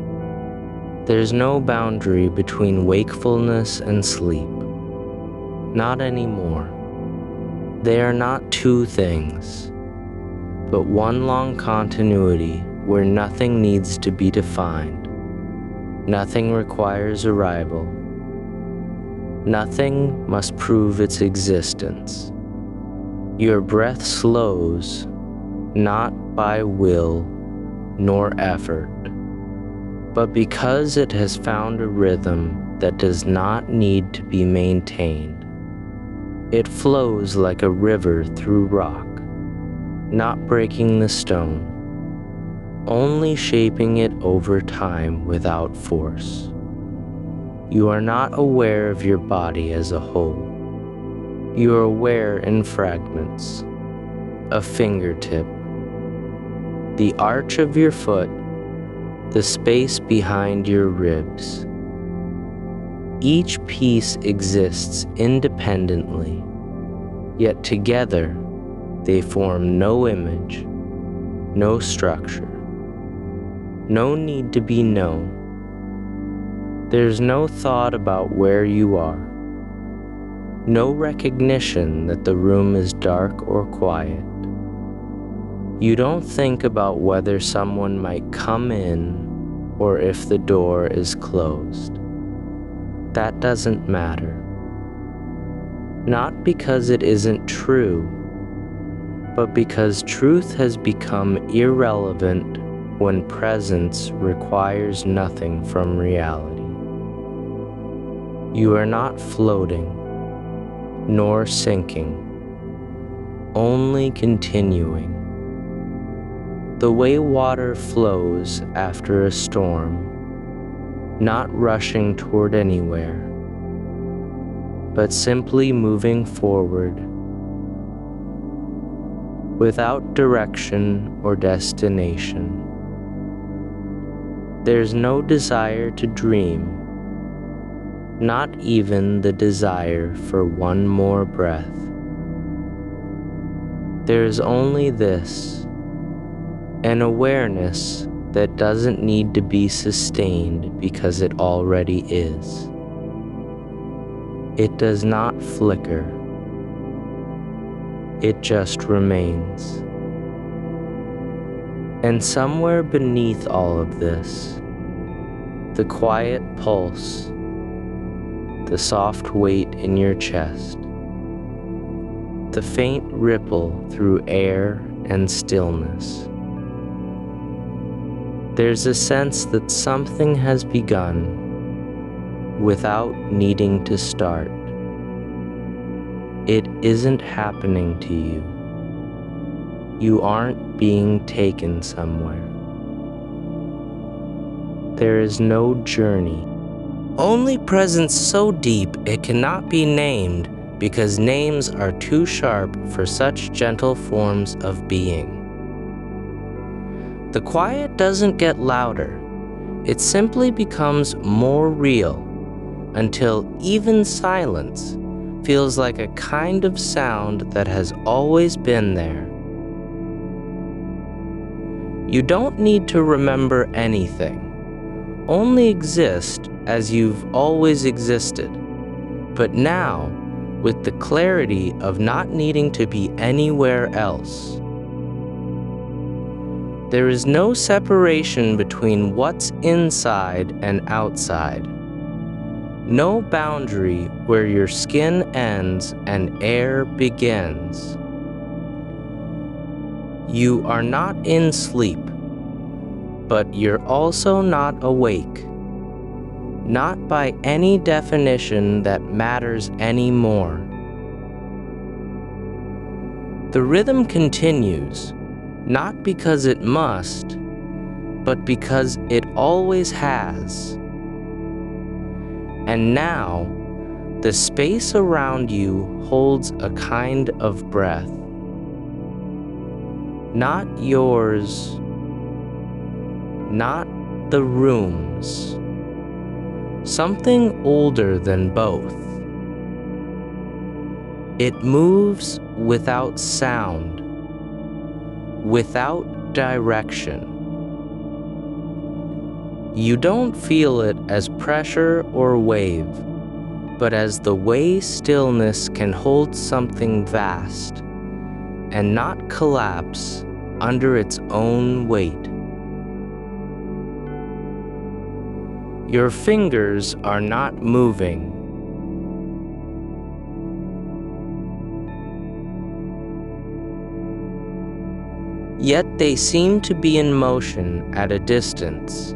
There's no boundary between wakefulness and sleep. Not anymore. They are not two things. but one long continuity where nothing needs to be defined. Nothing requires arrival. Nothing must prove its existence. Your breath slows, not by will nor effort, but because it has found a rhythm that does not need to be maintained. It flows like a river through rock, not breaking the stone, only shaping it over time without force. You are not aware of your body as a whole. You are aware in fragments. A fingertip, the arch of your foot, the space behind your ribs. Each piece exists independently, yet together they form no image, no structure, no need to be known. There's no thought about where you are, no recognition that the room is dark or quiet. You don't think about whether someone might come in or if the door is closed. That doesn't matter. Not because it isn't true, but because truth has become irrelevant when presence requires nothing from reality. You are not floating, nor sinking, only continuing. The way water flows after a storm, not rushing toward anywhere, but simply moving forward, without direction or destination. There's no desire to dream, not even the desire for one more breath. There's only this, an awareness that doesn't need to be sustained because it already is. It does not flicker. It just remains. And somewhere beneath all of this, the quiet pulse, the soft weight in your chest, the faint ripple through air and stillness. There's a sense that something has begun without needing to start. It isn't happening to you. You aren't being taken somewhere. There is no journey. Only presence so deep it cannot be named because names are too sharp for such gentle forms of being. The quiet doesn't get louder. It simply becomes more real until even silence feels like a kind of sound that has always been there. You don't need to remember anything, only exist as you've always existed, but now with the clarity of not needing to be anywhere else. There is no separation between what's inside and outside. No boundary where your skin ends and air begins. You are not in sleep, but you're also not awake. Not by any definition that matters anymore. The rhythm continues, not because it must, but because it always has. And now, the space around you holds a kind of breath. Not yours, not the room's. Something older than both. It moves without sound, without direction. You don't feel it as pressure or wave, but as the way stillness can hold something vast and not collapse under its own weight. Your fingers are not moving. Yet they seem to be in motion at a distance,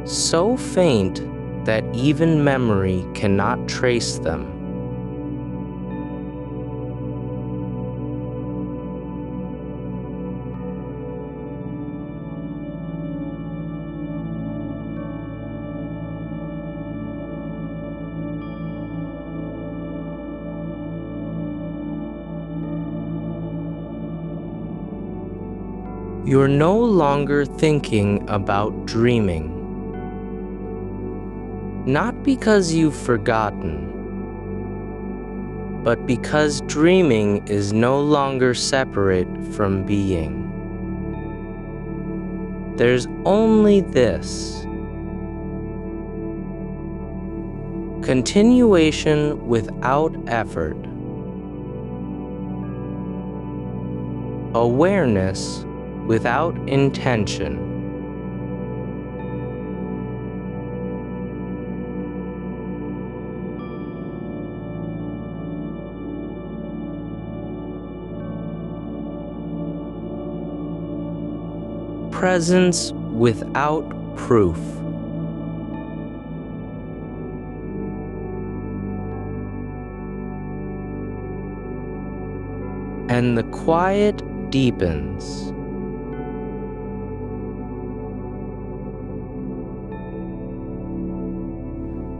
so faint that even memory cannot trace them. You're no longer thinking about dreaming. Not because you've forgotten, but because dreaming is no longer separate from being. There's only this: continuation without effort, awareness without intention. Presence without proof. And the quiet deepens.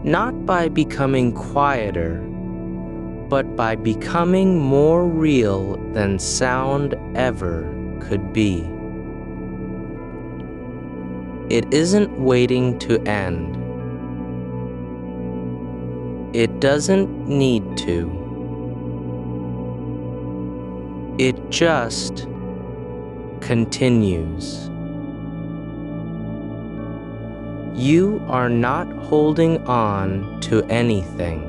Not by becoming quieter, but by becoming more real than sound ever could be. It isn't waiting to end. It doesn't need to. It just continues. You are not holding on to anything.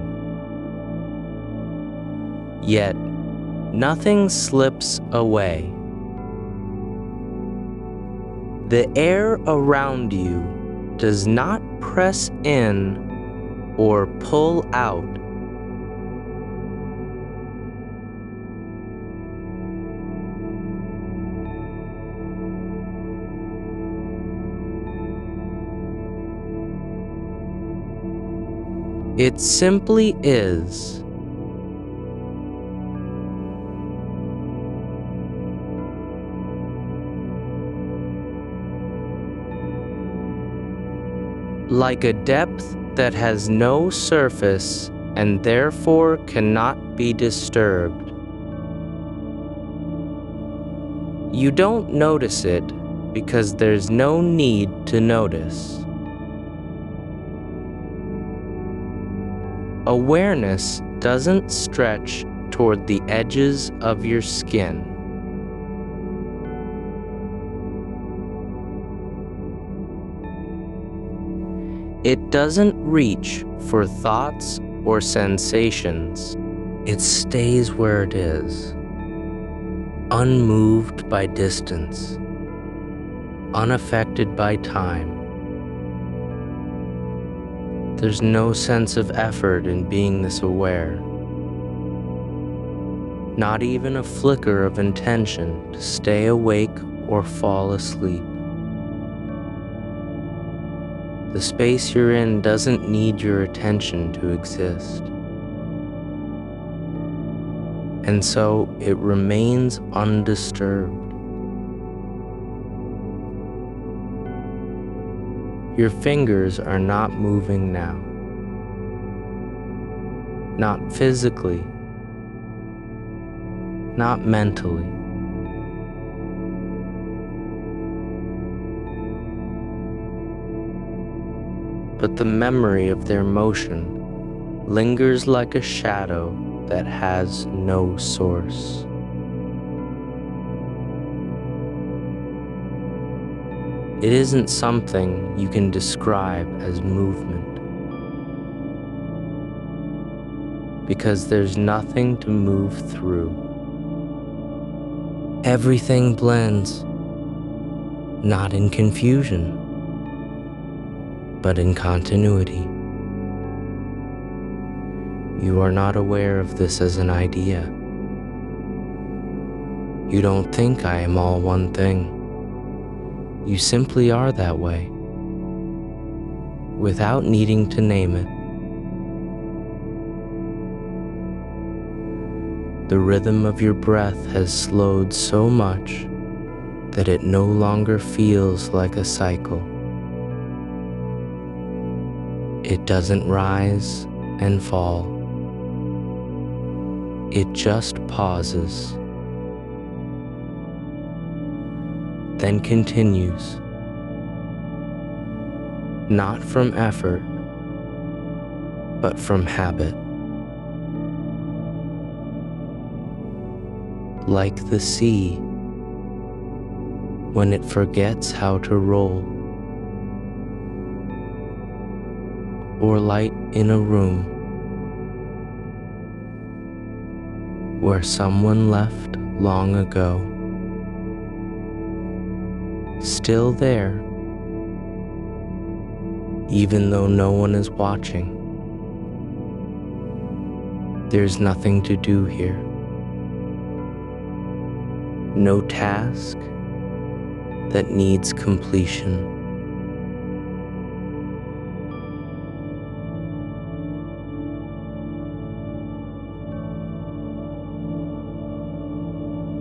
Yet, nothing slips away. The air around you does not press in or pull out. It simply is. Like a depth that has no surface and therefore cannot be disturbed. You don't notice it because there's no need to notice. Awareness doesn't stretch toward the edges of your skin. It doesn't reach for thoughts or sensations. It stays where it is, unmoved by distance, unaffected by time. There's no sense of effort in being this aware, not even a flicker of intention to stay awake or fall asleep. The space you're in doesn't need your attention to exist, and so it remains undisturbed. Your fingers are not moving now, not physically, not mentally. But the memory of their motion lingers like a shadow that has no source. It isn't something you can describe as movement, because there's nothing to move through. Everything blends, not in confusion, but in continuity. You are not aware of this as an idea. You don't think I am all one thing. You simply are that way, without needing to name it. The rhythm of your breath has slowed so much that it no longer feels like a cycle. It doesn't rise and fall. It just pauses, then continues, not from effort, but from habit. Like the sea, when it forgets how to roll, or light in a room where someone left long ago, still there, even though no one is watching. There's nothing to do here. No task that needs completion.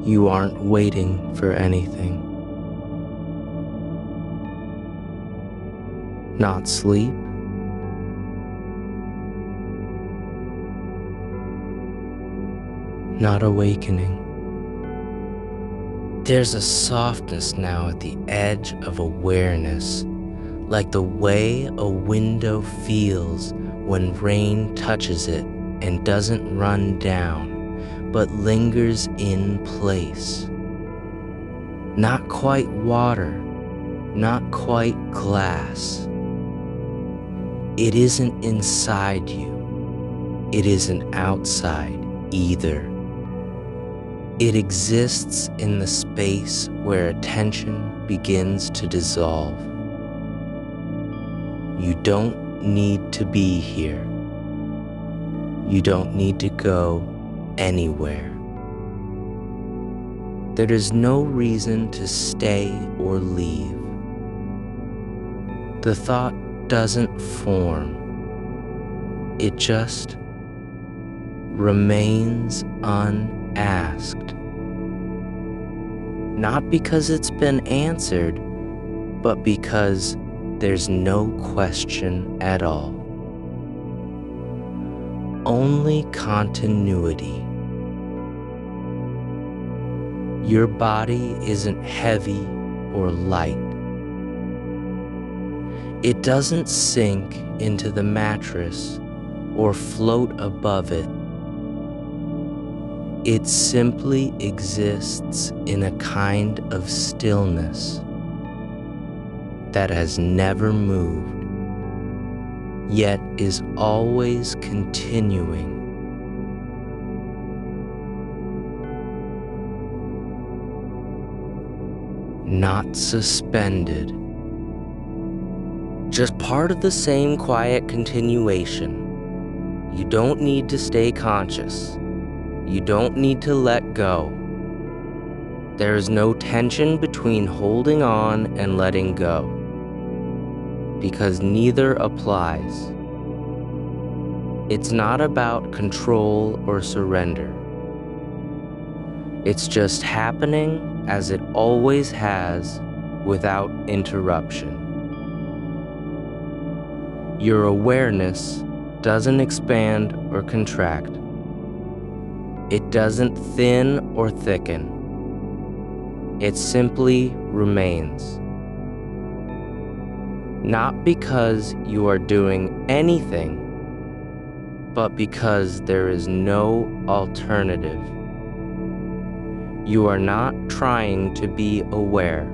You aren't waiting for anything. Not sleep, not awakening. There's a softness now at the edge of awareness, like the way a window feels when rain touches it and doesn't run down, but lingers in place. Not quite water, not quite glass. It isn't inside you. It isn't outside either. It exists in the space where attention begins to dissolve. You don't need to be here. You don't need to go anywhere. There is no reason to stay or leave. The thought doesn't form. It just remains unasked. Not because it's been answered, but because there's no question at all. Only continuity. Your body isn't heavy or light. It doesn't sink into the mattress or float above it. It simply exists in a kind of stillness that has never moved, yet is always continuing. Not suspended. Just part of the same quiet continuation. You don't need to stay conscious. You don't need to let go. There is no tension between holding on and letting go, because neither applies. It's not about control or surrender. It's just happening as it always has, without interruption. Your awareness doesn't expand or contract. It doesn't thin or thicken. It simply remains. Not because you are doing anything, but because there is no alternative. You are not trying to be aware.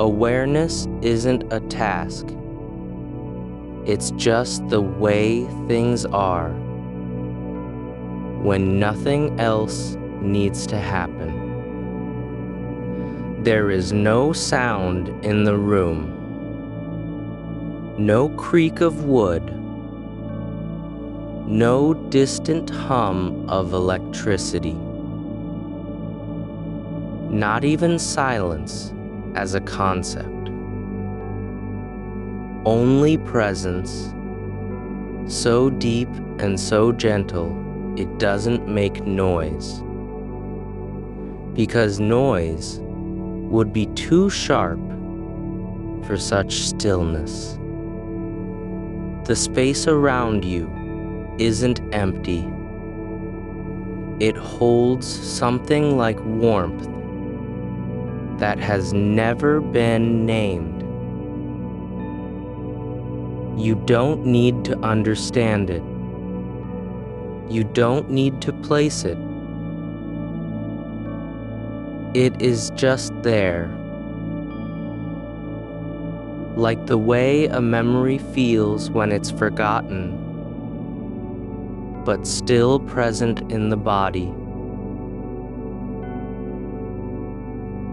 Awareness isn't a task. It's just the way things are, when nothing else needs to happen. There is no sound in the room, no creak of wood, no distant hum of electricity, not even silence as a concept. Only presence, so deep and so gentle it doesn't make noise, because noise would be too sharp for such stillness. The space around you isn't empty. It holds something like warmth that has never been named. You don't need to understand it. You don't need to place it. It is just there. Like the way a memory feels when it's forgotten, but still present in the body.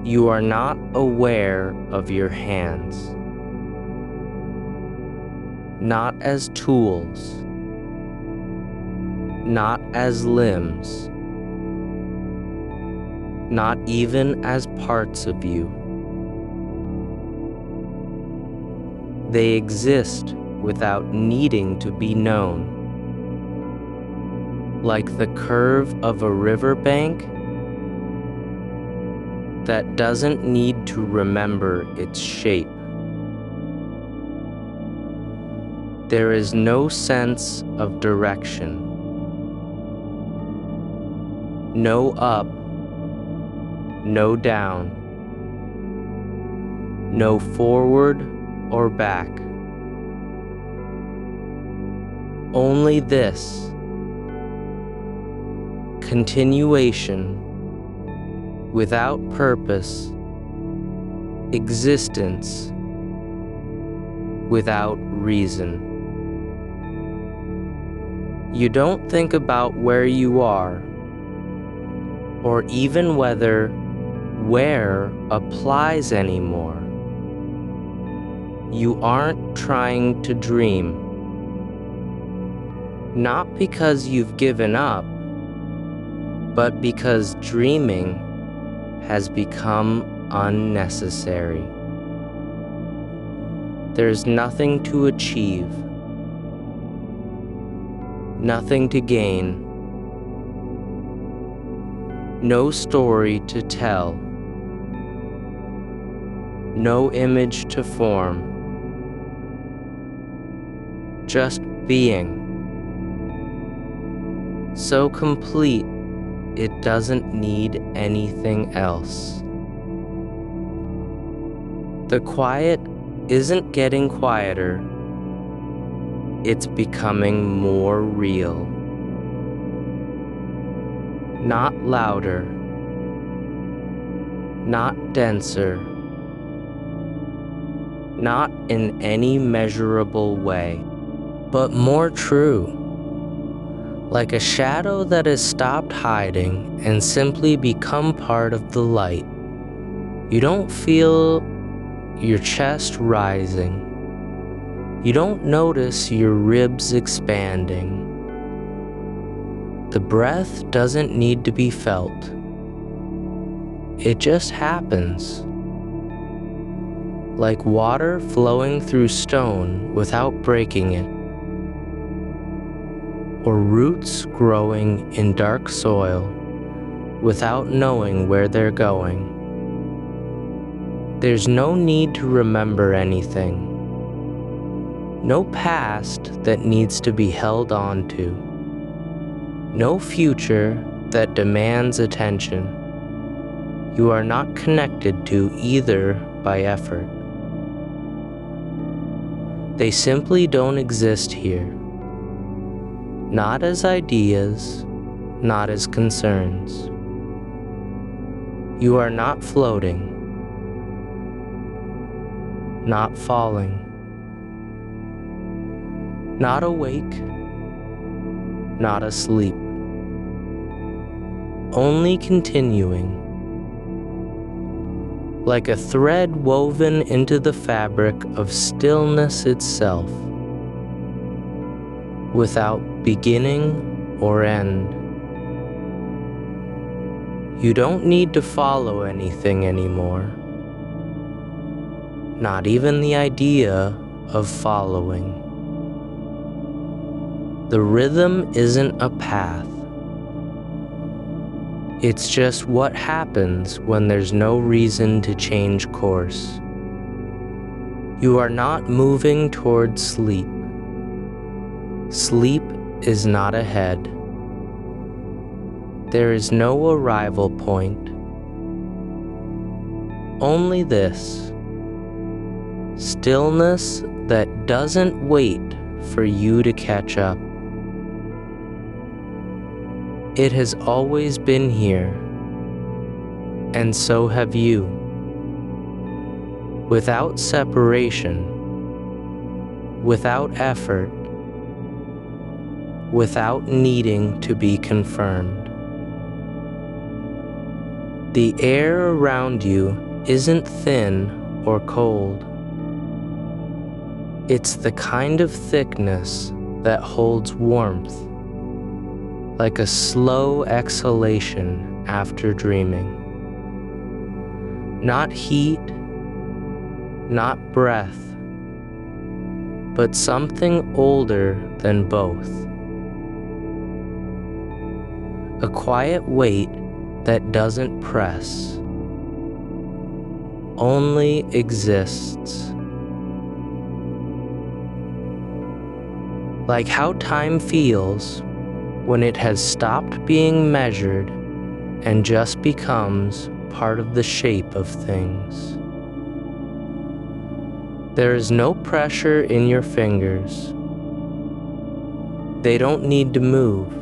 You are not aware of your hands, not as tools, not as limbs, not even as parts of you. They exist without needing to be known. Like the curve of a riverbank that doesn't need to remember its shape. There is no sense of direction. No up, no down, no forward or back. Only this, continuation, without purpose, existence, without reason. You don't think about where you are, or even whether where applies anymore. You aren't trying to dream. Not because you've given up, but because dreaming has become unnecessary. There's nothing to achieve, nothing to gain, no story to tell, no image to form, just being. So complete, it doesn't need anything else. The quiet isn't getting quieter, it's becoming more real. Not louder, not denser, not in any measurable way, but more true. Like a shadow that has stopped hiding and simply become part of the light. You don't feel your chest rising. You don't notice your ribs expanding. The breath doesn't need to be felt. It just happens. Like water flowing through stone without breaking it, or roots growing in dark soil without knowing where they're going. There's no need to remember anything. No past that needs to be held on to. No future that demands attention. You are not connected to either by effort. They simply don't exist here. Not as ideas, not as concerns. You are not floating, not falling, not awake, not asleep. only continuing, like a thread woven into the fabric of stillness itself, without beginning or end. You don't need to follow anything anymore, not even the idea of following. The rhythm isn't a path. It's just what happens when there's no reason to change course. You are not moving towards sleep. Sleep is not ahead. There is no arrival point. Only this: stillness that doesn't wait for you to catch up. It has always been here, and so have you. Without separation, without effort, without needing to be confirmed. The air around you isn't thin or cold. It's the kind of thickness that holds warmth, like a slow exhalation after dreaming. Not heat, not breath, but something older than both. A quiet weight that doesn't press, only exists. Like how time feels when it has stopped being measured and just becomes part of the shape of things. There is no pressure in your fingers. They don't need to move.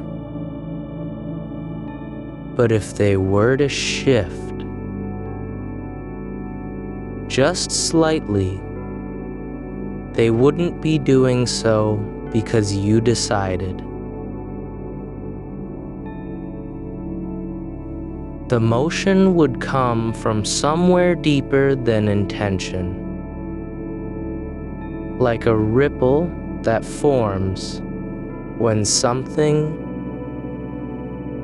But if they were to shift, just slightly, they wouldn't be doing so because you decided. The motion would come from somewhere deeper than intention, like a ripple that forms when something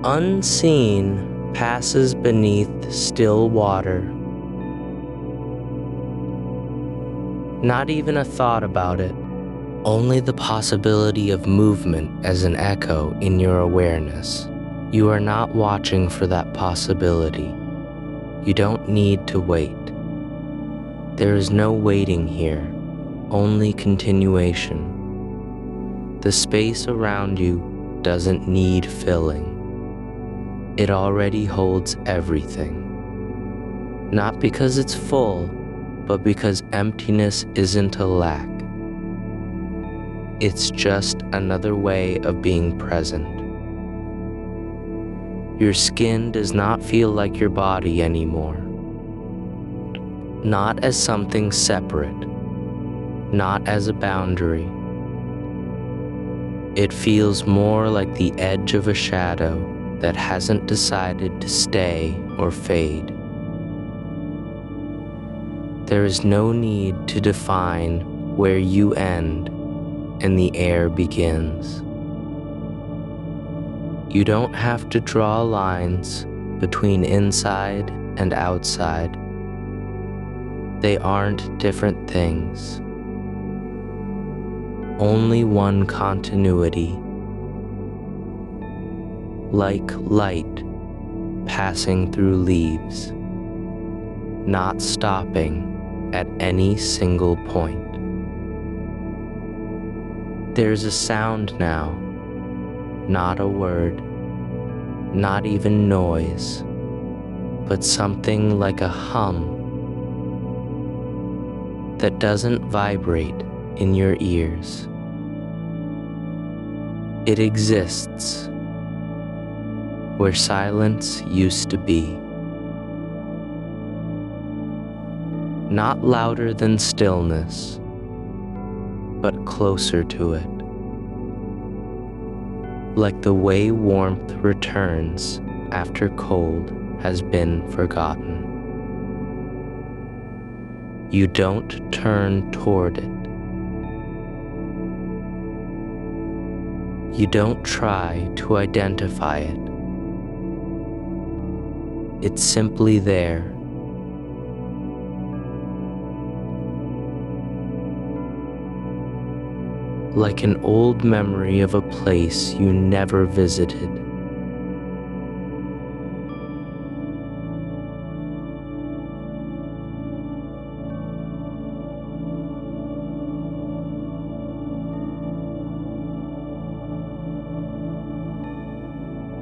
unseen passes beneath still water. Not even a thought about it, only the possibility of movement as an echo in your awareness. You are not watching for that possibility. You don't need to wait. There is no waiting here, only continuation. The space around you doesn't need filling. It already holds everything. Not because it's full, but because emptiness isn't a lack. It's just another way of being present. Your skin does not feel like your body anymore. Not as something separate, not as a boundary. It feels more like the edge of a shadow that hasn't decided to stay or fade. There is no need to define where you end and the air begins. You don't have to draw lines between inside and outside. They aren't different things. Only one continuity. Like light passing through leaves, not stopping at any single point. There's a sound now, not a word, not even noise, but something like a hum that doesn't vibrate in your ears. It exists where silence used to be. Not louder than stillness, but closer to it. Like the way warmth returns after cold has been forgotten. You don't turn toward it. You don't try to identify it. It's simply there. Like an old memory of a place you never visited.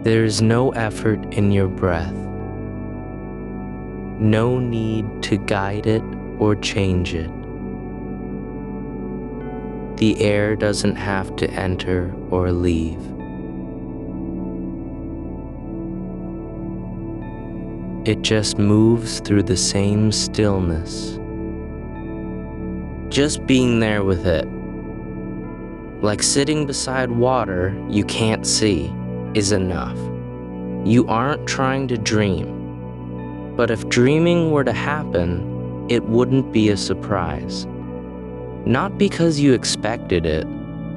There is no effort in your breath, no need to guide it or change it. The air doesn't have to enter or leave. It just moves through the same stillness. Just being there with it, like sitting beside water you can't see, is enough. You aren't trying to dream, but if dreaming were to happen, it wouldn't be a surprise. Not because you expected it,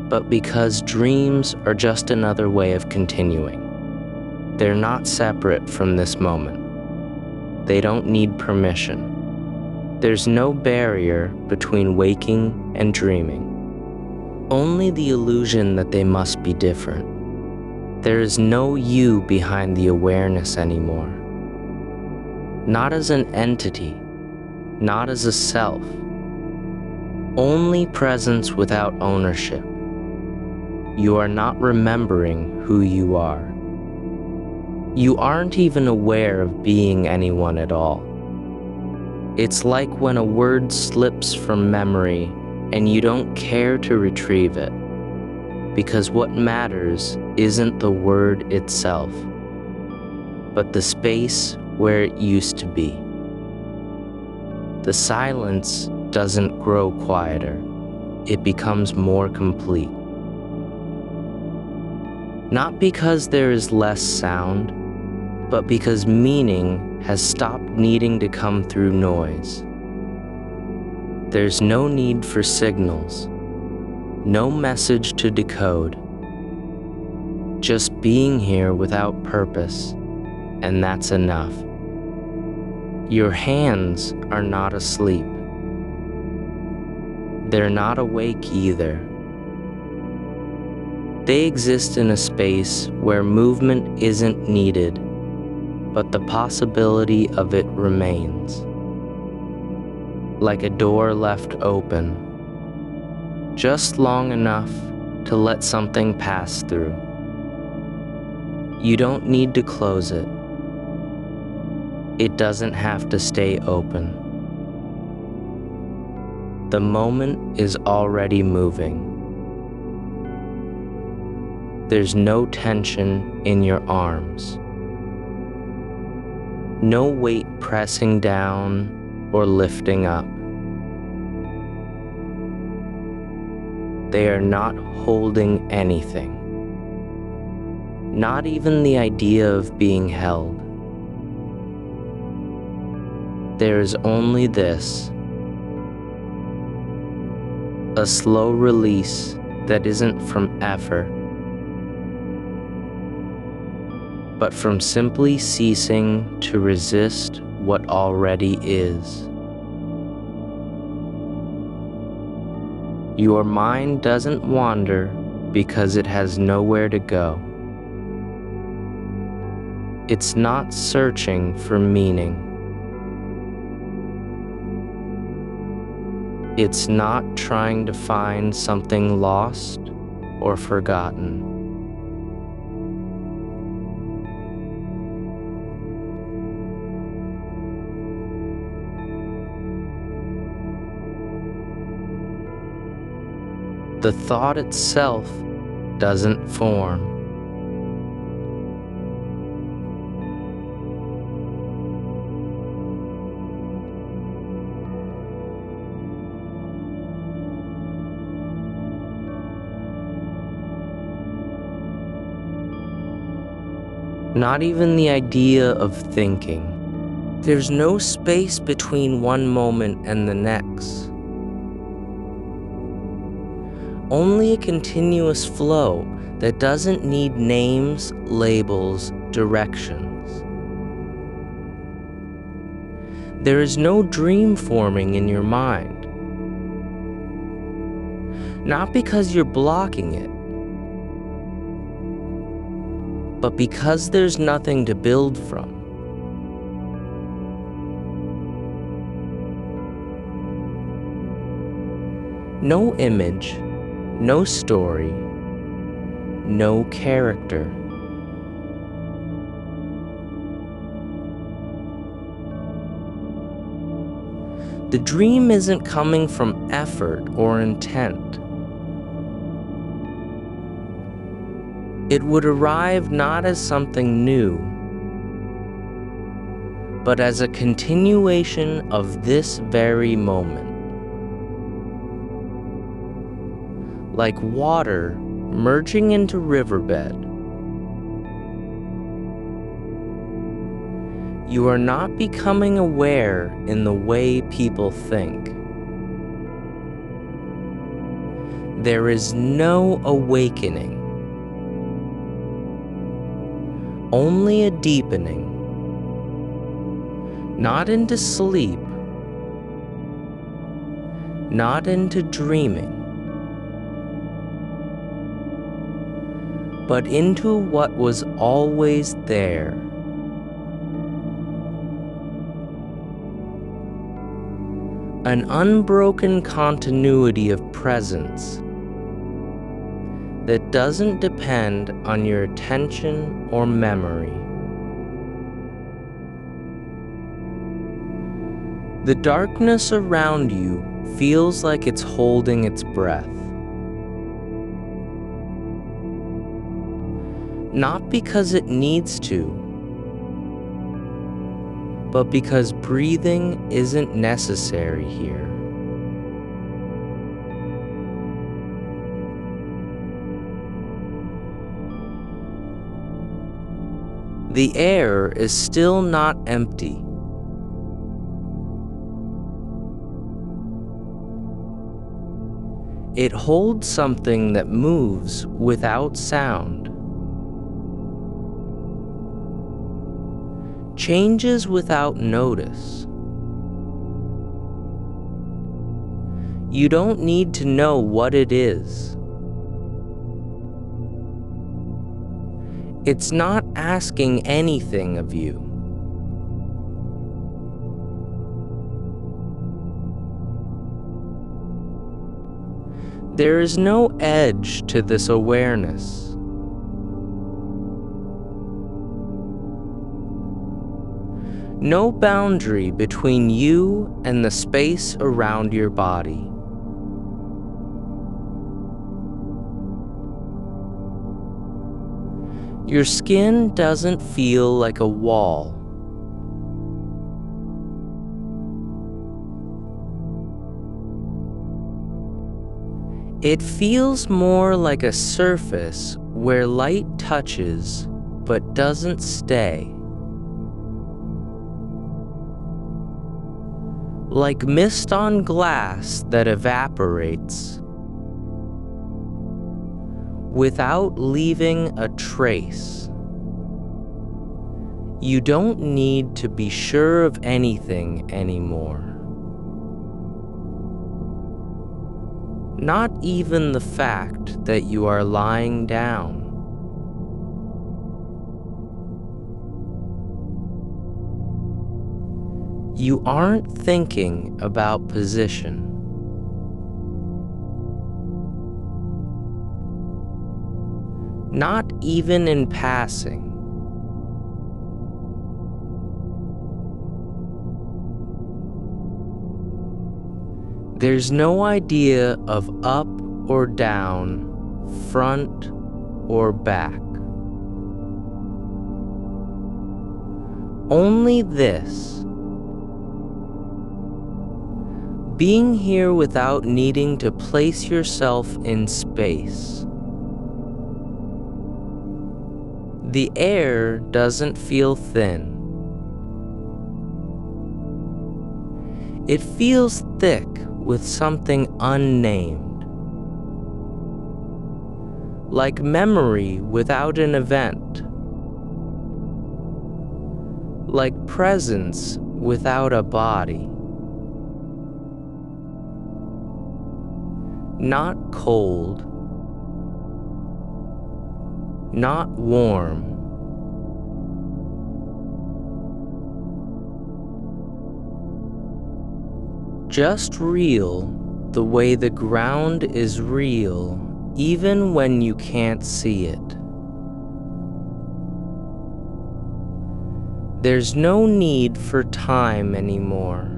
but because dreams are just another way of continuing. They're not separate from this moment. They don't need permission. There's no barrier between waking and dreaming. Only the illusion that they must be different. There is no you behind the awareness anymore. Not as an entity, not as a self. Only presence without ownership. You are not remembering who you are. You aren't even aware of being anyone at all. It's like when a word slips from memory and you don't care to retrieve it, because what matters isn't the word itself, but the space where it used to be. The silence doesn't grow quieter, it becomes more complete. Not because there is less sound, but because meaning has stopped needing to come through noise. There's no need for signals, no message to decode. Just being here without purpose, and that's enough. Your hands are not asleep. They're not awake either. They exist in a space where movement isn't needed, but the possibility of it remains. Like a door left open, just long enough to let something pass through. You don't need to close it. It doesn't have to stay open. The moment is already moving. There's no tension in your arms. No weight pressing down or lifting up. They are not holding anything. Not even the idea of being held. There is only this. A slow release that isn't from effort, but from simply ceasing to resist what already is. Your mind doesn't wander because it has nowhere to go. It's not searching for meaning. It's not trying to find something lost or forgotten. The thought itself doesn't form. not even the idea of thinking. There's no space between one moment and the next. Only a continuous flow that doesn't need names, labels, directions. There is no dream forming in your mind. Not because you're blocking it, but because there's nothing to build from. No image, no story, no character. The dream isn't coming from effort or intent. It would arrive not as something new, but as a continuation of this very moment. Like water merging into riverbed. You are not becoming aware in the way people think. There is no awakening. Only a deepening, not into sleep, not into dreaming, but into what was always there. An unbroken continuity of presence that doesn't depend on your attention or memory. The darkness around you feels like it's holding its breath. Not because it needs to, but because breathing isn't necessary here. The air is still not empty. It holds something that moves without sound, changes without notice. You don't need to know what it is. It's not asking anything of you. There is no edge to this awareness. No boundary between you and the space around your body. Your skin doesn't feel like a wall. It feels more like a surface where light touches but doesn't stay. Like mist on glass that evaporates without leaving a trace. You don't need to be sure of anything anymore. Not even the fact that you are lying down. You aren't thinking about position. Not even in passing. There's no idea of up or down, front or back. Only this. Being here without needing to place yourself in space. The air doesn't feel thin. It feels thick with something unnamed, like memory without an event, like presence without a body. Not cold, not warm. Just real, the way the ground is real, even when you can't see it. There's no need for time anymore.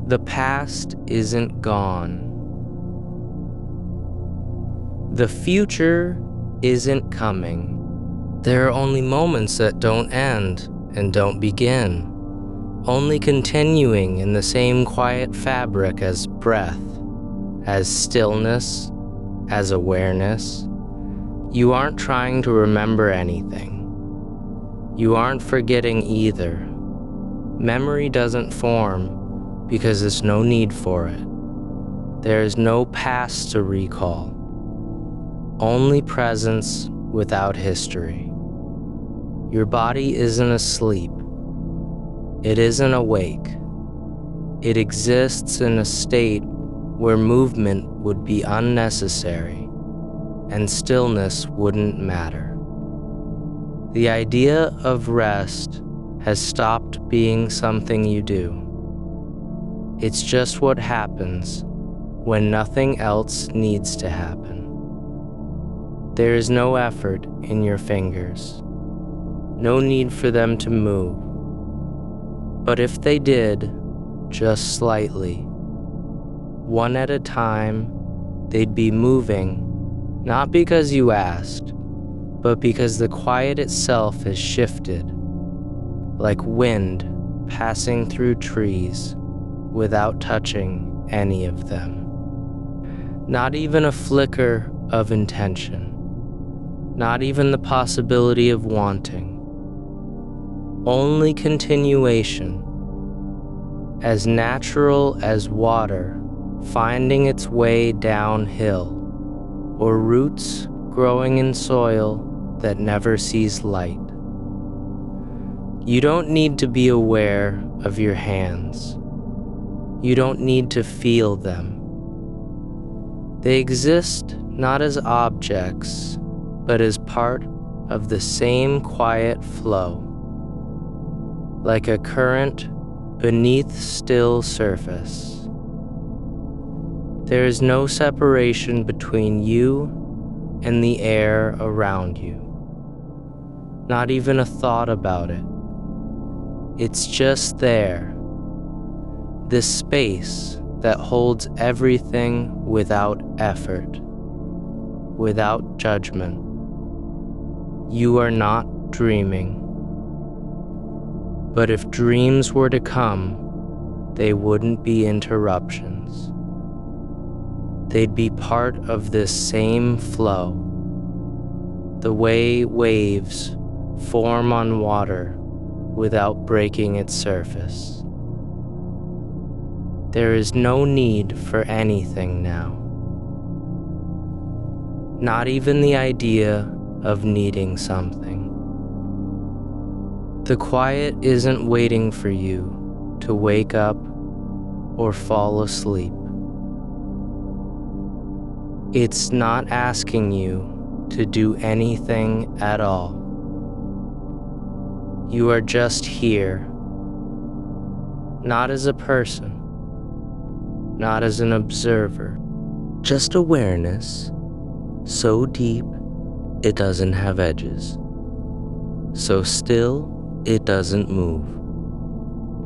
The past isn't gone. The future isn't coming. There are only moments that don't end and don't begin, only continuing in the same quiet fabric as breath, as stillness, as awareness. You aren't trying to remember anything. You aren't forgetting either. Memory doesn't form because there's no need for it. There is no past to recall, only presence without history. Your body isn't asleep. It isn't awake. It exists in a state where movement would be unnecessary and stillness wouldn't matter. The idea of rest has stopped being something you do. It's just what happens when nothing else needs to happen. There is no effort in your fingers. No need for them to move. But if they did, just slightly, one at a time, they'd be moving, not because you asked, but because the quiet itself has shifted, like wind passing through trees without touching any of them. Not even a flicker of intention, not even the possibility of wanting. Only continuation, as natural as water finding its way downhill, or roots growing in soil that never sees light. You don't need to be aware of your hands. You don't need to feel them. They exist not as objects, but as part of the same quiet flow. Like a current beneath still surface. There is no separation between you and the air around you. Not even a thought about it. It's just there. This space that holds everything without effort, without judgment. You are not dreaming. But if dreams were to come, they wouldn't be interruptions. They'd be part of this same flow, the way waves form on water without breaking its surface. There is no need for anything now. Not even the idea of needing something. The quiet isn't waiting for you to wake up or fall asleep. It's not asking you to do anything at all. You are just here, not as a person, not as an observer, just awareness, so deep it doesn't have edges, so still it doesn't move.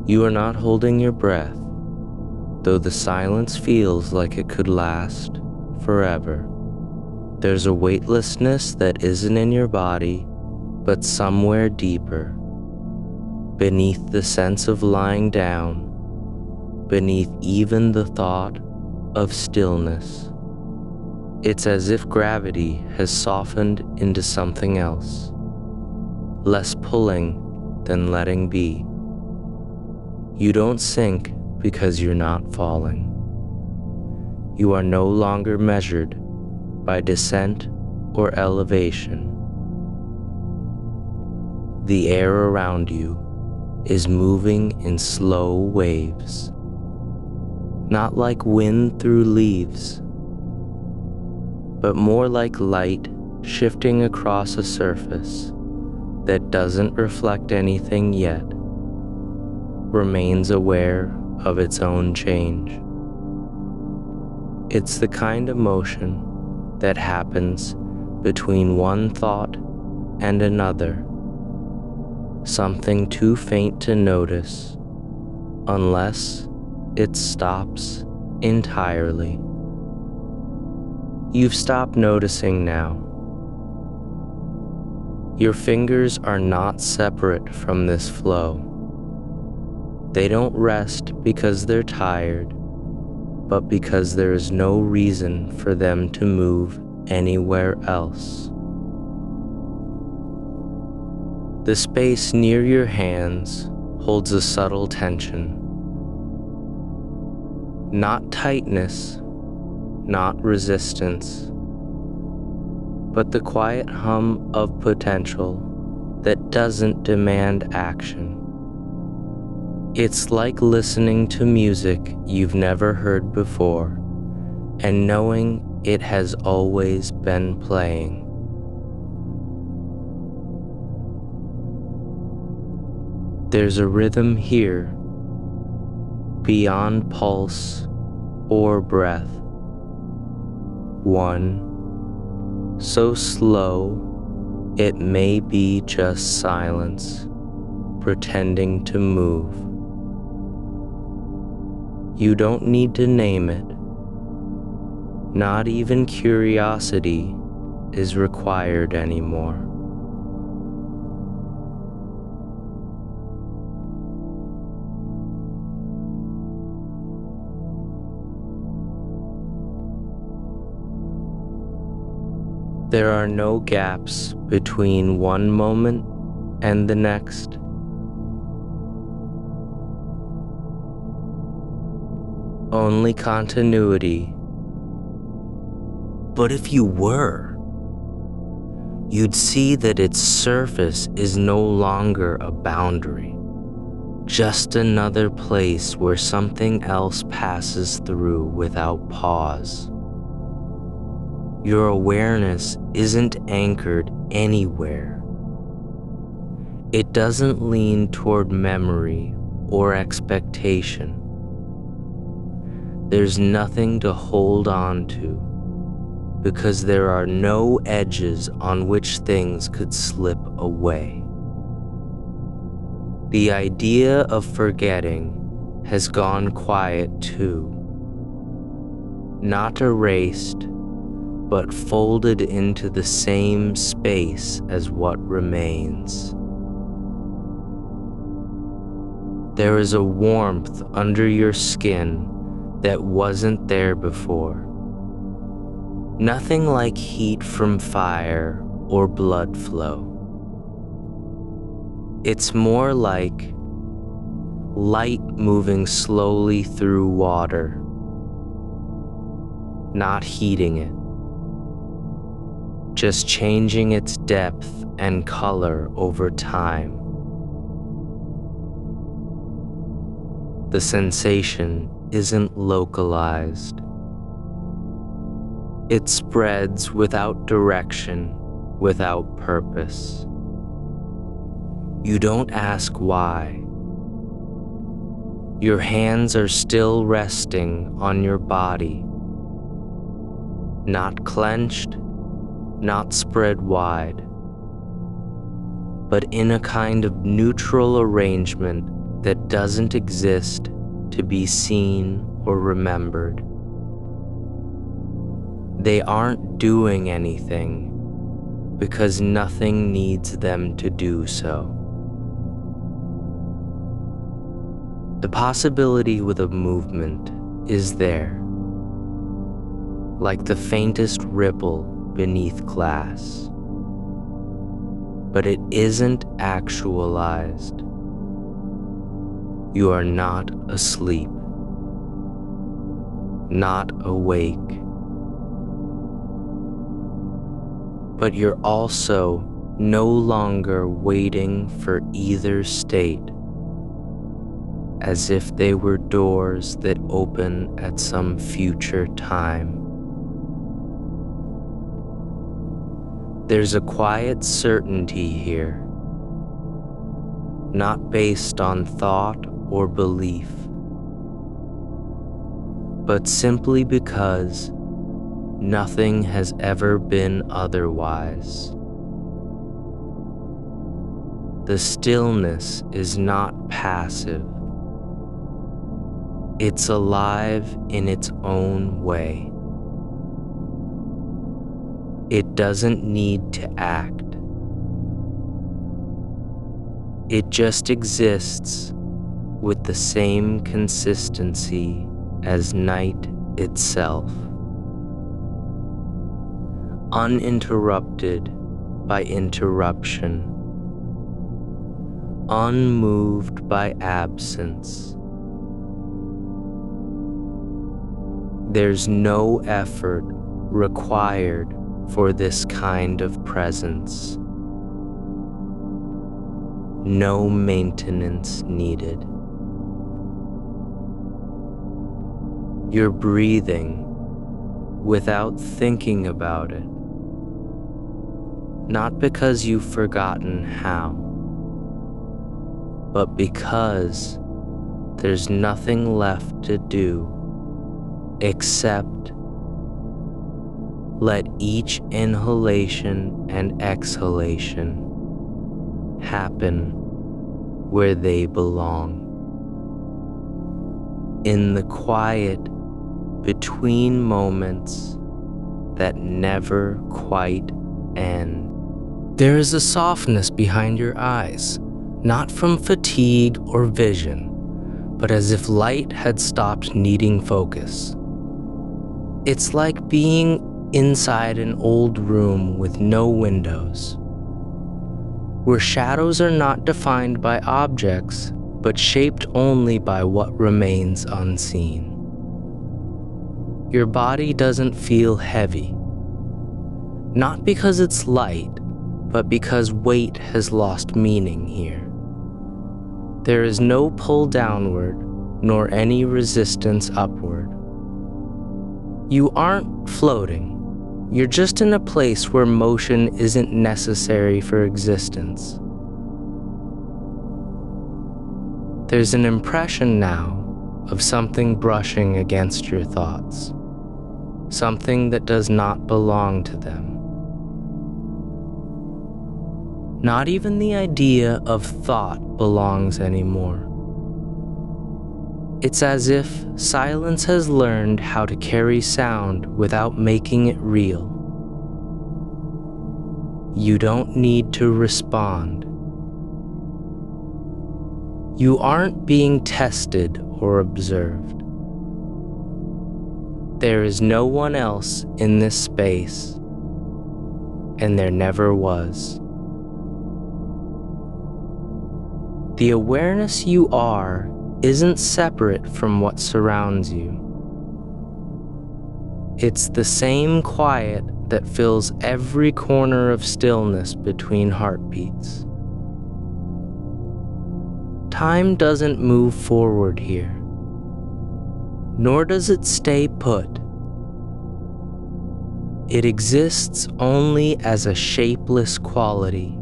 You are not holding your breath, though the silence feels like it could last forever. There's a weightlessness that isn't in your body, but somewhere deeper, beneath the sense of lying down, beneath even the thought of stillness. It's as if gravity has softened into something else, less pulling than letting be. You don't sink because you're not falling. You are no longer measured by descent or elevation. The air around you is moving in slow waves, not like wind through leaves, but more like light shifting across a surface that doesn't reflect anything yet, remains aware of its own change. It's the kind of motion that happens between one thought and another, something too faint to notice unless it stops entirely. You've stopped noticing now. Your fingers are not separate from this flow. They don't rest because they're tired, but because there is no reason for them to move anywhere else. The space near your hands holds a subtle tension. Not tightness, not resistance, but the quiet hum of potential that doesn't demand action. It's like listening to music you've never heard before and knowing it has always been playing. There's a rhythm here, beyond pulse or breath. One, so slow it may be just silence, pretending to move. You don't need to name it. Not even curiosity is required anymore. There are no gaps between one moment and the next. Only continuity. But if you were, you'd see that its surface is no longer a boundary, just another place where something else passes through without pause. Your awareness isn't anchored anywhere. It doesn't lean toward memory or expectation. There's nothing to hold on to, because there are no edges on which things could slip away. The idea of forgetting has gone quiet too, not erased, but folded into the same space as what remains. There is a warmth under your skin that wasn't there before. Nothing like heat from fire or blood flow. It's more like light moving slowly through water, not heating it, just changing its depth and color over time. The sensation isn't localized. It spreads without direction, without purpose. You don't ask why. Your hands are still resting on your body, not clenched, not spread wide, but in a kind of neutral arrangement that doesn't exist to be seen or remembered. They aren't doing anything because nothing needs them to do so. The possibility with a movement is there. like the faintest ripple beneath glass. But it isn't actualized. You are not asleep, not awake, but you're also no longer waiting for either state, as if they were doors that open at some future time. There's a quiet certainty here, not based on thought or belief, but simply because nothing has ever been otherwise. The stillness is not passive. It's alive in its own way. It doesn't need to act. It just exists with the same consistency as night itself, uninterrupted by interruption, unmoved by absence. There's no effort required for this kind of presence. No maintenance needed. You're breathing without thinking about it, not because you've forgotten how, but because there's nothing left to do except let each inhalation and exhalation happen where they belong, in the quiet between moments that never quite end. There is a softness behind your eyes, not from fatigue or vision, but as if light had stopped needing focus. It's like being inside an old room with no windows, where shadows are not defined by objects, but shaped only by what remains unseen. Your body doesn't feel heavy, not because it's light, but because weight has lost meaning here. There is no pull downward, nor any resistance upward. You aren't floating. You're just in a place where motion isn't necessary for existence. There's an impression now of something brushing against your thoughts, something that does not belong to them. Not even the idea of thought belongs anymore. It's as if silence has learned how to carry sound without making it real. You don't need to respond. You aren't being tested or observed. There is no one else in this space, and there never was. The awareness you are isn't separate from what surrounds you. It's the same quiet that fills every corner of stillness between heartbeats. Time doesn't move forward here, nor does it stay put. It exists only as a shapeless quality,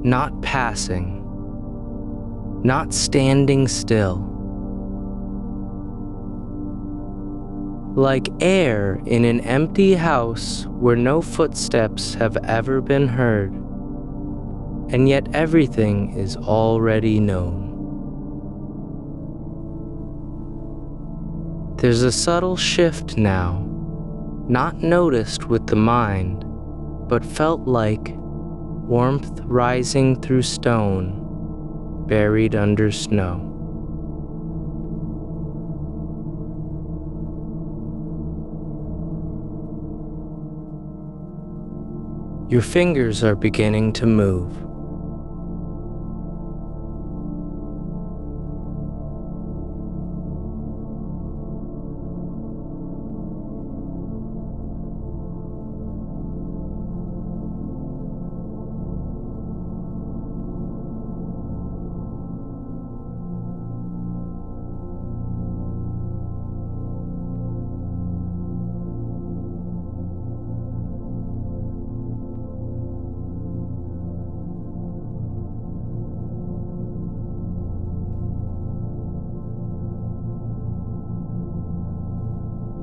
not passing, not standing still. Like air in an empty house where no footsteps have ever been heard, and yet everything is already known. There's a subtle shift now, not noticed with the mind, but felt like warmth rising through stone, buried under snow. Your fingers are beginning to move.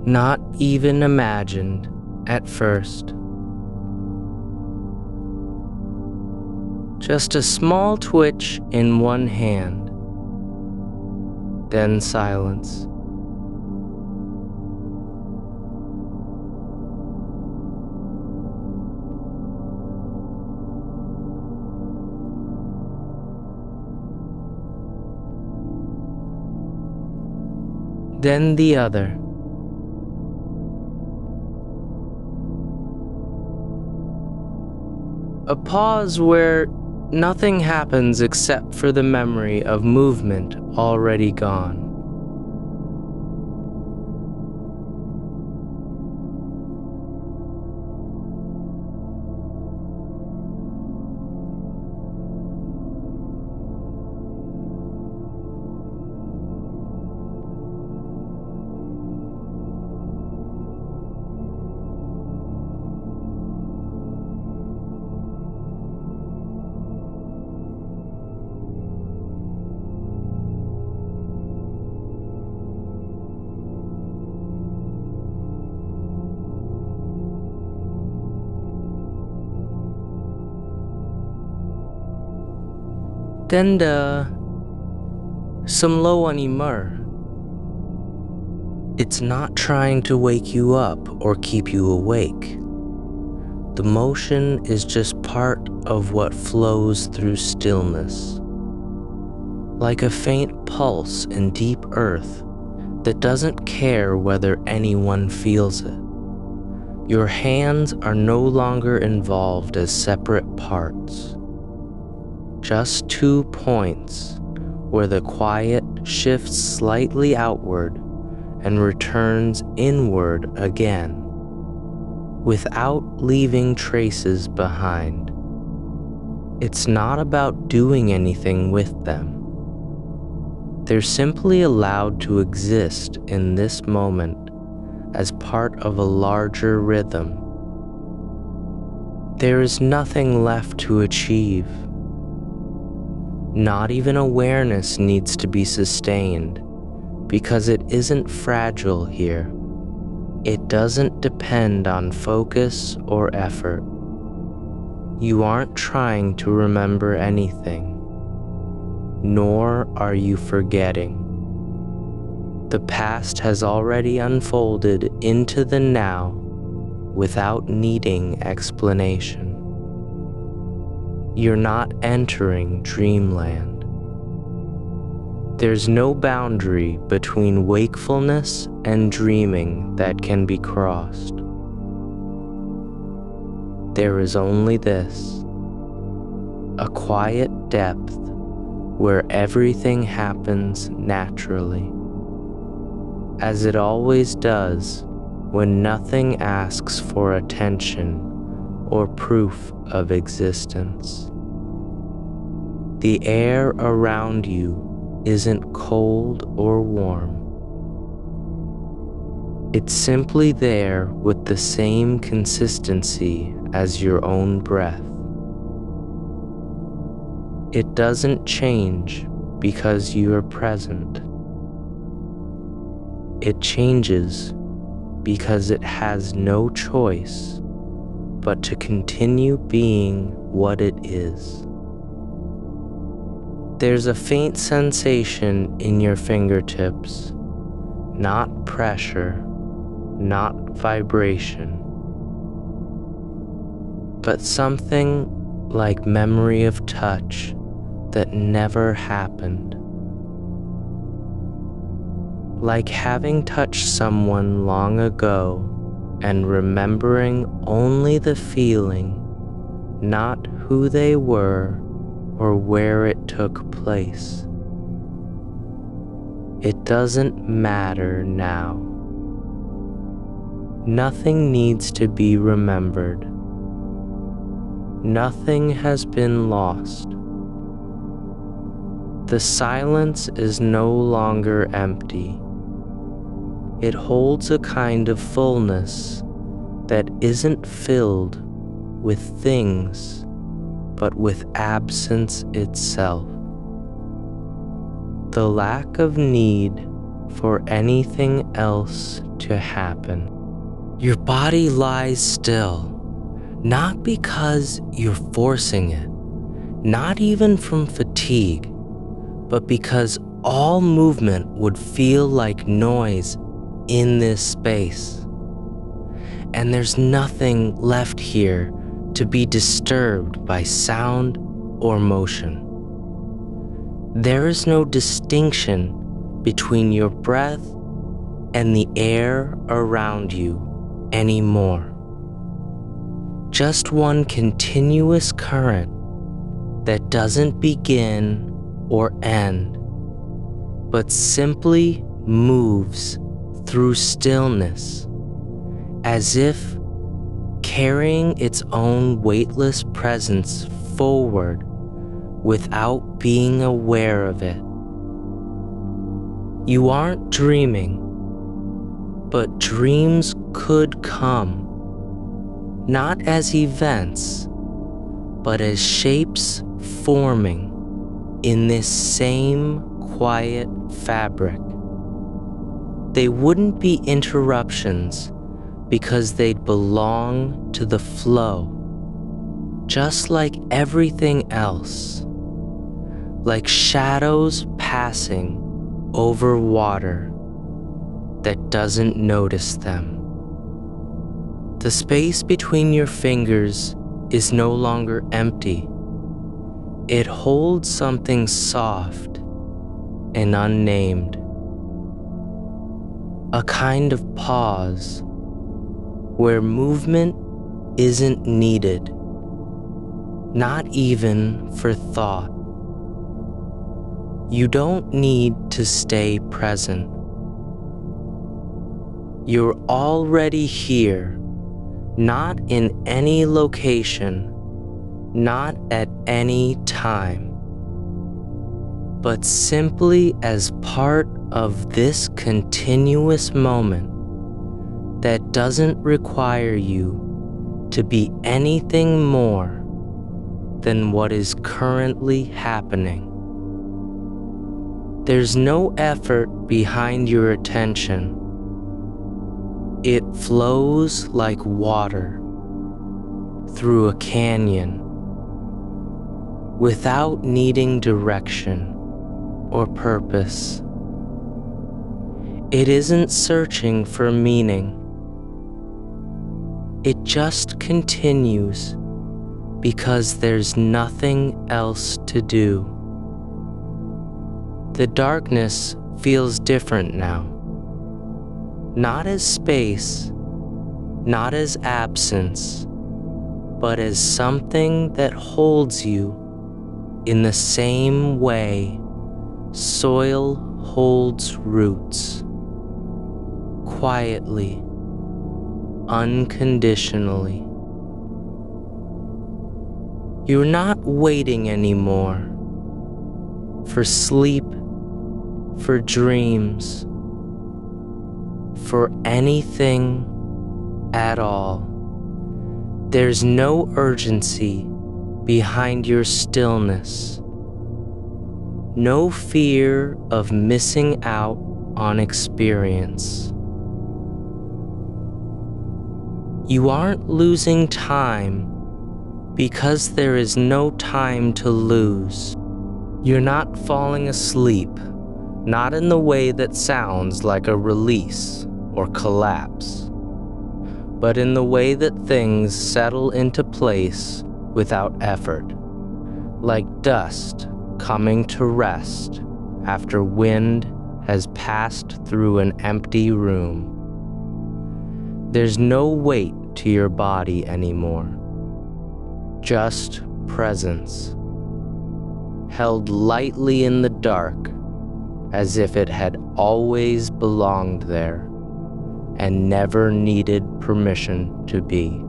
Not even imagined at first. Just a small twitch in one hand, then silence. Then the other. A pause where nothing happens except for the memory of movement already gone. Then some low on myrrh. It's not trying to wake you up or keep you awake. The motion is just part of what flows through stillness, like a faint pulse in deep earth that doesn't care whether anyone feels it. Your hands are no longer involved as separate parts. Just 2 points where the quiet shifts slightly outward and returns inward again, without leaving traces behind. It's not about doing anything with them. They're simply allowed to exist in this moment as part of a larger rhythm. There is nothing left to achieve. Not even awareness needs to be sustained, because it isn't fragile here. It doesn't depend on focus or effort. You aren't trying to remember anything, nor are you forgetting. The past has already unfolded into the now without needing explanation. You're not entering dreamland. There's no boundary between wakefulness and dreaming that can be crossed. There is only this, a quiet depth where everything happens naturally, as it always does when nothing asks for attention or proof of existence. The air around you isn't cold or warm. It's simply there with the same consistency as your own breath. It doesn't change because you are present. It changes because it has no choice but to continue being what it is. There's a faint sensation in your fingertips, not pressure, not vibration, but something like memory of touch that never happened. Like having touched someone long ago and remembering only the feeling not who they were or where it took place. It doesn't matter now. Nothing needs to be remembered. Nothing has been lost. The silence is no longer empty. It holds a kind of fullness that isn't filled with things, but with absence itself. The lack of need for anything else to happen. Your body lies still, not because you're forcing it, not even from fatigue, but because all movement would feel like noise in this space. And there's nothing left here to be disturbed by sound or motion. There is no distinction between your breath and the air around you anymore. Just one continuous current that doesn't begin or end, but simply moves through stillness, as if carrying its own weightless presence forward without being aware of it. You aren't dreaming, but dreams could come, not as events, but as shapes forming in this same quiet fabric. They wouldn't be interruptions because they'd belong to the flow, just like everything else, like shadows passing over water that doesn't notice them. The space between your fingers is no longer empty. It holds something soft and unnamed, a kind of pause where movement isn't needed, not even for thought. You don't need to stay present. You're already here, not in any location, not at any time, but simply as part of this continuous moment that doesn't require you to be anything more than what is currently happening. There's no effort behind your attention. It flows like water through a canyon without needing direction or purpose. It isn't searching for meaning. It just continues because there's nothing else to do. The darkness feels different now. Not as space, not as absence, but as something that holds you in the same way soil holds roots, quietly, unconditionally. You're not waiting anymore for sleep, for dreams, for anything at all. There's no urgency behind your stillness, no fear of missing out on experience. You aren't losing time because there is no time to lose. You're not falling asleep, not in the way that sounds like a release or collapse, but in the way that things settle into place without effort, like dust coming to rest after wind has passed through an empty room. There's no weight to your body anymore. just presence, held lightly in the dark as if it had always belonged there and never needed permission to be.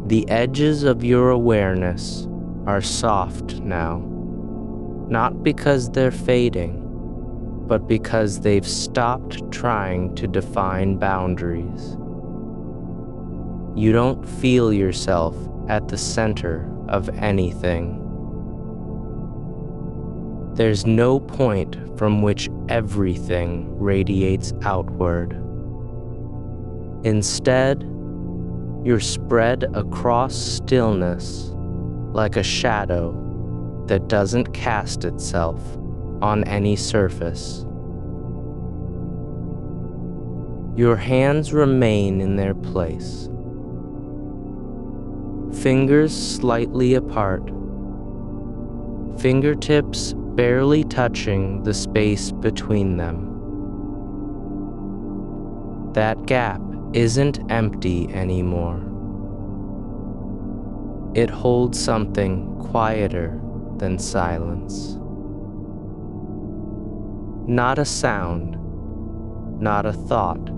The edges of your awareness are soft now, not because they're fading, but because they've stopped trying to define boundaries. You don't feel yourself at the center of anything. There's no point from which everything radiates outward. Instead, you're spread across stillness like a shadow that doesn't cast itself on any surface. Your hands remain in their place, fingers slightly apart, fingertips barely touching the space between them. That gap isn't empty anymore. It holds something quieter than silence. Not a sound, not a thought,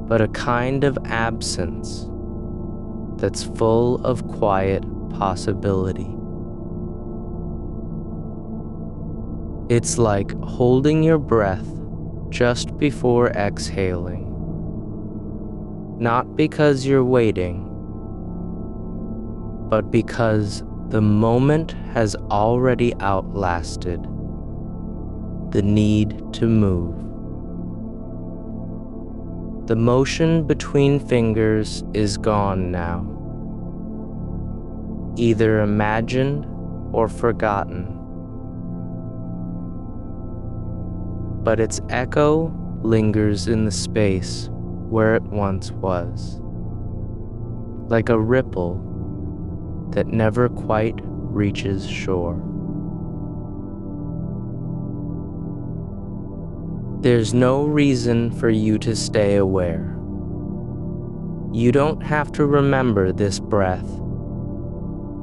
but a kind of absence that's full of quiet possibility. It's like holding your breath just before exhaling. Not because you're waiting, but because the moment has already outlasted the need to move. The motion between fingers is gone now, either imagined or forgotten. But its echo lingers in the space where it once was, like a ripple that never quite reaches shore. There's no reason for you to stay aware. You don't have to remember this breath,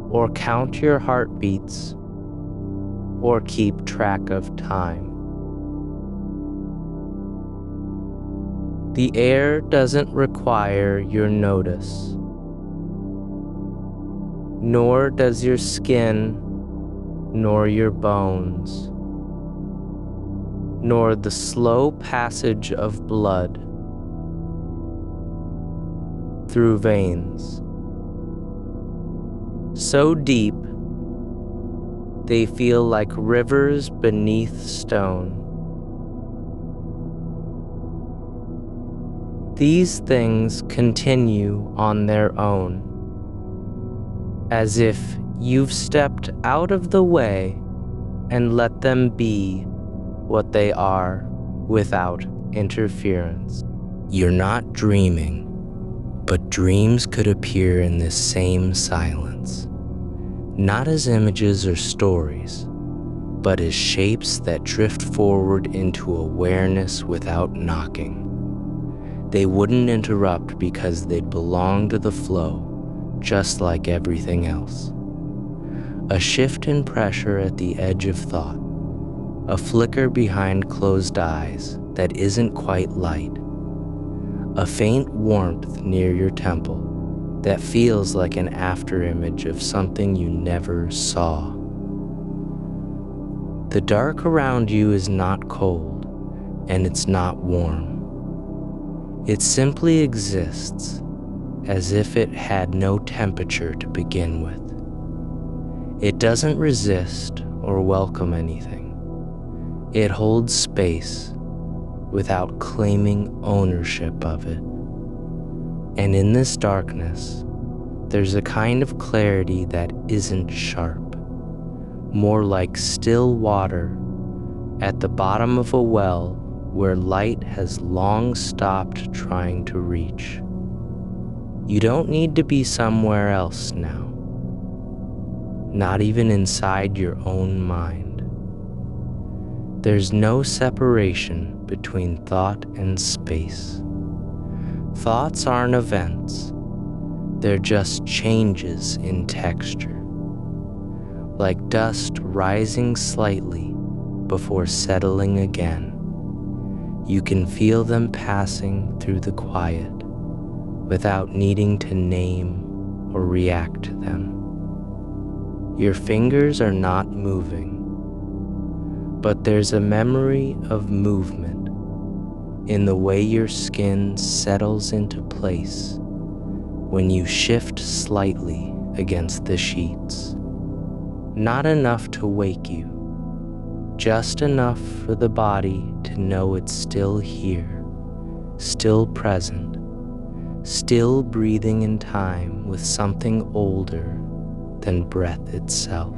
or count your heartbeats, or keep track of time. The air doesn't require your notice, nor does your skin, nor your bones, nor the slow passage of blood through veins. So deep, they feel like rivers beneath stone. These things continue on their own, as if you've stepped out of the way and let them be what they are without interference. You're not dreaming, but dreams could appear in this same silence, not as images or stories, but as shapes that drift forward into awareness without knocking. They wouldn't interrupt because they belong to the flow, just like everything else. A shift in pressure at the edge of thought, a flicker behind closed eyes that isn't quite light, a faint warmth near your temple that feels like an afterimage of something you never saw. The dark around you is not cold, and it's not warm. It simply exists as if it had no temperature to begin with. It doesn't resist or welcome anything. It holds space without claiming ownership of it. And in this darkness, there's a kind of clarity that isn't sharp, more like still water at the bottom of a well where light has long stopped trying to reach. You don't need to be somewhere else now, not even inside your own mind. There's no separation between thought and space. Thoughts aren't events. They're just changes in texture, like dust rising slightly before settling again. You can feel them passing through the quiet without needing to name or react to them. Your fingers are not moving, but there's a memory of movement in the way your skin settles into place when you shift slightly against the sheets. Not enough to wake you, just enough for the body to know it's still here, still present, still breathing in time with something older than breath itself.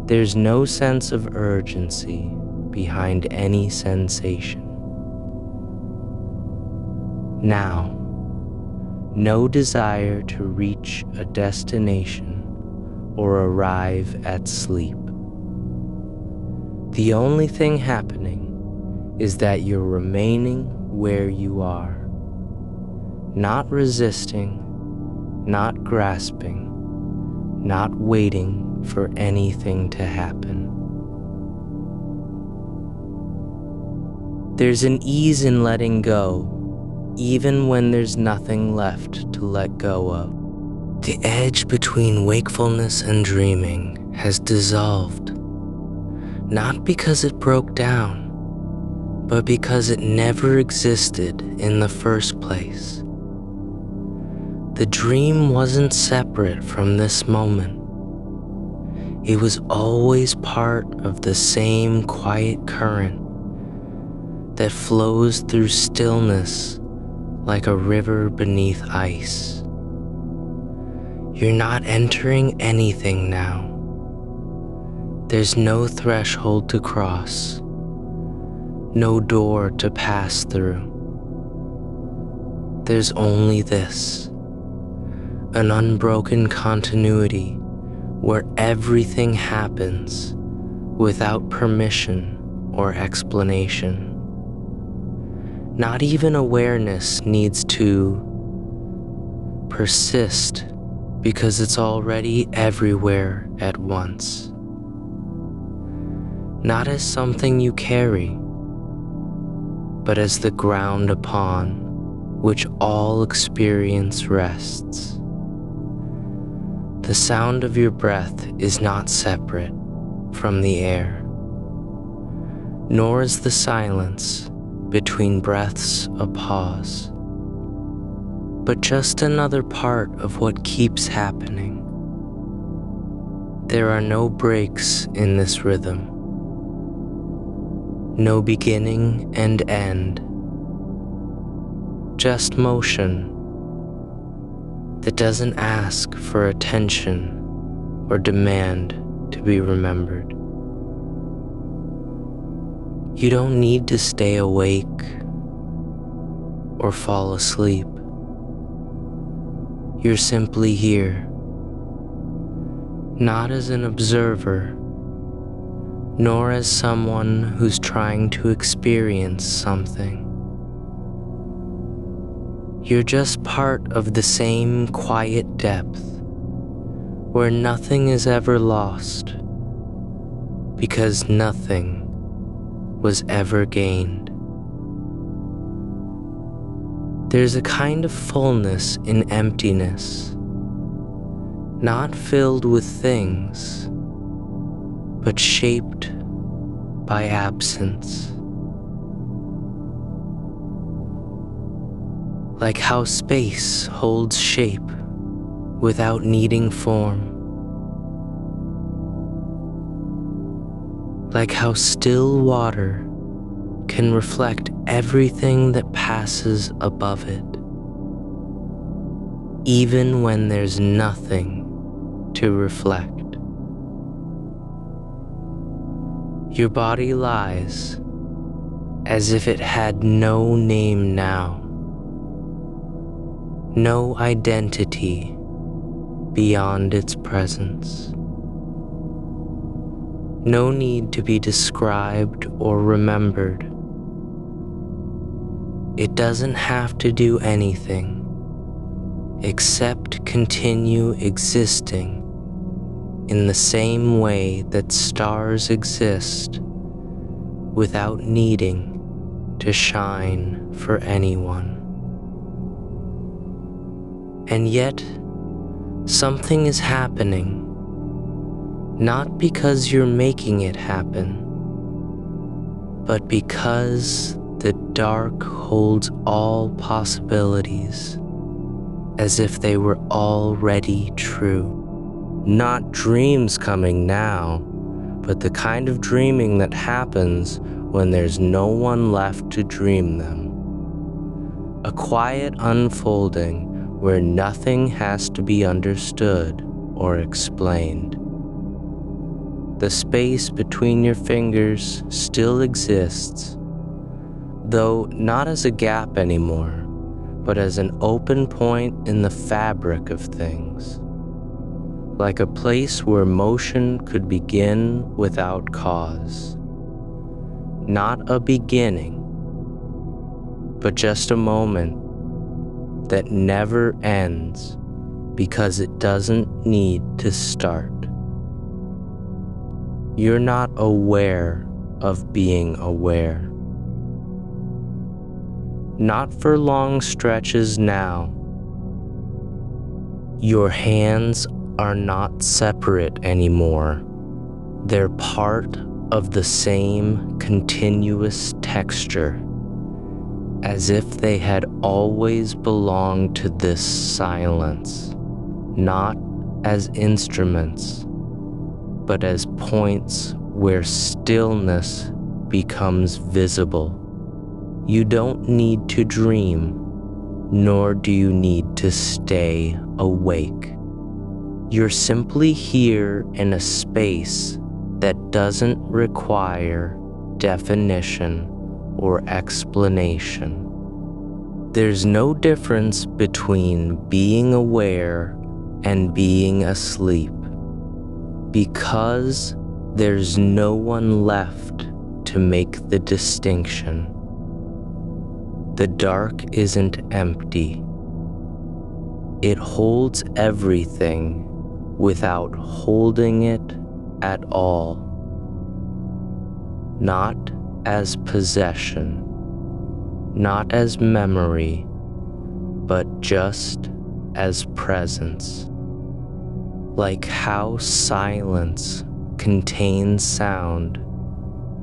There's no sense of urgency behind any sensation. Now, no desire to reach a destination or arrive at sleep. The only thing happening is that you're remaining where you are, not resisting, not grasping, not waiting for anything to happen. There's an ease in letting go, even when there's nothing left to let go of. The edge between wakefulness and dreaming has dissolved, not because it broke down, but because it never existed in the first place. The dream wasn't separate from this moment. It was always part of the same quiet current that flows through stillness like a river beneath ice. You're not entering anything now. There's no threshold to cross, no door to pass through. There's only this, an unbroken continuity where everything happens without permission or explanation. Not even awareness needs to persist because it's already everywhere at once. Not as something you carry, but as the ground upon which all experience rests. The sound of your breath is not separate from the air, nor is the silence between breaths a pause, but just another part of what keeps happening. There are no breaks in this rhythm, no beginning and end, just motion that doesn't ask for attention or demand to be remembered. You don't need to stay awake or fall asleep. You're simply here, not as an observer, nor as someone who's trying to experience something. You're just part of the same quiet depth where nothing is ever lost because nothing was ever gained. There's a kind of fullness in emptiness, not filled with things, but shaped by absence. Like how space holds shape without needing form. Like how still water can reflect everything that passes above it, even when there's nothing to reflect. Your body lies as if it had no name now, no identity beyond its presence. No need to be described or remembered. It doesn't have to do anything, except continue existing in the same way that stars exist without needing to shine for anyone. And yet, something is happening, not because you're making it happen, but because the dark holds all possibilities as if they were already true. Not dreams coming now, but the kind of dreaming that happens when there's no one left to dream them. A quiet unfolding where nothing has to be understood or explained. The space between your fingers still exists, though not as a gap anymore, but as an open point in the fabric of things. Like a place where motion could begin without cause. Not a beginning, but just a moment that never ends because it doesn't need to start. You're not aware of being aware. Not for long stretches now. Your hands are not separate anymore. They're part of the same continuous texture, as if they had always belonged to this silence, not as instruments, but as points where stillness becomes visible. You don't need to dream, nor do you need to stay awake. You're simply here in a space that doesn't require definition or explanation. There's no difference between being aware and being asleep, because there's no one left to make the distinction. The dark isn't empty. It holds everything without holding it at all. Not as possession, not as memory, but just as presence. Like how silence contains sound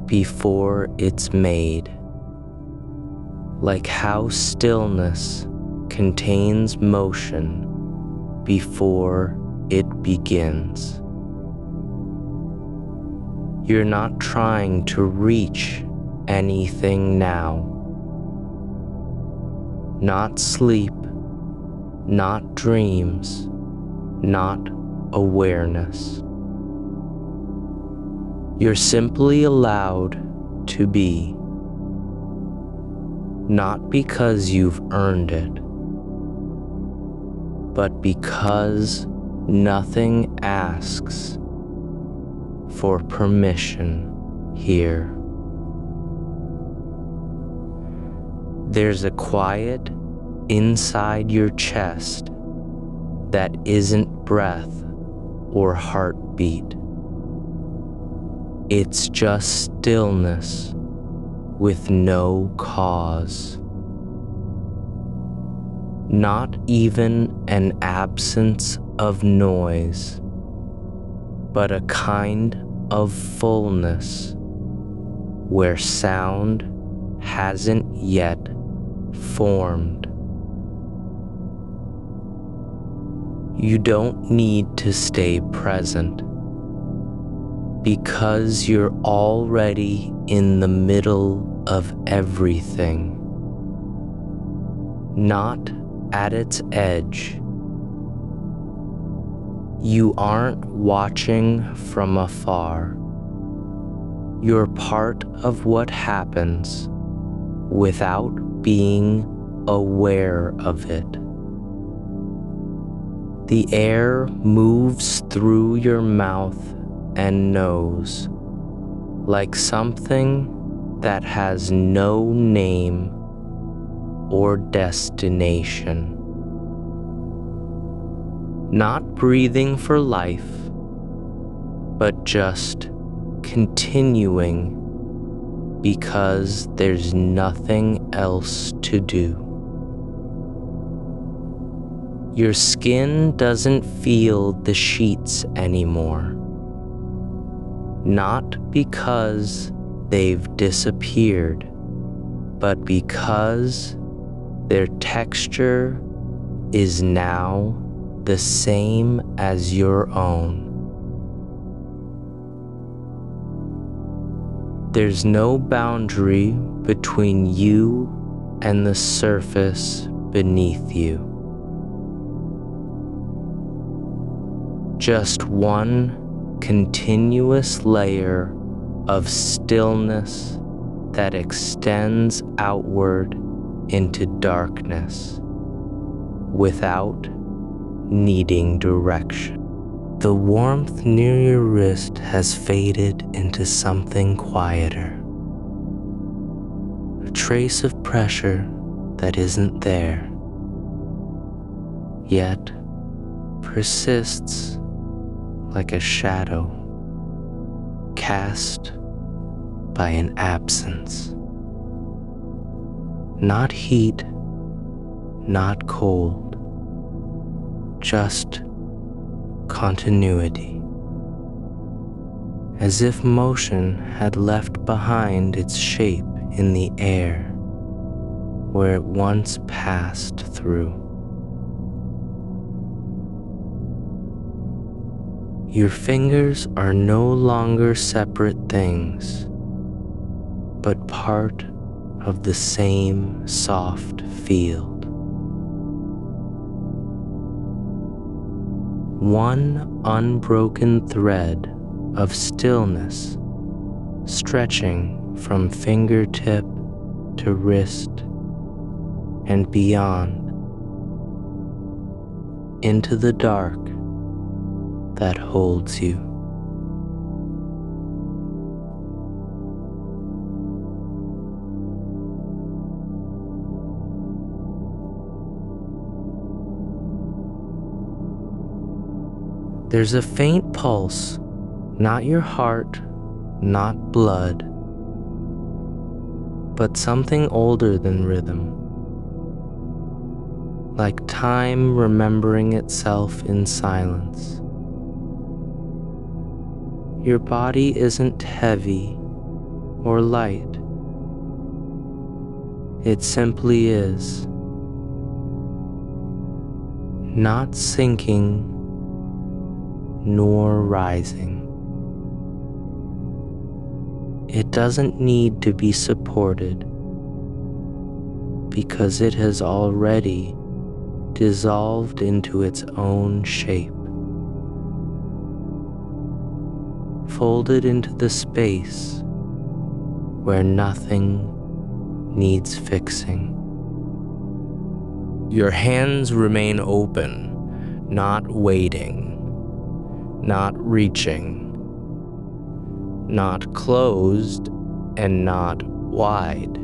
before it's made. Like how stillness contains motion before it begins. You're not trying to reach anything now. Not sleep, not dreams, not awareness. You're simply allowed to be. Not because you've earned it, but because nothing asks for permission here. There's a quiet inside your chest that isn't breath or heartbeat. It's just stillness with no cause. Not even an absence of noise, but a kind of fullness where sound hasn't yet formed. You don't need to stay present, because you're already in the middle of everything, not at its edge. You aren't watching from afar. You're part of what happens without being aware of it. The air moves through your mouth and nose like something that has no name or destination. Not breathing for life, but just continuing because there's nothing else to do. Your skin doesn't feel the sheets anymore, not because they've disappeared, but because their texture is now the same as your own. There's no boundary between you and the surface beneath you. Just one continuous layer of stillness that extends outward into darkness without needing direction. The warmth near your wrist has faded into something quieter, a trace of pressure that isn't there, yet persists like a shadow cast by an absence. Not heat, not cold, just continuity, as if motion had left behind its shape in the air where it once passed through. Your fingers are no longer separate things, but part of the same soft field. One unbroken thread of stillness stretching from fingertip to wrist and beyond into the dark that holds you. There's a faint pulse, not your heart, not blood, but something older than rhythm, like time remembering itself in silence. Your body isn't heavy or light. It simply is, not sinking nor rising. It doesn't need to be supported because it has already dissolved into its own shape, folded into the space where nothing needs fixing. Your hands remain open, not waiting, not reaching, not closed and not wide,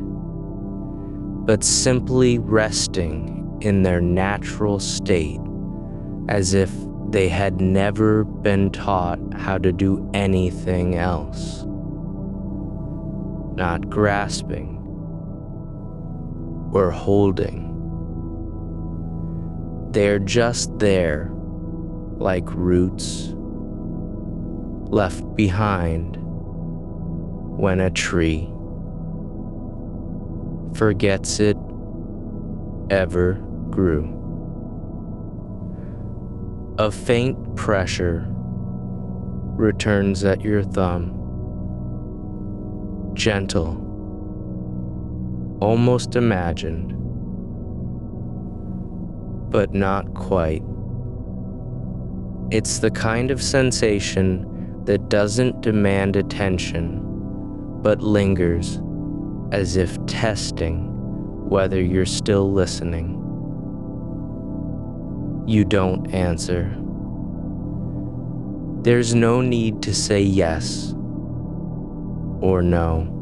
but simply resting in their natural state, as if they had never been taught how to do anything else. Not grasping or holding. They're just there, like roots left behind when a tree forgets it ever grew. A faint pressure returns at your thumb, gentle, almost imagined, but not quite. It's the kind of sensation that doesn't demand attention, but lingers as if testing whether you're still listening. You don't answer. There's no need to say yes or no.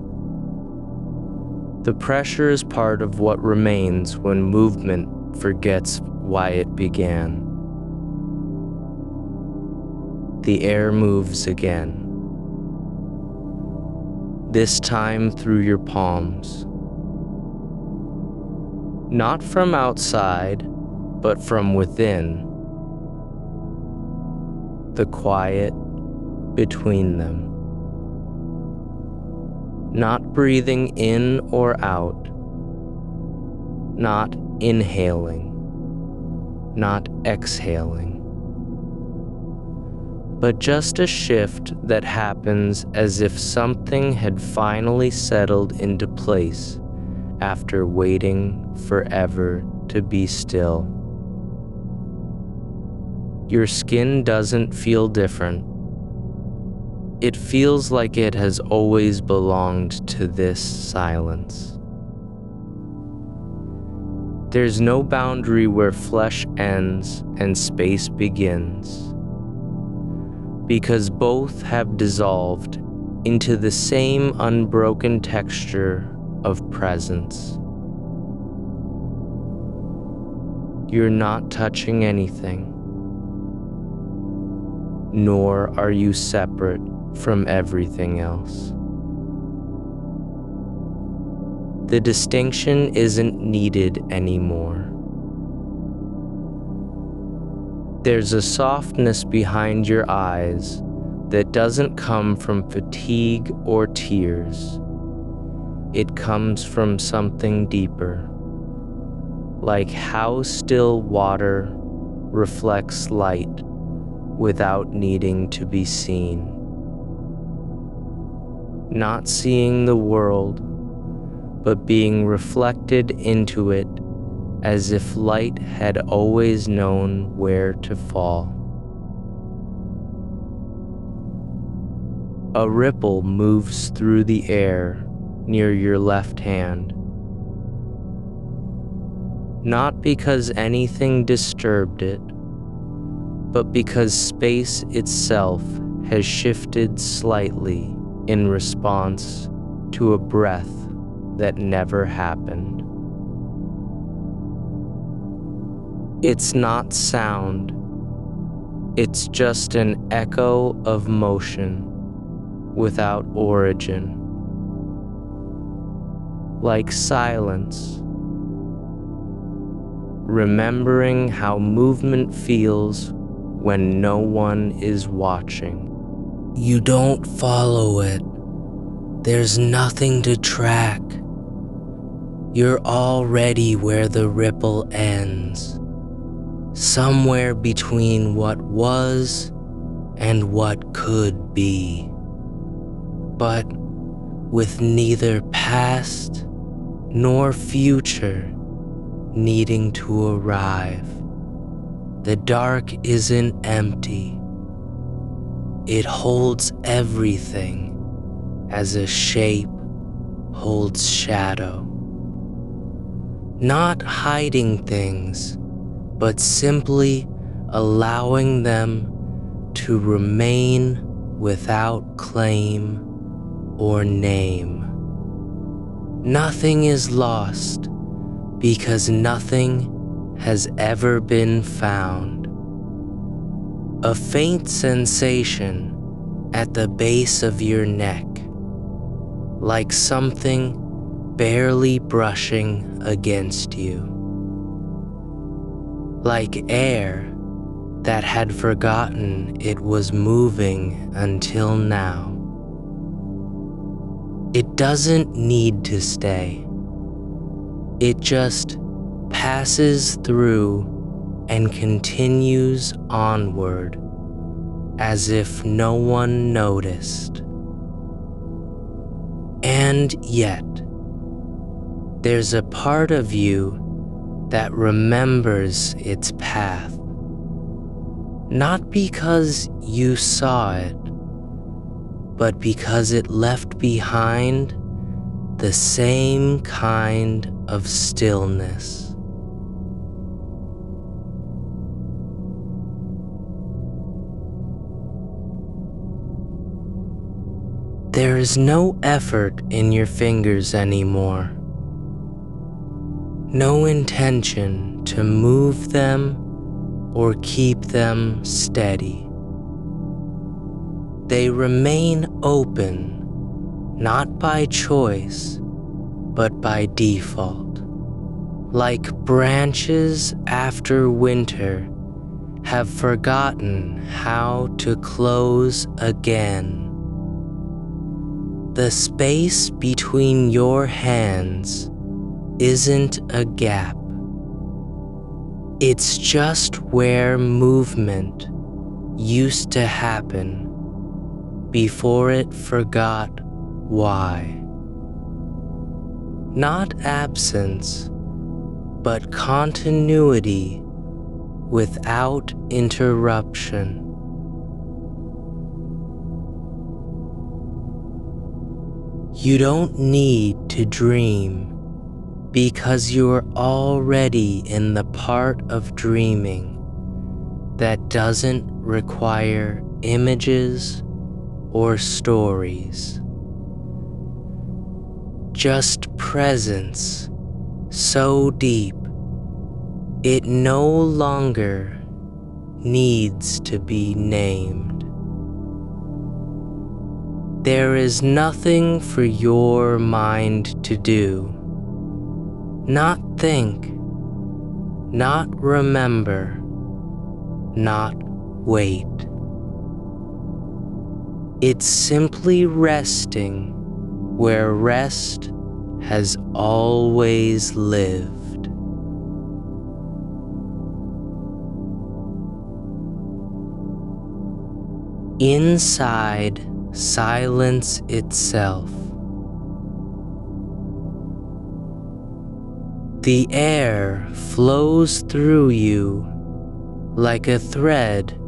The pressure is part of what remains when movement forgets why it began. the air moves again, this time through your palms. Not from outside, but from within. The quiet between them. Not breathing in or out. Not inhaling. Not exhaling. But just a shift that happens as if something had finally settled into place after waiting forever to be still. Your skin doesn't feel different. It feels like it has always belonged to this silence. There's no boundary where flesh ends and space begins, because both have dissolved into the same unbroken texture of presence. You're not touching anything, nor are you separate from everything else. The distinction isn't needed anymore. There's a softness behind your eyes that doesn't come from fatigue or tears. It comes from something deeper, like how still water reflects light without needing to be seen. Not seeing the world, but being reflected into it as if light had always known where to fall. A ripple moves through the air near your left hand. Not because anything disturbed it, but because space itself has shifted slightly in response to a breath that never happened. It's not sound. It's just an echo of motion without origin. Like silence, remembering how movement feels when no one is watching. You don't follow it. There's nothing to track. You're already where the ripple ends, somewhere between what was and what could be, but with neither past nor future needing to arrive. The dark isn't empty. It holds everything as a shape holds shadow. Not hiding things, but simply allowing them to remain without claim or name. Nothing is lost because nothing has ever been found. A faint sensation at the base of your neck, like something barely brushing against you. Like air that had forgotten it was moving until now. It doesn't need to stay. It just passes through and continues onward as if no one noticed. And yet, there's a part of you that remembers its path, not because you saw it, but because it left behind the same kind of stillness. There is no effort in your fingers anymore. No intention to move them or keep them steady. They remain open, not by choice, but by default. Like branches after winter have forgotten how to close again. The space between your hands isn't a gap. It's just where movement used to happen before it forgot why. Not absence, but continuity without interruption. You don't need to dream because you're already in the part of dreaming that doesn't require images or stories. Just presence so deep it no longer needs to be named. There is nothing for your mind to do. Not think, not remember, not wait. It's simply resting where rest has always lived. Inside silence itself. The air flows through you like a thread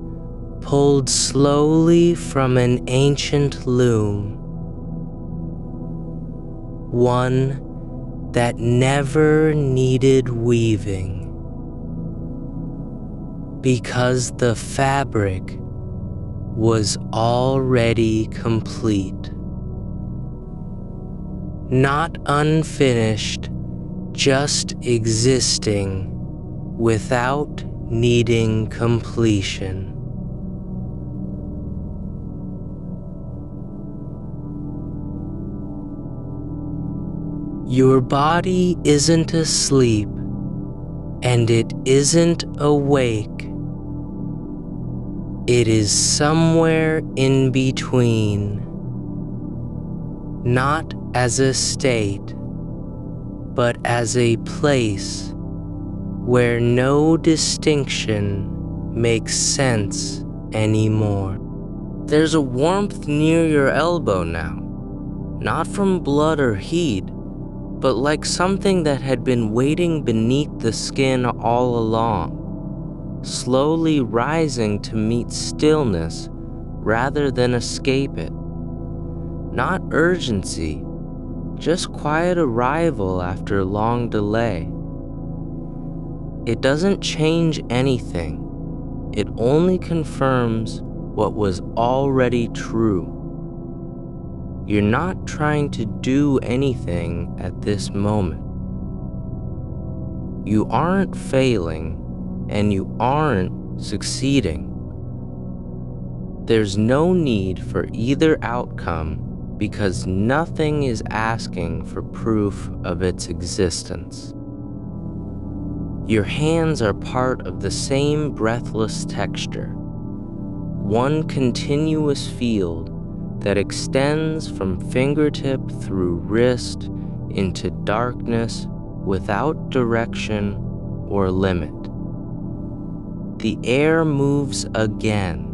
pulled slowly from an ancient loom, one that never needed weaving, because the fabric was already complete. Not unfinished, just existing without needing completion. Your body isn't asleep, and it isn't awake. It is somewhere in between, not as a state, but as a place where no distinction makes sense anymore. There's a warmth near your elbow now, not from blood or heat, but like something that had been waiting beneath the skin all along, slowly rising to meet stillness rather than escape it. Not urgency, just quiet arrival after long delay. It doesn't change anything. It only confirms what was already true. You're not trying to do anything at this moment. You aren't failing, and you aren't succeeding. There's no need for either outcome because nothing is asking for proof of its existence. Your hands are part of the same breathless texture, one continuous field that extends from fingertip through wrist into darkness without direction or limit. The air moves again,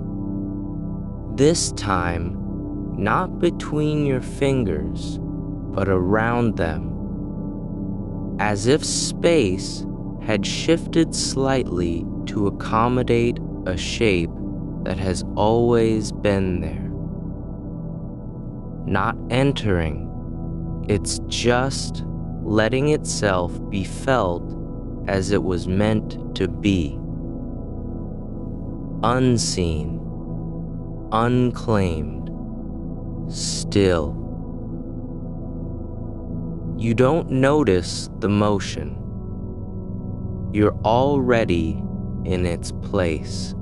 this time not between your fingers, but around them, as if space had shifted slightly to accommodate a shape that has always been there. Not entering, it's just letting itself be felt as it was meant to be. Unseen, unclaimed, still. You don't notice the motion. You're already in its place.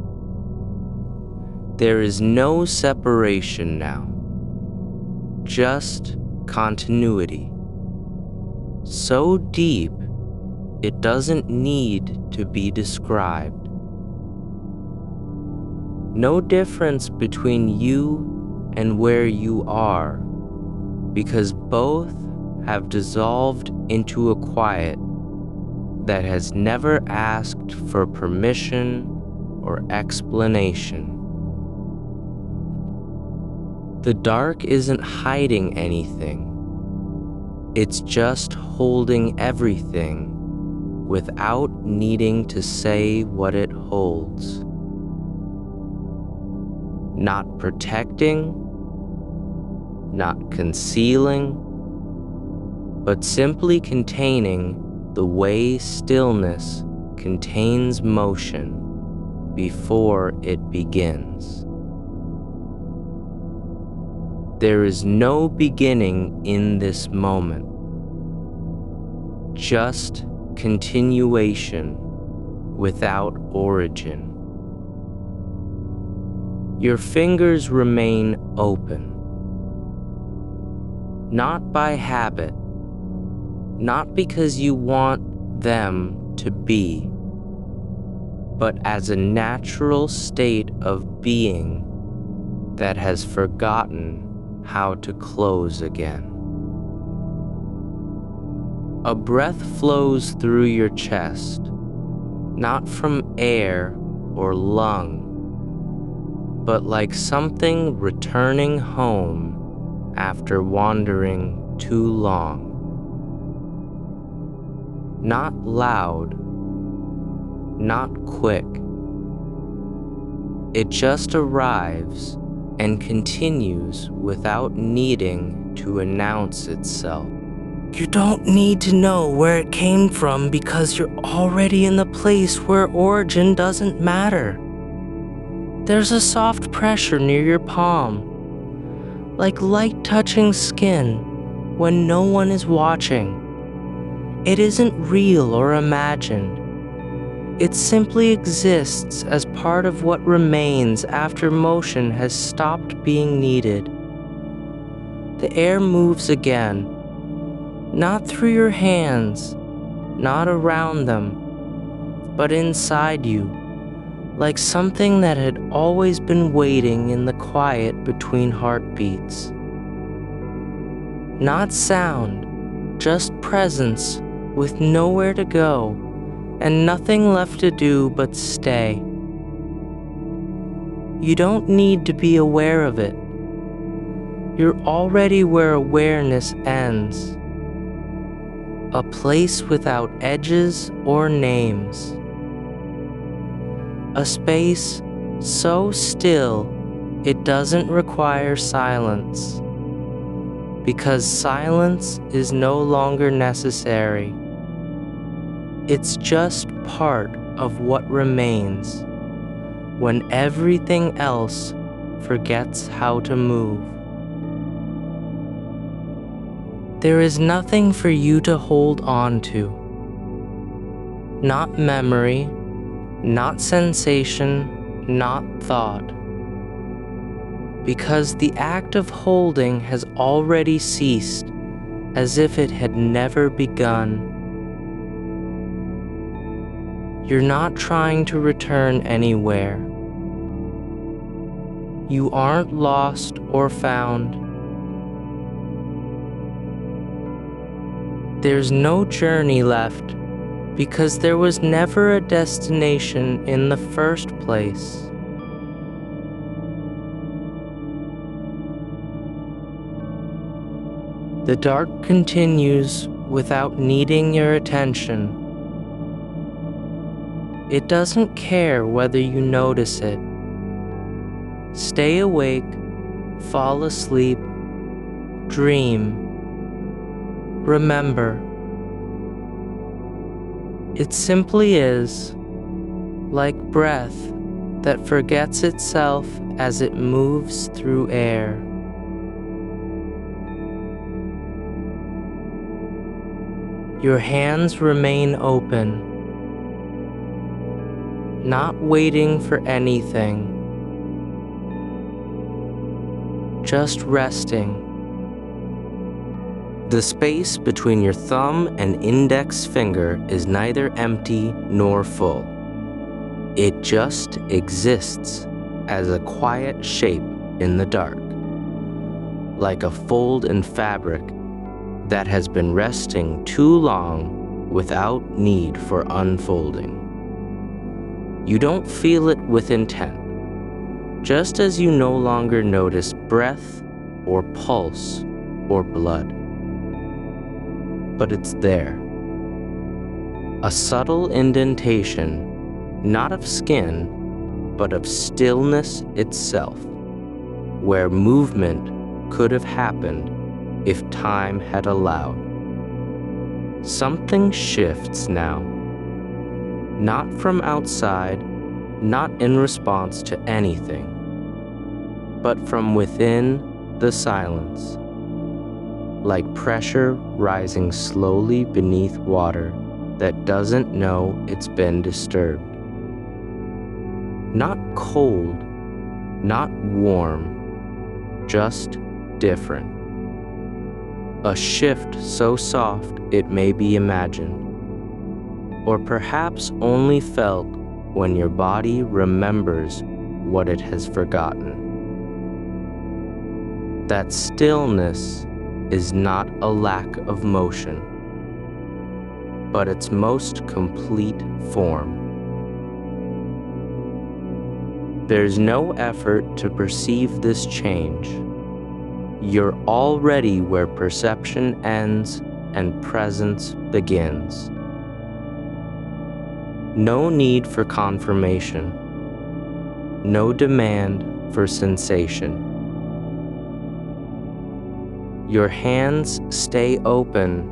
There is no separation now, just continuity. So deep, it doesn't need to be described. No difference between you and where you are, because both have dissolved into a quiet that has never asked for permission or explanation. The dark isn't hiding anything. It's just holding everything without needing to say what it holds. Not protecting, not concealing, but simply containing the way stillness contains motion before it begins. There is no beginning in this moment, just continuation without origin. Your fingers remain open, not by habit, not because you want them to be, but as a natural state of being that has forgotten how to close again. A breath flows through your chest, not from air or lung, but like something returning home after wandering too long. Not loud, not quick. It just arrives and continues without needing to announce itself. You don't need to know where it came from because you're already in the place where origin doesn't matter. There's a soft pressure near your palm, like light touching skin when no one is watching. It isn't real or imagined. It simply exists as part of what remains after motion has stopped being needed. The air moves again, not through your hands, not around them, but inside you, like something that had always been waiting in the quiet between heartbeats. Not sound, just presence with nowhere to go and nothing left to do but stay. You don't need to be aware of it. You're already where awareness ends. A place without edges or names. A space so still it doesn't require silence, because silence is no longer necessary. It's just part of what remains when everything else forgets how to move. There is nothing for you to hold on to. Not memory, not sensation, not thought. Because the act of holding has already ceased, as if it had never begun. You're not trying to return anywhere. You aren't lost or found. There's no journey left, because there was never a destination in the first place. The dark continues without needing your attention. It doesn't care whether you notice it. Stay awake, fall asleep, dream. Remember. It simply is, like breath that forgets itself as it moves through air. Your hands remain open, not waiting for anything, just resting. The space between your thumb and index finger is neither empty nor full. It just exists as a quiet shape in the dark, like a fold in fabric that has been resting too long without need for unfolding. You don't feel it with intent, just as you no longer notice breath or pulse or blood. But it's there. A subtle indentation, not of skin, but of stillness itself, where movement could have happened if time had allowed. Something shifts now, not from outside, not in response to anything, but from within the silence, like pressure rising slowly beneath water that doesn't know it's been disturbed. Not cold, not warm, just different. A shift so soft it may be imagined, or perhaps only felt when your body remembers what it has forgotten. That stillness is not a lack of motion, but its most complete form. There's no effort to perceive this change. You're already where perception ends and presence begins. No need for confirmation, no demand for sensation. Your hands stay open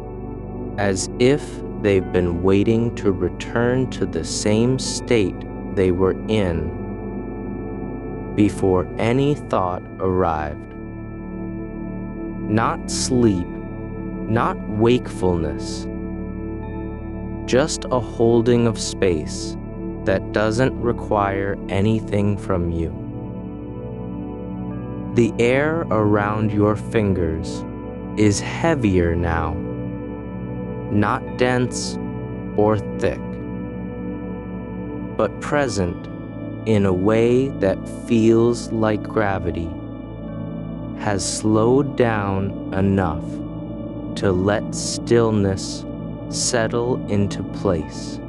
as if they've been waiting to return to the same state they were in before any thought arrived. Not sleep, not wakefulness, just a holding of space that doesn't require anything from you. The air around your fingers is heavier now, not dense or thick, but present in a way that feels like gravity has slowed down enough to let stillness settle into place.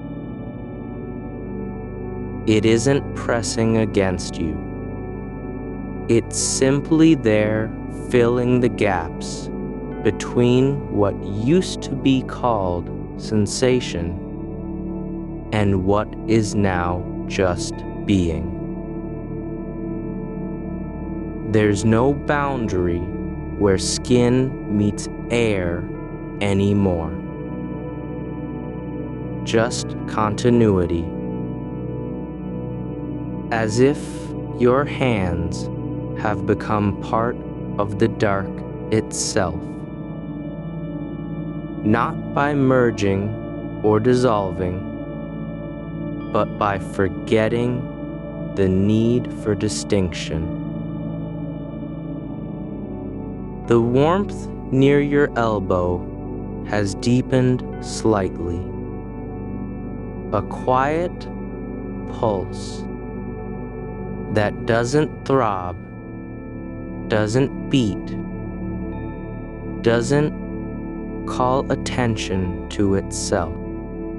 It isn't pressing against you. It's simply there, filling the gaps between what used to be called sensation and what is now just being. There's no boundary where skin meets air anymore. Just continuity. As if your hands have become part of the dark itself. Not by merging or dissolving, but by forgetting the need for distinction. The warmth near your elbow has deepened slightly. A quiet pulse that doesn't throb, doesn't beat, doesn't call attention to itself.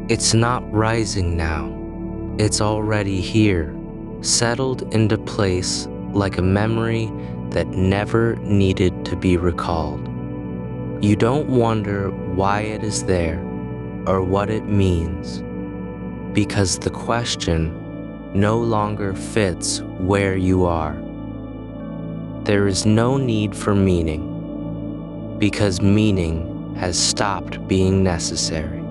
It's not rising now. It's already here, settled into place like a memory that never needed to be recalled. You don't wonder why it is there or what it means, because the question no longer fits where you are. There is no need for meaning, because meaning has stopped being necessary.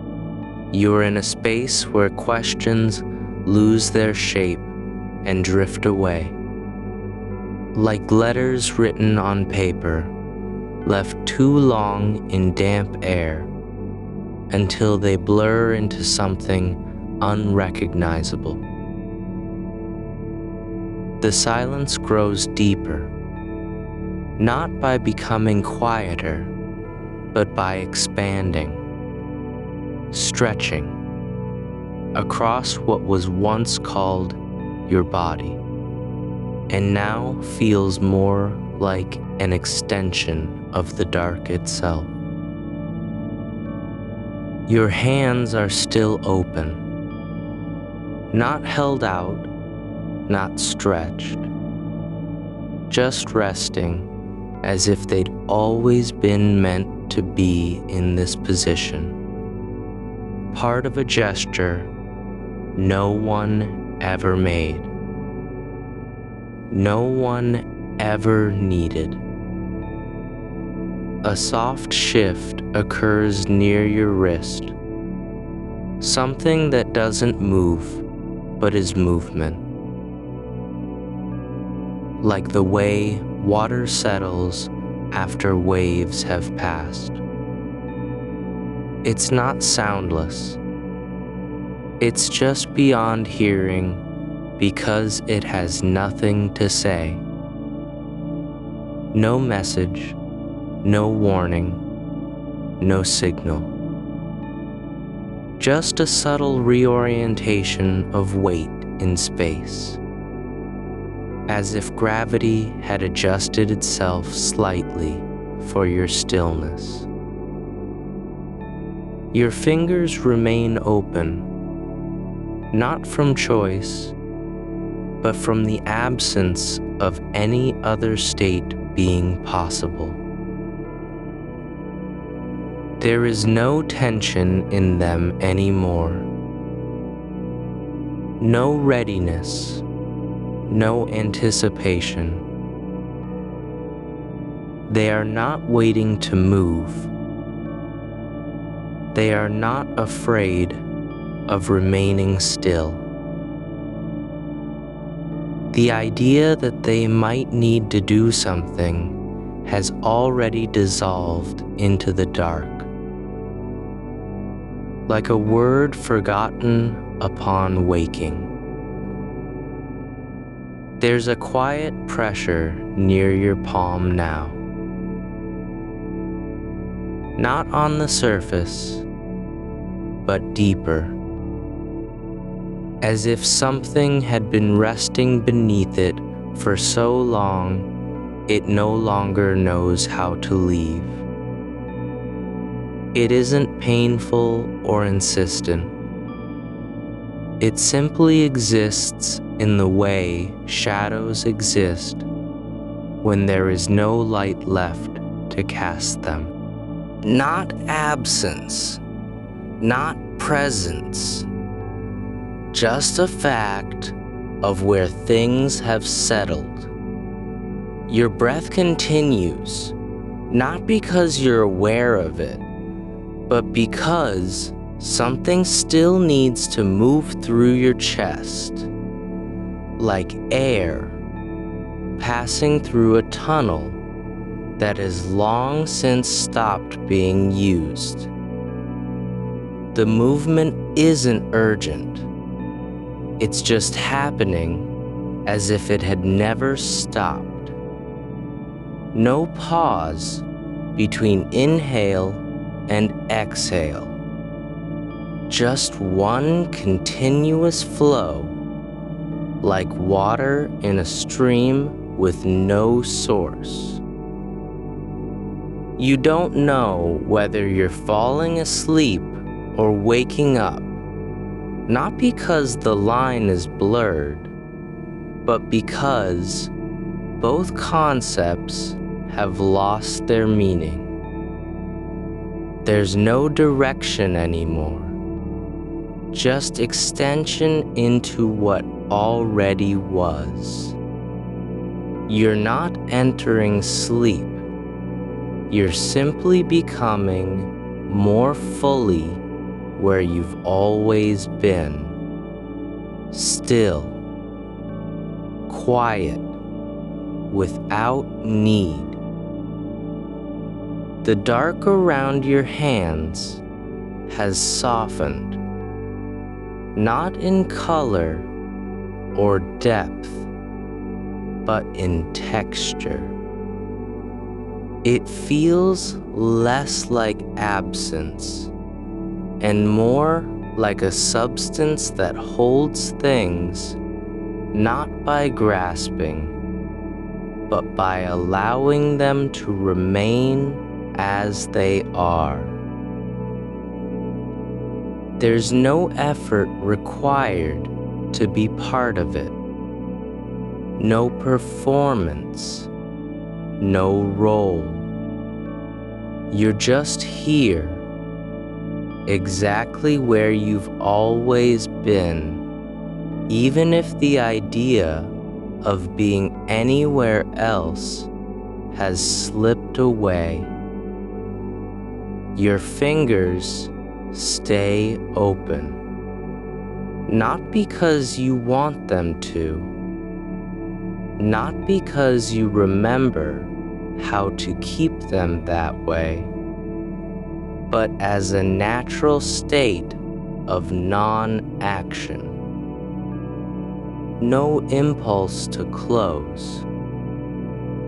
You are in a space where questions lose their shape and drift away, like letters written on paper, left too long in damp air until they blur into something unrecognizable. The silence grows deeper, not by becoming quieter, but by expanding, stretching across what was once called your body, and now feels more like an extension of the dark itself. Your hands are still open, not held out, not stretched, just resting as if they'd always been meant to be in this position. Part of a gesture no one ever made, no one ever needed. A soft shift occurs near your wrist, something that doesn't move but is movement. Like the way water settles after waves have passed. It's not soundless. It's just beyond hearing because it has nothing to say. No message, no warning, no signal. Just a subtle reorientation of weight in space, as if gravity had adjusted itself slightly for your stillness. Your fingers remain open, not from choice, but from the absence of any other state being possible. There is no tension in them anymore. No readiness, no anticipation. They are not waiting to move. They are not afraid of remaining still. The idea that they might need to do something has already dissolved into the dark. Like a word forgotten upon waking. There's a quiet pressure near your palm now. Not on the surface, but deeper. As if something had been resting beneath it for so long, it no longer knows how to leave. It isn't painful or insistent. It simply exists in the way shadows exist when there is no light left to cast them. Not absence, not presence, just a fact of where things have settled. Your breath continues, not because you're aware of it, but because something still needs to move through your chest, like air passing through a tunnel that has long since stopped being used. The movement isn't urgent. It's just happening as if it had never stopped. No pause between inhale and exhale. Just one continuous flow, like water in a stream with no source. You don't know whether you're falling asleep or waking up, not because the line is blurred, but because both concepts have lost their meaning. There's no direction anymore, just extension into what already was. You're not entering sleep. You're simply becoming more fully where you've always been. Still, quiet, without need. The dark around your hands has softened, not in color or depth, but in texture. It feels less like absence and more like a substance that holds things not by grasping, but by allowing them to remain as they are. There's no effort required to be part of it. No performance, no role. You're just here, exactly where you've always been, even if the idea of being anywhere else has slipped away. Your fingers stay open, not because you want them to, not because you remember how to keep them that way, but as a natural state of non-action. No impulse to close,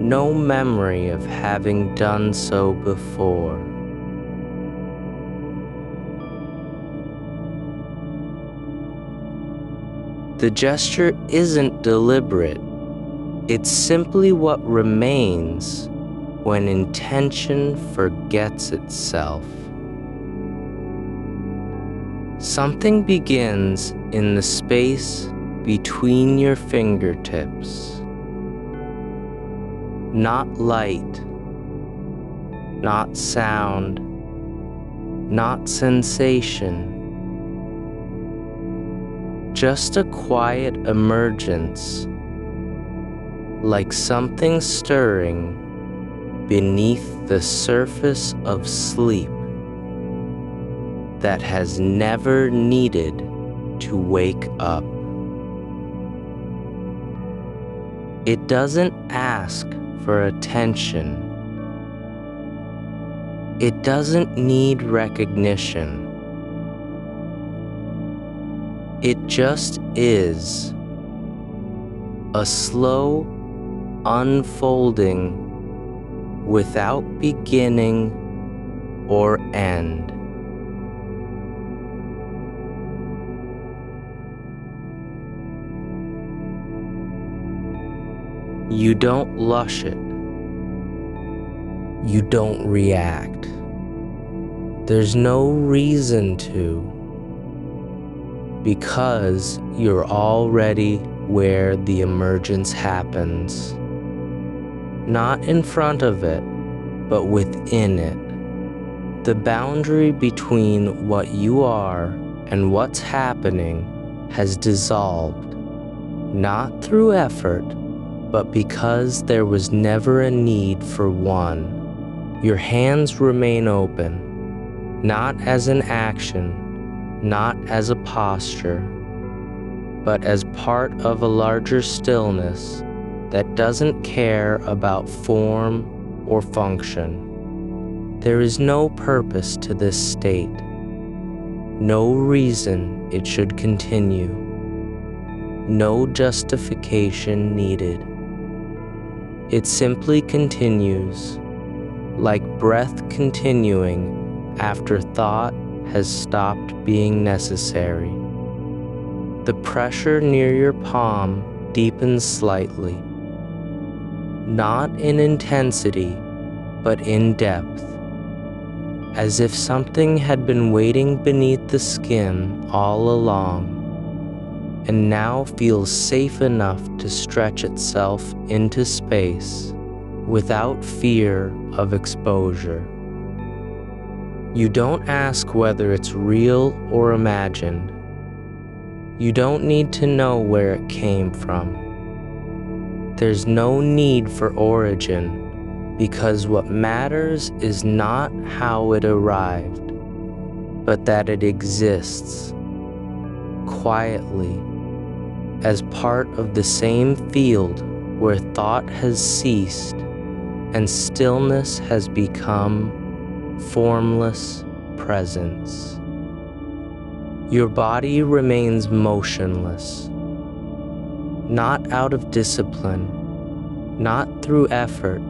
no memory of having done so before. The gesture isn't deliberate. It's simply what remains when intention forgets itself. Something begins in the space between your fingertips. Not light, not sound, not sensation. Just a quiet emergence, like something stirring beneath the surface of sleep that has never needed to wake up. It doesn't ask for attention. It doesn't need recognition. It just is, a slow unfolding without beginning or end. You don't lush it. You don't react. There's no reason to, because you're already where the emergence happens. Not in front of it, but within it. The boundary between what you are and what's happening has dissolved, not through effort, but because there was never a need for one. Your hands remain open, not as an action, not as a posture, but as part of a larger stillness that doesn't care about form or function. There is no purpose to this state, no reason it should continue, no justification needed. It simply continues, like breath continuing after thought has stopped being necessary. The pressure near your palm deepens slightly, not in intensity, but in depth, as if something had been waiting beneath the skin all along, and now feels safe enough to stretch itself into space without fear of exposure. You don't ask whether it's real or imagined. You don't need to know where it came from. There's no need for origin, because what matters is not how it arrived, but that it exists, quietly, as part of the same field where thought has ceased and stillness has become formless presence. Your body remains motionless, not out of discipline, not through effort,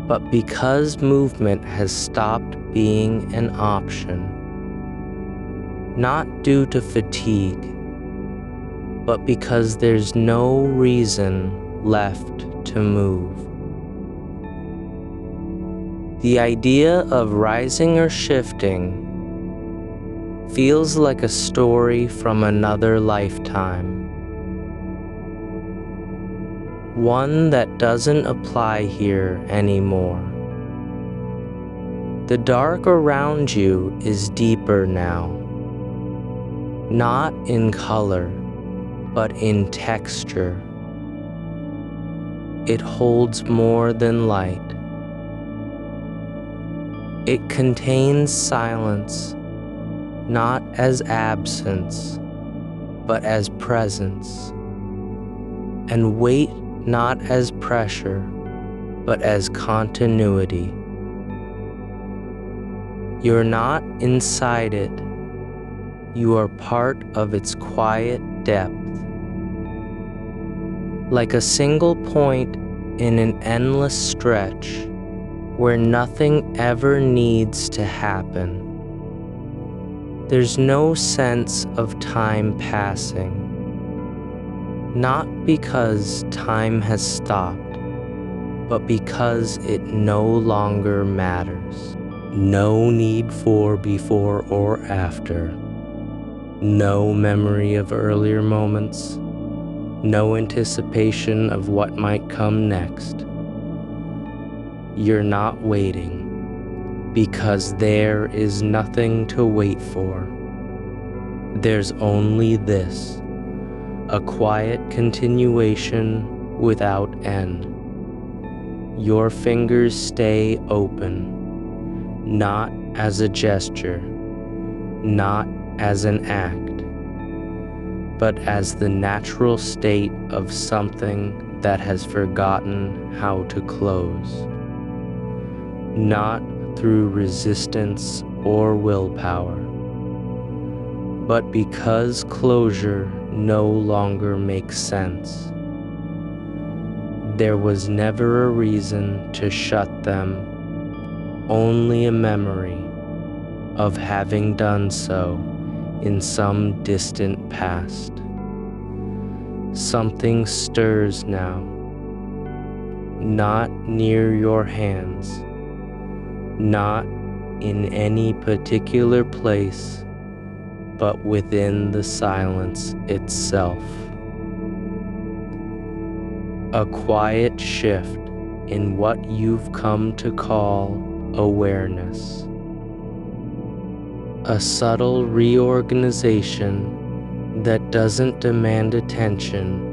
but because movement has stopped being an option, not due to fatigue, but because there's no reason left to move. The idea of rising or shifting feels like a story from another lifetime, one that doesn't apply here anymore. The dark around you is deeper now, not in color, but in texture. It holds more than light. It contains silence, not as absence, but as presence, and weight not as pressure, but as continuity. You're not inside it, you are part of its quiet depth. Like a single point in an endless stretch where nothing ever needs to happen. There's no sense of time passing, not because time has stopped, but because it no longer matters. No need for before or after. No memory of earlier moments. No anticipation of what might come next. You're not waiting, because there is nothing to wait for. There's only this, a quiet continuation without end. Your fingers stay open, not as a gesture, not as an act, but as the natural state of something that has forgotten how to close. Not through resistance or willpower, but because closure no longer makes sense. There was never a reason to shut them, only a memory of having done so in some distant past. Something stirs now, not near your hands, not in any particular place, but within the silence itself. A quiet shift in what you've come to call awareness. A subtle reorganization that doesn't demand attention,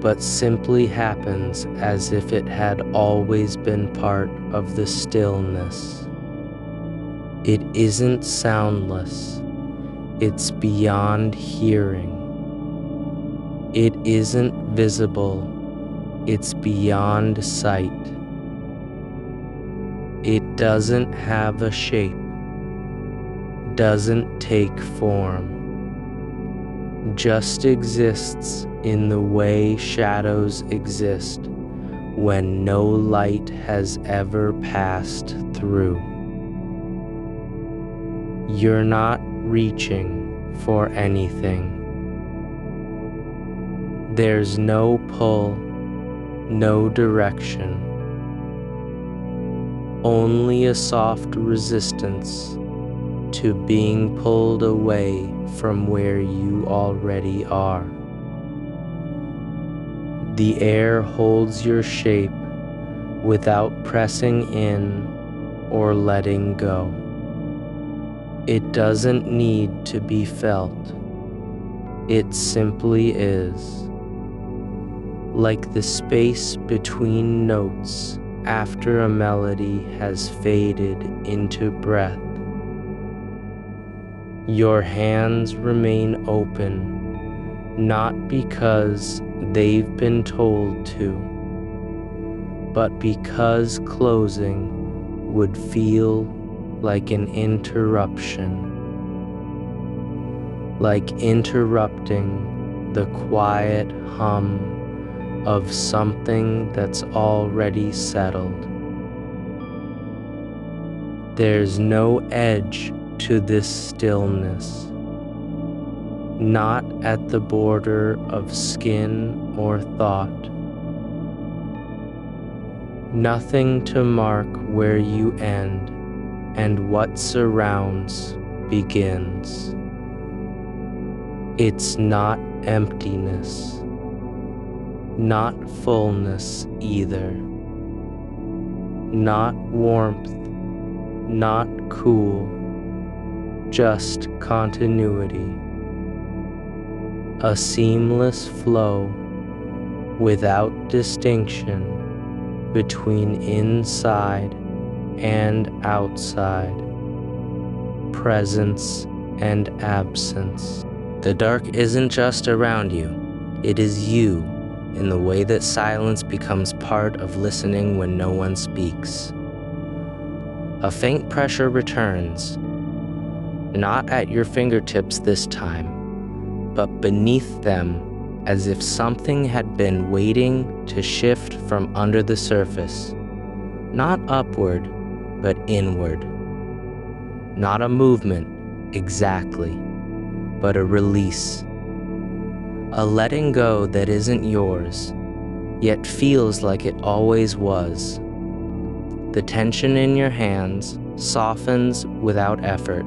but simply happens as if it had always been part of the stillness. It isn't soundless, it's beyond hearing. It isn't visible, it's beyond sight. It doesn't have a shape, doesn't take form, just exists in the way shadows exist when no light has ever passed through. You're not reaching for anything. There's no pull, no direction, only a soft resistance to being pulled away from where you already are. The air holds your shape without pressing in or letting go. It doesn't need to be felt. It simply is. Like the space between notes after a melody has faded into breath. Your hands remain open, not because they've been told to, but because closing would feel like an interruption, like interrupting the quiet hum of something that's already settled. There's no edge to this stillness, not at the border of skin or thought. Nothing to mark where you end and what surrounds begins. It's not emptiness, not fullness either, not warmth, not cool, just continuity. A seamless flow without distinction between inside and outside, presence and absence. The dark isn't just around you, it is you, in the way that silence becomes part of listening when no one speaks. A faint pressure returns, not at your fingertips this time, but beneath them, as if something had been waiting to shift from under the surface, not upward, but inward. Not a movement, exactly, but a release. A letting go that isn't yours, yet feels like it always was. The tension in your hands softens without effort,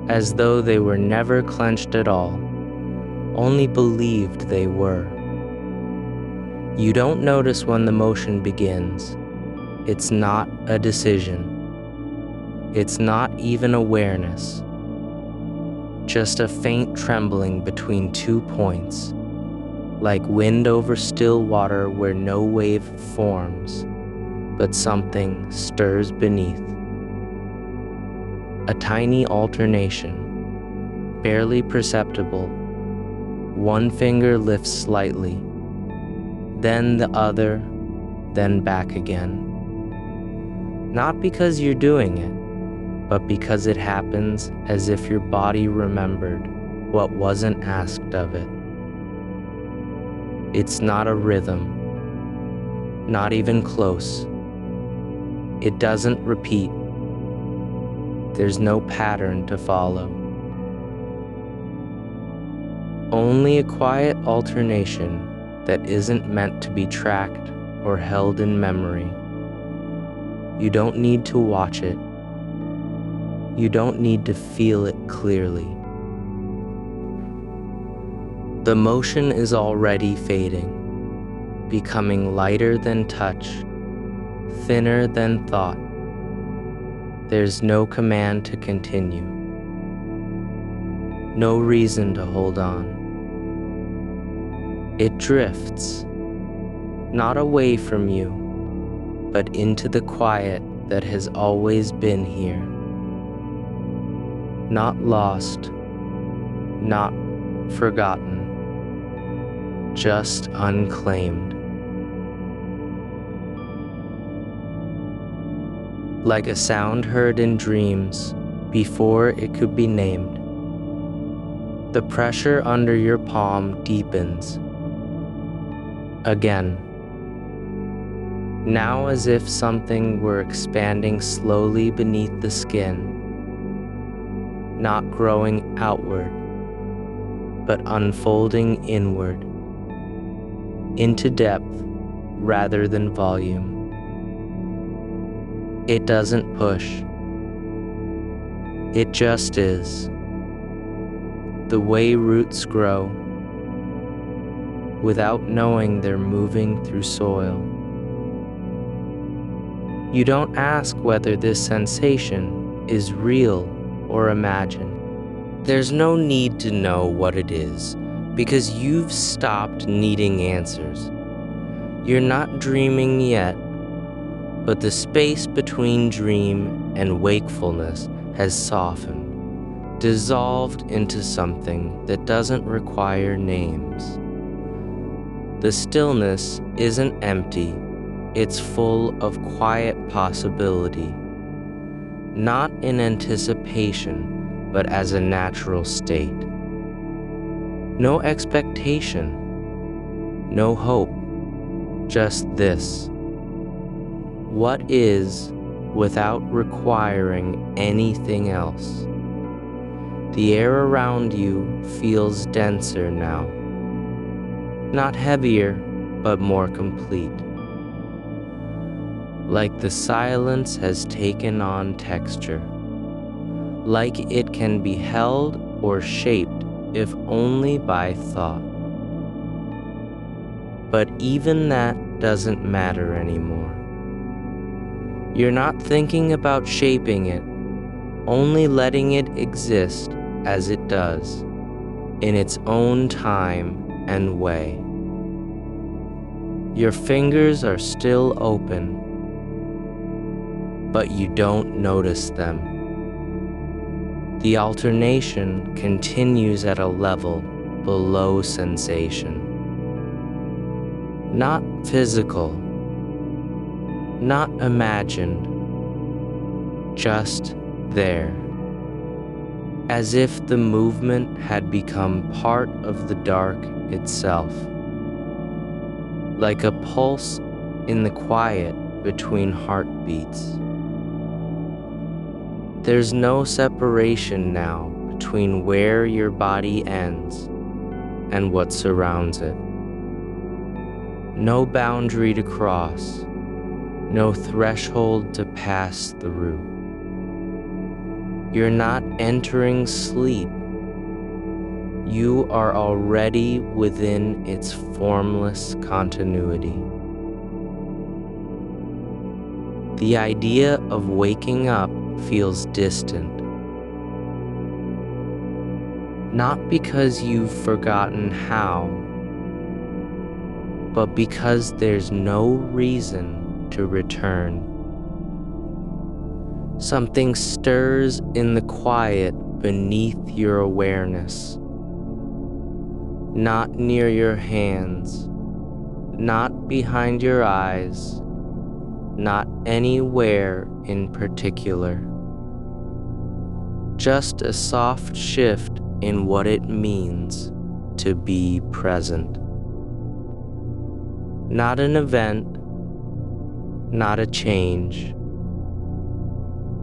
as though they were never clenched at all, only believed they were. You don't notice when the motion begins. It's not a decision. It's not even awareness. Just a faint trembling between 2 points, like wind over still water where no wave forms, but something stirs beneath. A tiny alternation, barely perceptible. One finger lifts slightly, then the other, then back again. Not because you're doing it, but because it happens as if your body remembered what wasn't asked of it. It's not a rhythm, not even close. It doesn't repeat. There's no pattern to follow. Only a quiet alternation that isn't meant to be tracked or held in memory. You don't need to watch it. You don't need to feel it clearly. The motion is already fading, becoming lighter than touch, thinner than thought. There's no command to continue, no reason to hold on. It drifts, not away from you, but into the quiet that has always been here. Not lost, not forgotten, just unclaimed. Like a sound heard in dreams before it could be named. The pressure under your palm deepens. Again. Now as if something were expanding slowly beneath the skin. Not growing outward, but unfolding inward, into depth rather than volume. It doesn't push. It just is. The way roots grow, without knowing they're moving through soil. You don't ask whether this sensation is real or imagined. There's no need to know what it is, because you've stopped needing answers. You're not dreaming yet, but the space between dream and wakefulness has softened, dissolved into something that doesn't require names. The stillness isn't empty, it's full of quiet possibility. Not in anticipation, but as a natural state. No expectation, no hope, just this. What is without requiring anything else. The air around you feels denser now. Not heavier, but more complete. Like the silence has taken on texture. Like it can be held or shaped if only by thought. But even that doesn't matter anymore. You're not thinking about shaping it, only letting it exist as it does, in its own time and way. Your fingers are still open, but you don't notice them. The alternation continues at a level below sensation. Not physical, not imagined, just there. As if the movement had become part of the dark itself. Like a pulse in the quiet between heartbeats. There's no separation now between where your body ends and what surrounds it. No boundary to cross, no threshold to pass through. You're not entering sleep. You are already within its formless continuity. The idea of waking up feels distant. Not because you've forgotten how, but because there's no reason to return. Something stirs in the quiet beneath your awareness. Not near your hands, not behind your eyes, not anywhere in particular. Just a soft shift in what it means to be present. Not an event, not a change,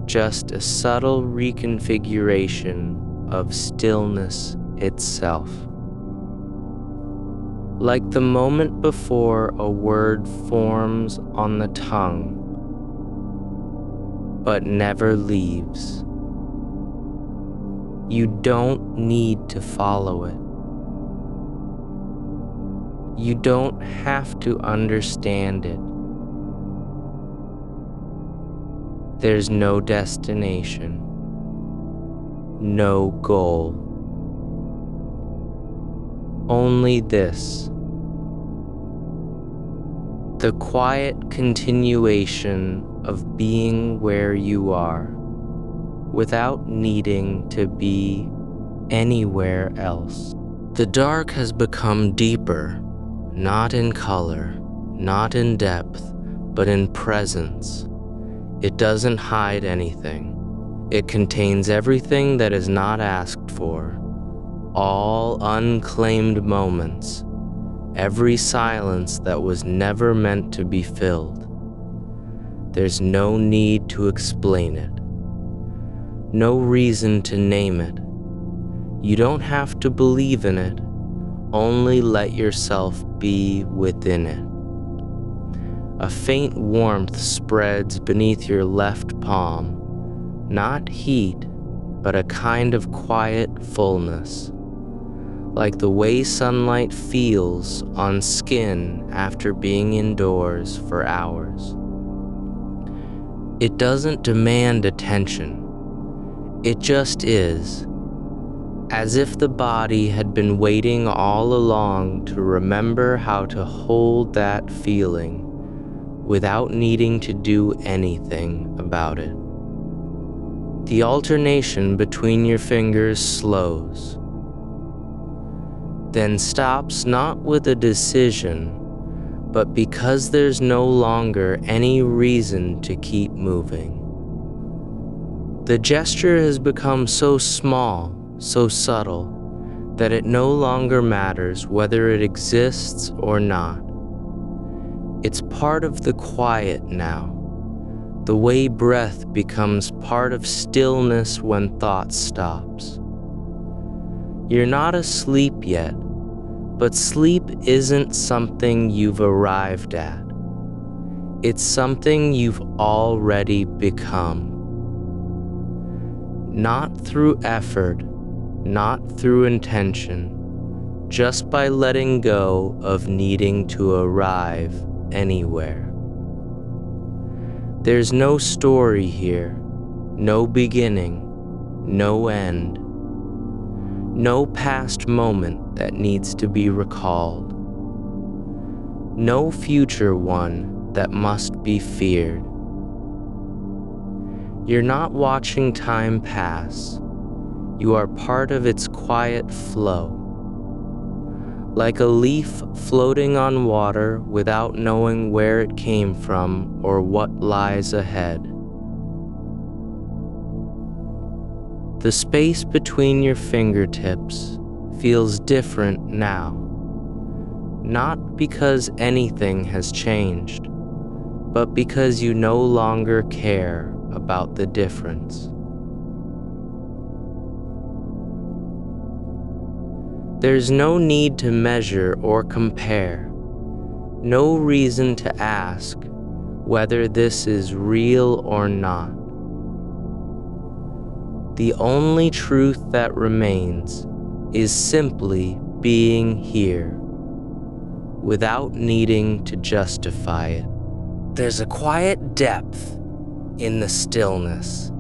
just a subtle reconfiguration of stillness itself. Like the moment before a word forms on the tongue, but never leaves. You don't need to follow it. You don't have to understand it. There's no destination, no goal. Only this. The quiet continuation of being where you are, without needing to be anywhere else. The dark has become deeper, not in color, not in depth, but in presence. It doesn't hide anything. It contains everything that is not asked for, all unclaimed moments, every silence that was never meant to be filled. There's no need to explain it, no reason to name it. You don't have to believe in it, only let yourself be within it. A faint warmth spreads beneath your left palm, not heat, but a kind of quiet fullness, like the way sunlight feels on skin after being indoors for hours. It doesn't demand attention. It just is, as if the body had been waiting all along to remember how to hold that feeling without needing to do anything about it. The alternation between your fingers slows, then stops not with a decision, but because there's no longer any reason to keep moving. The gesture has become so small, so subtle, that it no longer matters whether it exists or not. It's part of the quiet now, the way breath becomes part of stillness when thought stops. You're not asleep yet, but sleep isn't something you've arrived at. It's something you've already become. Not through effort, not through intention, just by letting go of needing to arrive anywhere. There's no story here, no beginning, no end, no past moment that needs to be recalled, no future one that must be feared. You're not watching time pass. You are part of its quiet flow. Like a leaf floating on water without knowing where it came from or what lies ahead. The space between your fingertips feels different now, not because anything has changed, but because you no longer care about the difference. There's no need to measure or compare, no reason to ask whether this is real or not. The only truth that remains is simply being here, without needing to justify it. There's a quiet depth in the stillness,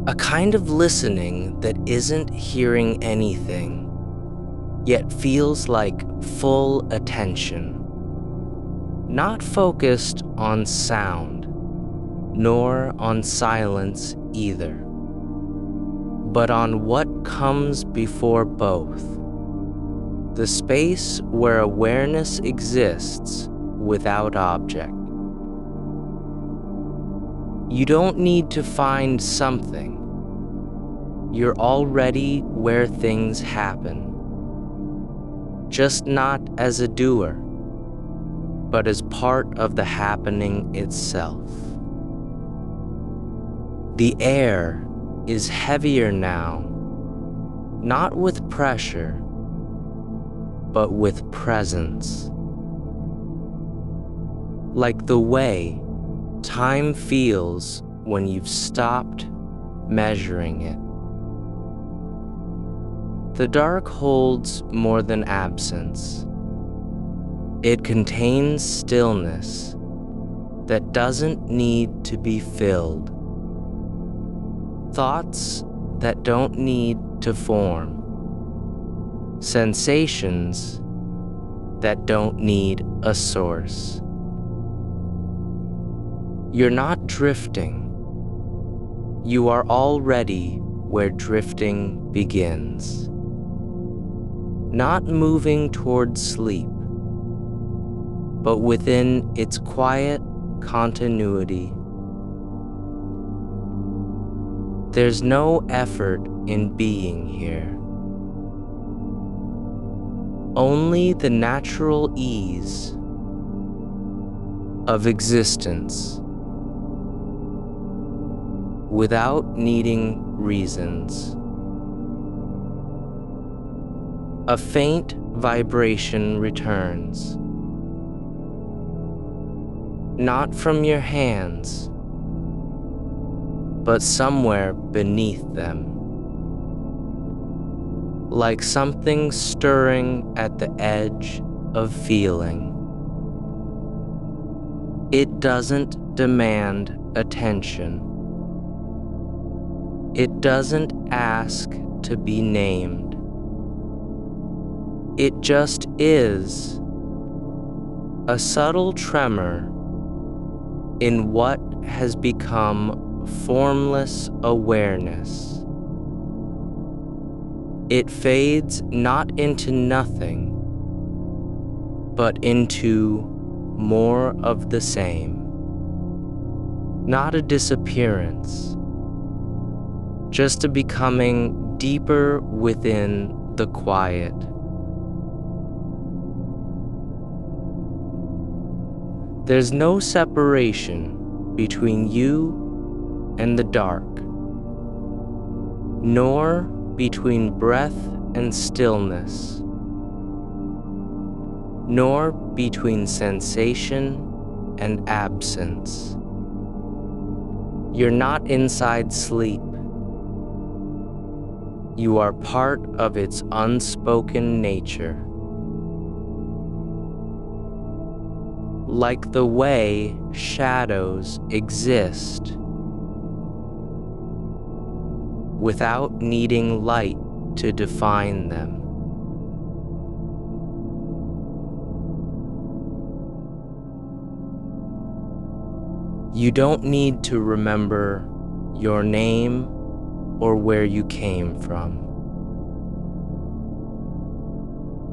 a kind of listening that isn't hearing anything, yet feels like full attention, not focused on sound, nor on silence either, but on what comes before both, the space where awareness exists without object. You don't need to find something. You're already where things happen. Just not as a doer, but as part of the happening itself. The air is heavier now, not with pressure, but with presence. Like the way time feels when you've stopped measuring it. The dark holds more than absence. It contains stillness that doesn't need to be filled. Thoughts that don't need to form. Sensations that don't need a source. You're not drifting. You are already where drifting begins. Not moving toward sleep, but within its quiet continuity. There's no effort in being here. Only the natural ease of existence, without needing reasons. A faint vibration returns, not from your hands, but somewhere beneath them, like something stirring at the edge of feeling. It doesn't demand attention. It doesn't ask to be named. It just is, a subtle tremor in what has become formless awareness. It fades not into nothing, but into more of the same. Not a disappearance, just a becoming deeper within the quiet. There's no separation, between you and the dark, nor between breath and stillness, nor between sensation and absence. You're not inside sleep. You are part of its unspoken nature. Like the way shadows exist without needing light to define them. You don't need to remember your name or where you came from.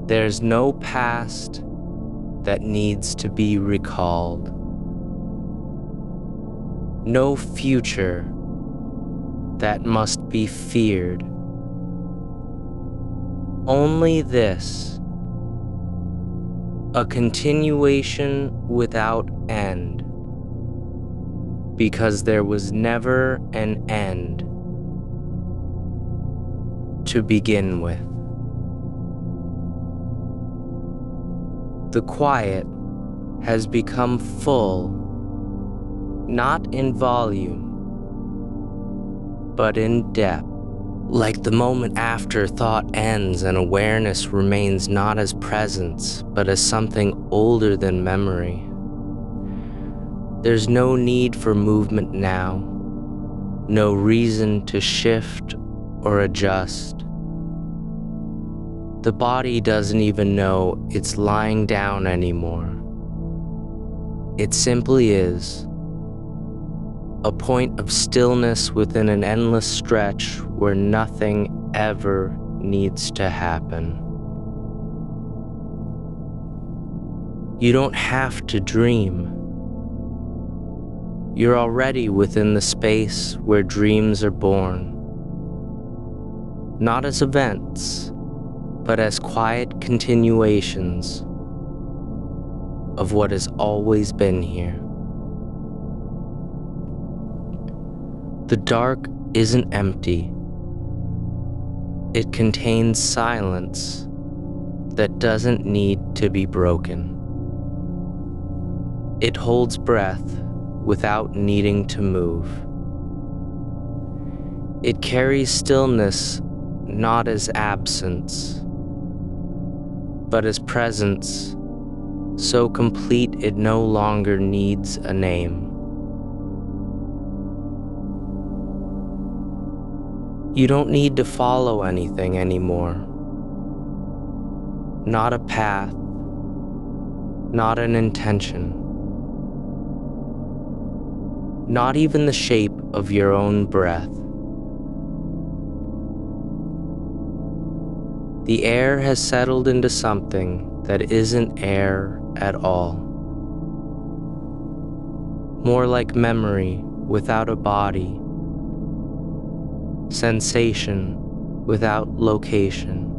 There's no past that needs to be recalled. No future that must be feared. Only this, a continuation without end, because there was never an end to begin with. The quiet has become full, not in volume, but in depth. Like the moment after thought ends and awareness remains not as presence, but as something older than memory. There's no need for movement now, no reason to shift or adjust. The body doesn't even know it's lying down anymore. It simply is. A point of stillness within an endless stretch where nothing ever needs to happen. You don't have to dream. You're already within the space where dreams are born. Not as events, but as quiet continuations of what has always been here. The dark isn't empty. It contains silence that doesn't need to be broken. It holds breath without needing to move. It carries stillness not as absence, but as presence, so complete it no longer needs a name. You don't need to follow anything anymore. Not a path, not an intention, not even the shape of your own breath. The air has settled into something that isn't air at all. More like memory without a body, sensation without location.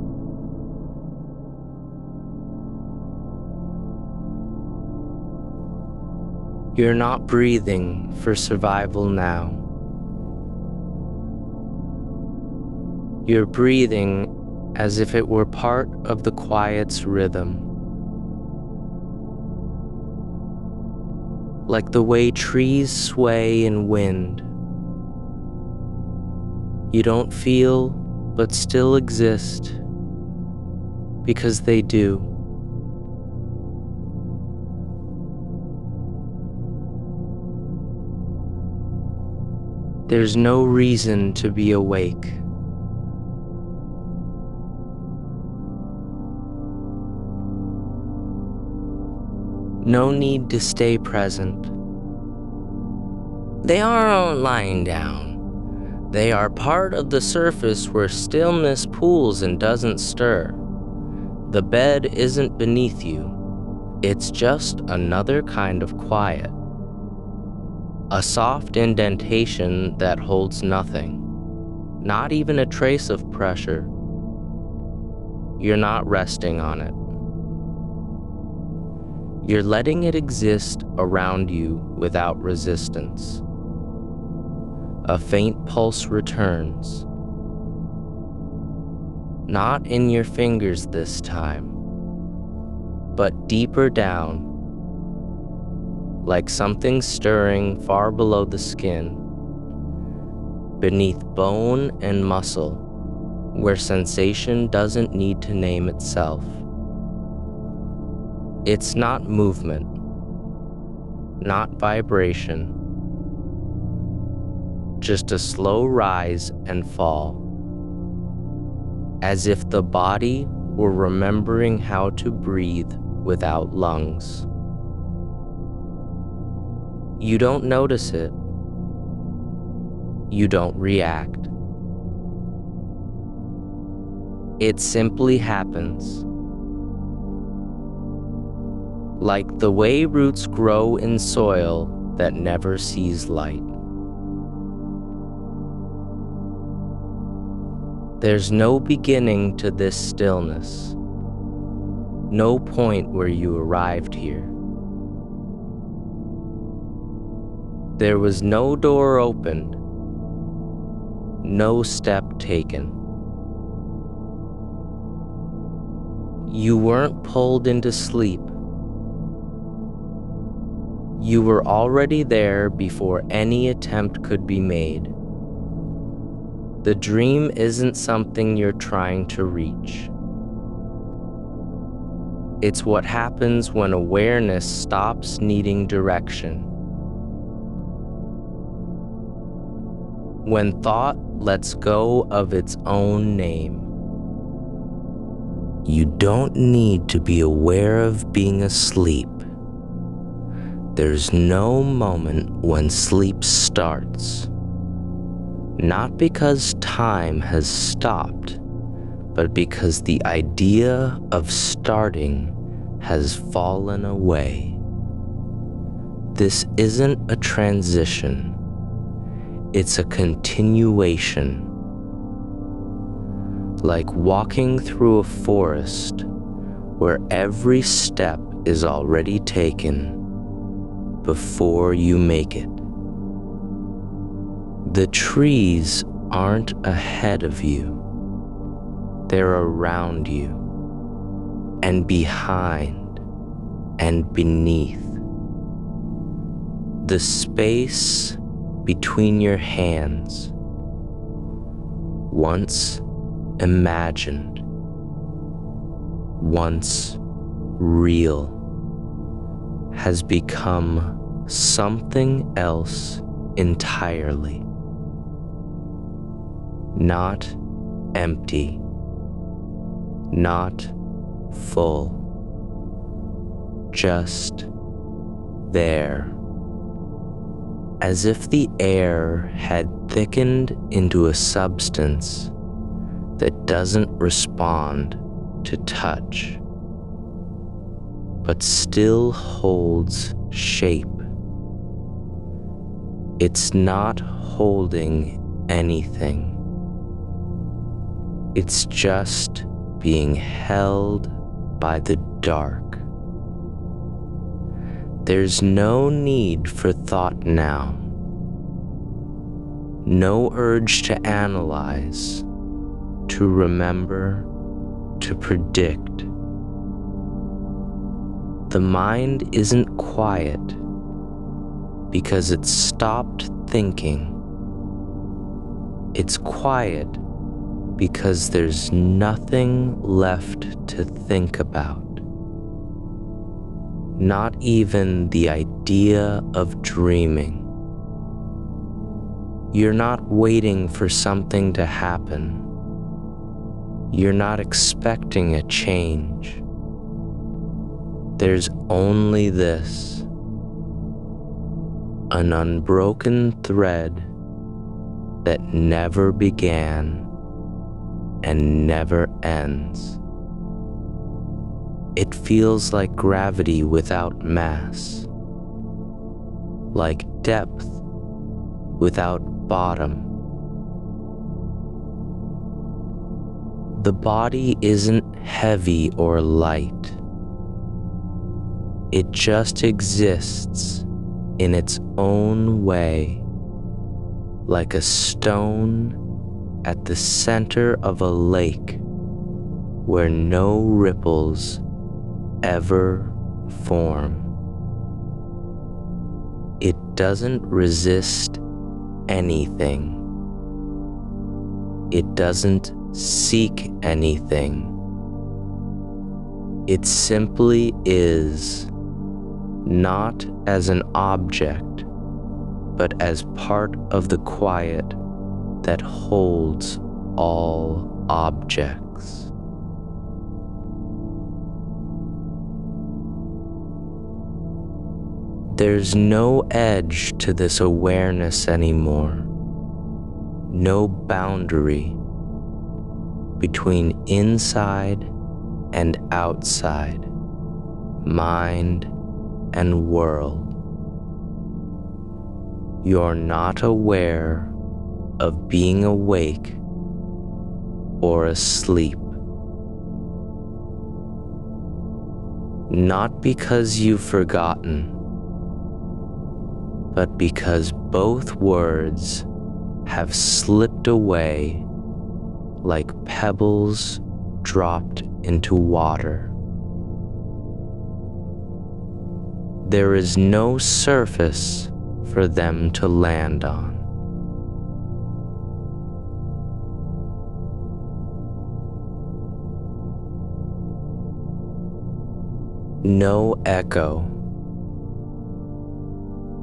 You're not breathing for survival now. You're breathing as if it were part of the quiet's rhythm. Like the way trees sway in wind. You don't feel, but still exist, because they do. There's no reason to be awake. No need to stay present. They aren't lying down. They are part of the surface where stillness pools and doesn't stir. The bed isn't beneath you. It's just another kind of quiet. A soft indentation that holds nothing, not even a trace of pressure. You're not resting on it. You're letting it exist around you without resistance. A faint pulse returns. Not in your fingers this time, but deeper down, like something stirring far below the skin, beneath bone and muscle, where sensation doesn't need to name itself. It's not movement, not vibration, just a slow rise and fall, as if the body were remembering how to breathe without lungs. You don't notice it. You don't react. It simply happens. Like the way roots grow in soil that never sees light. There's no beginning to this stillness, no point where you arrived here. There was no door opened, no step taken. You weren't pulled into sleep. You were already there before any attempt could be made. The dream isn't something you're trying to reach. It's what happens when awareness stops needing direction. When thought lets go of its own name. You don't need to be aware of being asleep. There's no moment when sleep starts. Not because time has stopped, but because the idea of starting has fallen away. This isn't a transition. It's a continuation. Like walking through a forest where every step is already taken before you make it. The trees aren't ahead of you. They're around you and behind and beneath. The space between your hands, once imagined, once real, has become something else entirely. Not empty, not full, just there. As if the air had thickened into a substance that doesn't respond to touch, but still holds shape. It's not holding anything. It's just being held by the dark. There's no need for thought now. No urge to analyze, to remember, to predict. The mind isn't quiet because it's stopped thinking. It's quiet because there's nothing left to think about. Not even the idea of dreaming. You're not waiting for something to happen. You're not expecting a change. There's only this, an unbroken thread that never began and never ends. It feels like gravity without mass, like depth without bottom. The body isn't heavy or light. It just exists in its own way, like a stone at the center of a lake where no ripples ever form. It doesn't resist anything. It doesn't seek anything. It simply is, not as an object, but as part of the quiet that holds all objects. There's no edge to this awareness anymore, no boundary between inside and outside, mind and world. You're not aware of being awake or asleep. Not because you've forgotten, but because both words have slipped away like pebbles dropped into water. There is no surface for them to land on. No echo,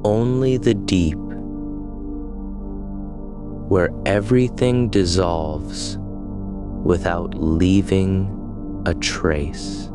only the deep, where everything dissolves without leaving a trace.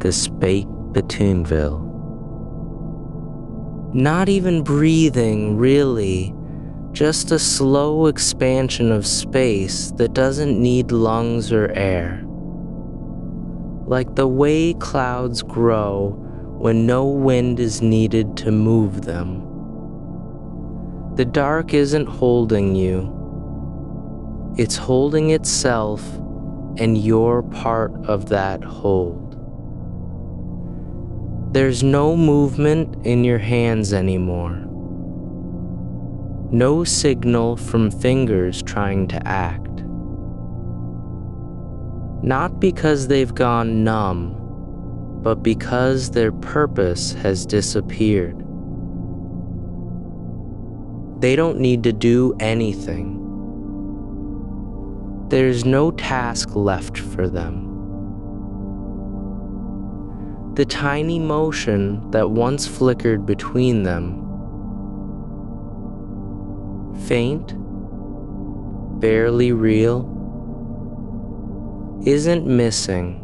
the space betweenville. Not even breathing, really, just a slow expansion of space that doesn't need lungs or air. Like the way clouds grow when no wind is needed to move them. The dark isn't holding you. It's holding itself, and you're part of that hold. There's no movement in your hands anymore. No signal from fingers trying to act. Not because they've gone numb, but because their purpose has disappeared. They don't need to do anything. There's no task left for them. The tiny motion that once flickered between them, faint, barely real, isn't missing.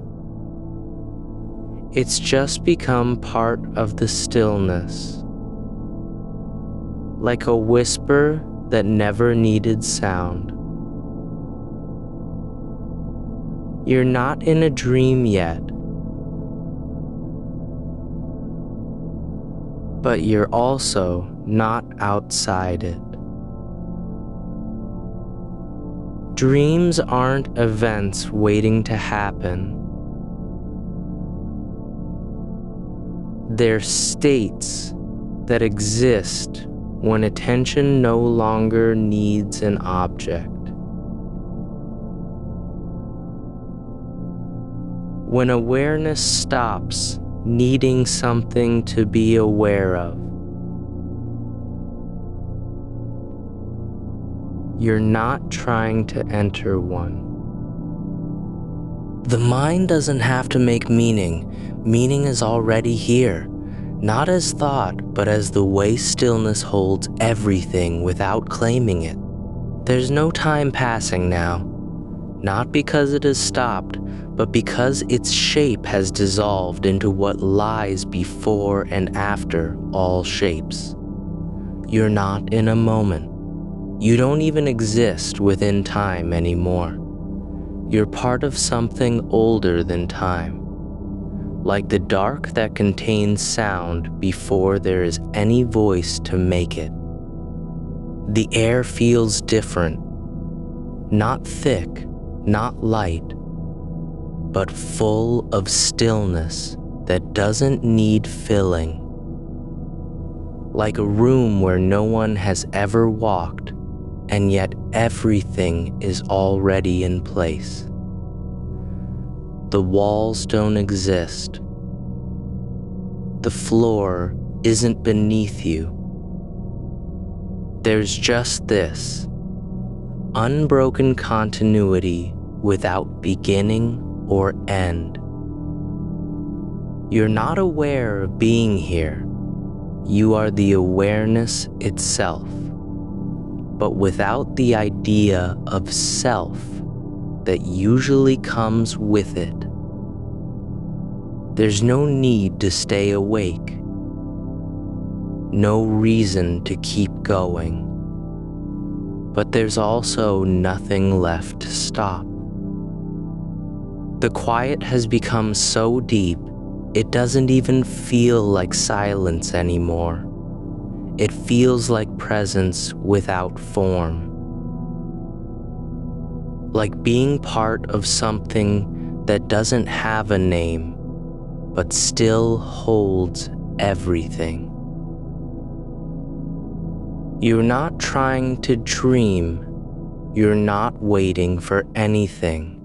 It's just become part of the stillness, like a whisper that never needed sound. You're not in a dream yet, but you're also not outside it. Dreams aren't events waiting to happen. They're states that exist when attention no longer needs an object. When awareness stops needing something to be aware of. You're not trying to enter one. The mind doesn't have to make meaning. Meaning is already here, not as thought, but as the way stillness holds everything without claiming it. There's no time passing now, not because it has stopped, but because its shape has dissolved into what lies before and after all shapes. You're not in a moment. You don't even exist within time anymore. You're part of something older than time, like the dark that contains sound before there is any voice to make it. The air feels different, not thick, not light, but full of stillness that doesn't need filling. Like a room where no one has ever walked, and yet everything is already in place. The walls don't exist. The floor isn't beneath you. There's just this unbroken continuity without beginning or end. You're not aware of being here. You are the awareness itself, but without the idea of self that usually comes with it. There's no need to stay awake, no reason to keep going, but there's also nothing left to stop. The quiet has become so deep, it doesn't even feel like silence anymore. It feels like presence without form. Like being part of something that doesn't have a name, but still holds everything. You're not trying to dream. You're not waiting for anything.